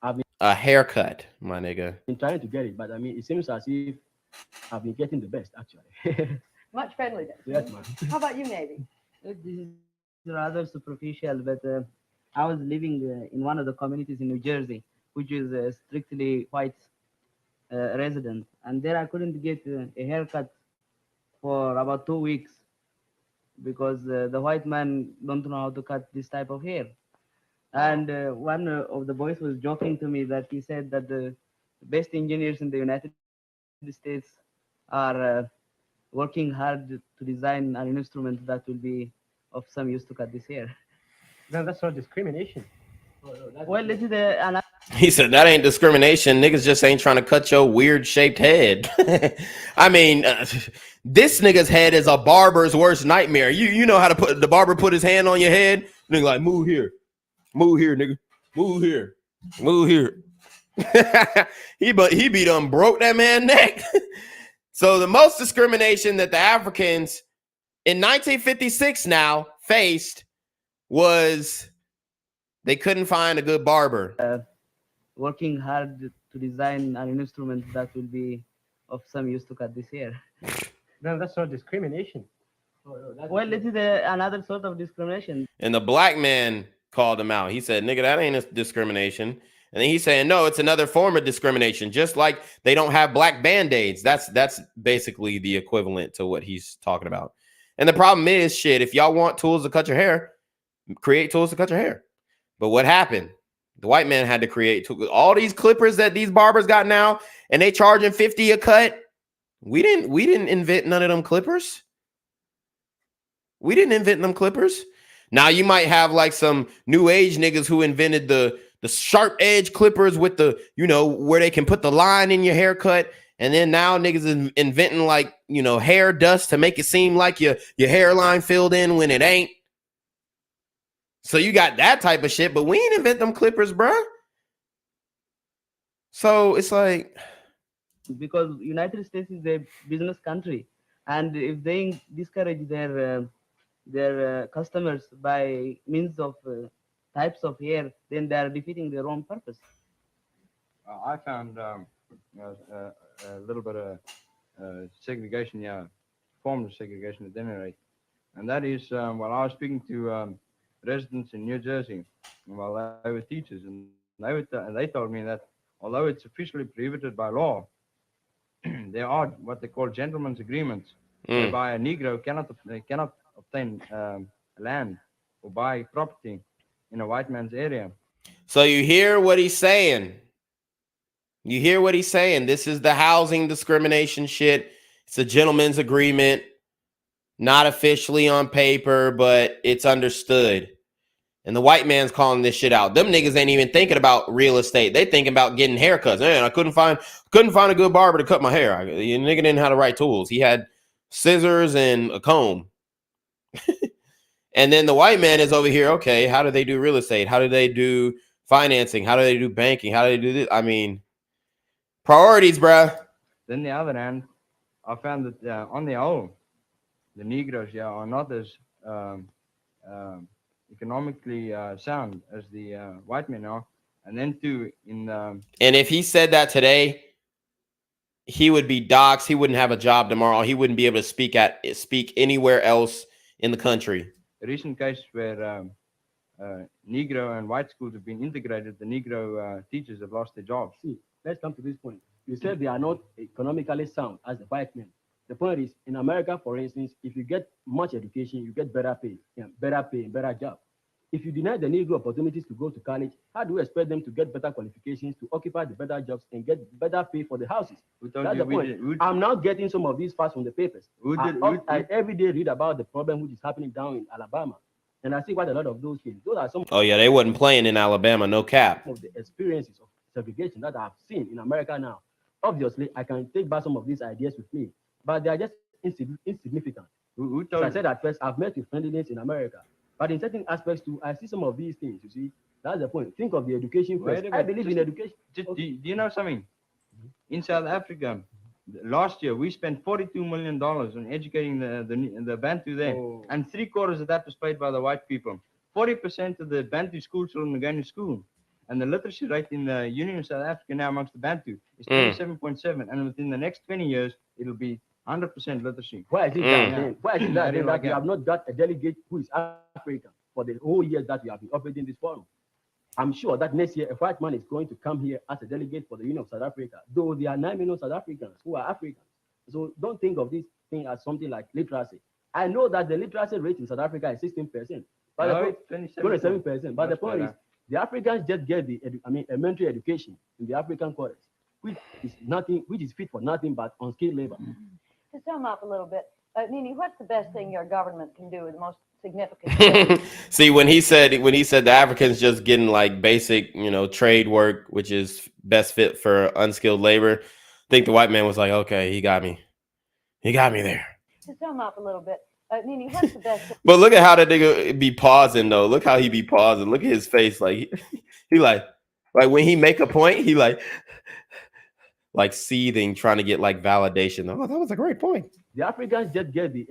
I've been A haircut, my nigga. trying to get it, but I mean, it seems as if I've been getting the best, actually. Much friendliness. Yes, ma'am. How about you, Navy? This is rather superficial, but I was living in one of the communities in New Jersey, which is strictly white resident, and there I couldn't get a haircut for about 2 weeks because the white man don't know how to cut this type of hair. And one of the boys was joking to me that he said that the best engineers in the United States are working hard to design an instrument that will be of some use to cut this hair. No, that's not discrimination. Well, this is He said that ain't discrimination. Niggas just ain't trying to cut your weird shaped head. I mean, this nigga's head is a barber's worst nightmare. You know how to put the barber put his hand on your head? Nigga like, move here, nigga, move here, move here. he be done broke that man neck. So the most discrimination that the Africans in 1956 now faced was they couldn't find a good barber. Working hard to design an instrument that will be of some use to cut this hair. No, that's not discrimination. Well, this is another sort of discrimination. And the black man called him out. He said, nigga, that ain't a discrimination. And then he's saying, no, it's another form of discrimination. Just like they don't have black Band-Aids. That's basically the equivalent to what he's talking about. And the problem is, shit, if y'all want tools to cut your hair, create tools to cut your hair. But what happened? The white man had to create all these clippers that these barbers got now, and they charging $50 a cut. We didn't invent none of them clippers. We didn't invent them clippers. Now you might have like some new age niggas who invented the sharp edge clippers with the, you know, where they can put the line in your haircut. And then now niggas is inventing like, you know, hair dust to make it seem like your hairline filled in when it ain't. So you got that type of shit, but we ain't invent them clippers, bruh. So it's like, because United States is a business country, and if they discourage their customers by means of types of hair, then they are defeating their own purpose. I found a little bit of segregation, form of segregation at any rate, and that is while I was speaking to residents in New Jersey, while they were teachers, and they told me that although it's officially prohibited by law, there are what they call gentlemen's agreements, whereby a Negro cannot obtain land or buy property in a white man's area. So you hear what he's saying. You hear what he's saying. This is the housing discrimination shit. It's a gentleman's agreement. Not officially on paper, but it's understood. And the white man's calling this shit out. Them niggas ain't even thinking about real estate. They thinking about getting haircuts. Man, I couldn't find a good barber to cut my hair. The nigga didn't have the right tools. He had scissors and a comb. And then the white man is over here. Okay, how do they do real estate? How do they do financing? How do they do banking? How do they do this? I mean, priorities, bruh. Then the other hand, I found that on the whole, the Negroes are not as economically sound as the white men are. And then too, and if he said that today, he would be doxxed. He wouldn't have a job tomorrow. He wouldn't be able to speak anywhere else in the country. A recent case where Negro and white schools have been integrated, the Negro teachers have lost their jobs. See, let's come to this point. You said they are not economically sound as the white men. The point is, in America, for instance, if you get much education, you get better pay, better job. If you deny the Negro opportunities to go to college, how do you expect them to get better qualifications, to occupy the better jobs, and get better pay for the houses? That's the point. I'm now getting some of these facts from the papers. I every day read about the problem which is happening down in Alabama, and I see quite a lot of those things. Those are some. Oh yeah, they wasn't playing in Alabama, no cap. Of the experiences of segregation that I've seen in America now. Obviously, I can take back some of these ideas with me, but they are just insignificant. As I said at first, I've met with friendliness in America. But in certain aspects too, I see some of these things, you see. That's the point. Think of the education first. I believe in education. Do you know something? In South Africa, last year, we spent $42 million on educating the Bantu there. And 3/4 of that was paid by the white people. 40% of the Bantu school children are going to school. And the literacy rate in the Union of South Africa now amongst the Bantu is 27.7. And within the next 20 years, it'll be 100% literacy. Why is it that? Why is it that you have not got a delegate who is African for the whole year that you have been operating this forum? I'm sure that next year a white man is going to come here as a delegate for the Union of South Africa, though there are 9 million South Africans who are Africans. So don't think of this thing as something like literacy. I know that the literacy rate in South Africa is 16%, but 27%. But the point is, the Africans just get the elementary education in the African quarters, which is fit for nothing but unskilled labor. To sum up a little bit, Nini, what's the best thing your government can do, the most significant thing? See, when he said the Africans just getting like basic, trade work, which is best fit for unskilled labor, I think the white man was like, okay, he got me there. To sum up a little bit, Nini, what's the best thing? But look at how that nigga be pausing though. Look how he be pausing. Look at his face, like he like when he make a point, he like seething, trying to get like validation. Oh, that was a great point. The Africans just get the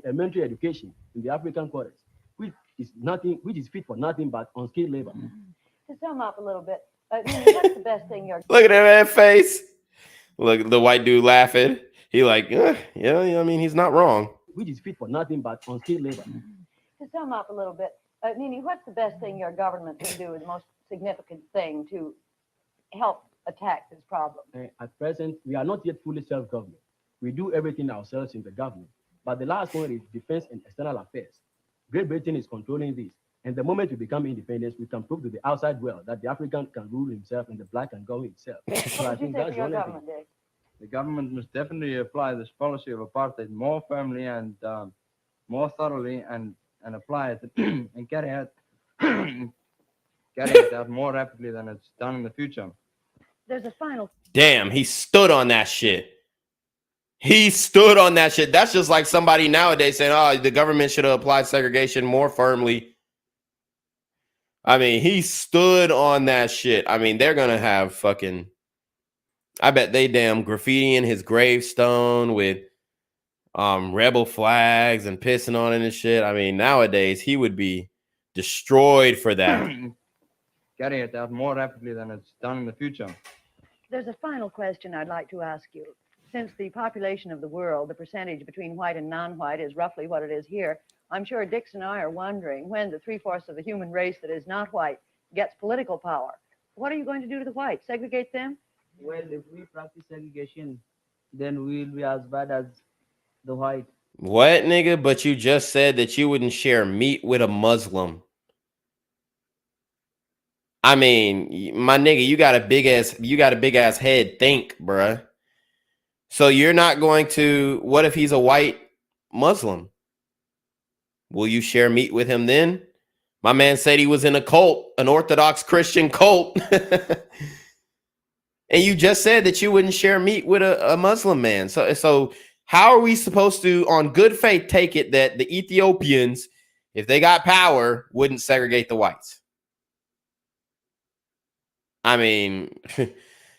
elementary education in the African quarters, which is fit for nothing but unskilled labor. To sum up a little bit, Nini, what's the best thing your Look at that face. Look, the white dude laughing. He like, he's not wrong. Which is fit for nothing but unskilled labor. To sum up a little bit, Nini, what's the best thing your government can do, the most significant thing to help attack this problem? At present, we are not yet fully self-governed. We do everything ourselves in the government. But the last one is defense and external affairs. Great Britain is controlling this. And the moment we become independent, we can prove to the outside world that the African can rule himself and the black can govern himself. So I think that's one thing. The government must definitely apply this policy of apartheid more firmly and more thoroughly and apply it and carry it out more rapidly than it's done in the future. There's a final. Damn, he stood on that shit. He stood on that shit. That's just like somebody nowadays saying, oh, the government should have applied segregation more firmly. I mean, he stood on that shit. I mean, they're going to have fucking, I bet they damn graffiti in his gravestone with rebel flags and pissing on it and shit. I mean, nowadays he would be destroyed for that. Carry it out more rapidly than it's done in the future. There's a final question I'd like to ask you. Since the population of the world, the percentage between white and non-white is roughly what it is here, I'm sure Dix and I are wondering when the 3/4 of the human race that is not white gets political power. What are you going to do to the whites? Segregate them? Well, if we practice segregation, then we'll be as bad as the white. What, nigga? But you just said that you wouldn't share meat with a Muslim. I mean, my nigga, you got a big ass head. Think, bruh. So you're not going to, what if he's a white Muslim? Will you share meat with him then? My man said he was in a cult, an Orthodox Christian cult. And you just said that you wouldn't share meat with a Muslim man. So how are we supposed to, on good faith, take it that the Ethiopians, if they got power, wouldn't segregate the whites? I mean,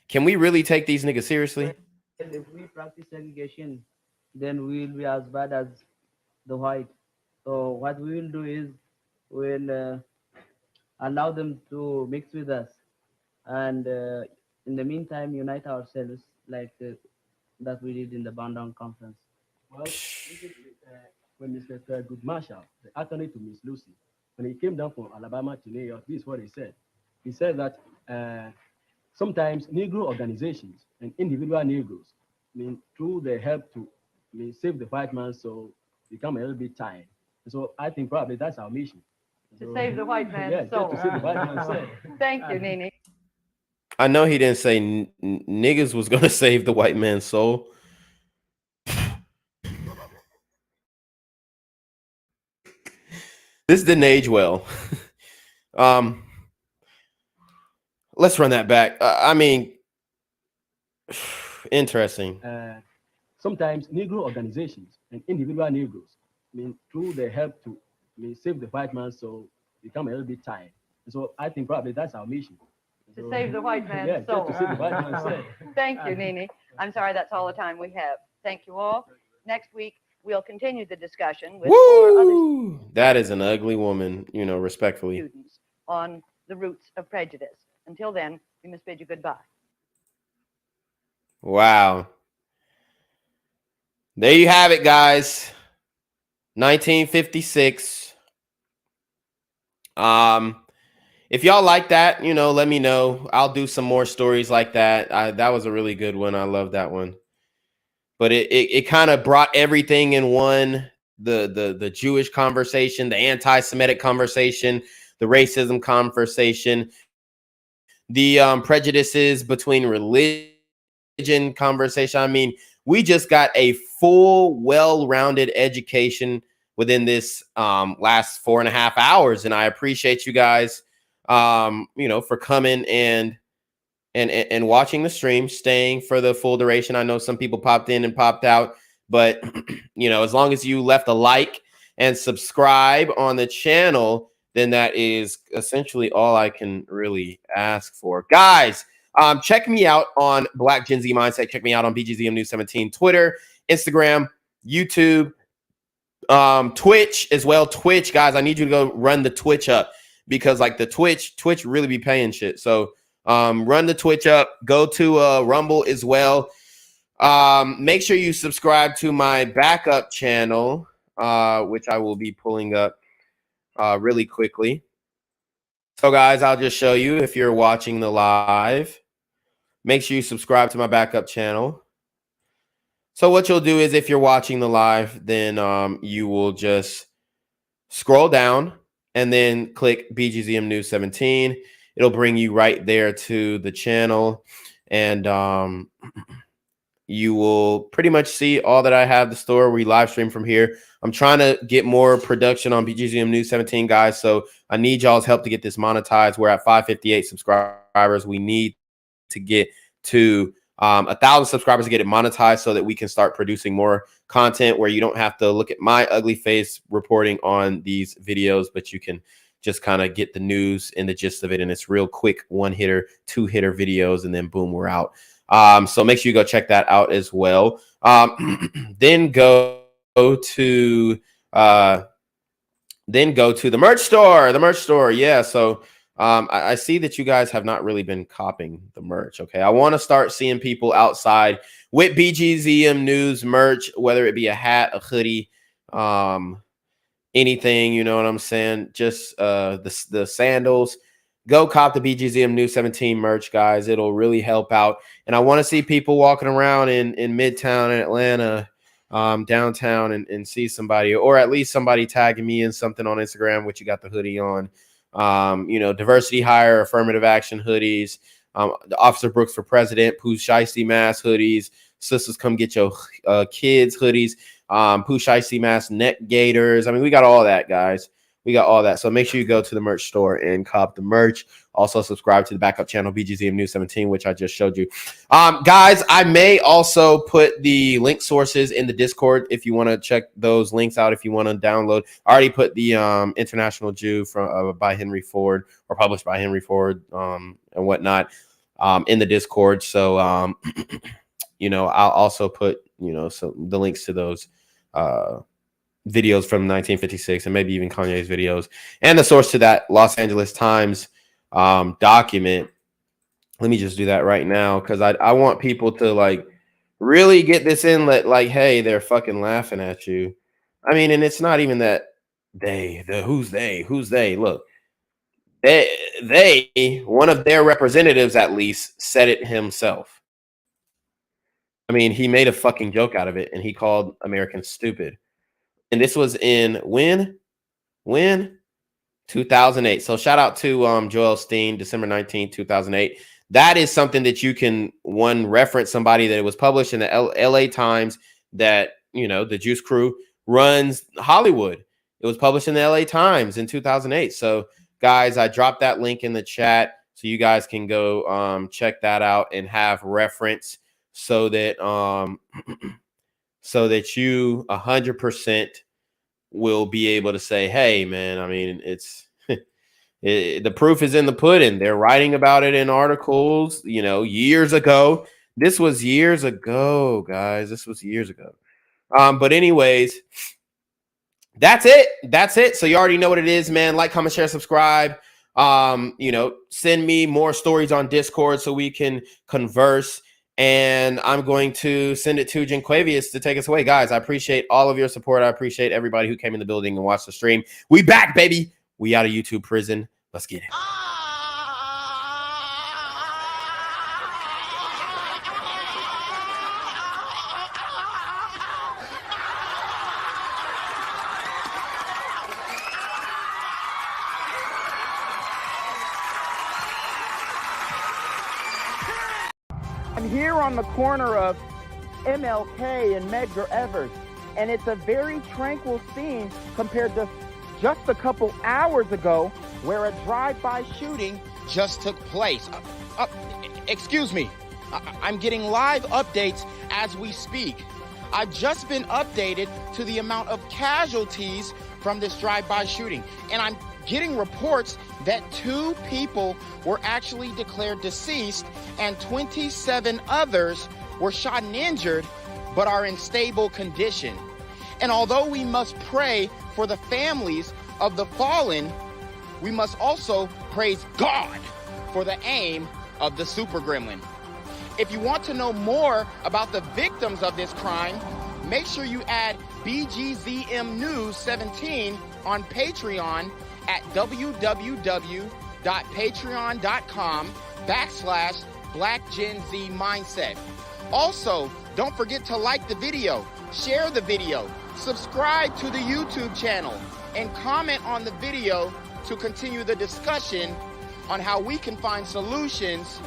can we really take these niggas seriously? If we practice segregation, then we will be as bad as the white. So what we will do is we'll allow them to mix with us, and in the meantime, unite ourselves like that we did in the Bandung conference. Well, when Mr. Good Marshall, the attorney to Miss Lucy, when he came down from Alabama to New York, this is what he said. He said that sometimes Negro organizations and individual Negroes, through their help to save the white man, so become a little bit tired. So I think probably that's our mission. To save the white man's yes, soul. to save the white man's soul. Thank you, Nene. I know he didn't say niggas was going to save the white man's soul. This didn't age well. Let's run that back. I mean, interesting. Sometimes Negro organizations and individual Negroes, through their help to save the white man, so become a little bit tired. So I think probably that's our mission. To save the white man's yes, soul. to save the white man's soul. Thank you, Nene. I'm sorry, that's all the time we have. Thank you all. Next week, we'll continue the discussion with four other That is an ugly woman, respectfully. students on the roots of prejudice. Until then, we must bid you goodbye. Wow. There you have it, guys. 1956. If y'all like that, let me know. I'll do some more stories like that. That was a really good one. I love that one. But it kind of brought everything in one. The Jewish conversation, the anti-Semitic conversation, the racism conversation, the prejudices between religion conversation. I mean, we just got a full, well-rounded education within this last 4.5 hours. And I appreciate you guys, for coming and watching the stream, staying for the full duration. I know some people popped in and popped out, but as long as you left a like and subscribe on the channel, then that is essentially all I can really ask for. Guys, check me out on Black Gen Z Mindset. Check me out on BGZM News 17, Twitter, Instagram, YouTube, Twitch as well. Twitch, guys, I need you to go run the Twitch up, because like the Twitch really be paying shit. So run the Twitch up. Go to Rumble as well. Make sure you subscribe to my backup channel, which I will be pulling up really quickly. So guys, I'll just show you if you're watching the live. Make sure you subscribe to my backup channel. So what you'll do is, if you're watching the live, then you will just scroll down and then click BGZM News 17. It'll bring you right there to the channel, and you will pretty much see all that I have to store. We live stream from here. I'm trying to get more production on BGZM News 17, guys, so I need y'all's help to get this monetized. We're at 558 subscribers. We need to get to 1,000 subscribers to get it monetized, so that we can start producing more content where you don't have to look at my ugly face reporting on these videos, but you can just kind of get the news and the gist of it. And it's real quick, 1-hitter, 2-hitter videos, and then boom, we're out. So make sure you go check that out as well. Then go to the merch store. Yeah. So I see that you guys have not really been copping the merch. Okay. I want to start seeing people outside with BGZM News merch, whether it be a hat, a hoodie, anything, you know what I'm saying? Just the sandals. Go cop the BGZM News 17 merch, guys. It'll really help out. And I want to see people walking around in Midtown in Atlanta, downtown, and see somebody, or at least somebody tagging me in something on Instagram, which you got the hoodie on. Diversity hire, affirmative action hoodies, the Officer Brooks for President, Pooh Shiesty mask hoodies, sisters, come get your kids hoodies, Poosh Icy mask, neck gaiters. I mean, we got all that, guys. We got all that. So make sure you go to the merch store and cop the merch. Also subscribe to the backup channel, BGZM News 17, which I just showed you. Guys, I may also put the link sources in the Discord if you want to check those links out, if you want to download. I already put the International Jew from by Henry Ford, or published by Henry Ford and whatnot, in the Discord. So, you know, I'll also put, you know, the links to those videos from 1956 and maybe even Kanye's videos and the source to that Los Angeles Times document. Let me just do that right now, because I want people to like really get this in, like, hey, they're fucking laughing at you. I mean, and it's not even that who's they? Look, they one of their representatives at least said it himself. I mean, he made a fucking joke out of it and he called Americans stupid. And this was in when 2008. So shout out to Joel Steen, December 19th, 2008. That is something that you can reference somebody that it was published in the LA Times, that, you know, the Juice Crew runs Hollywood. It was published in the LA Times in 2008. So guys, I dropped that link in the chat so you guys can go check that out and have reference, so that so that you 100% will be able to say, hey, man, I mean, it's the proof is in the pudding. They're writing about it in articles, you know, years ago. This was years ago, guys. This was years ago. But anyways, that's it. That's it. So you already know what it is, man. Like, comment, share, subscribe. You know, send me more stories on Discord so we can converse. And I'm going to send it to Jenquavius to take us away. Guys, I appreciate all of your support. I appreciate everybody who came in the building and watched the stream. We back, baby. We out of YouTube prison. Let's get it. I'm here on the corner of MLK and Medgar Evers, and it's a very tranquil scene compared to just a couple hours ago where a drive-by shooting just took place. Excuse me, I'm getting live updates as we speak. I've just been updated to the amount of casualties from this drive-by shooting, and I'm getting reports that 2 people were actually declared deceased and 27 others were shot and injured but are in stable condition. And although we must pray for the families of the fallen, we must also praise God for the aim of the super gremlin. If you want to know more about the victims of this crime, make sure you add BGZM News 17 on Patreon at www.patreon.com/blackgenzmindset. Also, don't forget to like the video, share the video, subscribe to the YouTube channel, and comment on the video to continue the discussion on how we can find solutions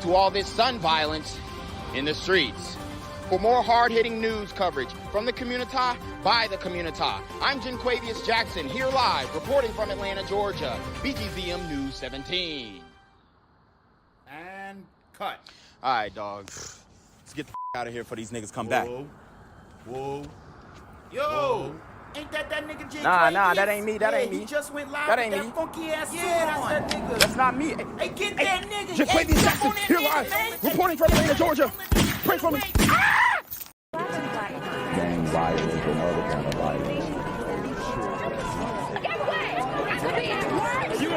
to all this gun violence in the streets. For more hard-hitting news coverage from the community, by the community, I'm Jenquavius Jackson, here live, reporting from Atlanta, Georgia, BGZM News 17. And cut. All right, dog. Let's get the out of here before these niggas come back. Whoa. Yo. Whoa. Ain't that nigga J? Nah, that ain't me. That ain't me. He just went live That with ain't that me. funky ass suit on. That's that nigga. That's not me. Hey, get that nigga. Jenquavius Jackson, here live, reporting from Atlanta, Georgia. Pray for me. Gang violence and other kind of violence. Get away! I could be at work, at school,